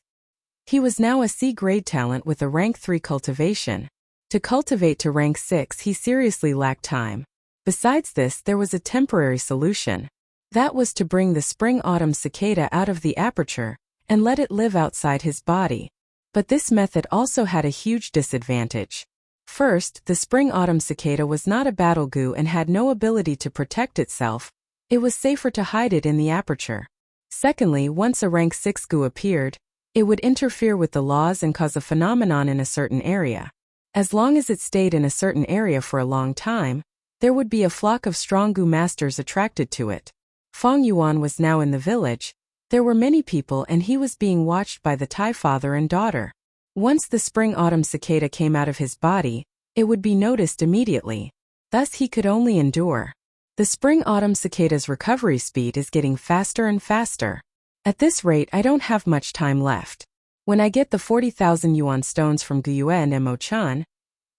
He was now a C-grade talent with a rank 3 cultivation. To cultivate to rank 6 he seriously lacked time. Besides this, there was a temporary solution. That was to bring the spring-autumn cicada out of the aperture and let it live outside his body. But this method also had a huge disadvantage. First, the spring-autumn cicada was not a battle Gu and had no ability to protect itself. It was safer to hide it in the aperture. Secondly, once a rank 6 Gu appeared, it would interfere with the laws and cause a phenomenon in a certain area. As long as it stayed in a certain area for a long time, there would be a flock of strong Gu masters attracted to it. Feng Yuan was now in the village. There were many people and he was being watched by the Tai father and daughter. Once the spring-autumn cicada came out of his body, it would be noticed immediately. Thus he could only endure. The spring-autumn cicada's recovery speed is getting faster and faster. At this rate I don't have much time left. When I get the 40,000 yuan stones from Guyuan and Mo-chan,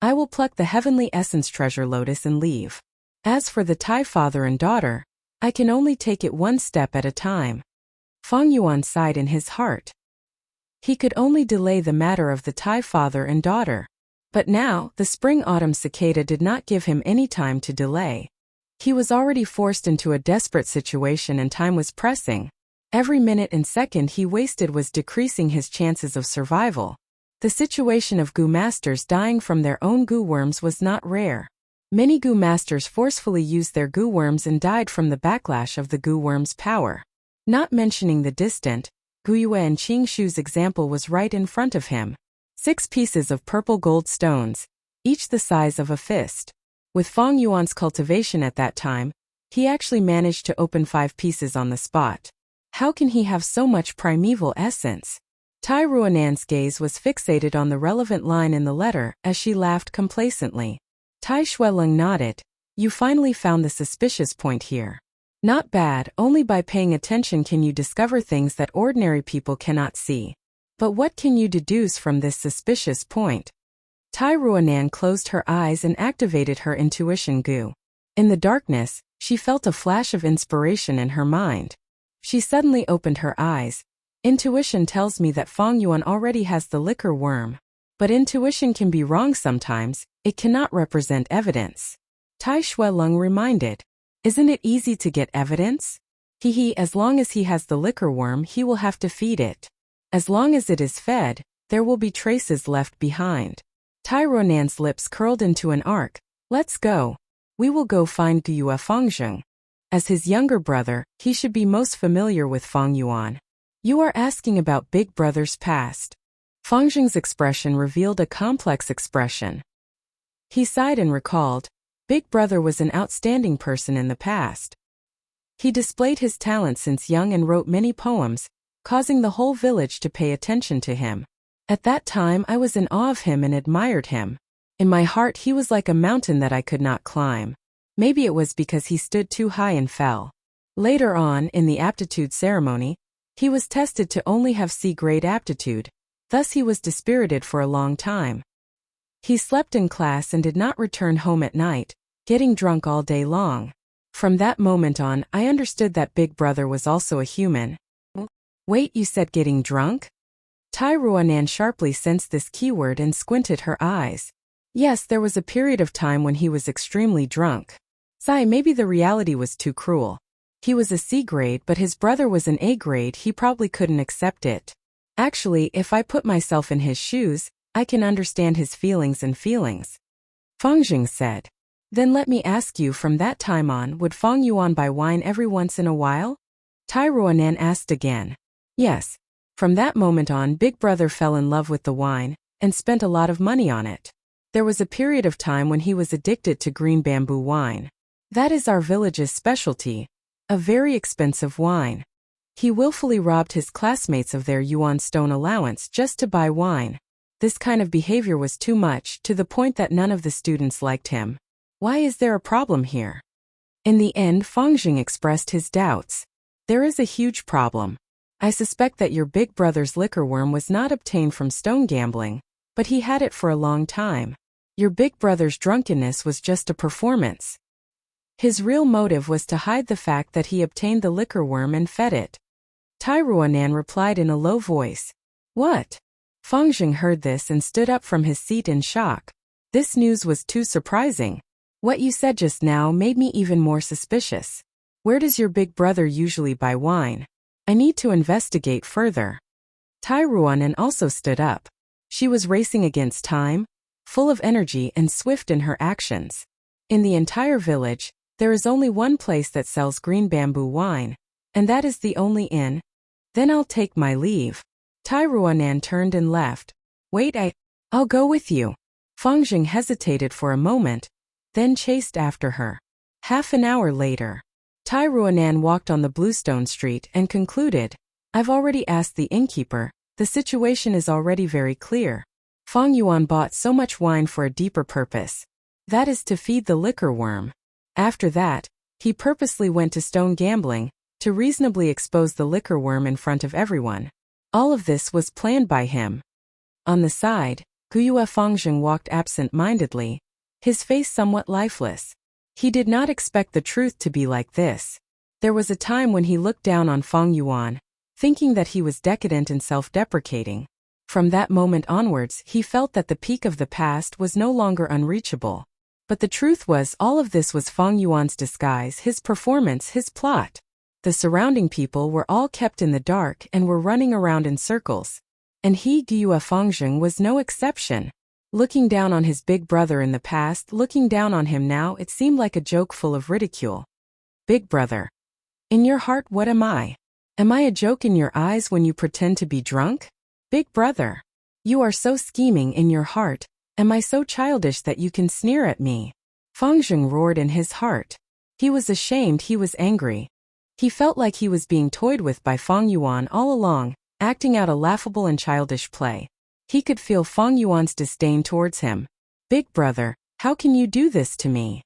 I will pluck the heavenly essence treasure lotus and leave. As for the Tai father and daughter, I can only take it one step at a time. Feng Yuan sighed in his heart. He could only delay the matter of the Tai father and daughter. But now, the spring-autumn cicada did not give him any time to delay. He was already forced into a desperate situation and time was pressing. Every minute and second he wasted was decreasing his chances of survival. The situation of Gu masters dying from their own Gu worms was not rare. Many Gu masters forcefully used their Gu worms and died from the backlash of the Gu worms' power. Not mentioning the distant, Guyue and Qingshu's example was right in front of him. 6 pieces of purple gold stones, each the size of a fist. With Feng Yuan's cultivation at that time, he actually managed to open 5 pieces on the spot. How can he have so much primeval essence? Tai Ruanan's gaze was fixated on the relevant line in the letter as she laughed complacently. Tai Shueleng nodded. You finally found the suspicious point here. Not bad, only by paying attention can you discover things that ordinary people cannot see. But what can you deduce from this suspicious point? Tai Ruanan closed her eyes and activated her intuition Gu. In the darkness, she felt a flash of inspiration in her mind. She suddenly opened her eyes. Intuition tells me that Feng Yuan already has the liquor worm. But intuition can be wrong sometimes, it cannot represent evidence. Tai Shueleng reminded. Isn't it easy to get evidence? As long as he has the liquor worm he will have to feed it. As long as it is fed, there will be traces left behind. Tai Ronan's lips curled into an arc. Let's go. We will go find Guyue Fengzheng. As his younger brother, he should be most familiar with Feng Yuan. You are asking about Big Brother's past. Fengzheng's expression revealed a complex expression. He sighed and recalled. Big Brother was an outstanding person in the past. He displayed his talent since young and wrote many poems, causing the whole village to pay attention to him. At that time I was in awe of him and admired him. In my heart he was like a mountain that I could not climb. Maybe it was because he stood too high and fell. Later on, in the aptitude ceremony, he was tested to only have C-grade aptitude, thus he was dispirited for a long time. He slept in class and did not return home at night, getting drunk all day long. From that moment on, I understood that Big Brother was also a human. Wait, you said getting drunk? Tai Ruanan sharply sensed this keyword and squinted her eyes. Yes, there was a period of time when he was extremely drunk. Maybe the reality was too cruel. He was a C-grade but his brother was an A-grade, he probably couldn't accept it. Actually, if I put myself in his shoes, I can understand his feelings. Fengzheng said. Then let me ask you, from that time on, would Feng Yuan buy wine every once in a while? Tai Ruanan asked again. Yes. From that moment on, Big Brother fell in love with the wine, and spent a lot of money on it. There was a period of time when he was addicted to green bamboo wine. That is our village's specialty. A very expensive wine. He willfully robbed his classmates of their yuan stone allowance just to buy wine. This kind of behavior was too much, to the point that none of the students liked him. Why is there a problem here? In the end, Fengzheng expressed his doubts. There is a huge problem. I suspect that your big brother's liquor worm was not obtained from stone gambling, but he had it for a long time. Your big brother's drunkenness was just a performance. His real motive was to hide the fact that he obtained the liquor worm and fed it. Tai Ruanan replied in a low voice. What? Feng Zheng heard this and stood up from his seat in shock. This news was too surprising. What you said just now made me even more suspicious. Where does your big brother usually buy wine? I need to investigate further. Tai Ruanan also stood up. She was racing against time, full of energy and swift in her actions. In the entire village, there is only one place that sells green bamboo wine, and that is the only inn. Then I'll take my leave. Tai Ruanan turned and left. Wait, I'll go with you. Feng Zheng hesitated for a moment, then chased after her. Half an hour later, Tai Ruanan walked on the Bluestone Street and concluded, I've already asked the innkeeper, the situation is already very clear. Feng Yuan bought so much wine for a deeper purpose. That is to feed the liquor worm. After that, he purposely went to stone gambling, to reasonably expose the liquor worm in front of everyone. All of this was planned by him. On the side, Guyue Feng Zheng walked absent-mindedly, his face somewhat lifeless. He did not expect the truth to be like this. There was a time when he looked down on Feng Yuan, thinking that he was decadent and self-deprecating. From that moment onwards, he felt that the peak of the past was no longer unreachable. But the truth was, all of this was Feng Yuan's disguise, his performance, his plot. The surrounding people were all kept in the dark and were running around in circles. And he, Guyue Feng Zheng, was no exception. Looking down on his big brother in the past, looking down on him now, it seemed like a joke full of ridicule. Big brother. In your heart, what am I? Am I a joke in your eyes when you pretend to be drunk? Big brother. You are so scheming in your heart. Am I so childish that you can sneer at me? Feng Zheng roared in his heart. He was ashamed, he was angry. He felt like he was being toyed with by Feng Yuan all along, acting out a laughable and childish play. He could feel Feng Yuan's disdain towards him. Big brother, how can you do this to me?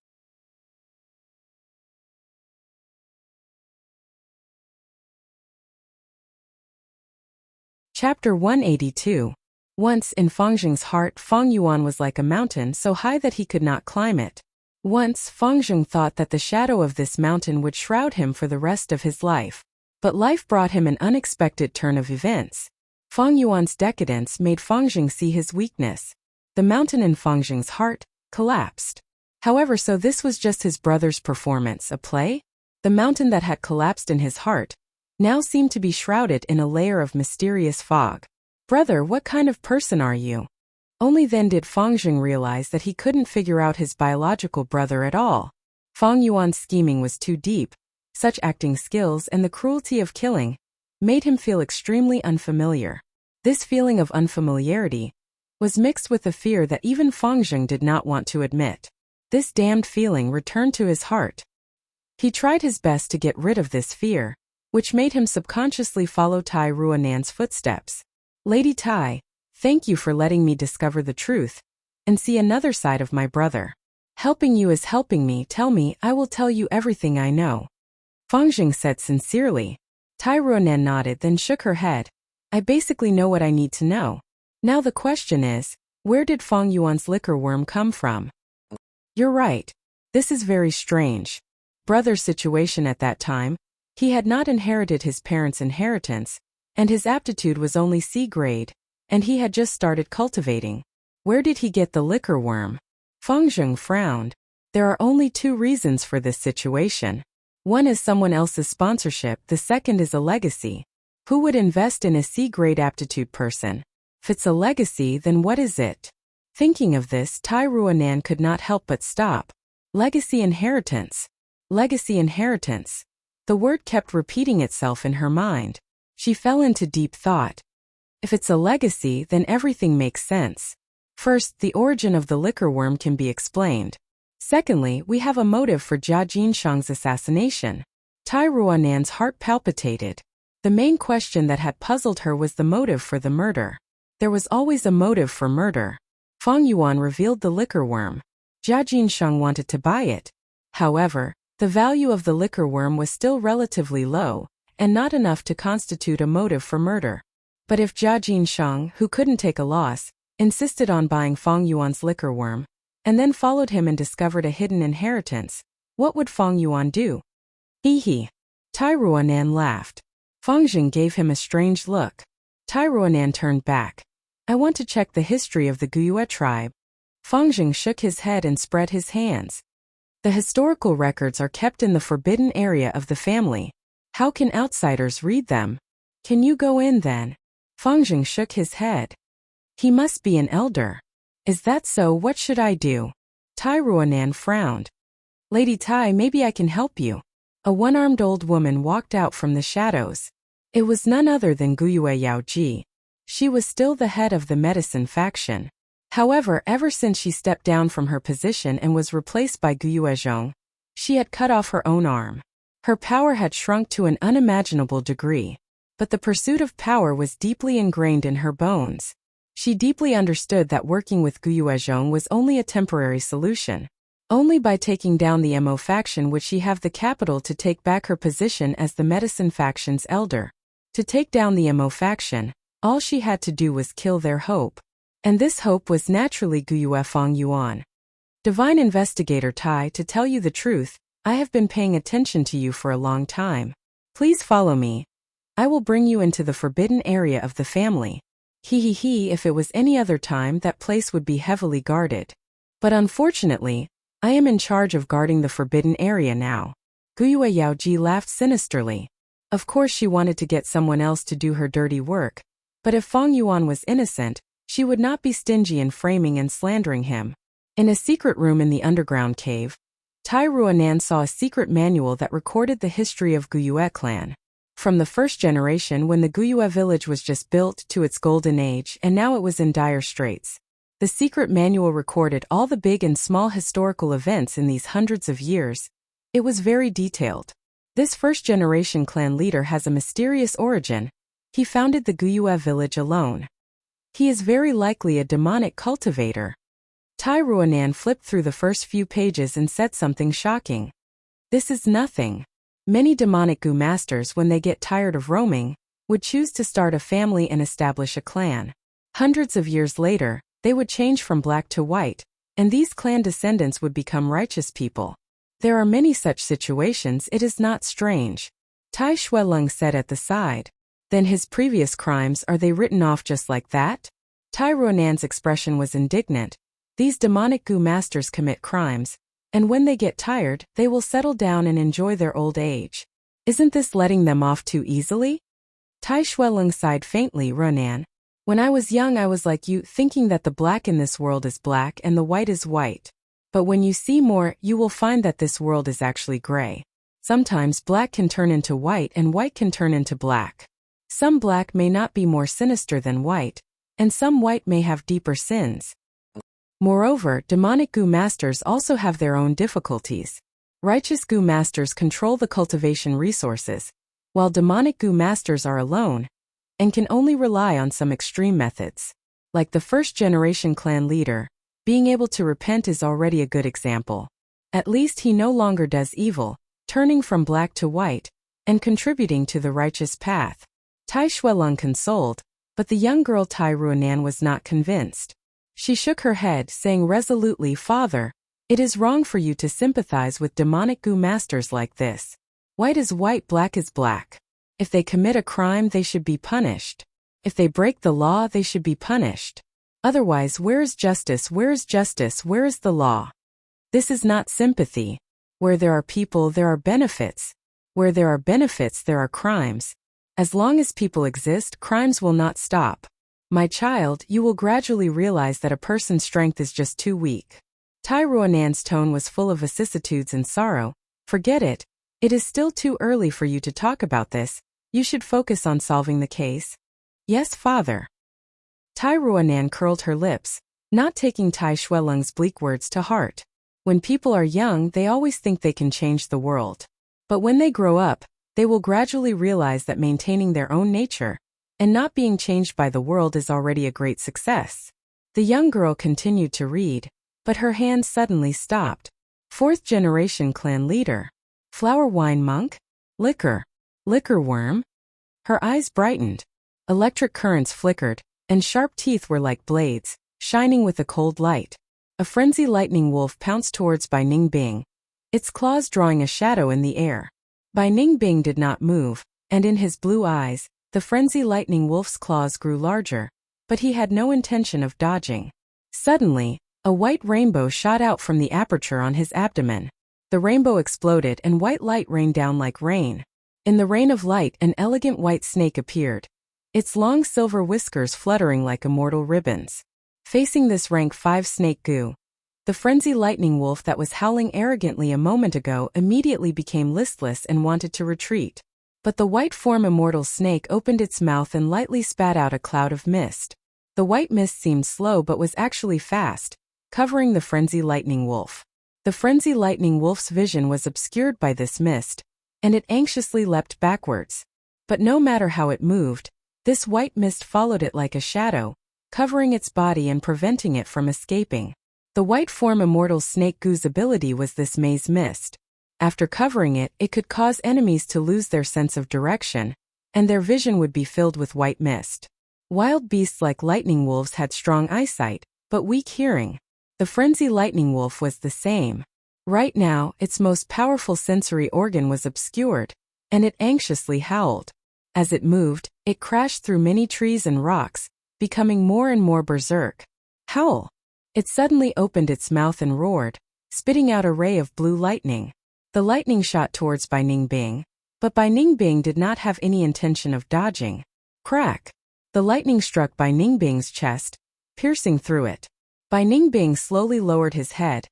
Chapter 182. Once in Feng Zheng's heart, Feng Yuan was like a mountain so high that he could not climb it. Once, Feng Zheng thought that the shadow of this mountain would shroud him for the rest of his life. But life brought him an unexpected turn of events. Feng Yuan's decadence made Feng Zheng see his weakness. The mountain in Feng Zheng's heart collapsed. However, so this was just his brother's performance, a play? The mountain that had collapsed in his heart now seemed to be shrouded in a layer of mysterious fog. Brother, what kind of person are you? Only then did Feng Zheng realize that he couldn't figure out his biological brother at all. Feng Yuan's scheming was too deep. Such acting skills and the cruelty of killing made him feel extremely unfamiliar. This feeling of unfamiliarity was mixed with the fear that even Feng Zheng did not want to admit. This damned feeling returned to his heart. He tried his best to get rid of this fear, which made him subconsciously follow Tai Ruanan's footsteps. Lady Tai, thank you for letting me discover the truth and see another side of my brother. Helping you is helping me. Tell me, I will tell you everything I know. Feng Zheng said sincerely. Tai Ruanan nodded, then shook her head. I basically know what I need to know. Now the question is, where did Feng Yuan's liquor worm come from? You're right. This is very strange. Brother's situation at that time, he had not inherited his parents' inheritance, and his aptitude was only C grade, and he had just started cultivating. Where did he get the liquor worm? Feng Zheng frowned. There are only two reasons for this situation. One is someone else's sponsorship, the second is a legacy. Who would invest in a C-grade aptitude person? If it's a legacy, then what is it? Thinking of this, Tai Ruanan could not help but stop. Legacy inheritance. Legacy inheritance. The word kept repeating itself in her mind. She fell into deep thought. If it's a legacy, then everything makes sense. First, the origin of the liquor worm can be explained. Secondly, we have a motive for Jia Jinshang's assassination. Tai Ruanan's heart palpitated. The main question that had puzzled her was the motive for the murder. There was always a motive for murder. Feng Yuan revealed the liquor worm. Jia Jinshang wanted to buy it. However, the value of the liquor worm was still relatively low, and not enough to constitute a motive for murder. But if Jia Jinsheng, who couldn't take a loss, insisted on buying Fang Yuan's liquor worm, and then followed him and discovered a hidden inheritance, what would Fang Yuan do? Hee hee. Tai Ruonan laughed. Fang Jing gave him a strange look. Tai Ruonan turned back. I want to check the history of the Guyue tribe. Fang Jing shook his head and spread his hands. The historical records are kept in the forbidden area of the family. How can outsiders read them? Can you go in then? Fang Jing shook his head. He must be an elder. Is that so? What should I do? Tai Ruonan frowned. Lady Tai, maybe I can help you. A one-armed old woman walked out from the shadows. It was none other than Guyue Yaoji. She was still the head of the medicine faction. However, ever since she stepped down from her position and was replaced by Guyue Zhong, she had cut off her own arm. Her power had shrunk to an unimaginable degree. But the pursuit of power was deeply ingrained in her bones. She deeply understood that working with Guyue Zhong was only a temporary solution. Only by taking down the Mo faction would she have the capital to take back her position as the medicine faction's elder. To take down the Mo faction, all she had to do was kill their hope. And this hope was naturally Guyue Fang Yuan. Divine Investigator Tai, to tell you the truth, I have been paying attention to you for a long time. Please follow me. I will bring you into the forbidden area of the family. If it was any other time, that place would be heavily guarded. But unfortunately, I am in charge of guarding the forbidden area now. Guyue Yaoji laughed sinisterly. Of course she wanted to get someone else to do her dirty work. But if Fang Yuan was innocent, she would not be stingy in framing and slandering him. In a secret room in the underground cave, Tai Ruonan saw a secret manual that recorded the history of Guyue clan. From the first generation when the Guyue village was just built to its golden age and now it was in dire straits. The secret manual recorded all the big and small historical events in these hundreds of years. It was very detailed. This first-generation clan leader has a mysterious origin. He founded the Guyue village alone. He is very likely a demonic cultivator. Tai Ruonan flipped through the first few pages and said something shocking. This is nothing. Many demonic Gu masters, when they get tired of roaming, would choose to start a family and establish a clan. Hundreds of years later, they would change from black to white, and these clan descendants would become righteous people. There are many such situations. It is not strange. Tai Shueleng said at the side. Then his previous crimes, are they written off just like that? Tai Ruonan's expression was indignant. These demonic Gu masters commit crimes, and when they get tired, they will settle down and enjoy their old age. Isn't this letting them off too easily? Tai Shueleng sighed faintly. Ruonan, when I was young I was like you, thinking that the black in this world is black and the white is white. But when you see more, you will find that this world is actually gray. Sometimes black can turn into white and white can turn into black. Some black may not be more sinister than white, and some white may have deeper sins. Moreover, demonic Gu masters also have their own difficulties. Righteous Gu masters control the cultivation resources, while demonic Gu masters are alone and can only rely on some extreme methods. Like the first-generation clan leader, being able to repent is already a good example. At least he no longer does evil, turning from black to white, and contributing to the righteous path. Tai Shueleng consoled, but the young girl Tai Ruonan was not convinced. She shook her head, saying resolutely, Father, it is wrong for you to sympathize with demonic Gu masters like this. White is white, black is black. If they commit a crime, they should be punished. If they break the law, they should be punished. Otherwise, where is justice? Where is justice? Where is the law? This is not sympathy. Where there are people, there are benefits. Where there are benefits, there are crimes. As long as people exist, crimes will not stop. My child, you will gradually realize that a person's strength is just too weak. Tai Ruonan's tone was full of vicissitudes and sorrow. Forget it. It is still too early for you to talk about this. You should focus on solving the case. Yes, father. Tai Ruonan curled her lips, not taking Tai Shueleng's bleak words to heart. When people are young, they always think they can change the world. But when they grow up, they will gradually realize that maintaining their own nature and not being changed by the world is already a great success. The young girl continued to read, but her hand suddenly stopped. Fourth generation clan leader. Flower wine monk? Liquor. Liquor worm? Her eyes brightened. Electric currents flickered, and sharp teeth were like blades, shining with a cold light. A frenzied lightning wolf pounced towards Bai Ningbing, its claws drawing a shadow in the air. Bai Ningbing did not move, and in his blue eyes, the frenzied lightning wolf's claws grew larger, but he had no intention of dodging. Suddenly, a white rainbow shot out from the aperture on his abdomen. The rainbow exploded and white light rained down like rain. In the rain of light, an elegant white snake appeared, its long silver whiskers fluttering like immortal ribbons. Facing this rank 5 snake goo, the frenzied lightning wolf that was howling arrogantly a moment ago immediately became listless and wanted to retreat. But the white form immortal snake opened its mouth and lightly spat out a cloud of mist. The white mist seemed slow but was actually fast, covering the frenzied lightning wolf. The frenzied lightning wolf's vision was obscured by this mist, and it anxiously leapt backwards. But no matter how it moved, this white mist followed it like a shadow, covering its body and preventing it from escaping. The white form immortal snake goo's ability was this maze mist. After covering it, it could cause enemies to lose their sense of direction, and their vision would be filled with white mist. Wild beasts like lightning wolves had strong eyesight, but weak hearing. The frenzied lightning wolf was the same. Right now, its most powerful sensory organ was obscured, and it anxiously howled. As it moved, it crashed through many trees and rocks, becoming more and more berserk. Howl! It suddenly opened its mouth and roared, spitting out a ray of blue lightning. The lightning shot towards Bai Ningbing, but Bai Ningbing did not have any intention of dodging. Crack! The lightning struck Bai Ningbing's chest, piercing through it. Bai Ningbing slowly lowered his head,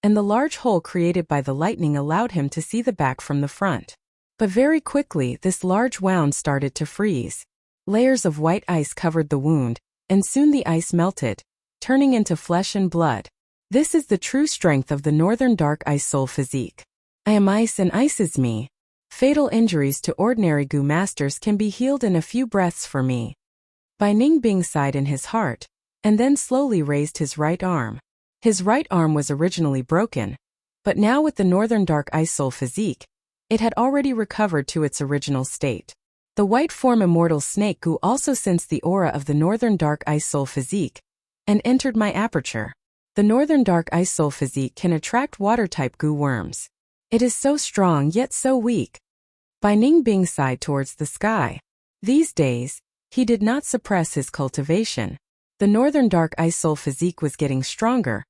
and the large hole created by the lightning allowed him to see the back from the front. But very quickly this large wound started to freeze. Layers of white ice covered the wound, and soon the ice melted, turning into flesh and blood. This is the true strength of the Northern Dark Ice Soul physique. I am ice and ice is me. Fatal injuries to ordinary goo masters can be healed in a few breaths for me. Bai Ningbing sighed in his heart, and then slowly raised his right arm. His right arm was originally broken, but now with the Northern Dark Ice Soul physique, it had already recovered to its original state. The white form immortal snake goo also sensed the aura of the Northern Dark Ice Soul physique, and entered my aperture. The Northern Dark Ice Soul physique can attract water-type goo worms. It is so strong yet so weak. Bai Ningbing sighed towards the sky. These days, he did not suppress his cultivation. The Northern Dark Ice Soul physique was getting stronger,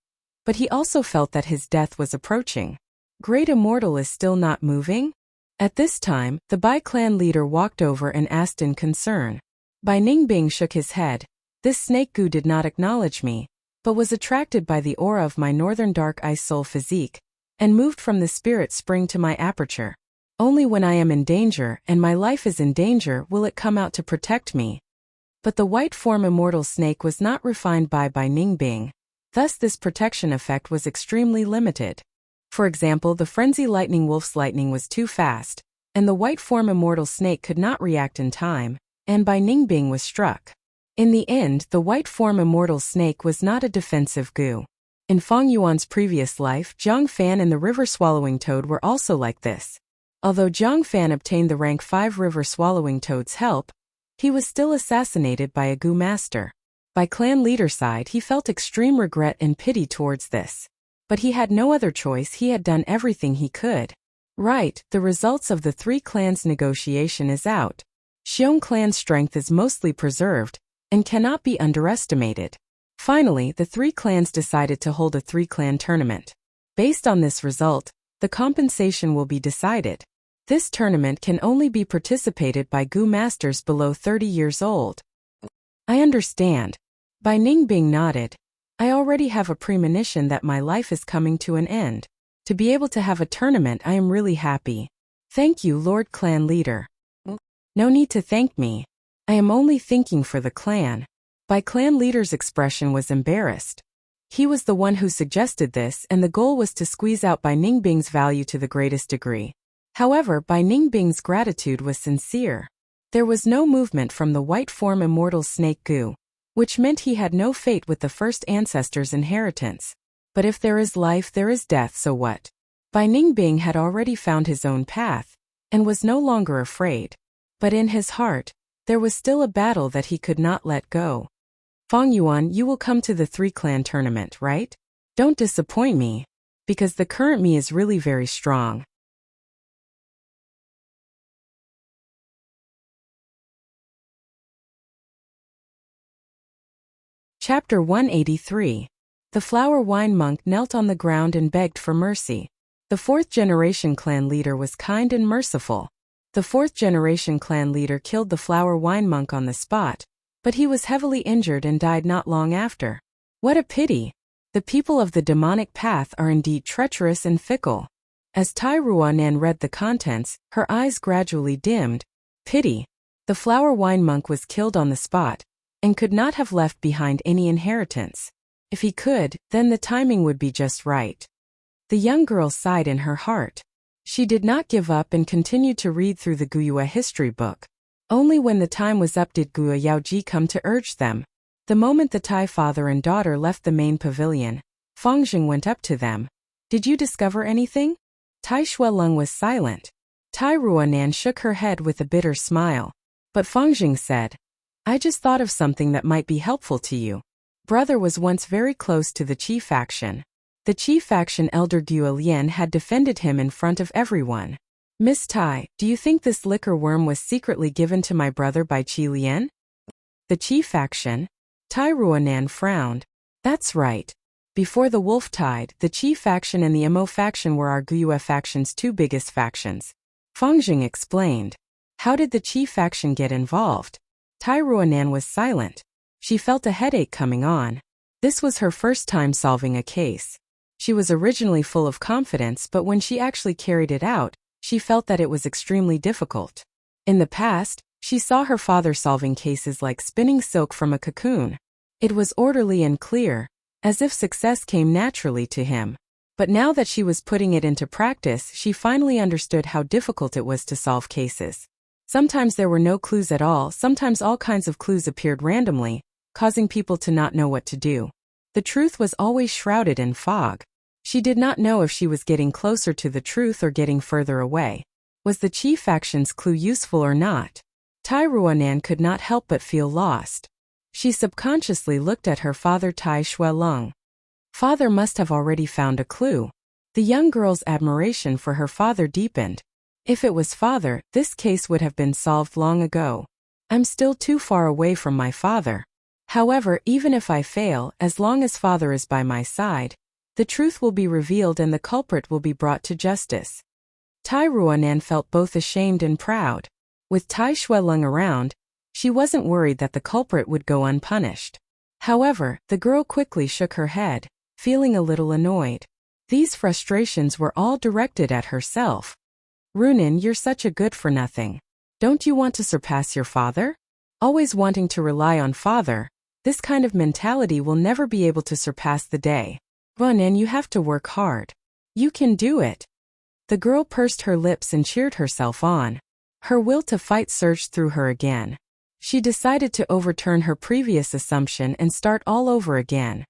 but he also felt that his death was approaching. Great Immortal is still not moving? At this time, the Bai clan leader walked over and asked in concern. Bai Ningbing shook his head. This snake goo did not acknowledge me, but was attracted by the aura of my Northern Dark Ice Soul physique, and moved from the spirit spring to my aperture. Only when I am in danger and my life is in danger will it come out to protect me. But the white form immortal snake was not refined by Bai Ningbing, thus this protection effect was extremely limited. For example, the frenzy lightning wolf's lightning was too fast, and the white form immortal snake could not react in time, and Bai Ningbing was struck. In the end, the white form immortal snake was not a defensive goo. In Feng Yuan's previous life, Zhang Fan and the river swallowing toad were also like this. Although Zhang Fan obtained the rank 5 river swallowing toad's help, he was still assassinated by a goo master. By clan leader side, he felt extreme regret and pity towards this. But he had no other choice, he had done everything he could. Right, the results of the 3 clans' negotiation is out. Xiong clan's strength is mostly preserved, and cannot be underestimated. Finally, the 3 clans decided to hold a 3-clan tournament. Based on this result, the compensation will be decided. This tournament can only be participated by goo masters below 30 years old. I understand. Bai Ningbing nodded. I already have a premonition that my life is coming to an end. To be able to have a tournament, I am really happy. Thank you, Lord Clan Leader. No need to thank me. I am only thinking for the clan. Bai Clan Leader's expression was embarrassed. He was the one who suggested this, and the goal was to squeeze out Bai Ningbing's value to the greatest degree. However, Bai Ningbing's gratitude was sincere. There was no movement from the white form immortal snake goo, which meant he had no fate with the first ancestor's inheritance. But if there is life, there is death, so what? Bai Ningbing had already found his own path, and was no longer afraid. But in his heart, there was still a battle that he could not let go. Fang Yuan, you will come to the 3-clan tournament, right? Don't disappoint me, because the current me is really very strong. Chapter 183. The flower wine monk knelt on the ground and begged for mercy. The 4th-generation clan leader was kind and merciful. The 4th-generation clan leader killed the flower wine monk on the spot, but he was heavily injured and died not long after. What a pity! The people of the demonic path are indeed treacherous and fickle. As Tai Ruanan read the contents, her eyes gradually dimmed. Pity! The flower wine monk was killed on the spot, and could not have left behind any inheritance. If he could, then the timing would be just right. The young girl sighed in her heart. She did not give up and continued to read through the Guiyue history book. Only when the time was up did Guo Yaoji come to urge them. The moment the Tai father and daughter left the main pavilion, Fangjing went up to them. Did you discover anything? Tai Shueleng was silent. Tai Ruanan shook her head with a bitter smile. But Fangjing said, I just thought of something that might be helpful to you. Brother was once very close to the Qi faction. The Qi faction elder Guo Lian had defended him in front of everyone. Miss Tai, do you think this liquor worm was secretly given to my brother by Qi Lian? The Qi faction? Tai Ruanan frowned. That's right. Before the Wolf Tide, the Qi faction and the Mo faction were our Guiyue faction's 2 biggest factions. Fangjing explained. How did the Qi faction get involved? Tai Ruanan was silent. She felt a headache coming on. This was her first time solving a case. She was originally full of confidence, but when she actually carried it out, she felt that it was extremely difficult. In the past, she saw her father solving cases like spinning silk from a cocoon. It was orderly and clear, as if success came naturally to him. But now that she was putting it into practice, she finally understood how difficult it was to solve cases. Sometimes there were no clues at all, sometimes all kinds of clues appeared randomly, causing people to not know what to do. The truth was always shrouded in fog. She did not know if she was getting closer to the truth or getting further away. Was the Qi faction's clue useful or not? Tai Ruanan could not help but feel lost. She subconsciously looked at her father Tai Shueleng. Father must have already found a clue. The young girl's admiration for her father deepened. If it was father, this case would have been solved long ago. I'm still too far away from my father. However, even if I fail, as long as father is by my side, the truth will be revealed and the culprit will be brought to justice. Tai Ruanan felt both ashamed and proud. With Tai Shueleng around, she wasn't worried that the culprit would go unpunished. However, the girl quickly shook her head, feeling a little annoyed. These frustrations were all directed at herself. Runin, you're such a good-for-nothing. Don't you want to surpass your father? Always wanting to rely on father, this kind of mentality will never be able to surpass the day. Runin, you have to work hard. You can do it. The girl pursed her lips and cheered herself on. Her will to fight surged through her again. She decided to overturn her previous assumption and start all over again.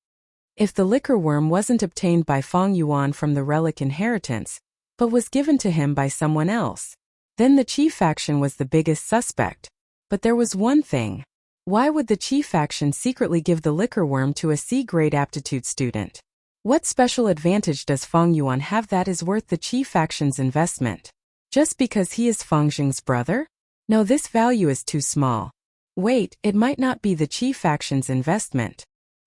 If the liquor worm wasn't obtained by Fang Yuan from the relic inheritance, but was given to him by someone else, then the Qi faction was the biggest suspect. But there was one thing. Why would the Qi faction secretly give the liquor worm to a C-grade aptitude student? What special advantage does Fang Yuan have that is worth the Qi faction's investment? Just because he is Fangjing's brother? No, this value is too small. Wait, it might not be the Qi faction's investment.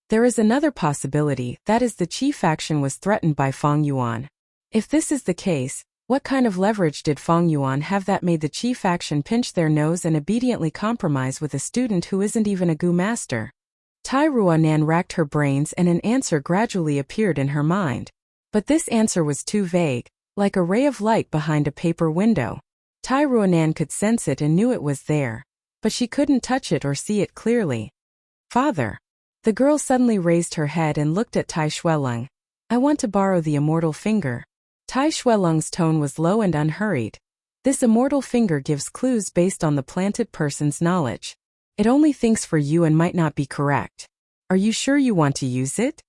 There is another possibility, that is the Qi faction was threatened by Fang Yuan. If this is the case, what kind of leverage did Fang Yuan have that made the Qi faction pinch their nose and obediently compromise with a student who isn't even a Gu master? Tai Ruanan racked her brains and an answer gradually appeared in her mind. But this answer was too vague, like a ray of light behind a paper window. Tai Ruanan could sense it and knew it was there, but she couldn't touch it or see it clearly. Father. The girl suddenly raised her head and looked at Tai Shueleng. I want to borrow the immortal finger. Tai Shueleng's tone was low and unhurried. This immortal finger gives clues based on the planted person's knowledge. It only thinks for you and might not be correct. Are you sure you want to use it?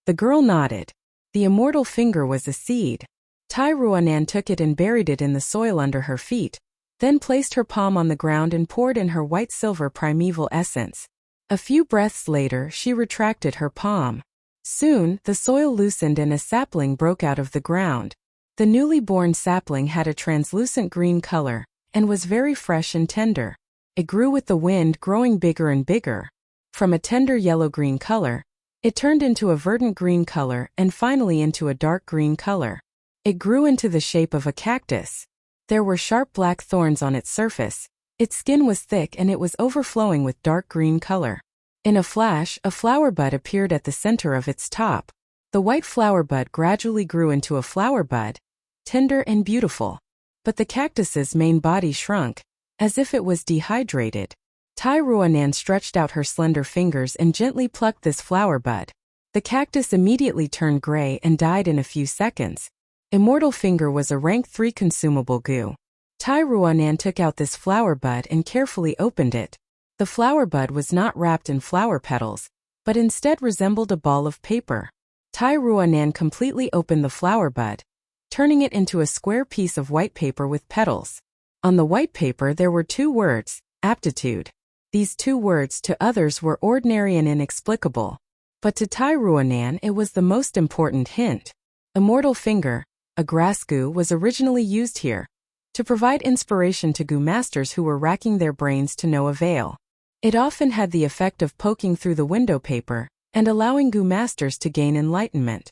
The girl nodded. The immortal finger was a seed. Tai Ruanan took it and buried it in the soil under her feet, then placed her palm on the ground and poured in her white-silver primeval essence. A few breaths later, she retracted her palm. Soon, the soil loosened and a sapling broke out of the ground. The newly born sapling had a translucent green color, and was very fresh and tender. It grew with the wind, growing bigger and bigger. From a tender yellow-green color, it turned into a verdant green color and finally into a dark green color. It grew into the shape of a cactus. There were sharp black thorns on its surface. Its skin was thick and it was overflowing with dark green color. In a flash, a flower bud appeared at the center of its top. The white flower bud gradually grew into a flower bud, tender and beautiful. But the cactus's main body shrunk, as if it was dehydrated. Tai Ruanan stretched out her slender fingers and gently plucked this flower bud. The cactus immediately turned gray and died in a few seconds. Immortal Finger was a rank 3 consumable goo. Tai Ruanan took out this flower bud and carefully opened it. The flower bud was not wrapped in flower petals, but instead resembled a ball of paper. Tai Ruanan completely opened the flower bud, turning it into a square piece of white paper with petals. On the white paper there were 2 words, aptitude. These 2 words to others were ordinary and inexplicable. But to Tai Ruanan it was the most important hint. Immortal Finger, a grass goo, was originally used here to provide inspiration to goo masters who were racking their brains to no avail. It often had the effect of poking through the window paper and allowing goo masters to gain enlightenment.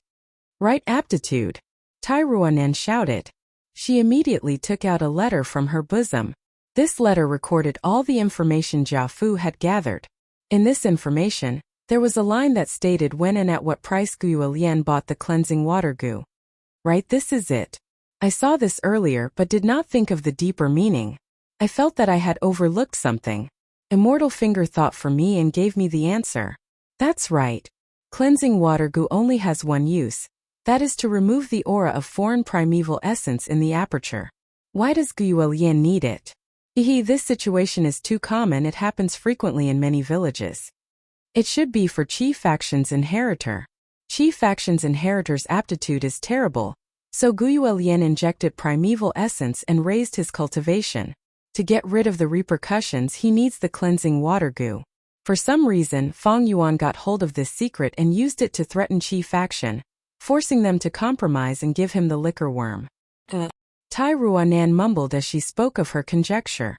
Right aptitude, Tai Ruanan shouted. She immediately took out a letter from her bosom. This letter recorded all the information Jia Fu had gathered. In this information, there was a line that stated when and at what price Guo Lian bought the cleansing water goo. Right, this is it. I saw this earlier but did not think of the deeper meaning. I felt that I had overlooked something. Immortal Finger thought for me and gave me the answer. That's right. Cleansing water goo only has one use. That is to remove the aura of foreign primeval essence in the aperture. Why does Guo Lian need it? This situation is too common. It happens frequently in many villages. It should be for Qi faction's inheritor. Qi faction's inheritor's aptitude is terrible, so Guo Lian injected primeval essence and raised his cultivation. To get rid of the repercussions he needs the cleansing water goo. For some reason Fang Yuan got hold of this secret and used it to threaten Qi faction, forcing them to compromise and give him the liquor worm. Tai Ruanan mumbled as she spoke of her conjecture.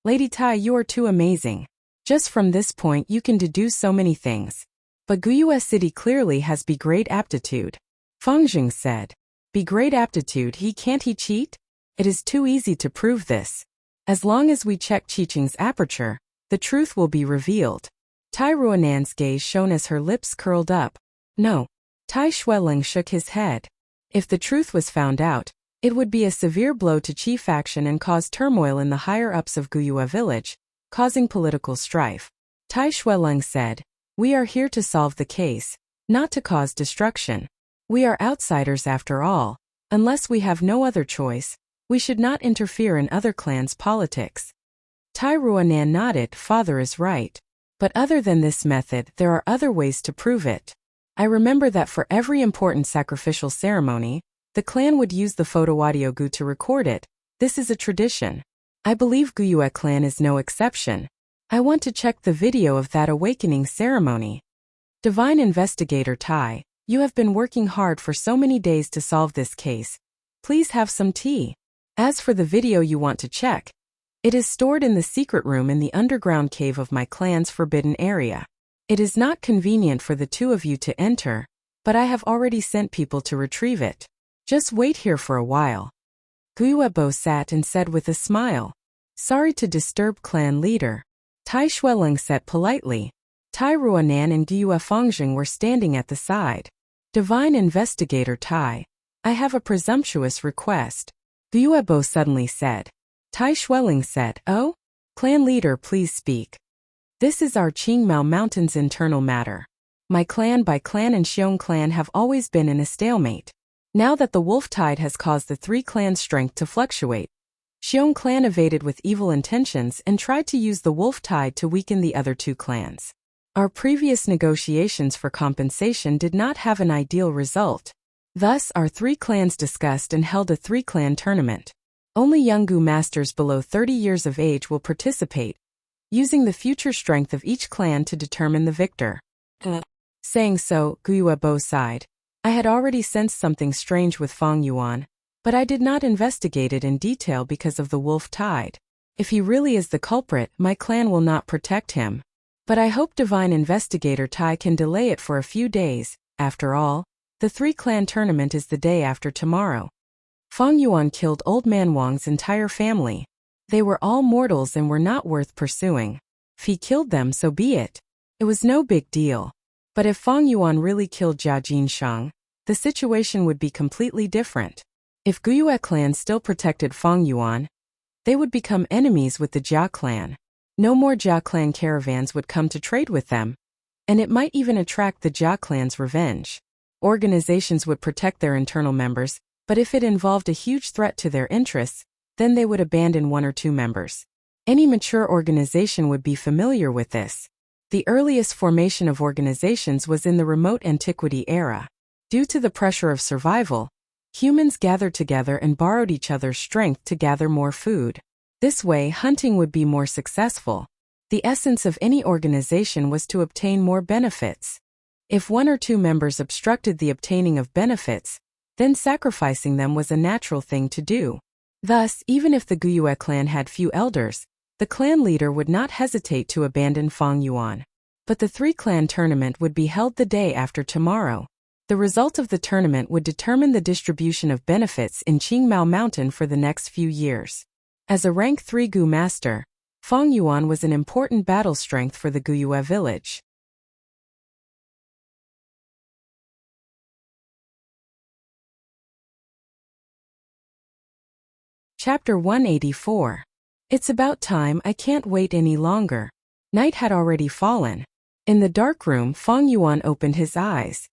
Lady Tai, you are too amazing. Just from this point you can deduce so many things. But Guiyue City clearly has B-grade aptitude. Fang Jing said. B-grade aptitude, can't he cheat? It is too easy to prove this. As long as we check Qiqing's aperture, the truth will be revealed. Tai Ruanan's gaze shone as her lips curled up. No. Tai Xueling shook his head. If the truth was found out, it would be a severe blow to Qi faction and cause turmoil in the higher-ups of Guiyue village, causing political strife. Tai Xueling said, we are here to solve the case, not to cause destruction. We are outsiders after all. Unless we have no other choice, we should not interfere in other clans' politics. Tai Ruanan nodded. Father is right. But other than this method, there are other ways to prove it. I remember that for every important sacrificial ceremony, the clan would use the photo audio goo to record it. This is a tradition. I believe Guiyue clan is no exception. I want to check the video of that awakening ceremony. Divine Investigator Tai, you have been working hard for so many days to solve this case. Please have some tea. As for the video you want to check, it is stored in the secret room in the underground cave of my clan's forbidden area. It is not convenient for the 2 of you to enter, but I have already sent people to retrieve it. Just wait here for a while. Guiyue sat and said with a smile. Sorry to disturb clan leader. Tai Xueling said politely. Tai Ruanan and Guiyue Fangjing were standing at the side. Divine Investigator Tai, I have a presumptuous request. Guiyue suddenly said. Tai Xueling said, oh? Clan leader, please speak. This is our Qingmao Mountain's internal matter. My clan Bai clan and Xiong clan have always been in a stalemate. Now that the wolf tide has caused the 3 clans' strength to fluctuate, Xiong clan evaded with evil intentions and tried to use the wolf tide to weaken the other 2 clans. Our previous negotiations for compensation did not have an ideal result. Thus, our three clans discussed and held a three-clan tournament. Only young Gu masters below 30 years of age will participate, using the future strength of each clan to determine the victor. Saying so, Guyue Bo sighed. I had already sensed something strange with Fang Yuan, but I did not investigate it in detail because of the wolf tide. If he really is the culprit, my clan will not protect him. But I hope Divine Investigator Tai can delay it for a few days. After all, the three-clan tournament is the day after tomorrow. Fang Yuan killed Old Man Wang's entire family. They were all mortals and were not worth pursuing. If he killed them, so be it. It was no big deal. But if Fang Yuan really killed Jia Jinshang, the situation would be completely different. If Guyue clan still protected Fang Yuan, they would become enemies with the Jia clan. No more Jia clan caravans would come to trade with them, and it might even attract the Jia clan's revenge. Organizations would protect their internal members, but if it involved a huge threat to their interests, then they would abandon one or two members. Any mature organization would be familiar with this. The earliest formation of organizations was in the remote antiquity era. Due to the pressure of survival, humans gathered together and borrowed each other's strength to gather more food. This way, hunting would be more successful. The essence of any organization was to obtain more benefits. If one or two members obstructed the obtaining of benefits, then sacrificing them was a natural thing to do. Thus, even if the Guyue clan had few elders, the clan leader would not hesitate to abandon Fang Yuan. But the three-clan tournament would be held the day after tomorrow. The result of the tournament would determine the distribution of benefits in Qingmao Mountain for the next few years. As a rank 3 Gu master, Fang Yuan was an important battle strength for the Guyue village. Chapter 184. It's about time, I can't wait any longer. Night had already fallen. In the dark room, Fang Yuan opened his eyes.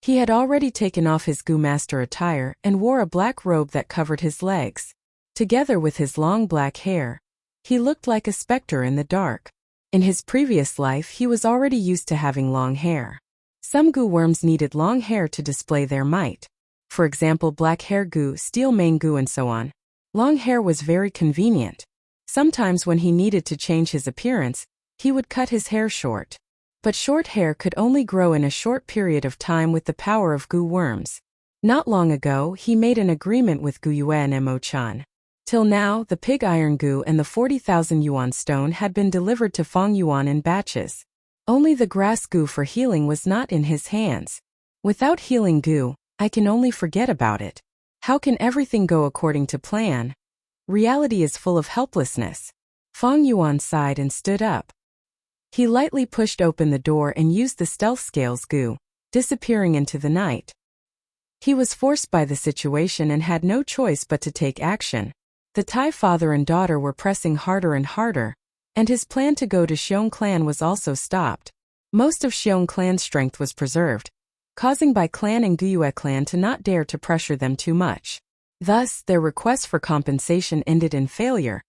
He had already taken off his Gu master attire and wore a black robe that covered his legs. Together with his long black hair, he looked like a specter in the dark. In his previous life, he was already used to having long hair. Some Gu worms needed long hair to display their might. For example, black hair Gu, steel mane Gu, and so on. Long hair was very convenient. Sometimes when he needed to change his appearance, he would cut his hair short. But short hair could only grow in a short period of time with the power of Gu worms. Not long ago, he made an agreement with Guyue and Mo-chan. Till now, the pig iron Gu and the 40,000 yuan stone had been delivered to Fang Yuan in batches. Only the grass Gu for healing was not in his hands. Without healing Gu, I can only forget about it. How can everything go according to plan? Reality is full of helplessness. Fang Yuan sighed and stood up. He lightly pushed open the door and used the stealth scales Gu, disappearing into the night. He was forced by the situation and had no choice but to take action. The Tai father and daughter were pressing harder and harder, and his plan to go to Xiong clan was also stopped. Most of Xiong clan's strength was preserved, causing Bai clan and Guyue clan to not dare to pressure them too much. Thus, their request for compensation ended in failure,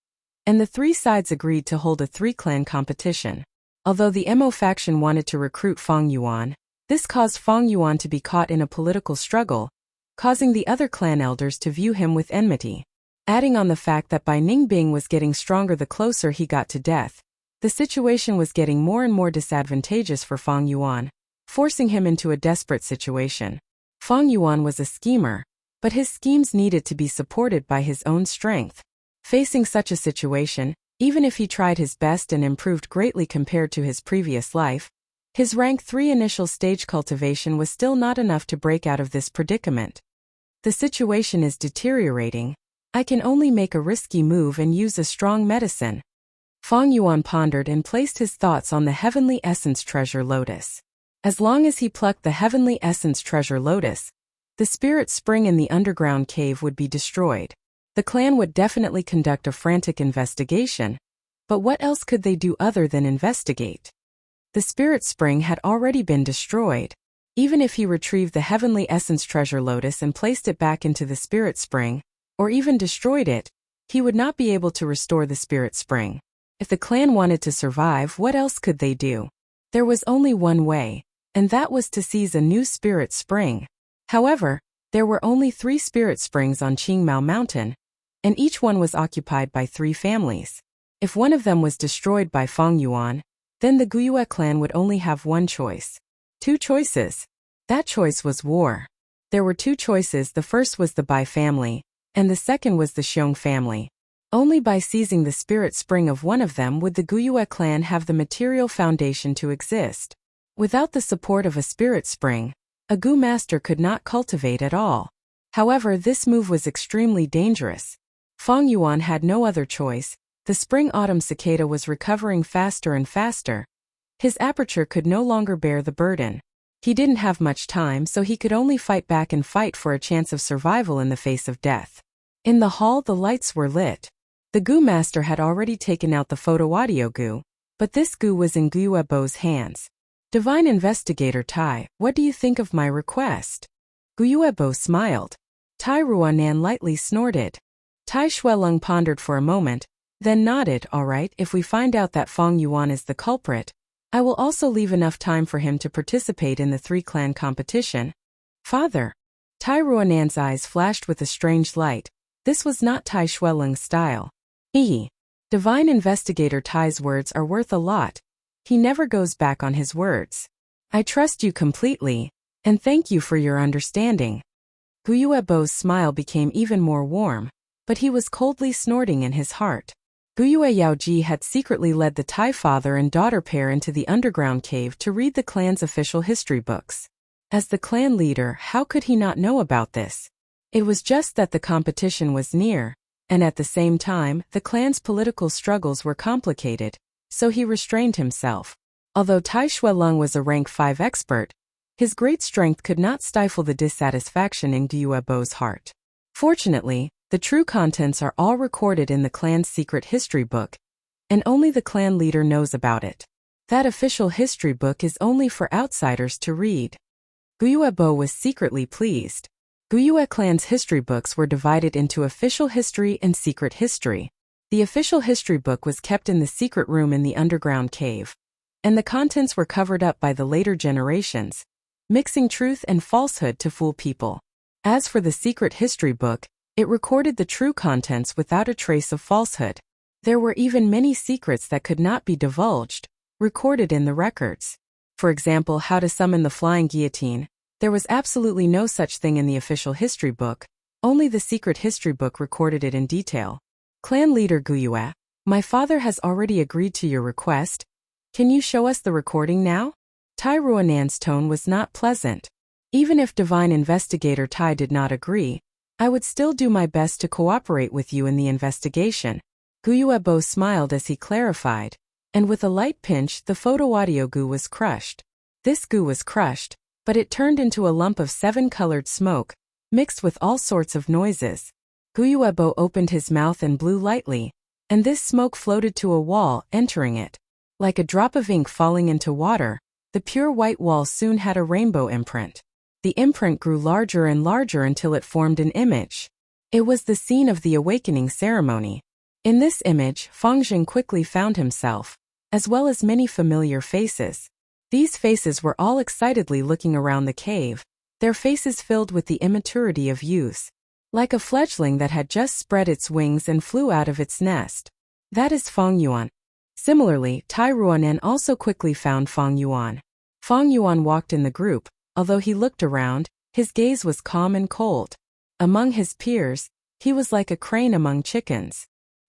and the three sides agreed to hold a three-clan competition. Although the Mo faction wanted to recruit Fang Yuan, this caused Fang Yuan to be caught in a political struggle, causing the other clan elders to view him with enmity. Adding on the fact that Bai Ningbing was getting stronger the closer he got to death, the situation was getting more and more disadvantageous for Fang Yuan, forcing him into a desperate situation. Fang Yuan was a schemer, but his schemes needed to be supported by his own strength. Facing such a situation, even if he tried his best and improved greatly compared to his previous life, his rank 3 initial stage cultivation was still not enough to break out of this predicament. The situation is deteriorating. I can only make a risky move and use a strong medicine. Fang Yuan pondered and placed his thoughts on the Heavenly Essence Treasure Lotus. As long as he plucked the Heavenly Essence Treasure Lotus, the spirit spring in the underground cave would be destroyed. The clan would definitely conduct a frantic investigation, but what else could they do other than investigate? The spirit spring had already been destroyed. Even if he retrieved the Heavenly Essence Treasure Lotus and placed it back into the spirit spring, or even destroyed it, he would not be able to restore the spirit spring. If the clan wanted to survive, what else could they do? There was only one way, and that was to seize a new spirit spring. However, there were only 3 spirit springs on Qingmao Mountain, and each one was occupied by 3 families. If one of them was destroyed by Feng Yuan, then the Guyue clan would only have one choice. 2 choices. That choice was war. There were 2 choices. The first was the Bai family, and the second was the Xiong family. Only by seizing the spirit spring of one of them would the Guyue clan have the material foundation to exist. Without the support of a spirit spring, a Gu master could not cultivate at all. However, this move was extremely dangerous. Feng Yuan had no other choice. The spring-autumn cicada was recovering faster and faster. His aperture could no longer bear the burden. He didn't have much time, so he could only fight back and fight for a chance of survival in the face of death. In the hall, the lights were lit. The Gu master had already taken out the photo-audio Gu, but this Gu was in Guyue Bo's hands. Divine Investigator Tai, what do you think of my request? Guyue Bo smiled. Tai Ruanan lightly snorted. Tai Shuelong pondered for a moment, then nodded. All right, if we find out that Feng Yuan is the culprit, I will also leave enough time for him to participate in the 3-clan competition. Father. Tai Ruanan's eyes flashed with a strange light. This was not Tai Shuelong's style. Divine Investigator Tai's words are worth a lot. He never goes back on his words. I trust you completely, and thank you for your understanding. Guyue Bo's smile became even more warm, but he was coldly snorting in his heart. Guyue Yaoji had secretly led the Tai father and daughter pair into the underground cave to read the clan's official history books. As the clan leader, how could he not know about this? It was just that the competition was near, and at the same time, the clan's political struggles were complicated, so he restrained himself. Although Tai Shuelong was a rank 5 expert, his great strength could not stifle the dissatisfaction in Guyue Bo's heart. Fortunately, the true contents are all recorded in the clan's secret history book, and only the clan leader knows about it. That official history book is only for outsiders to read. Guyue Bo was secretly pleased. Guyue clan's history books were divided into official history and secret history. The official history book was kept in the secret room in the underground cave, and the contents were covered up by the later generations, mixing truth and falsehood to fool people. As for the secret history book, it recorded the true contents without a trace of falsehood. There were even many secrets that could not be divulged, recorded in the records. For example, how to summon the flying guillotine. There was absolutely no such thing in the official history book, only the secret history book recorded it in detail. Clan leader Guyue, my father has already agreed to your request. Can you show us the recording now? Tai Ruanan's tone was not pleasant. Even if Divine Investigator Tai did not agree, I would still do my best to cooperate with you in the investigation. Guyue Bo smiled as he clarified, and with a light pinch the photo-audio Gu was crushed. This Gu was crushed, but it turned into a lump of 7-colored smoke, mixed with all sorts of noises. Guyue Bo opened his mouth and blew lightly, and this smoke floated to a wall, entering it. Like a drop of ink falling into water, the pure white wall soon had a rainbow imprint. The imprint grew larger and larger until it formed an image. It was the scene of the awakening ceremony. In this image, Feng Jing quickly found himself, as well as many familiar faces. These faces were all excitedly looking around the cave, their faces filled with the immaturity of youth. Like a fledgling that had just spread its wings and flew out of its nest. That is Feng Yuan. Similarly, Tai Ruanan also quickly found Feng Yuan. Feng Yuan walked in the group, although he looked around, his gaze was calm and cold. Among his peers, he was like a crane among chickens.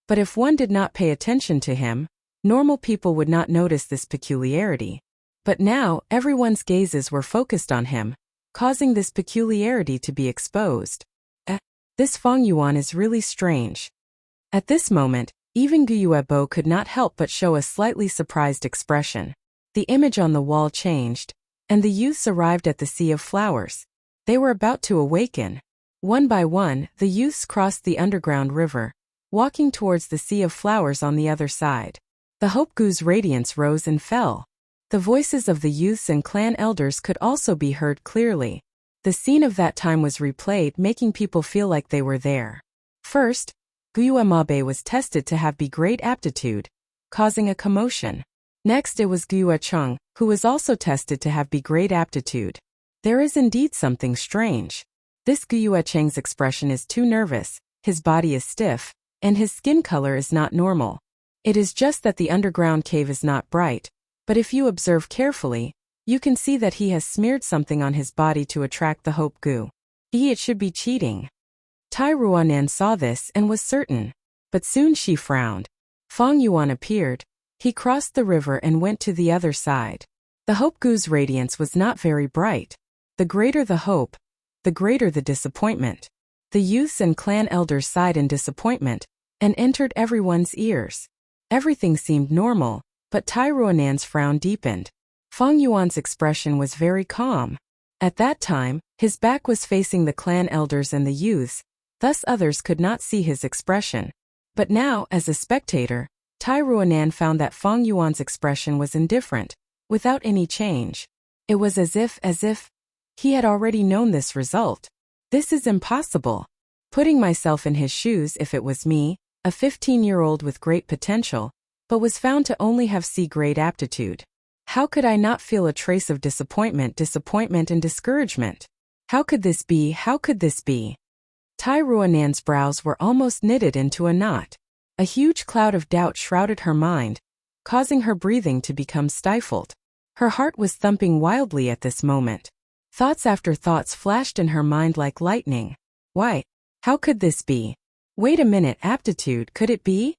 But if one did not pay attention to him, normal people would not notice this peculiarity. But now, everyone's gazes were focused on him, causing this peculiarity to be exposed. This Feng Yuan is really strange. At this moment, even Guyue Bo could not help but show a slightly surprised expression. The image on the wall changed, and the youths arrived at the Sea of Flowers. They were about to awaken. One by one, the youths crossed the underground river, walking towards the Sea of Flowers on the other side. The Hope Gu's radiance rose and fell. The voices of the youths and clan elders could also be heard clearly. The scene of that time was replayed, making people feel like they were there. First, Guyue Mabe was tested to have great aptitude, causing a commotion. Next it was Guyue Cheng, who was also tested to have great aptitude. There is indeed something strange. This Guo Cheng's expression is too nervous, his body is stiff, and his skin color is not normal. It is just that the underground cave is not bright, but if you observe carefully, you can see that he has smeared something on his body to attract the hope goo. It should be cheating. Tai Ruanan saw this and was certain. But soon she frowned. Fang Yuan appeared. He crossed the river and went to the other side. The hope goo's radiance was not very bright. The greater the hope, the greater the disappointment. The youths and clan elders sighed in disappointment and entered everyone's ears. Everything seemed normal, but Tai Ruanan's frown deepened. Fang Yuan's expression was very calm. At that time, his back was facing the clan elders and the youths, thus others could not see his expression. But now, as a spectator, Tai Ruanan found that Fang Yuan's expression was indifferent, without any change. It was as if he had already known this result. This is impossible. Putting myself in his shoes, if it was me, a 15-year-old with great potential, but was found to only have C-grade aptitude. How could I not feel a trace of disappointment and discouragement? How could this be? Tai Ruanan's brows were almost knitted into a knot. A huge cloud of doubt shrouded her mind, causing her breathing to become stifled. Her heart was thumping wildly at this moment. Thoughts after thoughts flashed in her mind like lightning. Why? How could this be? Wait a minute, aptitude, could it be?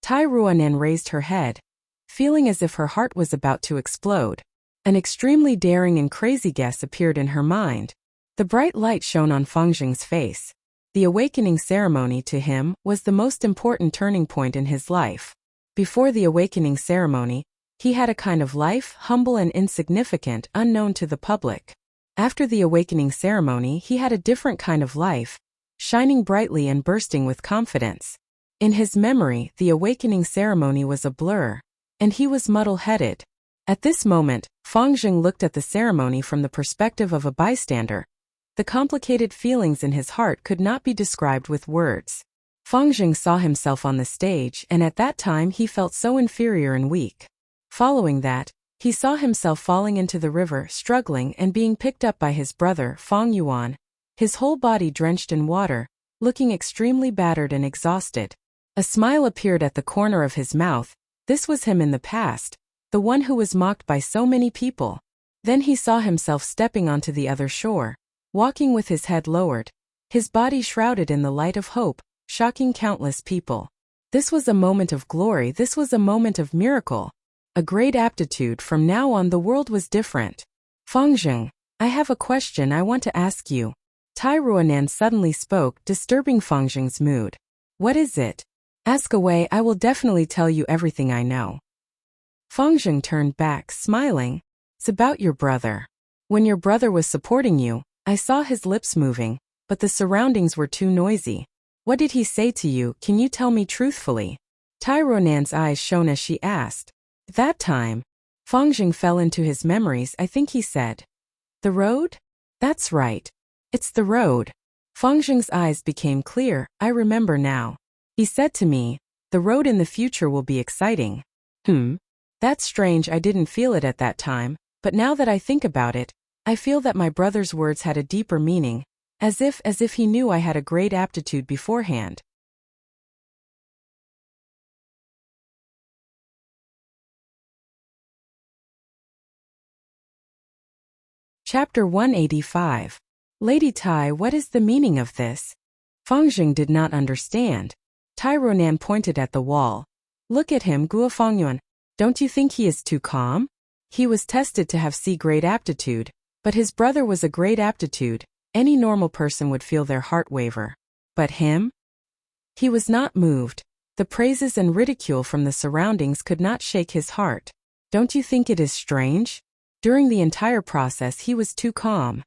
Tai Ruanan raised her head, feeling as if her heart was about to explode. An extremely daring and crazy guess appeared in her mind. The bright light shone on Fang Jing's face. The awakening ceremony to him was the most important turning point in his life. Before the awakening ceremony, he had a kind of life, humble and insignificant, unknown to the public. After the awakening ceremony, he had a different kind of life, shining brightly and bursting with confidence. In his memory, the awakening ceremony was a blur, and he was muddle-headed. At this moment, Fang Jing looked at the ceremony from the perspective of a bystander. The complicated feelings in his heart could not be described with words. Fang Jing saw himself on the stage, and at that time he felt so inferior and weak. Following that, he saw himself falling into the river, struggling and being picked up by his brother, Fang Yuan, his whole body drenched in water, looking extremely battered and exhausted. A smile appeared at the corner of his mouth. This was him in the past, the one who was mocked by so many people. Then he saw himself stepping onto the other shore, walking with his head lowered, his body shrouded in the light of hope, shocking countless people. This was a moment of glory, this was a moment of miracle. A great aptitude. From now on the world was different. Fang Jing, I have a question I want to ask you. Tai Ruanan suddenly spoke, disturbing Fang Jing's mood. What is it? Ask away, I will definitely tell you everything I know. Fang Jing turned back, smiling. It's about your brother. When your brother was supporting you, I saw his lips moving, but the surroundings were too noisy. What did he say to you? Can you tell me truthfully? Tai Ruanan's eyes shone as she asked. That time, Fang Jing fell into his memories. I think he said, "The road?" That's right. It's the road. Fang Jing's eyes became clear. I remember now. He said to me, the road in the future will be exciting. That's strange. I didn't feel it at that time, but now that I think about it, I feel that my brother's words had a deeper meaning, as if he knew I had a great aptitude beforehand. Chapter 185. Lady Tai, what is the meaning of this? Fang Jing did not understand. Tai Ruanan pointed at the wall. Look at him, Guo Fangyuan. Don't you think he is too calm? He was tested to have C-grade aptitude, but his brother was a great aptitude. Any normal person would feel their heart waver. But him? He was not moved. The praises and ridicule from the surroundings could not shake his heart. Don't you think it is strange? During the entire process he was too calm.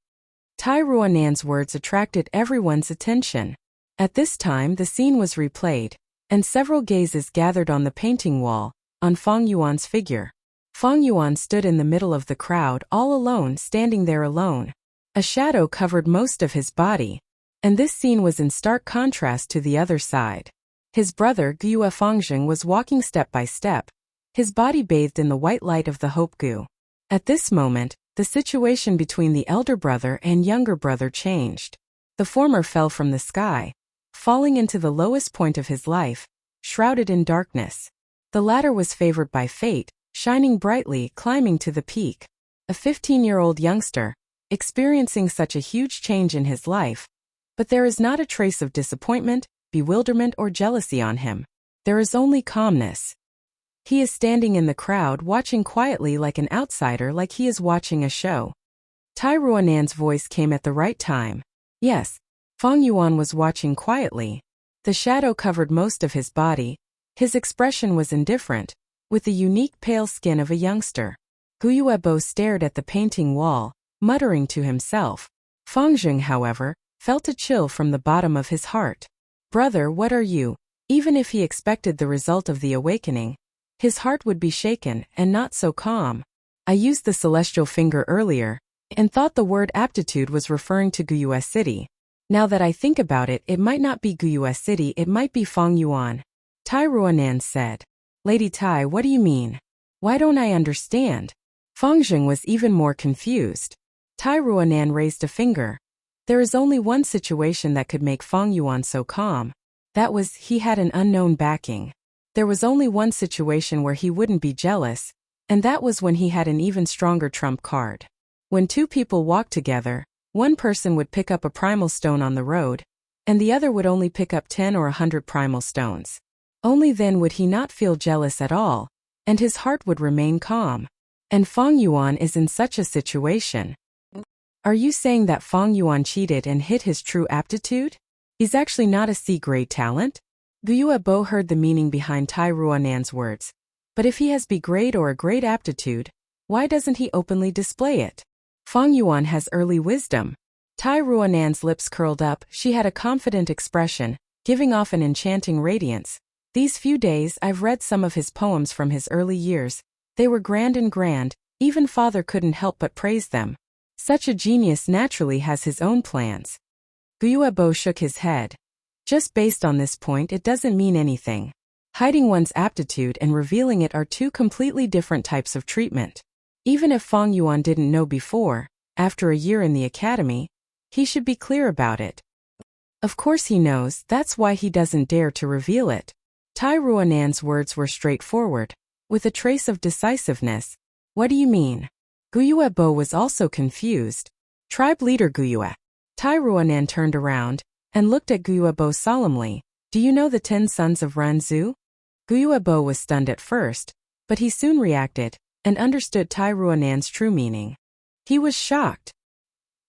Tai Ruanan's words attracted everyone's attention. At this time the scene was replayed, and several gazes gathered on the painting wall, on Fang Yuan's figure. Fang Yuan stood in the middle of the crowd, all alone, standing there alone. A shadow covered most of his body, and this scene was in stark contrast to the other side. His brother, Guo Fangjing, was walking step by step, his body bathed in the white light of the Hope Gu. At this moment, the situation between the elder brother and younger brother changed. The former fell from the sky, falling into the lowest point of his life, shrouded in darkness. The latter was favored by fate, shining brightly, climbing to the peak. A 15-year-old youngster, experiencing such a huge change in his life. But there is not a trace of disappointment, bewilderment, or jealousy on him. There is only calmness. He is standing in the crowd, watching quietly like an outsider, like he is watching a show. Tai Ruanan's voice came at the right time. Yes, Fang Yuan was watching quietly. The shadow covered most of his body. His expression was indifferent, with the unique pale skin of a youngster. Guyuebo stared at the painting wall, muttering to himself. Fang Zheng, however, felt a chill from the bottom of his heart. Brother, what are you? Even if he expected the result of the awakening, his heart would be shaken and not so calm. I used the celestial finger earlier, and thought the word aptitude was referring to Guyue City. Now that I think about it, it might not be Guyue City, it might be Fang Yuan. Tai Ruanan said. Lady Tai, what do you mean? Why don't I understand? Fang Zheng was even more confused. Tai Ruanan raised a finger. There is only one situation that could make Fang Yuan so calm. That was, he had an unknown backing. There was only one situation where he wouldn't be jealous, and that was when he had an even stronger trump card. When two people walked together, one person would pick up a primal stone on the road, and the other would only pick up 10 or 100 primal stones. Only then would he not feel jealous at all, and his heart would remain calm. And Fang Yuan is in such a situation. Are you saying that Fang Yuan cheated and hid his true aptitude? He's actually not a C-grade talent? Guyuebo heard the meaning behind Tai Ruanan's words. But if he has B-grade or a great aptitude, why doesn't he openly display it? Fang Yuan has early wisdom. Tai Ruanan's lips curled up, she had a confident expression, giving off an enchanting radiance. These few days I've read some of his poems from his early years. They were grand and grand, even father couldn't help but praise them. Such a genius naturally has his own plans. Guyuebo shook his head. Just based on this point, it doesn't mean anything. Hiding one's aptitude and revealing it are two completely different types of treatment. Even if Fang Yuan didn't know before, after a year in the academy, he should be clear about it. Of course he knows, that's why he doesn't dare to reveal it. Tai Ruanan's words were straightforward, with a trace of decisiveness. What do you mean? Guyuebo was also confused. Tribe leader Guyue. Tai Ruanan turned around and looked at Guyuebo solemnly. Do you know the 10 sons of Ranzu? Guyuebo was stunned at first, but he soon reacted and understood Tai Ruanan's true meaning. He was shocked.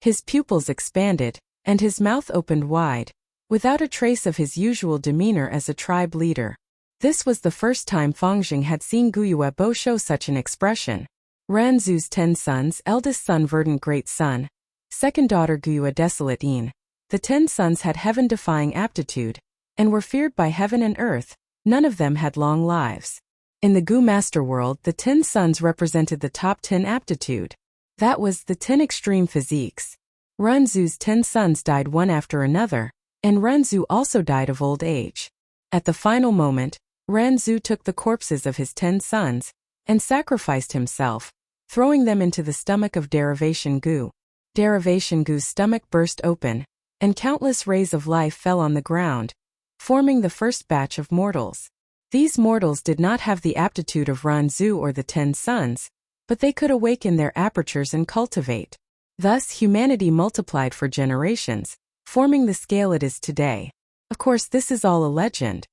His pupils expanded, and his mouth opened wide, without a trace of his usual demeanor as a tribe leader. This was the first time Fang Zheng had seen Guyuebo show such an expression. Ranzu's 10 sons, eldest son Verdant great son, second daughter Guyue desolate Yin. The 10 sons had heaven-defying aptitude, and were feared by heaven and earth. None of them had long lives. In the Gu Master world, the 10 sons represented the top 10 aptitude. That was the 10 extreme physiques. Ranzu's 10 sons died one after another, and Ranzu also died of old age. At the final moment, Ranzu took the corpses of his 10 sons and sacrificed himself, throwing them into the stomach of Derivation Gu. Derivation Gu's stomach burst open, and countless rays of life fell on the ground, forming the first batch of mortals. These mortals did not have the aptitude of Ranzu or the 10 sons, but they could awaken their apertures and cultivate. Thus humanity multiplied for generations, forming the scale it is today. Of course, this is all a legend.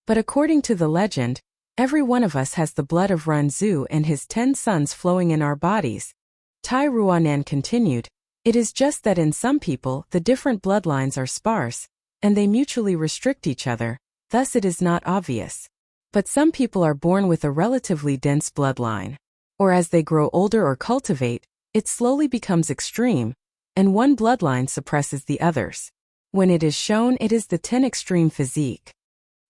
But according to the legend, every one of us has the blood of Ranzu and his 10 sons flowing in our bodies. Tai Ruanan continued, it is just that in some people the different bloodlines are sparse, and they mutually restrict each other, thus it is not obvious. But some people are born with a relatively dense bloodline. Or as they grow older or cultivate, it slowly becomes extreme, and one bloodline suppresses the others. When it is shown, it is the 10 extreme physique.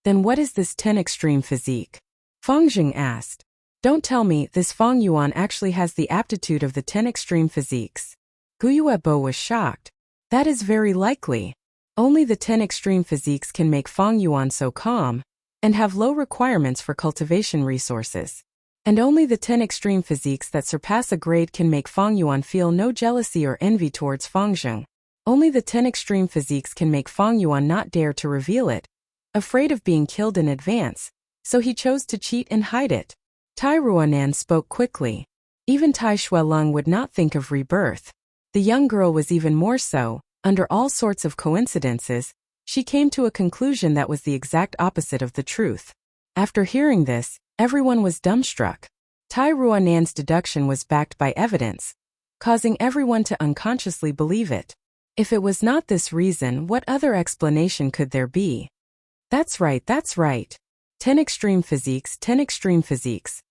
Then what is this 10 extreme physique? Fang Zheng asked. Don't tell me this Fang Yuan actually has the aptitude of the 10 extreme physiques. Guyuebo was shocked. That is very likely. Only the 10 extreme physiques can make Fang Yuan so calm, and have low requirements for cultivation resources. And only the 10 extreme physiques that surpass a grade can make Fang Yuan feel no jealousy or envy towards Fang Zheng. Only the 10 extreme physiques can make Fang Yuan not dare to reveal it, afraid of being killed in advance, so he chose to cheat and hide it. Tai Ruanan spoke quickly. Even Tai Shuelong would not think of rebirth. The young girl was even more so. Under all sorts of coincidences, she came to a conclusion that was the exact opposite of the truth. After hearing this, everyone was dumbstruck. Tai Ruanan's deduction was backed by evidence, causing everyone to unconsciously believe it. If it was not this reason, what other explanation could there be? That's right. 10 extreme physiques, 10 extreme physiques.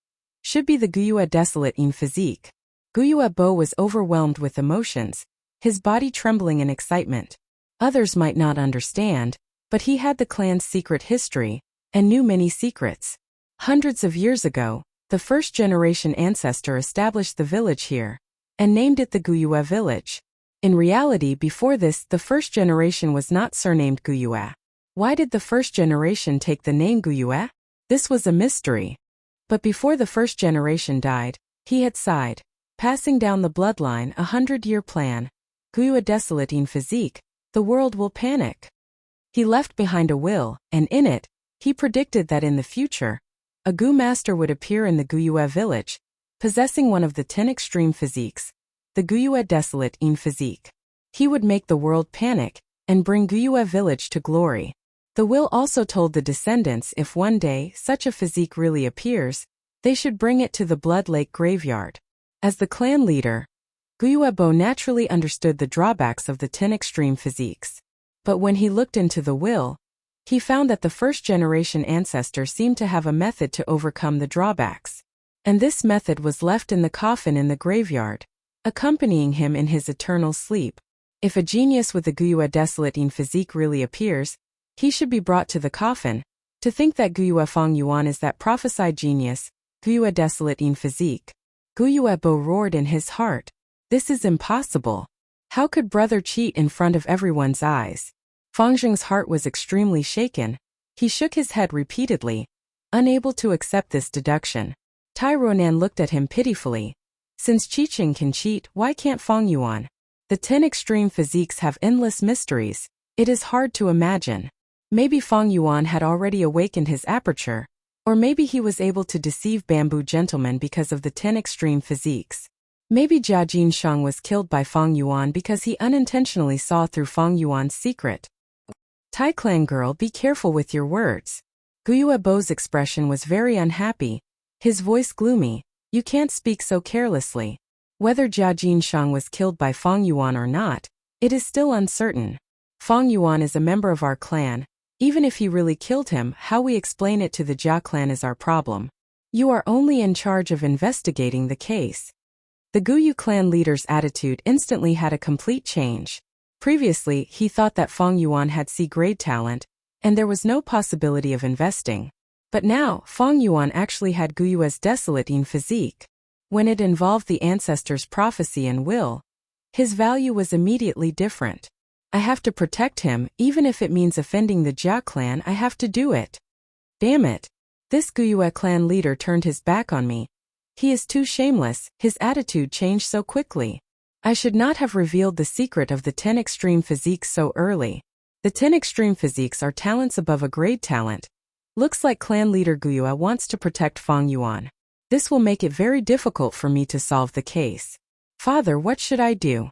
Should be the Guyue desolate in physique. Guyue Bo was overwhelmed with emotions, his body trembling in excitement. Others might not understand, but he had the clan's secret history, and knew many secrets. Hundreds of years ago, the first-generation ancestor established the village here, and named it the Guyue village. In reality, before this, the first generation was not surnamed Guyue. Why did the first generation take the name Guyue? This was a mystery. But before the first generation died, he had sighed, passing down the bloodline 100-year plan. Guyue desolate in physique, the world will panic. He left behind a will, and in it, he predicted that in the future, a Gu master would appear in the Guyue village, possessing one of the 10 extreme physiques, the Guyue desolate in physique. He would make the world panic, and bring Guyue village to glory. The will also told the descendants if one day such a physique really appears, they should bring it to the Blood Lake graveyard. As the clan leader, Guyue Bo naturally understood the drawbacks of the 10 extreme physiques. But when he looked into the will, he found that the first-generation ancestor seemed to have a method to overcome the drawbacks. And this method was left in the coffin in the graveyard, accompanying him in his eternal sleep. If a genius with the Guyue desolate in physique really appears, he should be brought to the coffin. To think that Guyue Fang Yuan is that prophesied genius, Guyue desolate in physique. Guyue Bo roared in his heart. This is impossible. How could brother cheat in front of everyone's eyes? Fang Zheng's heart was extremely shaken. He shook his head repeatedly, unable to accept this deduction. Tai Ruanan looked at him pitifully. Since Qiqing can cheat, why can't Fang Yuan? The 10 extreme physiques have endless mysteries. It is hard to imagine. Maybe Fang Yuan had already awakened his aperture, or maybe he was able to deceive bamboo gentlemen because of the 10 extreme physiques. Maybe Jia Jinshang was killed by Fang Yuan because he unintentionally saw through Fang Yuan's secret. Tai clan girl, be careful with your words. Guyue Bo's expression was very unhappy, his voice gloomy. You can't speak so carelessly. Whether Jia Jinshang was killed by Fang Yuan or not, it is still uncertain. Fang Yuan is a member of our clan. Even if he really killed him, how we explain it to the Jia clan is our problem. You are only in charge of investigating the case. The Guyue clan leader's attitude instantly had a complete change. Previously, he thought that Fang Yuan had C-grade talent, and there was no possibility of investing. But now, Fang Yuan actually had Guyue's desolate in physique. When it involved the ancestor's prophecy and will, his value was immediately different. I have to protect him, even if it means offending the Jia clan, I have to do it. Damn it. This Guyue clan leader turned his back on me. He is too shameless, his attitude changed so quickly. I should not have revealed the secret of the 10 extreme physiques so early. The 10 extreme physiques are talents above a grade talent. Looks like clan leader Guyue wants to protect Fang Yuan. This will make it very difficult for me to solve the case. Father, what should I do?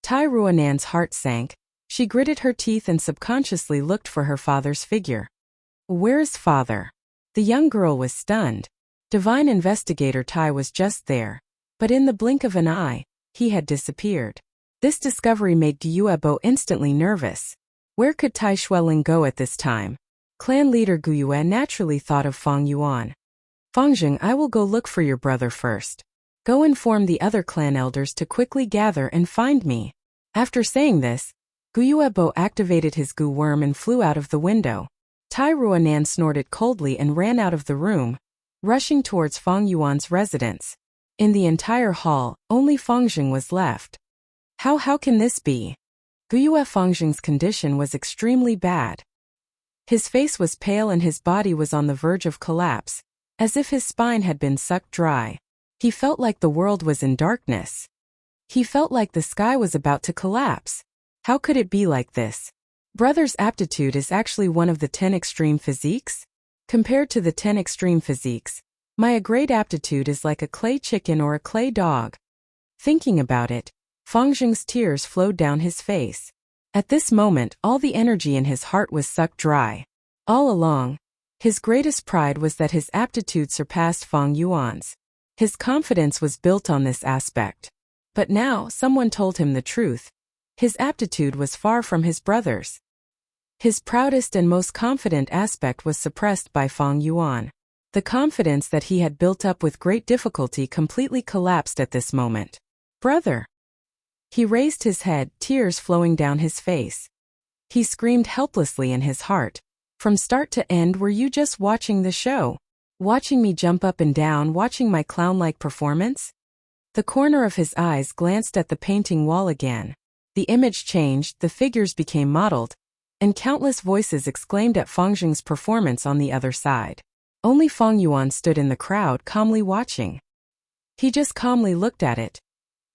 Tai Ruanan's heart sank. She gritted her teeth and subconsciously looked for her father's figure. Where is father? The young girl was stunned. Divine investigator Tai was just there. But in the blink of an eye, he had disappeared. This discovery made Guyue Bo instantly nervous. Where could Tai Shueling go at this time? Clan leader Guyue naturally thought of Fang Yuan. Fang Zheng, I will go look for your brother first. Go inform the other clan elders to quickly gather and find me. After saying this, Guyue Bo activated his Gu worm and flew out of the window. Tai Ruanan snorted coldly and ran out of the room, rushing towards Fang Yuan's residence. In the entire hall, only Fang Zheng was left. How can this be? Guyue Fang Zheng's condition was extremely bad. His face was pale and his body was on the verge of collapse, as if his spine had been sucked dry. He felt like the world was in darkness. He felt like the sky was about to collapse. How could it be like this? Brother's aptitude is actually one of the 10 extreme physiques? Compared to the 10 extreme physiques, my great aptitude is like a clay chicken or a clay dog. Thinking about it, Fang Xing's tears flowed down his face. At this moment, all the energy in his heart was sucked dry. All along, his greatest pride was that his aptitude surpassed Fang Yuan's. His confidence was built on this aspect. But now, someone told him the truth. His aptitude was far from his brother's. His proudest and most confident aspect was suppressed by Fang Yuan. The confidence that he had built up with great difficulty completely collapsed at this moment. Brother! He raised his head, tears flowing down his face. He screamed helplessly in his heart. From start to end, were you just watching the show? Watching me jump up and down, watching my clown-like performance? The corner of his eyes glanced at the painting wall again. The image changed, the figures became modeled, and countless voices exclaimed at Fang Xing's performance on the other side. Only Fang Yuan stood in the crowd, calmly watching. He just calmly looked at it.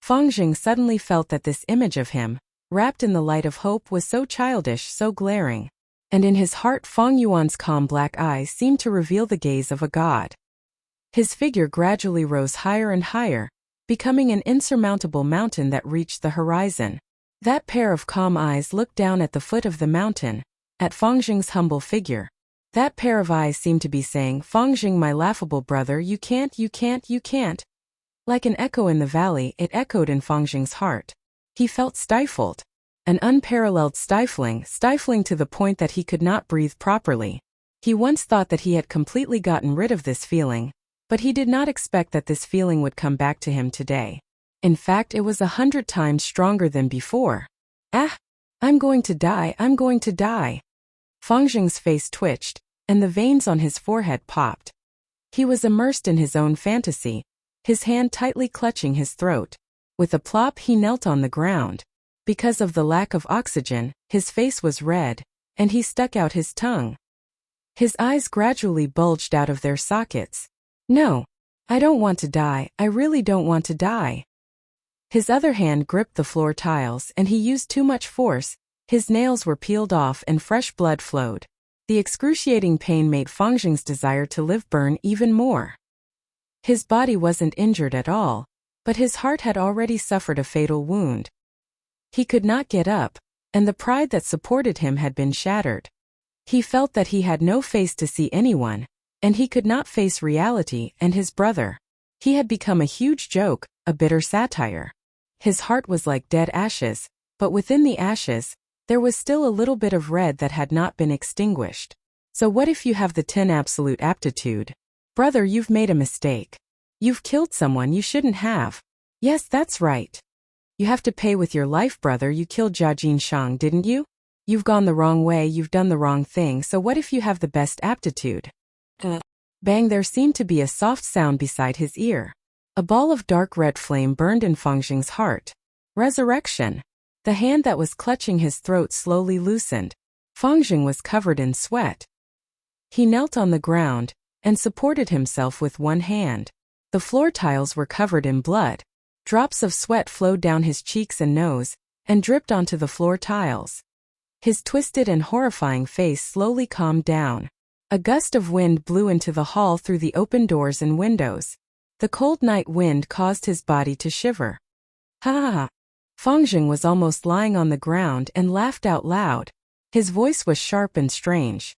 Fang Xing suddenly felt that this image of him, wrapped in the light of hope, was so childish, so glaring. And in his heart, Fang Yuan's calm black eyes seemed to reveal the gaze of a god. His figure gradually rose higher and higher, becoming an insurmountable mountain that reached the horizon. That pair of calm eyes looked down at the foot of the mountain, at Fang Xing's humble figure. That pair of eyes seemed to be saying, Fang Xing, my laughable brother, you can't, you can't, you can't. Like an echo in the valley, it echoed in Fang Xing's heart. He felt stifled. An unparalleled stifling to the point that he could not breathe properly. He once thought that he had completely gotten rid of this feeling, but he did not expect that this feeling would come back to him today. In fact, it was 100 times stronger than before. Ah! I'm going to die, I'm going to die. Fang Xing's face twitched, and the veins on his forehead popped. He was immersed in his own fantasy, his hand tightly clutching his throat. With a plop, he knelt on the ground. Because of the lack of oxygen, his face was red, and he stuck out his tongue. His eyes gradually bulged out of their sockets. No, I don't want to die, I really don't want to die. His other hand gripped the floor tiles, and he used too much force. His nails were peeled off and fresh blood flowed. The excruciating pain made Fang Xing's desire to live burn even more. His body wasn't injured at all, but his heart had already suffered a fatal wound. He could not get up, and the pride that supported him had been shattered. He felt that he had no face to see anyone, and he could not face reality and his brother. He had become a huge joke, a bitter satire. His heart was like dead ashes, but within the ashes, there was still a little bit of red that had not been extinguished. So what if you have the 10 absolute aptitude? Brother, you've made a mistake. You've killed someone you shouldn't have. Yes, that's right. You have to pay with your life, brother. You killed Jia Jinshang, didn't you? You've gone the wrong way, you've done the wrong thing, so what if you have the best aptitude? Bang, there seemed to be a soft sound beside his ear. A ball of dark red flame burned in Fang Xing's heart. Resurrection. The hand that was clutching his throat slowly loosened. Fang Xing was covered in sweat. He knelt on the ground and supported himself with one hand. The floor tiles were covered in blood. Drops of sweat flowed down his cheeks and nose, and dripped onto the floor tiles. His twisted and horrifying face slowly calmed down. A gust of wind blew into the hall through the open doors and windows. The cold night wind caused his body to shiver. Ha ha ha! Fang Xing was almost lying on the ground and laughed out loud. His voice was sharp and strange.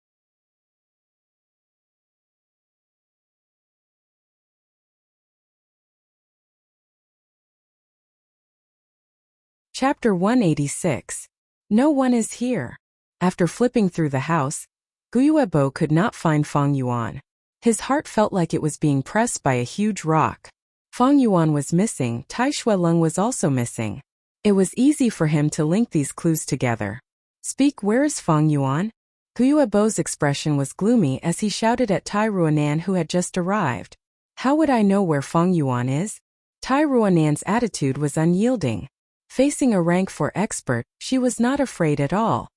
Chapter 186. No one is here. After flipping through the house, Guiyuebo could not find Fang Yuan. His heart felt like it was being pressed by a huge rock. Fang Yuan was missing, Tai Shueleng was also missing. It was easy for him to link these clues together. Speak, where is Fang Yuan? Guiyuebo's expression was gloomy as he shouted at Tai Ruanan, who had just arrived. How would I know where Fang Yuan is? Tai Ruanan's attitude was unyielding. Facing a rank 4 expert, she was not afraid at all.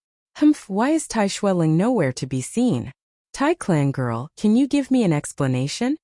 Why is Tai Shueleng nowhere to be seen? Tai clan girl, can you give me an explanation?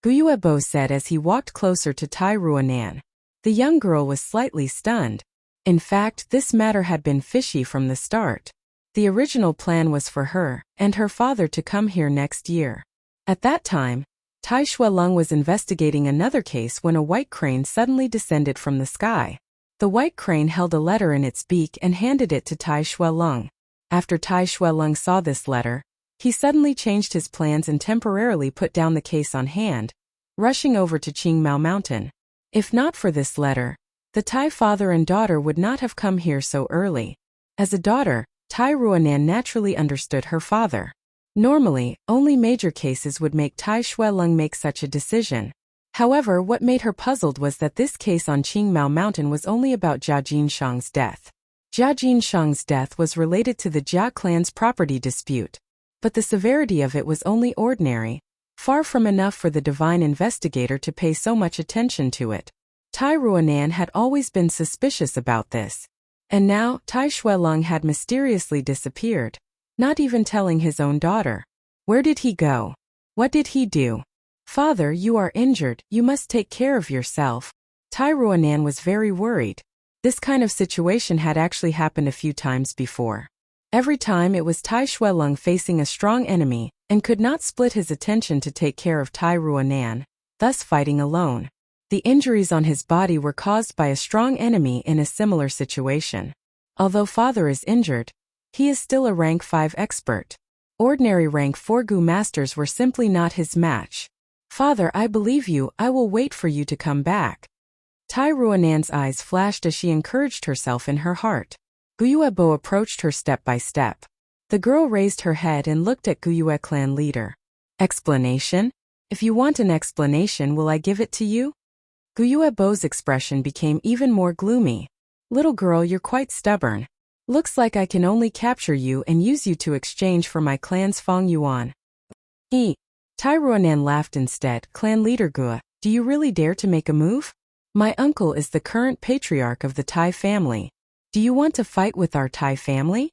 Guyuebo said as he walked closer to Tai Ruanan. The young girl was slightly stunned. In fact, this matter had been fishy from the start. The original plan was for her and her father to come here next year. At that time, Tai Shuelong was investigating another case when a white crane suddenly descended from the sky. The white crane held a letter in its beak and handed it to Tai Shuelong. After Tai Shuelong saw this letter, he suddenly changed his plans and temporarily put down the case on hand, rushing over to Qingmao Mountain. If not for this letter, the Tai father and daughter would not have come here so early. As a daughter, Tai Ruanan naturally understood her father. Normally, only major cases would make Tai Shuelong make such a decision. However, what made her puzzled was that this case on Qingmao Mountain was only about Jia Jinshang's death. Jia Jinshang's death was related to the Jia clan's property dispute. But the severity of it was only ordinary, far from enough for the divine investigator to pay so much attention to it. Tai Ruanan had always been suspicious about this. And now, Tai Shuelong had mysteriously disappeared, not even telling his own daughter. Where did he go? What did he do? Father, you are injured, you must take care of yourself. Tai Ruanan was very worried. This kind of situation had actually happened a few times before. Every time it was Tai Shuelong facing a strong enemy and could not split his attention to take care of Tai Ruanan, thus fighting alone. The injuries on his body were caused by a strong enemy in a similar situation. Although father is injured, he is still a rank 5 expert. Ordinary rank 4 Gu masters were simply not his match. Father, I believe you, I will wait for you to come back. Tai Ruanan's eyes flashed as she encouraged herself in her heart. Guyuebo approached her step by step. The girl raised her head and looked at Guyue clan leader. Explanation? If you want an explanation, will I give it to you? Guyuebo's expression became even more gloomy. Little girl, you're quite stubborn. Looks like I can only capture you and use you to exchange for my clan's Feng Yuan. Tai Ruanan laughed instead. Clan leader Gue, do you really dare to make a move? My uncle is the current patriarch of the Tai family. Do you want to fight with our Tai family?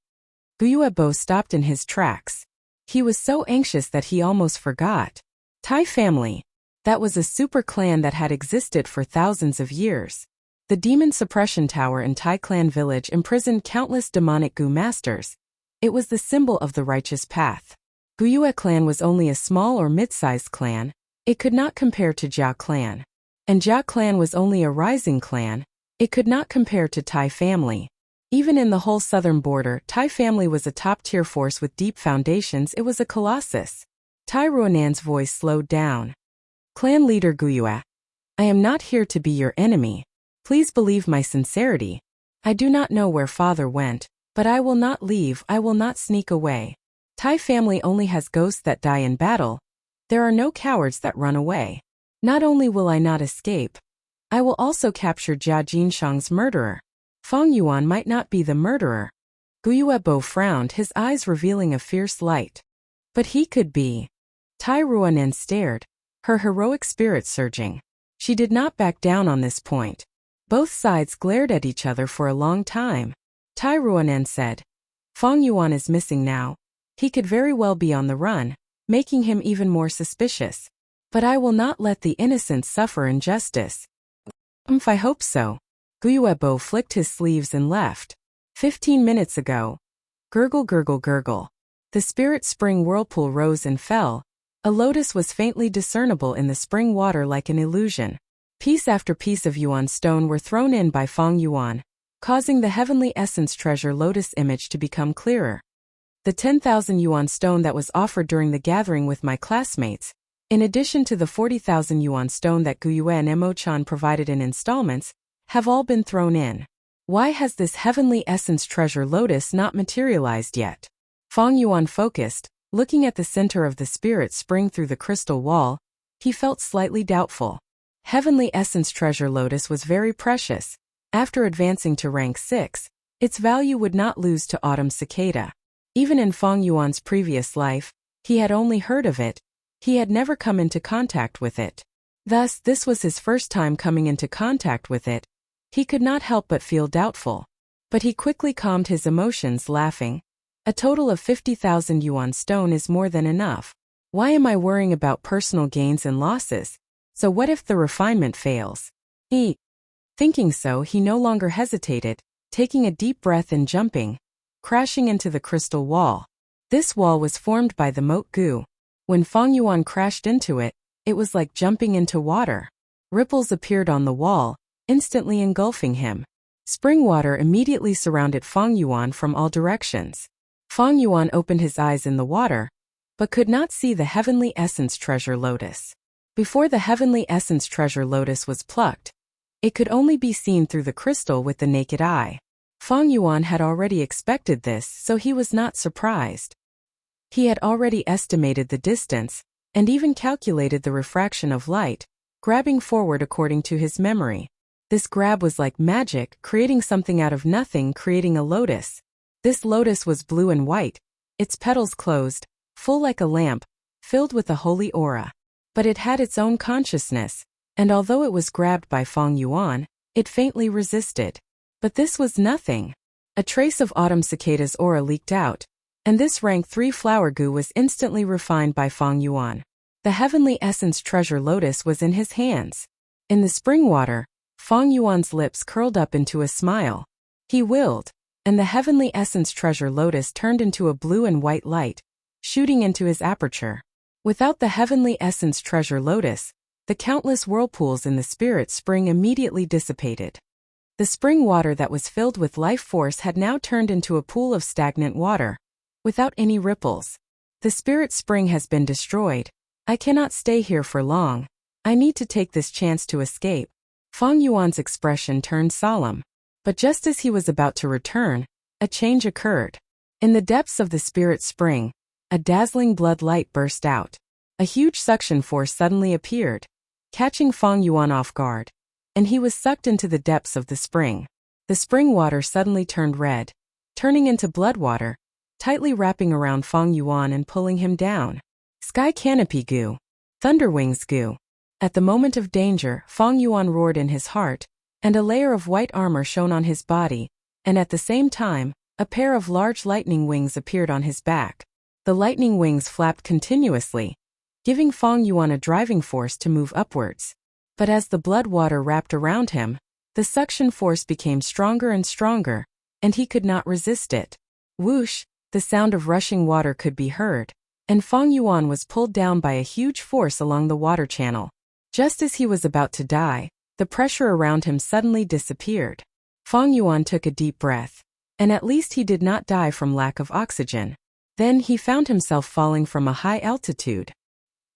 Guyuebo stopped in his tracks. He was so anxious that he almost forgot. Tai family. That was a super clan that had existed for thousands of years. The demon suppression tower in Tai clan village imprisoned countless demonic Gu masters. It was the symbol of the righteous path. Guyue clan was only a small or mid-sized clan. It could not compare to Jia clan. And Jia clan was only a rising clan. It could not compare to Tai family. Even in the whole southern border, Tai family was a top-tier force with deep foundations. It was a colossus. Tai Ruanan's voice slowed down. Clan leader Guyue, I am not here to be your enemy. Please believe my sincerity. I do not know where father went, but I will not leave, I will not sneak away. Tai family only has ghosts that die in battle. There are no cowards that run away. Not only will I not escape, I will also capture Jia Jinshang's murderer. Feng Yuan might not be the murderer. Guyuebo frowned, his eyes revealing a fierce light. But he could be. Tai Ruanan stared, her heroic spirit surging. She did not back down on this point. Both sides glared at each other for a long time. Tai Ruanan said, Feng Yuan is missing now. He could very well be on the run, making him even more suspicious. But I will not let the innocent suffer injustice. I hope so. Guyuebo flicked his sleeves and left. 15 minutes ago. Gurgle gurgle gurgle. The spirit spring whirlpool rose and fell. A lotus was faintly discernible in the spring water like an illusion. Piece after piece of Yuan stone were thrown in by Feng Yuan, causing the heavenly essence treasure lotus image to become clearer. The 10,000 Yuan stone that was offered during the gathering with my classmates, in addition to the 40,000 Yuan stone that Guyue and Emo-chan provided in installments, have all been thrown in. Why has this heavenly essence treasure lotus not materialized yet? Feng Yuan focused, looking at the center of the spirit spring through the crystal wall. He felt slightly doubtful. Heavenly essence treasure lotus was very precious. After advancing to rank 6, its value would not lose to autumn cicada. Even in Feng Yuan's previous life, he had only heard of it. He had never come into contact with it. Thus, this was his first time coming into contact with it. He could not help but feel doubtful. But he quickly calmed his emotions, laughing. A total of 50,000 yuan stone is more than enough. Why am I worrying about personal gains and losses? So what if the refinement fails? Thinking so, he no longer hesitated, taking a deep breath and jumping, crashing into the crystal wall. This wall was formed by the moat goo. When Fang Yuan crashed into it, it was like jumping into water. Ripples appeared on the wall, instantly engulfing him. Spring water immediately surrounded Fang Yuan from all directions. Fang Yuan opened his eyes in the water, but could not see the heavenly essence treasure lotus. Before the heavenly essence treasure lotus was plucked, it could only be seen through the crystal with the naked eye. Fang Yuan had already expected this, so he was not surprised. He had already estimated the distance, and even calculated the refraction of light, grabbing forward according to his memory. This grab was like magic, creating something out of nothing, creating a lotus. This lotus was blue and white, its petals closed, full like a lamp, filled with a holy aura. But it had its own consciousness, and although it was grabbed by Fang Yuan, it faintly resisted. But this was nothing. A trace of autumn cicada's aura leaked out, and this rank 3 flower goo was instantly refined by Fang Yuan. The heavenly essence treasure lotus was in his hands. In the spring water, Fang Yuan's lips curled up into a smile. He willed, and the heavenly essence treasure lotus turned into a blue and white light, shooting into his aperture. Without the heavenly essence treasure lotus, the countless whirlpools in the spirit spring immediately dissipated. The spring water that was filled with life force had now turned into a pool of stagnant water, without any ripples. The spirit spring has been destroyed. I cannot stay here for long. I need to take this chance to escape. Fang Yuan's expression turned solemn. But just as he was about to return, a change occurred. In the depths of the spirit spring, a dazzling blood light burst out. A huge suction force suddenly appeared, catching Fang Yuan off guard, and he was sucked into the depths of the spring. The spring water suddenly turned red, turning into blood water, tightly wrapping around Fang Yuan and pulling him down. Sky canopy goo. Thunder wings goo. At the moment of danger, Fang Yuan roared in his heart, and a layer of white armor shone on his body, and at the same time, a pair of large lightning wings appeared on his back. The lightning wings flapped continuously, giving Fang Yuan a driving force to move upwards. But as the blood water wrapped around him, the suction force became stronger and stronger, and he could not resist it. Whoosh, the sound of rushing water could be heard, and Fang Yuan was pulled down by a huge force along the water channel. Just as he was about to die, the pressure around him suddenly disappeared. Fang Yuan took a deep breath, and at least he did not die from lack of oxygen. Then he found himself falling from a high altitude.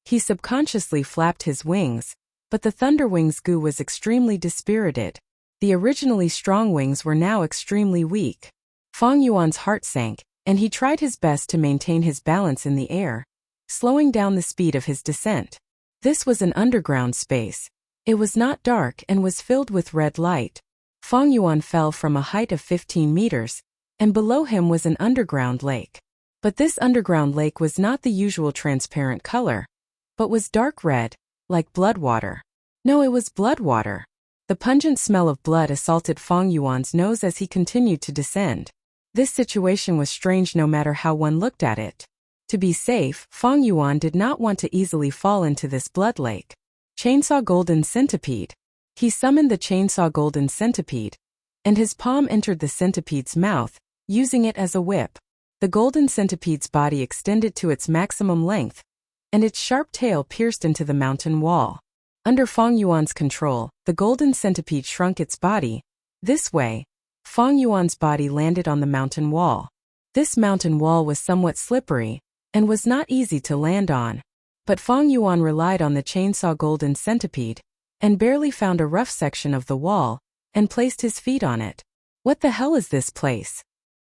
He subconsciously flapped his wings, but the thunder wings goo was extremely dispirited. The originally strong wings were now extremely weak. Fang Yuan's heart sank, and he tried his best to maintain his balance in the air, slowing down the speed of his descent. This was an underground space. It was not dark and was filled with red light. Fang Yuan fell from a height of 15 meters, and below him was an underground lake. But this underground lake was not the usual transparent color, but was dark red, like blood water. No, it was blood water. The pungent smell of blood assaulted Fang Yuan's nose as he continued to descend. This situation was strange no matter how one looked at it. To be safe, Fang Yuan did not want to easily fall into this blood lake. Chainsaw Golden Centipede. He summoned the Chainsaw Golden Centipede, and his palm entered the centipede's mouth, using it as a whip. The golden centipede's body extended to its maximum length, and its sharp tail pierced into the mountain wall. Under Fang Yuan's control, the golden centipede shrunk its body. This way, Fang Yuan's body landed on the mountain wall. This mountain wall was somewhat slippery, and was not easy to land on. But Fang Yuan relied on the Chainsaw Golden Centipede, and barely found a rough section of the wall, and placed his feet on it. What the hell is this place?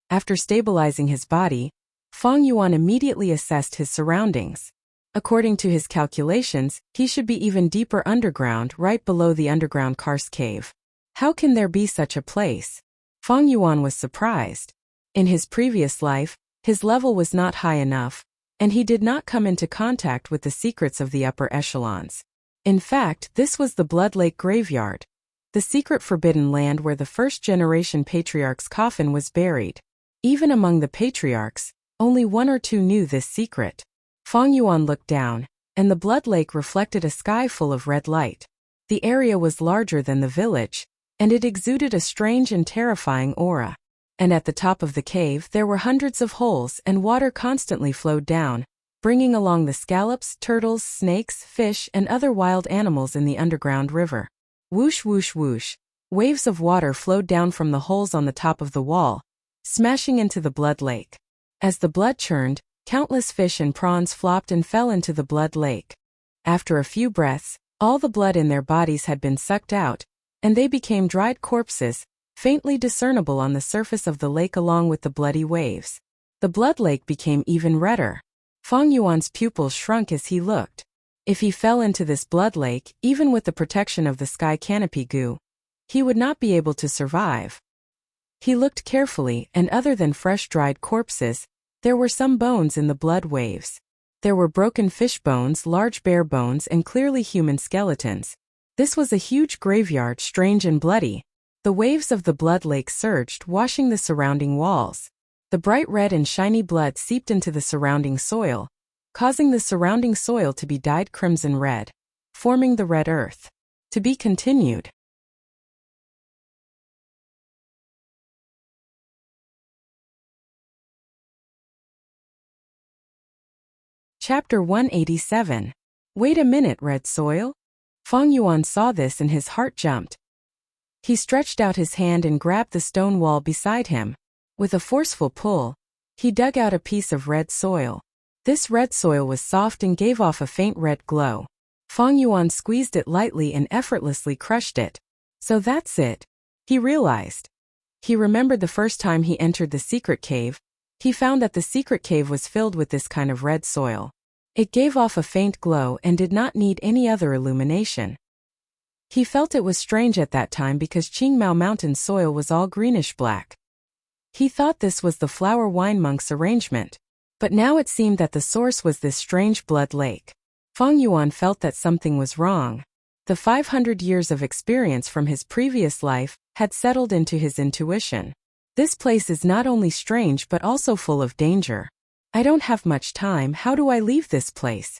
After stabilizing his body, Fang Yuan immediately assessed his surroundings. According to his calculations, he should be even deeper underground, right below the underground karst cave. How can there be such a place? Fang Yuan was surprised. In his previous life, his level was not high enough, and he did not come into contact with the secrets of the upper echelons. In fact, this was the Blood Lake Graveyard, the secret forbidden land where the first-generation patriarch's coffin was buried. Even among the patriarchs, only one or two knew this secret. Feng Yuan looked down, and the blood lake reflected a sky full of red light. The area was larger than the village, and it exuded a strange and terrifying aura. And at the top of the cave there were hundreds of holes, and water constantly flowed down, bringing along the scallops, turtles, snakes, fish, and other wild animals in the underground river. Whoosh whoosh whoosh. Waves of water flowed down from the holes on the top of the wall, smashing into the blood lake. As the blood churned, countless fish and prawns flopped and fell into the blood lake. After a few breaths, all the blood in their bodies had been sucked out, and they became dried corpses, faintly discernible on the surface of the lake along with the bloody waves. The blood lake became even redder. Feng Yuan's pupils shrunk as he looked. If he fell into this blood lake, even with the protection of the sky canopy goo, he would not be able to survive. He looked carefully, and other than fresh dried corpses, there were some bones in the blood waves. There were broken fish bones, large bear bones, and clearly human skeletons. This was a huge graveyard, strange and bloody. The waves of the blood lake surged, washing the surrounding walls. The bright red and shiny blood seeped into the surrounding soil, causing the surrounding soil to be dyed crimson red, forming the red earth. To be continued. Chapter 187. Wait a minute, red soil? Feng Yuan saw this and his heart jumped. He stretched out his hand and grabbed the stone wall beside him. With a forceful pull, he dug out a piece of red soil. This red soil was soft and gave off a faint red glow. Feng Yuan squeezed it lightly and effortlessly crushed it. So that's it, he realized. He remembered the first time he entered the secret cave. He found that the secret cave was filled with this kind of red soil. It gave off a faint glow and did not need any other illumination. He felt it was strange at that time because Qingmao Mountain soil was all greenish-black. He thought this was the flower wine monk's arrangement, but now it seemed that the source was this strange blood lake. Feng Yuan felt that something was wrong. The 500 years of experience from his previous life had settled into his intuition. This place is not only strange but also full of danger. I don't have much time. How do I leave this place?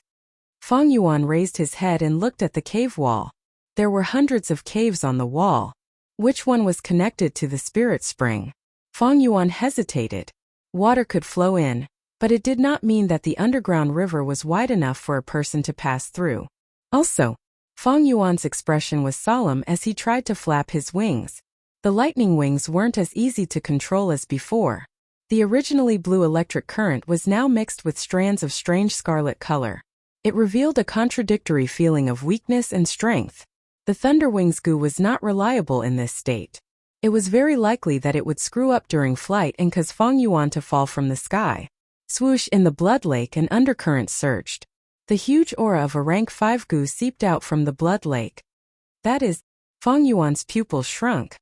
Feng Yuan raised his head and looked at the cave wall. There were hundreds of caves on the wall. Which one was connected to the spirit spring? Feng Yuan hesitated. Water could flow in, but it did not mean that the underground river was wide enough for a person to pass through. Also, Feng Yuan's expression was solemn as he tried to flap his wings. The lightning wings weren't as easy to control as before. The originally blue electric current was now mixed with strands of strange scarlet color. It revealed a contradictory feeling of weakness and strength. The Thunderwings goo was not reliable in this state. It was very likely that it would screw up during flight and cause Feng Yuan to fall from the sky. Swoosh, in the blood lake an undercurrent surged. The huge aura of a rank 5 goo seeped out from the blood lake. That is, Feng Yuan's pupils shrunk.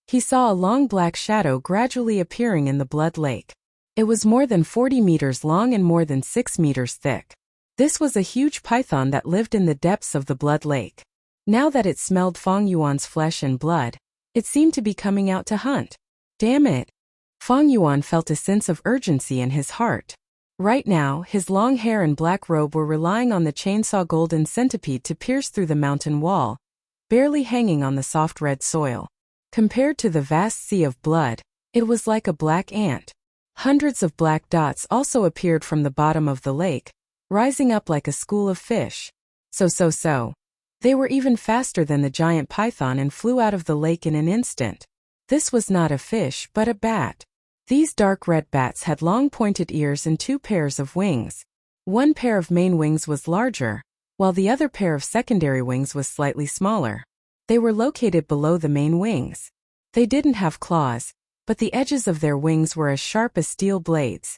He saw a long black shadow gradually appearing in the blood lake. It was more than 40 meters long and more than 6 meters thick. This was a huge python that lived in the depths of the blood lake. Now that it smelled Feng Yuan's flesh and blood, it seemed to be coming out to hunt. Damn it! Feng Yuan felt a sense of urgency in his heart. Right now, his long hair and black robe were relying on the chainsaw golden centipede to pierce through the mountain wall, barely hanging on the soft red soil. Compared to the vast sea of blood, it was like a black ant. Hundreds of black dots also appeared from the bottom of the lake, rising up like a school of fish. So. They were even faster than the giant python and flew out of the lake in an instant. This was not a fish but a bat. These dark red bats had long pointed ears and 2 pairs of wings. One pair of main wings was larger, while the other pair of secondary wings was slightly smaller. They were located below the main wings. They didn't have claws, but the edges of their wings were as sharp as steel blades.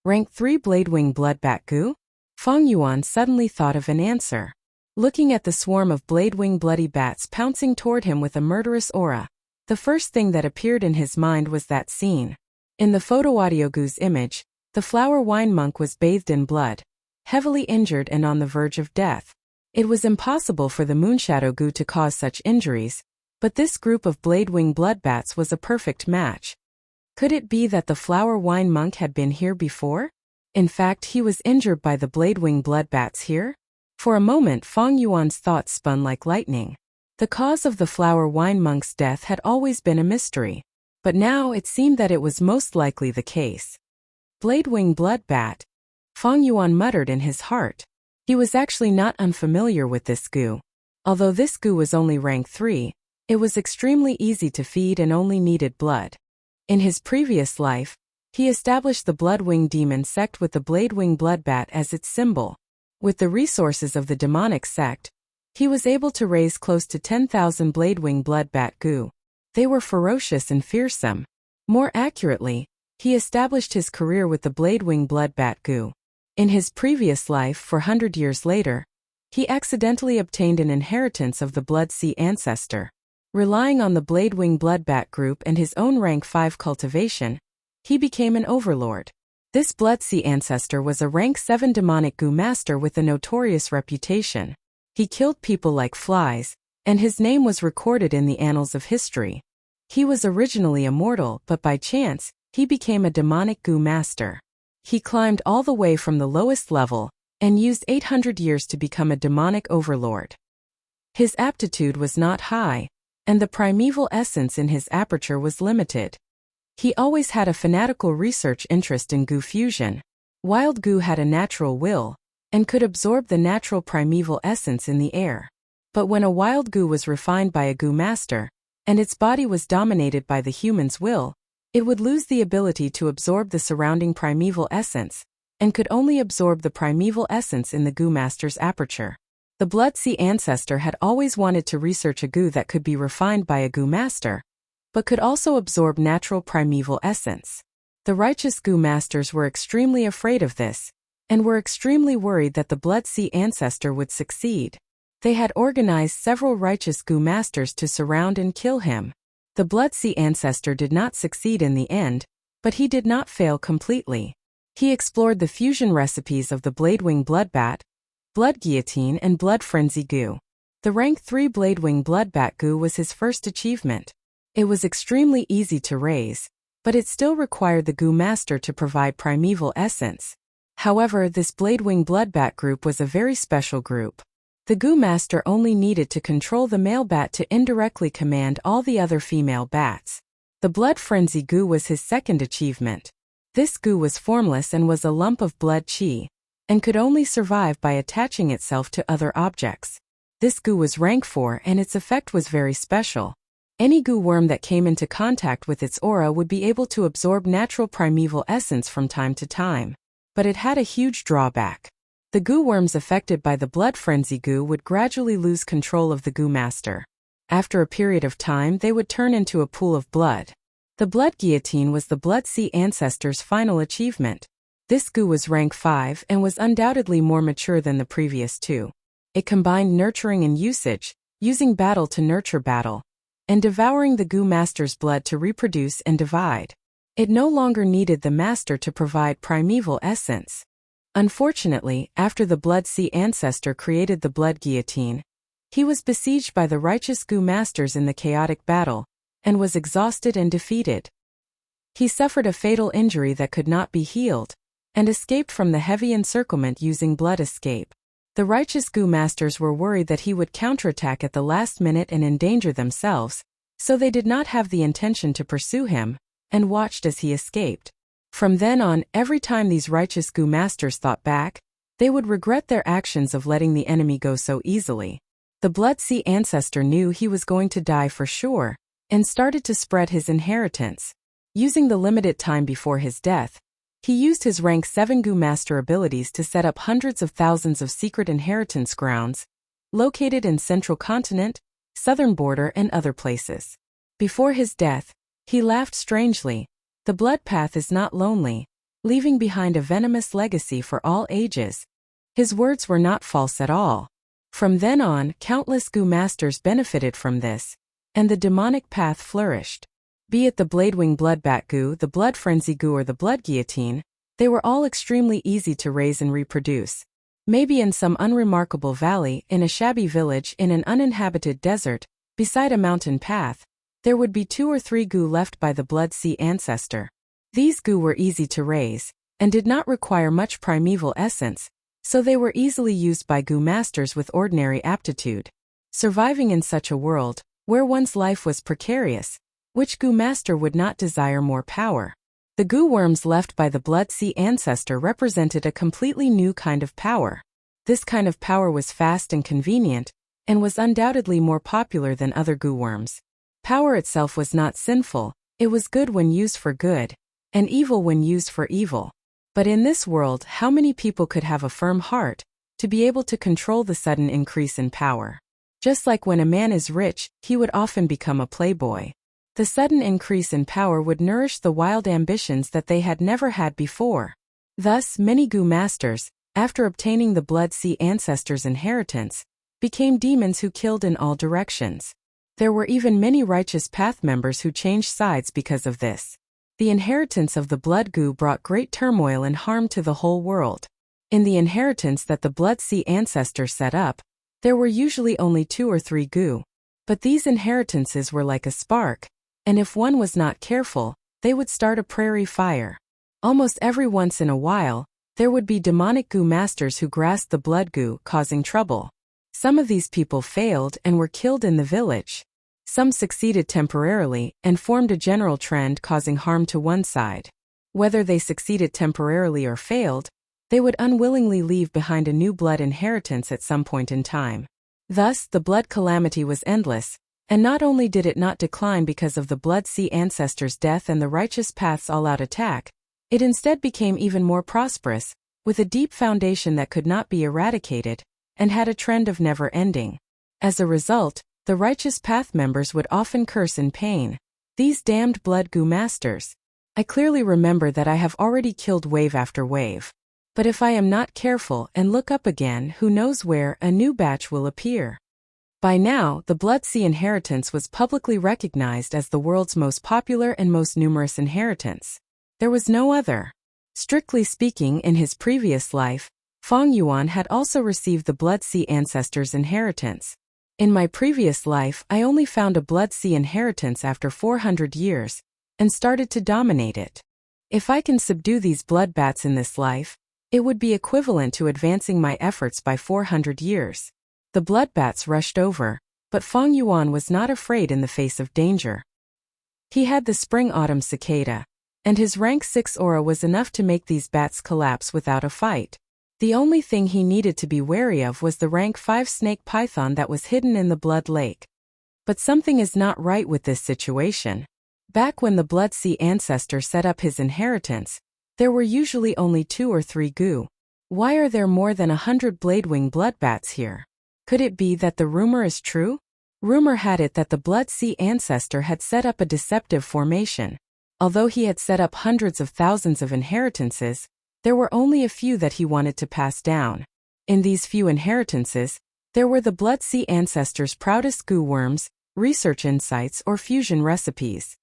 Rank 3 Bladewing Bloodbat Goo? Feng Yuan suddenly thought of an answer. Looking at the swarm of Bladewing bloody bats pouncing toward him with a murderous aura, the first thing that appeared in his mind was that scene. In the photo Audioboo's image, the flower wine monk was bathed in blood, heavily injured and on the verge of death. It was impossible for the Moonshadow Goo to cause such injuries, but this group of Bladewing bloodbats was a perfect match. Could it be that the flower wine monk had been here before? In fact, he was injured by the Bladewing bloodbats here? For a moment Feng Yuan's thoughts spun like lightning. The cause of the flower wine monk's death had always been a mystery, but now it seemed that it was most likely the case. Bladewing bloodbat, Feng Yuan muttered in his heart. He was actually not unfamiliar with this goo. Although this goo was only rank 3, it was extremely easy to feed and only needed blood. In his previous life, he established the Bloodwing demon sect with the Bladewing bloodbat as its symbol. With the resources of the demonic sect, he was able to raise close to 10,000 Bladewing bloodbat goo. They were ferocious and fearsome. More accurately, he established his career with the Bladewing bloodbat goo. In his previous life 400 years later, he accidentally obtained an inheritance of the Blood Sea ancestor. Relying on the Bladewing bloodbat group and his own rank 5 cultivation, he became an overlord. This Blood Sea ancestor was a rank 7 demonic goo master with a notorious reputation. He killed people like flies, and his name was recorded in the annals of history. He was originally immortal, but by chance, he became a demonic goo master. He climbed all the way from the lowest level, and used 800 years to become a demonic overlord. His aptitude was not high, and the primeval essence in his aperture was limited. He always had a fanatical research interest in goo fusion. Wild goo had a natural will, and could absorb the natural primeval essence in the air. But when a wild goo was refined by a goo master, and its body was dominated by the human's will, it would lose the ability to absorb the surrounding primeval essence, and could only absorb the primeval essence in the goo master's aperture. The Blood Sea ancestor had always wanted to research a goo that could be refined by a goo master, but could also absorb natural primeval essence. The righteous goo masters were extremely afraid of this, and were extremely worried that the Blood Sea ancestor would succeed. They had organized several righteous goo masters to surround and kill him. The Blood Sea ancestor did not succeed in the end, but he did not fail completely. He explored the fusion recipes of the Bladewing bloodbat, Blood Guillotine and Blood Frenzy goo. The rank 3 Bladewing bloodbat goo was his first achievement. It was extremely easy to raise, but it still required the goo master to provide primeval essence. However, this Bladewing bloodbat group was a very special group. The goo master only needed to control the male bat to indirectly command all the other female bats. The Blood Frenzy goo was his second achievement. This goo was formless and was a lump of blood chi, and could only survive by attaching itself to other objects. This goo was rank 4 and its effect was very special. Any goo worm that came into contact with its aura would be able to absorb natural primeval essence from time to time. But it had a huge drawback. The goo worms affected by the Blood Frenzy goo would gradually lose control of the goo master. After a period of time they would turn into a pool of blood. The Blood Guillotine was the Blood Sea ancestor's final achievement. This goo was rank 5 and was undoubtedly more mature than the previous two. It combined nurturing and usage, using battle to nurture battle, and devouring the goo master's blood to reproduce and divide. It no longer needed the master to provide primeval essence. Unfortunately, after the Blood Sea ancestor created the Blood Guillotine, he was besieged by the righteous goo masters in the chaotic battle, and was exhausted and defeated. He suffered a fatal injury that could not be healed, and escaped from the heavy encirclement using blood escape. The righteous goo masters were worried that he would counterattack at the last minute and endanger themselves, so they did not have the intention to pursue him, and watched as he escaped. From then on, every time these righteous goo masters thought back, they would regret their actions of letting the enemy go so easily. The Blood Sea ancestor knew he was going to die for sure, and started to spread his inheritance. Using the limited time before his death, he used his rank 7 goo master abilities to set up hundreds of thousands of secret inheritance grounds, located in Central Continent, Southern Border and other places. Before his death, he laughed strangely. The blood path is not lonely, leaving behind a venomous legacy for all ages. His words were not false at all. From then on, countless goo masters benefited from this, and the demonic path flourished. Be it the Bladewing bloodbat goo, the Blood Frenzy goo or the Blood Guillotine, they were all extremely easy to raise and reproduce. Maybe in some unremarkable valley, in a shabby village, in an uninhabited desert, beside a mountain path, there would be 2 or 3 goo left by the Blood Sea ancestor. These goo were easy to raise, and did not require much primeval essence, so they were easily used by goo masters with ordinary aptitude. Surviving in such a world, where one's life was precarious, which goo master would not desire more power? The goo worms left by the Blood Sea ancestor represented a completely new kind of power. This kind of power was fast and convenient, and was undoubtedly more popular than other goo worms. Power itself was not sinful, it was good when used for good, and evil when used for evil. But in this world, how many people could have a firm heart to be able to control the sudden increase in power? Just like when a man is rich, he would often become a playboy. The sudden increase in power would nourish the wild ambitions that they had never had before. Thus, many goo masters, after obtaining the Blood Sea ancestors' inheritance, became demons who killed in all directions. There were even many righteous path members who changed sides because of this. The inheritance of the blood goo brought great turmoil and harm to the whole world. In the inheritance that the Blood Sea ancestor set up, there were usually only 2 or 3 goo. But these inheritances were like a spark, and if one was not careful, they would start a prairie fire. Almost every once in a while, there would be demonic goo masters who grasped the blood goo, causing trouble. Some of these people failed and were killed in the village. Some succeeded temporarily and formed a general trend causing harm to one side. Whether they succeeded temporarily or failed, they would unwillingly leave behind a new blood inheritance at some point in time. Thus, the blood calamity was endless, and not only did it not decline because of the Blood Sea ancestor's death and the righteous path's all-out attack, it instead became even more prosperous, with a deep foundation that could not be eradicated, and had a trend of never ending. As a result, the righteous path members would often curse in pain. These damned blood goo masters. I clearly remember that I have already killed wave after wave. But if I am not careful and look up again, who knows where a new batch will appear. By now, the Blood Sea inheritance was publicly recognized as the world's most popular and most numerous inheritance. There was no other. Strictly speaking, in his previous life, Feng Yuan had also received the Blood Sea ancestor's inheritance. In my previous life, I only found a Blood Sea inheritance after 400 years, and started to dominate it. If I can subdue these blood bats in this life, it would be equivalent to advancing my efforts by 400 years. The blood bats rushed over, but Feng Yuan was not afraid in the face of danger. He had the spring-autumn cicada, and his rank 6 aura was enough to make these bats collapse without a fight. The only thing he needed to be wary of was the rank 5 snake python that was hidden in the blood lake. But something is not right with this situation. Back when the Blood Sea ancestor set up his inheritance, there were usually only 2 or 3 goo. Why are there more than 100 bladewing blood bats here? Could it be that the rumor is true? Rumor had it that the Blood Sea ancestor had set up a deceptive formation. Although he had set up hundreds of thousands of inheritances, there were only a few that he wanted to pass down. In these few inheritances, there were the Blood Sea ancestor's proudest goo worms, research insights, or fusion recipes.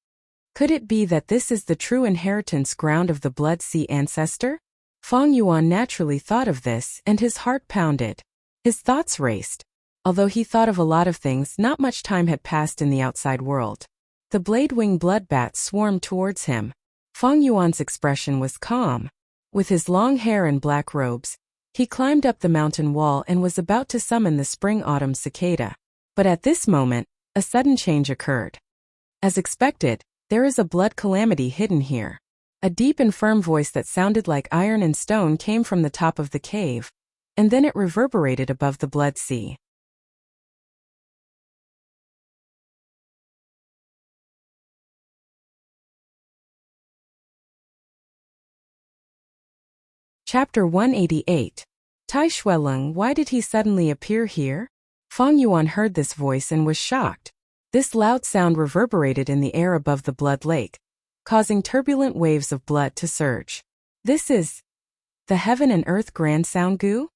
Could it be that this is the true inheritance ground of the Blood Sea ancestor? Feng Yuan naturally thought of this, and his heart pounded. His thoughts raced. Although he thought of a lot of things, not much time had passed in the outside world. The bladewing blood bats swarmed towards him. Feng Yuan's expression was calm. With his long hair and black robes, he climbed up the mountain wall and was about to summon the spring-autumn cicada. But at this moment, a sudden change occurred. As expected, there is a blood calamity hidden here. A deep and firm voice that sounded like iron and stone came from the top of the cave, and then it reverberated above the Blood Sea. Chapter 188. Tai Shueleng, why did he suddenly appear here? Feng Yuan heard this voice and was shocked. This loud sound reverberated in the air above the blood lake, causing turbulent waves of blood to surge. This is the heaven and earth grand sound goo?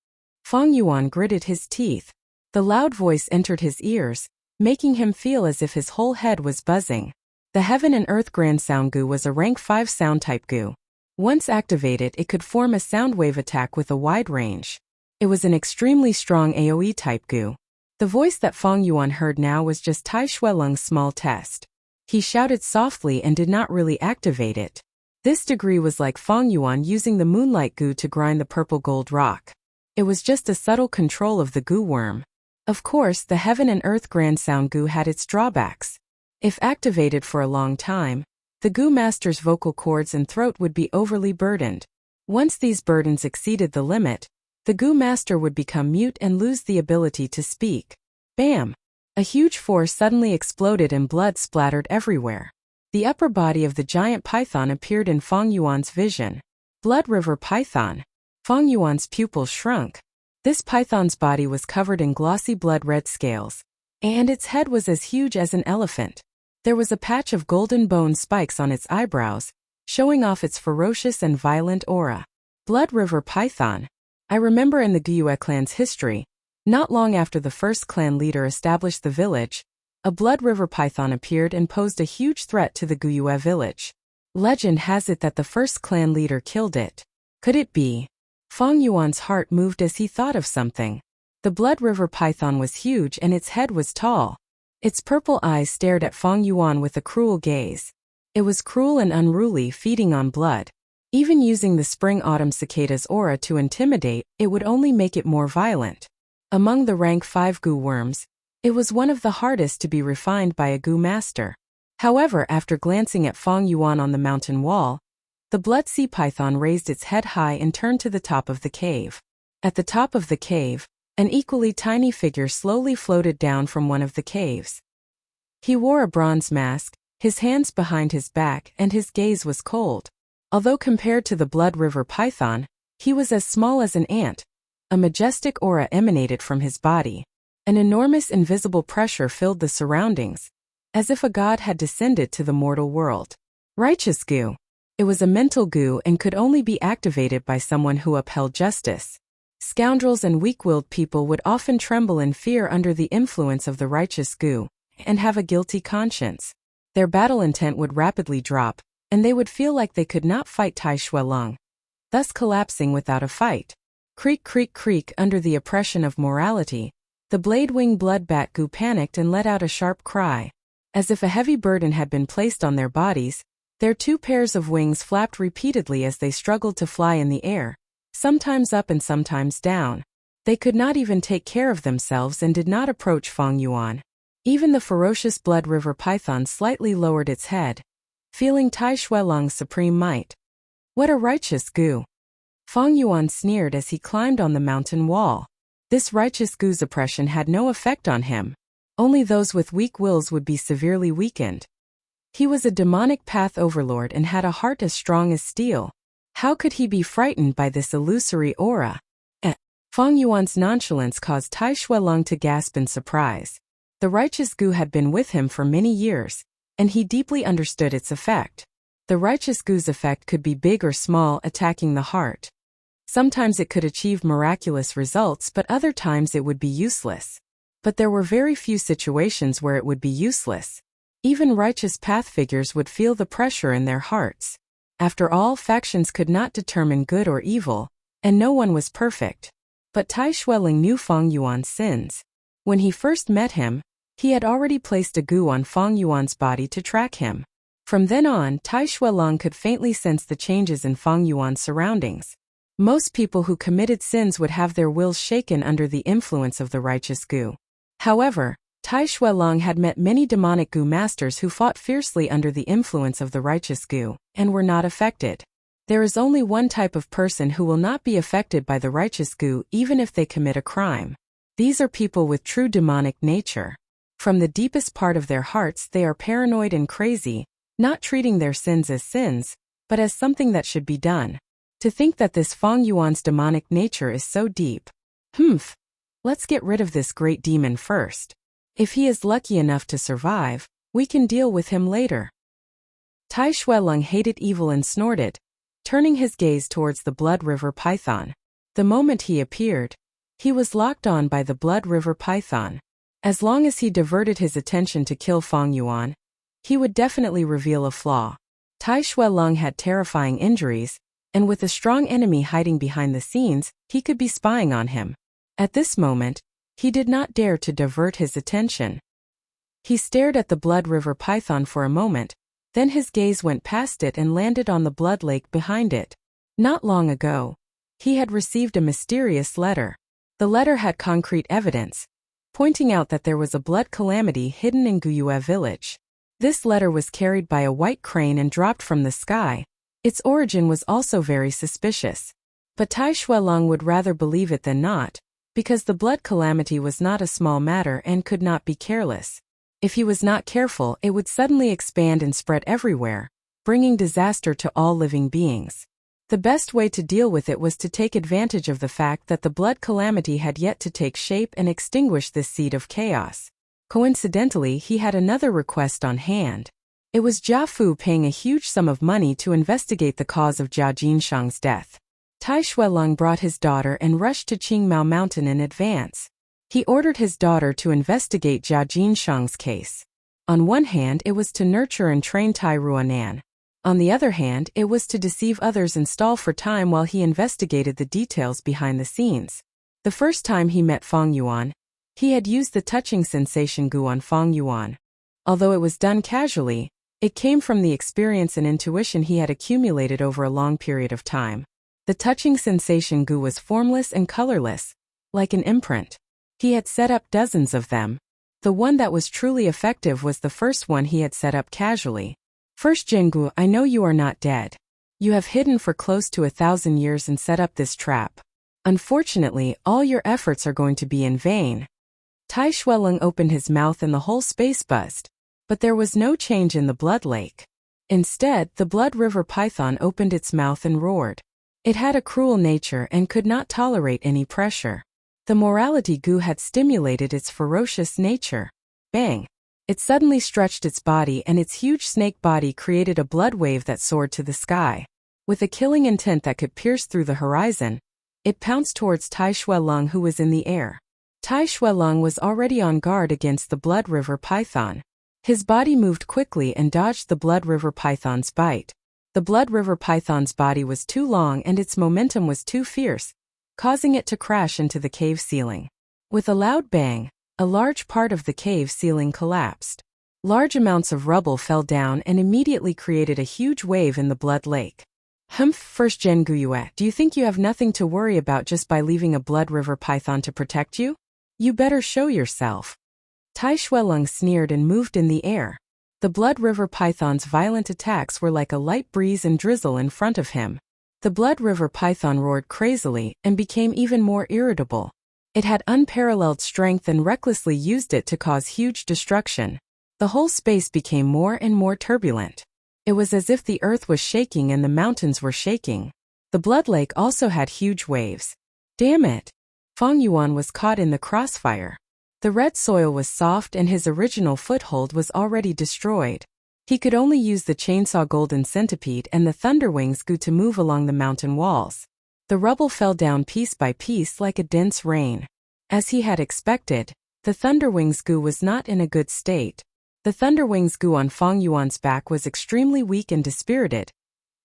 Feng Yuan gritted his teeth. The loud voice entered his ears, making him feel as if his whole head was buzzing. The heaven and earth grand sound goo was a rank 5 sound type goo. Once activated, it could form a sound wave attack with a wide range. It was an extremely strong AoE type goo. The voice that Feng Yuan heard now was just Tai Shueleng's small test. He shouted softly and did not really activate it. This degree was like Feng Yuan using the moonlight goo to grind the purple gold rock. It was just a subtle control of the goo worm. Of course, the heaven and earth grand sound goo had its drawbacks. If activated for a long time, the goo master's vocal cords and throat would be overly burdened. Once these burdens exceeded the limit, the goo master would become mute and lose the ability to speak. Bam! A huge force suddenly exploded and blood splattered everywhere. The upper body of the giant python appeared in Feng Yuan's vision. Blood River Python. Feng Yuan's pupils shrunk. This python's body was covered in glossy blood-red scales, and its head was as huge as an elephant. There was a patch of golden bone spikes on its eyebrows, showing off its ferocious and violent aura. Blood River Python. I remember in the Gyue clan's history, not long after the first clan leader established the village, a Blood River Python appeared and posed a huge threat to the Gyue village. Legend has it that the first clan leader killed it. Could it be? Feng Yuan's heart moved as he thought of something. The Blood River Python was huge and its head was tall. Its purple eyes stared at Feng Yuan with a cruel gaze. It was cruel and unruly, feeding on blood. Even using the spring-autumn cicada's aura to intimidate, it would only make it more violent. Among the rank 5 goo worms, it was one of the hardest to be refined by a goo master. However, after glancing at Feng Yuan on the mountain wall, the blood sea python raised its head high and turned to the top of the cave. At the top of the cave, an equally tiny figure slowly floated down from one of the caves. He wore a bronze mask, his hands behind his back, and his gaze was cold. Although compared to the Blood River Python, he was as small as an ant. A majestic aura emanated from his body. An enormous invisible pressure filled the surroundings, as if a god had descended to the mortal world. Righteous goo. It was a mental goo and could only be activated by someone who upheld justice. Scoundrels and weak-willed people would often tremble in fear under the influence of the righteous goo, and have a guilty conscience. Their battle intent would rapidly drop, and they would feel like they could not fight Tai Shuelong, thus collapsing without a fight. Creak, creak, creak. Under the oppression of morality, the blade-wing bloodbat goo panicked and let out a sharp cry. As if a heavy burden had been placed on their bodies, their 2 pairs of wings flapped repeatedly as they struggled to fly in the air, sometimes up and sometimes down. They could not even take care of themselves and did not approach Feng Yuan. Even the ferocious Blood River Python slightly lowered its head, feeling Tai Shuelong's supreme might. What a righteous goo! Feng Yuan sneered as he climbed on the mountain wall. This righteous goo's oppression had no effect on him. Only those with weak wills would be severely weakened. He was a demonic path overlord and had a heart as strong as steel. How could he be frightened by this illusory aura? Feng Yuan's nonchalance caused Tai Shuelong to gasp in surprise. The righteous goo had been with him for many years, and he deeply understood its effect. The righteous goo's effect could be big or small, attacking the heart. Sometimes it could achieve miraculous results, but other times it would be useless. But there were very few situations where it would be useless. Even righteous path figures would feel the pressure in their hearts. After all, factions could not determine good or evil, and no one was perfect. But Tai Shuelong knew Feng Yuan's sins. When he first met him, he had already placed a goo on Feng Yuan's body to track him. From then on, Tai Shuelong could faintly sense the changes in Feng Yuan's surroundings. Most people who committed sins would have their wills shaken under the influence of the righteous goo. However, Tai Shuelong had met many demonic goo masters who fought fiercely under the influence of the righteous goo, and were not affected. There is only one type of person who will not be affected by the righteous goo even if they commit a crime. These are people with true demonic nature. From the deepest part of their hearts they are paranoid and crazy, not treating their sins as sins, but as something that should be done. To think that this Feng Yuan's demonic nature is so deep. Let's get rid of this great demon first. If he is lucky enough to survive, we can deal with him later. Tai Shuelong hated evil and snorted, turning his gaze towards the Blood River Python. The moment he appeared, he was locked on by the Blood River Python. As long as he diverted his attention to kill Feng Yuan, he would definitely reveal a flaw. Tai Shuelong had terrifying injuries, and with a strong enemy hiding behind the scenes, he could be spying on him. At this moment, he did not dare to divert his attention. He stared at the blood river python for a moment, then his gaze went past it and landed on the blood lake behind it. Not long ago, he had received a mysterious letter. The letter had concrete evidence, pointing out that there was a blood calamity hidden in Guyue village. This letter was carried by a white crane and dropped from the sky. Its origin was also very suspicious. But Tai Shuelong would rather believe it than not, because the blood calamity was not a small matter and could not be careless. If he was not careful, it would suddenly expand and spread everywhere, bringing disaster to all living beings. The best way to deal with it was to take advantage of the fact that the blood calamity had yet to take shape and extinguish this seed of chaos. Coincidentally, he had another request on hand. It was Jia Fu paying a huge sum of money to investigate the cause of Jia Jinshang's death. Tai Shuelong brought his daughter and rushed to Qingmao Mountain in advance. He ordered his daughter to investigate Jia Jinshang's case. On one hand, it was to nurture and train Tai Ruanan. On the other hand, it was to deceive others and stall for time while he investigated the details behind the scenes. The first time he met Feng Yuan, he had used the touching sensation gu on Feng Yuan. Although it was done casually, it came from the experience and intuition he had accumulated over a long period of time. The touching sensation gu was formless and colorless, like an imprint. He had set up dozens of them. The one that was truly effective was the first one he had set up casually. First Jingu, I know you are not dead. You have hidden for close to 1,000 years and set up this trap. Unfortunately, all your efforts are going to be in vain. Tai Shuelong opened his mouth and the whole space buzzed. But there was no change in the blood lake. Instead, the blood river python opened its mouth and roared. It had a cruel nature and could not tolerate any pressure. The morality gu had stimulated its ferocious nature. Bang! It suddenly stretched its body and its huge snake body created a blood wave that soared to the sky. With a killing intent that could pierce through the horizon, it pounced towards Tai Shuelong who was in the air. Tai Shuelong was already on guard against the blood river python. His body moved quickly and dodged the blood river python's bite. The blood river python's body was too long and its momentum was too fierce, causing it to crash into the cave ceiling. With a loud bang, a large part of the cave ceiling collapsed. Large amounts of rubble fell down and immediately created a huge wave in the blood lake. Humph, First Gen Guyue, do you think you have nothing to worry about just by leaving a blood river python to protect you? You better show yourself. Tai Shuelong sneered and moved in the air. The blood river python's violent attacks were like a light breeze and drizzle in front of him. The blood river python roared crazily and became even more irritable. It had unparalleled strength and recklessly used it to cause huge destruction. The whole space became more and more turbulent. It was as if the earth was shaking and the mountains were shaking. The blood lake also had huge waves. Damn it! Feng Yuan was caught in the crossfire. The red soil was soft and his original foothold was already destroyed. He could only use the chainsaw golden centipede and the thunderwings gu to move along the mountain walls. The rubble fell down piece by piece like a dense rain. As he had expected, the thunderwings gu was not in a good state. The thunderwings gu on Feng Yuan's back was extremely weak and dispirited,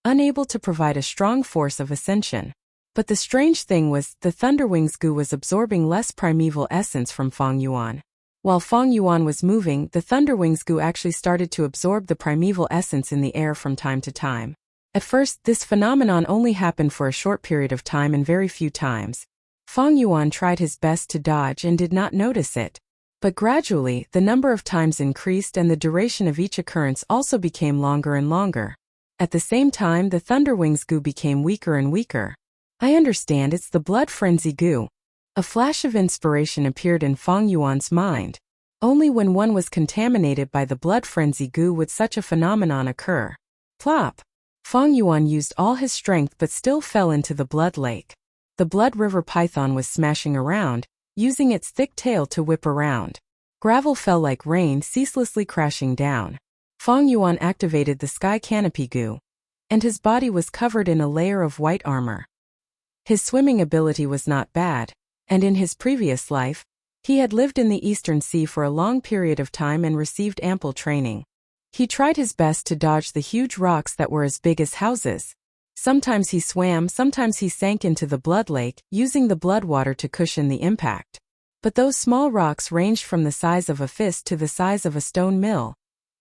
unable to provide a strong force of ascension. But the strange thing was, the thunderwings gu was absorbing less primeval essence from Feng Yuan. While Feng Yuan was moving, the thunderwings gu actually started to absorb the primeval essence in the air from time to time. At first, this phenomenon only happened for a short period of time and very few times. Feng Yuan tried his best to dodge and did not notice it. But gradually, the number of times increased and the duration of each occurrence also became longer and longer. At the same time, the thunderwings gu became weaker and weaker. I understand, it's the blood frenzy gu. A flash of inspiration appeared in Feng Yuan's mind. Only when one was contaminated by the blood frenzy gu would such a phenomenon occur. Plop! Feng Yuan used all his strength but still fell into the blood lake. The blood river python was smashing around, using its thick tail to whip around. Gravel fell like rain, ceaselessly crashing down. Feng Yuan activated the sky canopy gu, and his body was covered in a layer of white armor. His swimming ability was not bad, and in his previous life, he had lived in the Eastern Sea for a long period of time and received ample training. He tried his best to dodge the huge rocks that were as big as houses. Sometimes he swam, sometimes he sank into the blood lake, using the blood water to cushion the impact. But those small rocks ranged from the size of a fist to the size of a stone mill.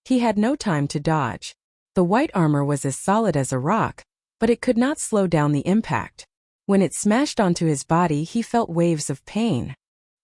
He had no time to dodge. The white armor was as solid as a rock, but it could not slow down the impact. When it smashed onto his body, he felt waves of pain.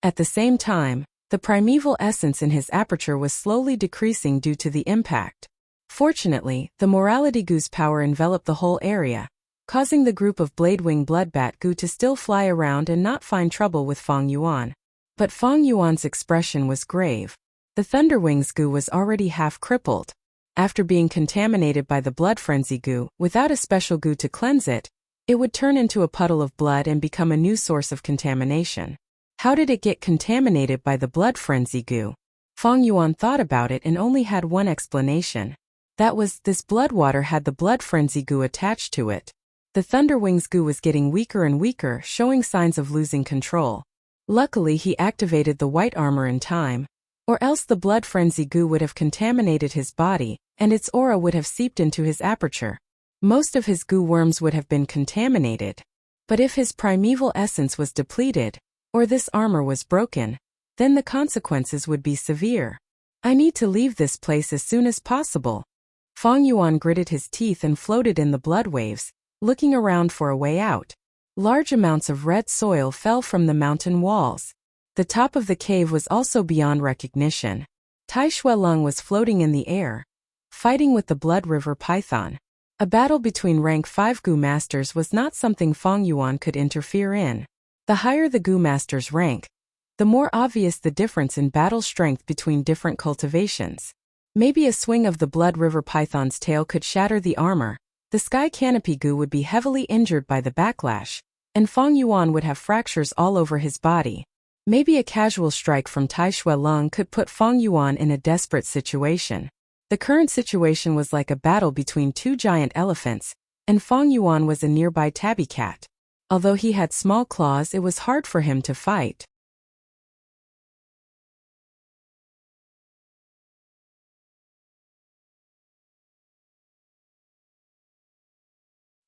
At the same time, the primeval essence in his aperture was slowly decreasing due to the impact. Fortunately, the morality goo's power enveloped the whole area, causing the group of Bladewing Bloodbat goo to still fly around and not find trouble with Feng Yuan. But Feng Yuan's expression was grave. The Thunderwings goo was already half crippled. After being contaminated by the Blood Frenzy goo, without a special goo to cleanse it, it would turn into a puddle of blood and become a new source of contamination. How did it get contaminated by the Blood Frenzy goo? Feng Yuan thought about it and only had one explanation. That was, this blood water had the Blood Frenzy goo attached to it. The Thunderwings goo was getting weaker and weaker, showing signs of losing control. Luckily, he activated the white armor in time, or else the Blood Frenzy goo would have contaminated his body, and its aura would have seeped into his aperture. Most of his goo worms would have been contaminated. But if his primeval essence was depleted, or this armor was broken, then the consequences would be severe. I need to leave this place as soon as possible. Feng Yuan gritted his teeth and floated in the blood waves, looking around for a way out. Large amounts of red soil fell from the mountain walls. The top of the cave was also beyond recognition. Tai Shuelong was floating in the air, fighting with the Blood River Python. A battle between rank 5 goo masters was not something Feng Yuan could interfere in. The higher the goo master's rank, the more obvious the difference in battle strength between different cultivations. Maybe a swing of the Blood River Python's tail could shatter the armor. The Sky Canopy goo would be heavily injured by the backlash, and Feng Yuan would have fractures all over his body. Maybe a casual strike from Tai Shuelong could put Feng Yuan in a desperate situation. The current situation was like a battle between two giant elephants, and Feng Yuan was a nearby tabby cat. Although he had small claws, it was hard for him to fight.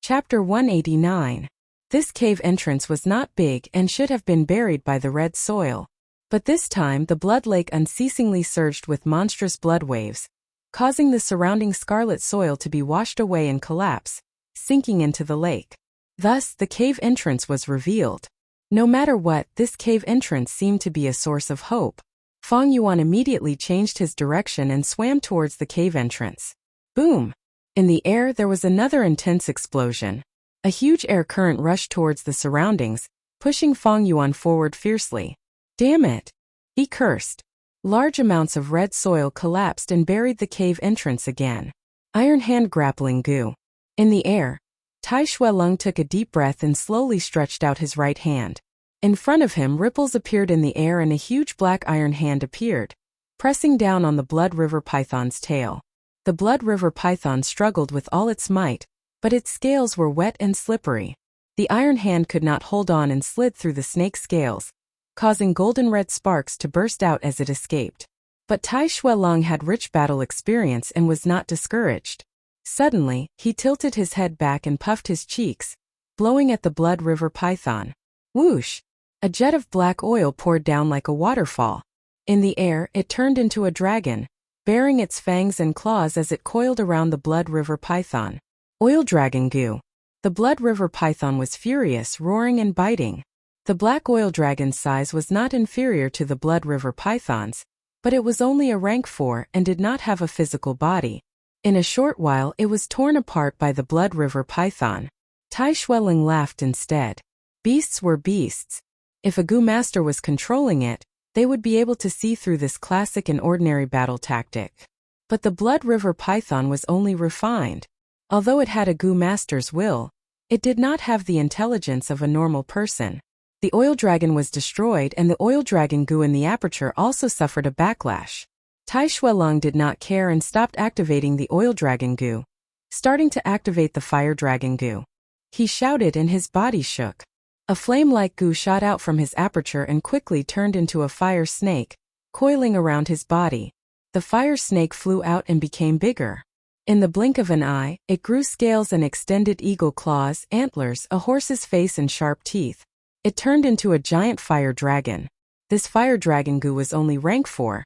Chapter 189. This cave entrance was not big and should have been buried by the red soil. But this time the blood lake unceasingly surged with monstrous blood waves, causing the surrounding scarlet soil to be washed away and collapse, sinking into the lake. Thus, the cave entrance was revealed. No matter what, this cave entrance seemed to be a source of hope. Feng Yuan immediately changed his direction and swam towards the cave entrance. Boom! In the air there was another intense explosion. A huge air current rushed towards the surroundings, pushing Feng Yuan forward fiercely. Damn it! He cursed. Large amounts of red soil collapsed and buried the cave entrance again. Iron Hand Grappling Goo. In the air, Tai Shuelong took a deep breath and slowly stretched out his right hand. In front of him, ripples appeared in the air and a huge black iron hand appeared, pressing down on the Blood River Python's tail. The Blood River Python struggled with all its might, but its scales were wet and slippery. The iron hand could not hold on and slid through the snake's scales, causing golden red sparks to burst out as it escaped. But Tai Shuelong had rich battle experience and was not discouraged. Suddenly, he tilted his head back and puffed his cheeks, blowing at the Blood River Python. Whoosh! A jet of black oil poured down like a waterfall. In the air, it turned into a dragon, baring its fangs and claws as it coiled around the Blood River Python. Oil Dragon Goo. The Blood River Python was furious, roaring and biting. The black oil dragon's size was not inferior to the Blood River Python's, but it was only a rank 4 and did not have a physical body. In a short while it was torn apart by the Blood River Python. Tai Shuelong laughed instead. Beasts were beasts. If a goo master was controlling it, they would be able to see through this classic and ordinary battle tactic. But the Blood River Python was only refined. Although it had a goo master's will, it did not have the intelligence of a normal person. The oil dragon was destroyed and the oil dragon goo in the aperture also suffered a backlash. Tai Shuelong did not care and stopped activating the oil dragon goo, starting to activate the fire dragon goo. He shouted and his body shook. A flame-like goo shot out from his aperture and quickly turned into a fire snake, coiling around his body. The fire snake flew out and became bigger. In the blink of an eye, it grew scales and extended eagle claws, antlers, a horse's face and sharp teeth. It turned into a giant fire dragon. This fire dragon Gu was only rank 4.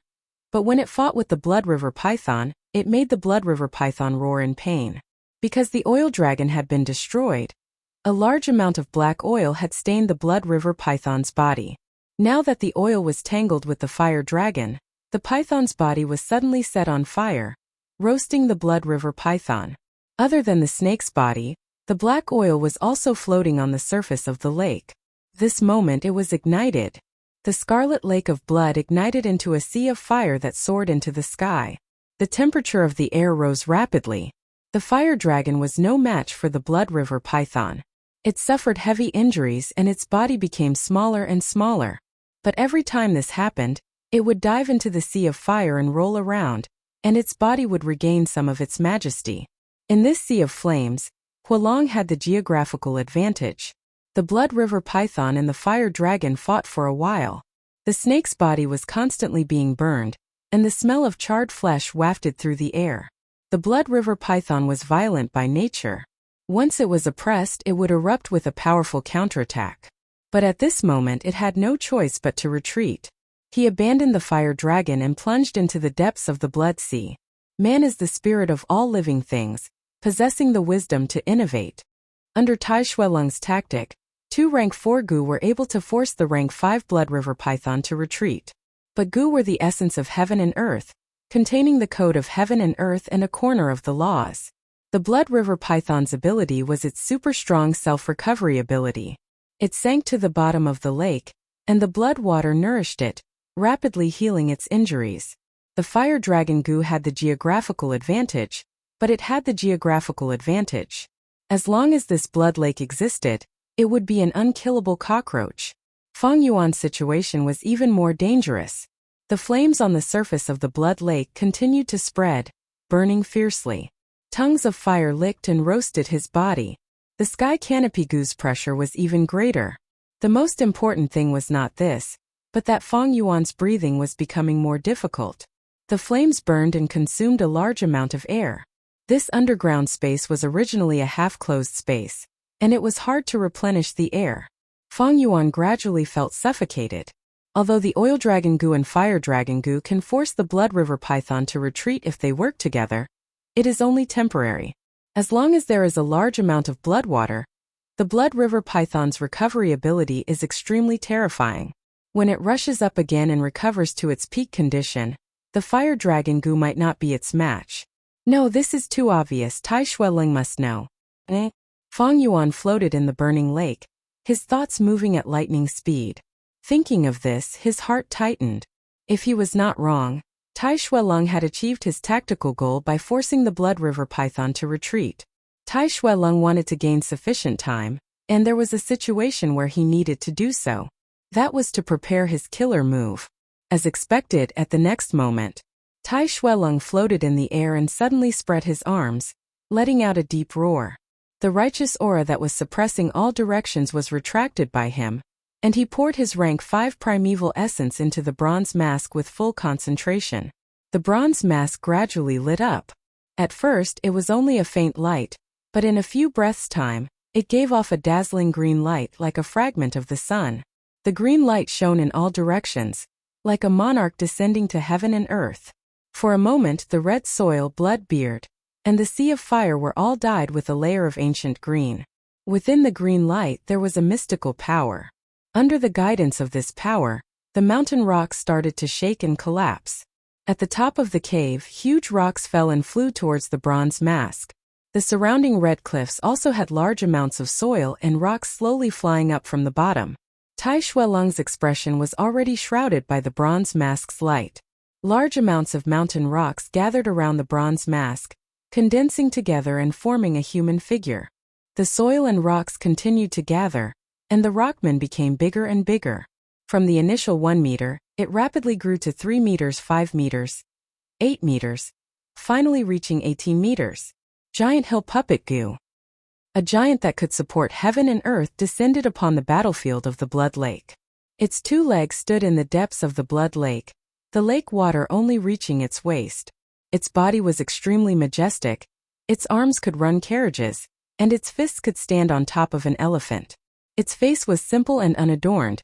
But when it fought with the Blood River Python, it made the Blood River Python roar in pain. Because the oil dragon had been destroyed, a large amount of black oil had stained the Blood River Python's body. Now that the oil was tangled with the fire dragon, the python's body was suddenly set on fire, roasting the Blood River Python. Other than the snake's body, the black oil was also floating on the surface of the lake. This moment it was ignited. The scarlet lake of blood ignited into a sea of fire that soared into the sky. The temperature of the air rose rapidly. The fire dragon was no match for the Blood River Python. It suffered heavy injuries and its body became smaller and smaller. But every time this happened, it would dive into the sea of fire and roll around, and its body would regain some of its majesty. In this sea of flames, Hualong had the geographical advantage. The Blood River Python and the fire dragon fought for a while. The snake's body was constantly being burned, and the smell of charred flesh wafted through the air. The Blood River Python was violent by nature. Once it was oppressed, it would erupt with a powerful counterattack. But at this moment it had no choice but to retreat. He abandoned the fire dragon and plunged into the depths of the blood sea. Man is the spirit of all living things, possessing the wisdom to innovate. Under Tai Shuelong's tactic, 2 rank 4 Gu were able to force the rank 5 Blood River Python to retreat. But Gu were the essence of heaven and earth, containing the code of heaven and earth and a corner of the laws. The Blood River Python's ability was its super strong self-recovery ability. It sank to the bottom of the lake, and the blood water nourished it, rapidly healing its injuries. The fire dragon Gu had the geographical advantage, but it had the geographical advantage. As long as this blood lake existed, it would be an unkillable cockroach. Feng Yuan's situation was even more dangerous. The flames on the surface of the blood lake continued to spread, burning fiercely. Tongues of fire licked and roasted his body. The sky canopy Gu's pressure was even greater. The most important thing was not this, but that Feng Yuan's breathing was becoming more difficult. The flames burned and consumed a large amount of air. This underground space was originally a half-closed space, and it was hard to replenish the air. Feng Yuan gradually felt suffocated. Although the oil dragon Gu and fire dragon Gu can force the Blood River Python to retreat if they work together, it is only temporary. As long as there is a large amount of blood water, the Blood River Python's recovery ability is extremely terrifying. When it rushes up again and recovers to its peak condition, the fire dragon Gu might not be its match. No, this is too obvious. Tai Shuelong must know. Feng Yuan floated in the burning lake, his thoughts moving at lightning speed. Thinking of this, his heart tightened. If he was not wrong, Tai Shuelong had achieved his tactical goal by forcing the Blood River Python to retreat. Tai Shuelong wanted to gain sufficient time, and there was a situation where he needed to do so. That was to prepare his killer move. As expected, at the next moment, Tai Shuelong floated in the air and suddenly spread his arms, letting out a deep roar. The righteous aura that was suppressing all directions was retracted by him, and he poured his rank 5 primeval essence into the bronze mask with full concentration. The bronze mask gradually lit up. At first, it was only a faint light, but in a few breaths' time, it gave off a dazzling green light like a fragment of the sun. The green light shone in all directions, like a monarch descending to heaven and earth. For a moment, the red soil, blood beard, and the sea of fire were all dyed with a layer of ancient green. Within the green light, there was a mystical power. Under the guidance of this power, the mountain rocks started to shake and collapse. At the top of the cave, huge rocks fell and flew towards the bronze mask. The surrounding red cliffs also had large amounts of soil and rocks slowly flying up from the bottom. Tai Shuelong's expression was already shrouded by the bronze mask's light. Large amounts of mountain rocks gathered around the bronze mask, condensing together and forming a human figure. The soil and rocks continued to gather, and the rockman became bigger and bigger. From the initial 1 meter, it rapidly grew to 3 meters, 5 meters, 8 meters, finally reaching 18 meters. Giant Hill Puppet Gu. A giant that could support heaven and earth descended upon the battlefield of the Blood Lake. Its 2 legs stood in the depths of the Blood Lake, the lake water only reaching its waist. Its body was extremely majestic, its arms could run carriages, and its fists could stand on top of an elephant. Its face was simple and unadorned,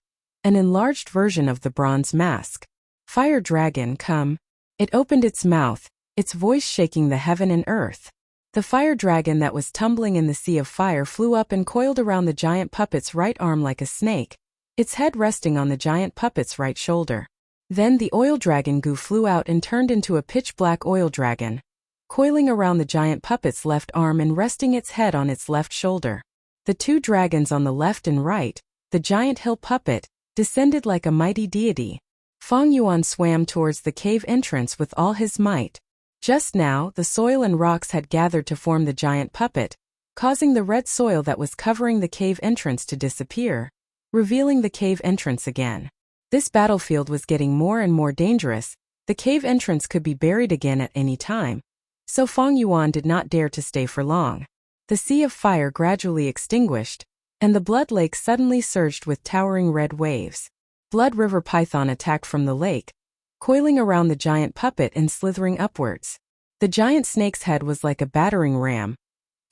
an enlarged version of the bronze mask. Fire dragon, come. It opened its mouth, its voice shaking the heaven and earth. The fire dragon that was tumbling in the sea of fire flew up and coiled around the giant puppet's right arm like a snake, its head resting on the giant puppet's right shoulder. Then the oil dragon goo flew out and turned into a pitch-black oil dragon, coiling around the giant puppet's left arm and resting its head on its left shoulder. The two dragons on the left and right, the giant hill puppet, descended like a mighty deity. Feng Yuan swam towards the cave entrance with all his might. Just now, the soil and rocks had gathered to form the giant puppet, causing the red soil that was covering the cave entrance to disappear, revealing the cave entrance again. This battlefield was getting more and more dangerous. The cave entrance could be buried again at any time, so Feng Yuan did not dare to stay for long. The sea of fire gradually extinguished, and the blood lake suddenly surged with towering red waves. Blood River Python attacked from the lake, coiling around the giant puppet and slithering upwards. The giant snake's head was like a battering ram,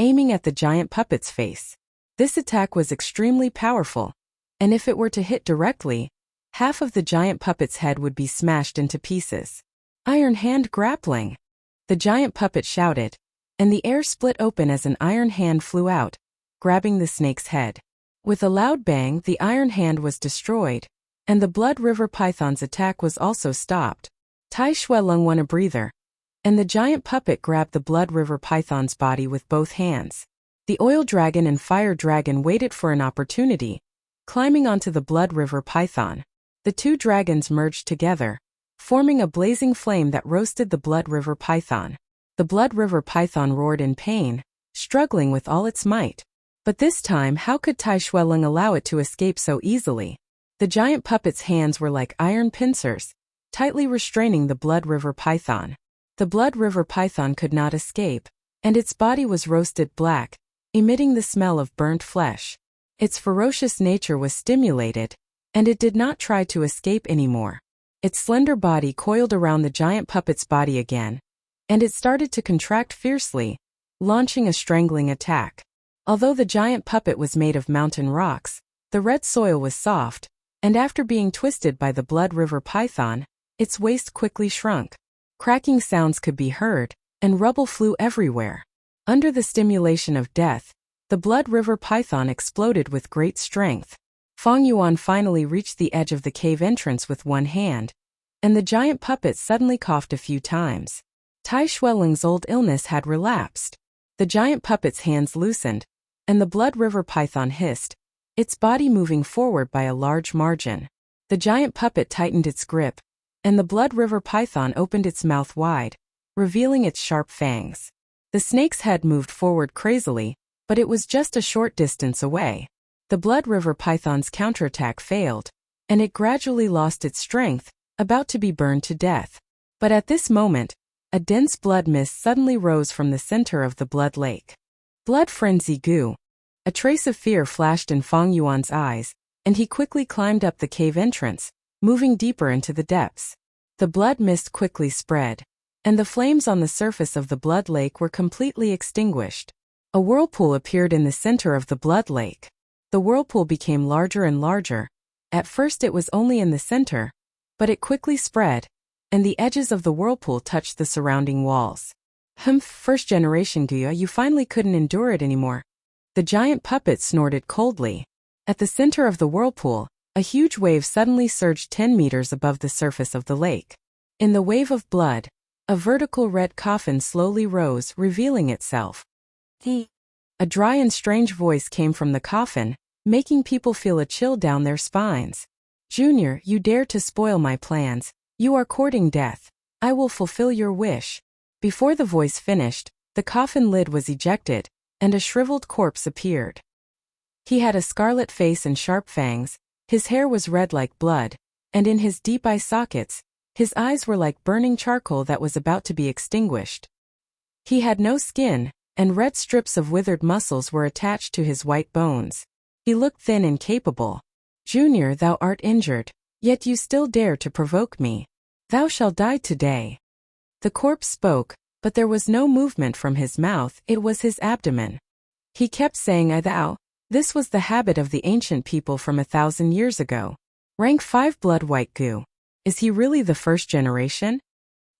aiming at the giant puppet's face. This attack was extremely powerful, and if it were to hit directly, half of the giant puppet's head would be smashed into pieces. Iron hand grappling! The giant puppet shouted, and the air split open as an iron hand flew out, grabbing the snake's head. With a loud bang, the iron hand was destroyed, and the Blood River Python's attack was also stopped. Tai Shuelong won a breather, and the giant puppet grabbed the Blood River Python's body with both hands. The oil dragon and fire dragon waited for an opportunity, climbing onto the Blood River Python. The two dragons merged together, forming a blazing flame that roasted the Blood River Python. The Blood River Python roared in pain, struggling with all its might. But this time, how could Tai Shuelong allow it to escape so easily? The giant puppet's hands were like iron pincers, tightly restraining the Blood River Python. The Blood River Python could not escape, and its body was roasted black, emitting the smell of burnt flesh. Its ferocious nature was stimulated, and it did not try to escape anymore. Its slender body coiled around the giant puppet's body again, and it started to contract fiercely, launching a strangling attack. Although the giant puppet was made of mountain rocks, the red soil was soft, and after being twisted by the Blood River Python, its waist quickly shrunk. Cracking sounds could be heard, and rubble flew everywhere. Under the stimulation of death, the Blood River Python exploded with great strength. Feng Yuan finally reached the edge of the cave entrance with one hand, and the giant puppet suddenly coughed a few times. Tai Shuelong's old illness had relapsed. The giant puppet's hands loosened, and the Blood River Python hissed, its body moving forward by a large margin. The giant puppet tightened its grip, and the Blood River Python opened its mouth wide, revealing its sharp fangs. The snake's head moved forward crazily, but it was just a short distance away. The Blood River Python's counterattack failed, and it gradually lost its strength, about to be burned to death. But at this moment, a dense blood mist suddenly rose from the center of the blood lake. Blood frenzy goo. A trace of fear flashed in Feng Yuan's eyes, and he quickly climbed up the cave entrance, moving deeper into the depths. The blood mist quickly spread, and the flames on the surface of the blood lake were completely extinguished. A whirlpool appeared in the center of the blood lake. The whirlpool became larger and larger. At first it was only in the center, but it quickly spread, and the edges of the whirlpool touched the surrounding walls. First generation Guya, you finally couldn't endure it anymore. The giant puppet snorted coldly. At the center of the whirlpool, a huge wave suddenly surged 10 meters above the surface of the lake. In the wave of blood, a vertical red coffin slowly rose, revealing itself. A dry and strange voice came from the coffin, making people feel a chill down their spines. Junior, you dare to spoil my plans. You are courting death. I will fulfill your wish. Before the voice finished, the coffin lid was ejected, and a shriveled corpse appeared. He had a scarlet face and sharp fangs, his hair was red like blood, and in his deep eye sockets, his eyes were like burning charcoal that was about to be extinguished. He had no skin, and red strips of withered muscles were attached to his white bones. He looked thin and capable. Junior, thou art injured, yet you still dare to provoke me. Thou shalt die today. The corpse spoke, but there was no movement from his mouth, it was his abdomen. He kept saying I thou. This was the habit of the ancient people from 1,000 years ago. Rank 5 Blood White Goo. Is he really the first generation?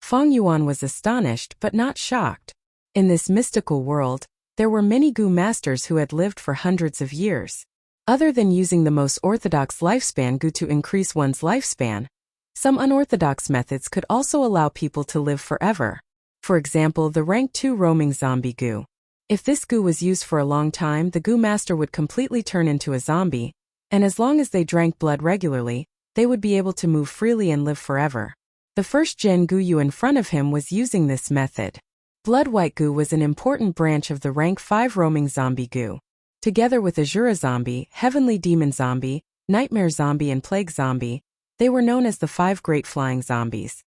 Feng Yuan was astonished but not shocked. In this mystical world, there were many Goo masters who had lived for hundreds of years. Other than using the most orthodox lifespan Goo to increase one's lifespan, some unorthodox methods could also allow people to live forever. For example, the rank 2 roaming zombie Goo. If this Goo was used for a long time, the Goo master would completely turn into a zombie, and as long as they drank blood regularly, they would be able to move freely and live forever. The first Gen Goo Yu in front of him was using this method. Blood White Goo was an important branch of the rank 5 roaming zombie Goo. Together with Azura Zombie, Heavenly Demon Zombie, Nightmare Zombie and Plague Zombie, they were known as the 5 Great Flying Zombies.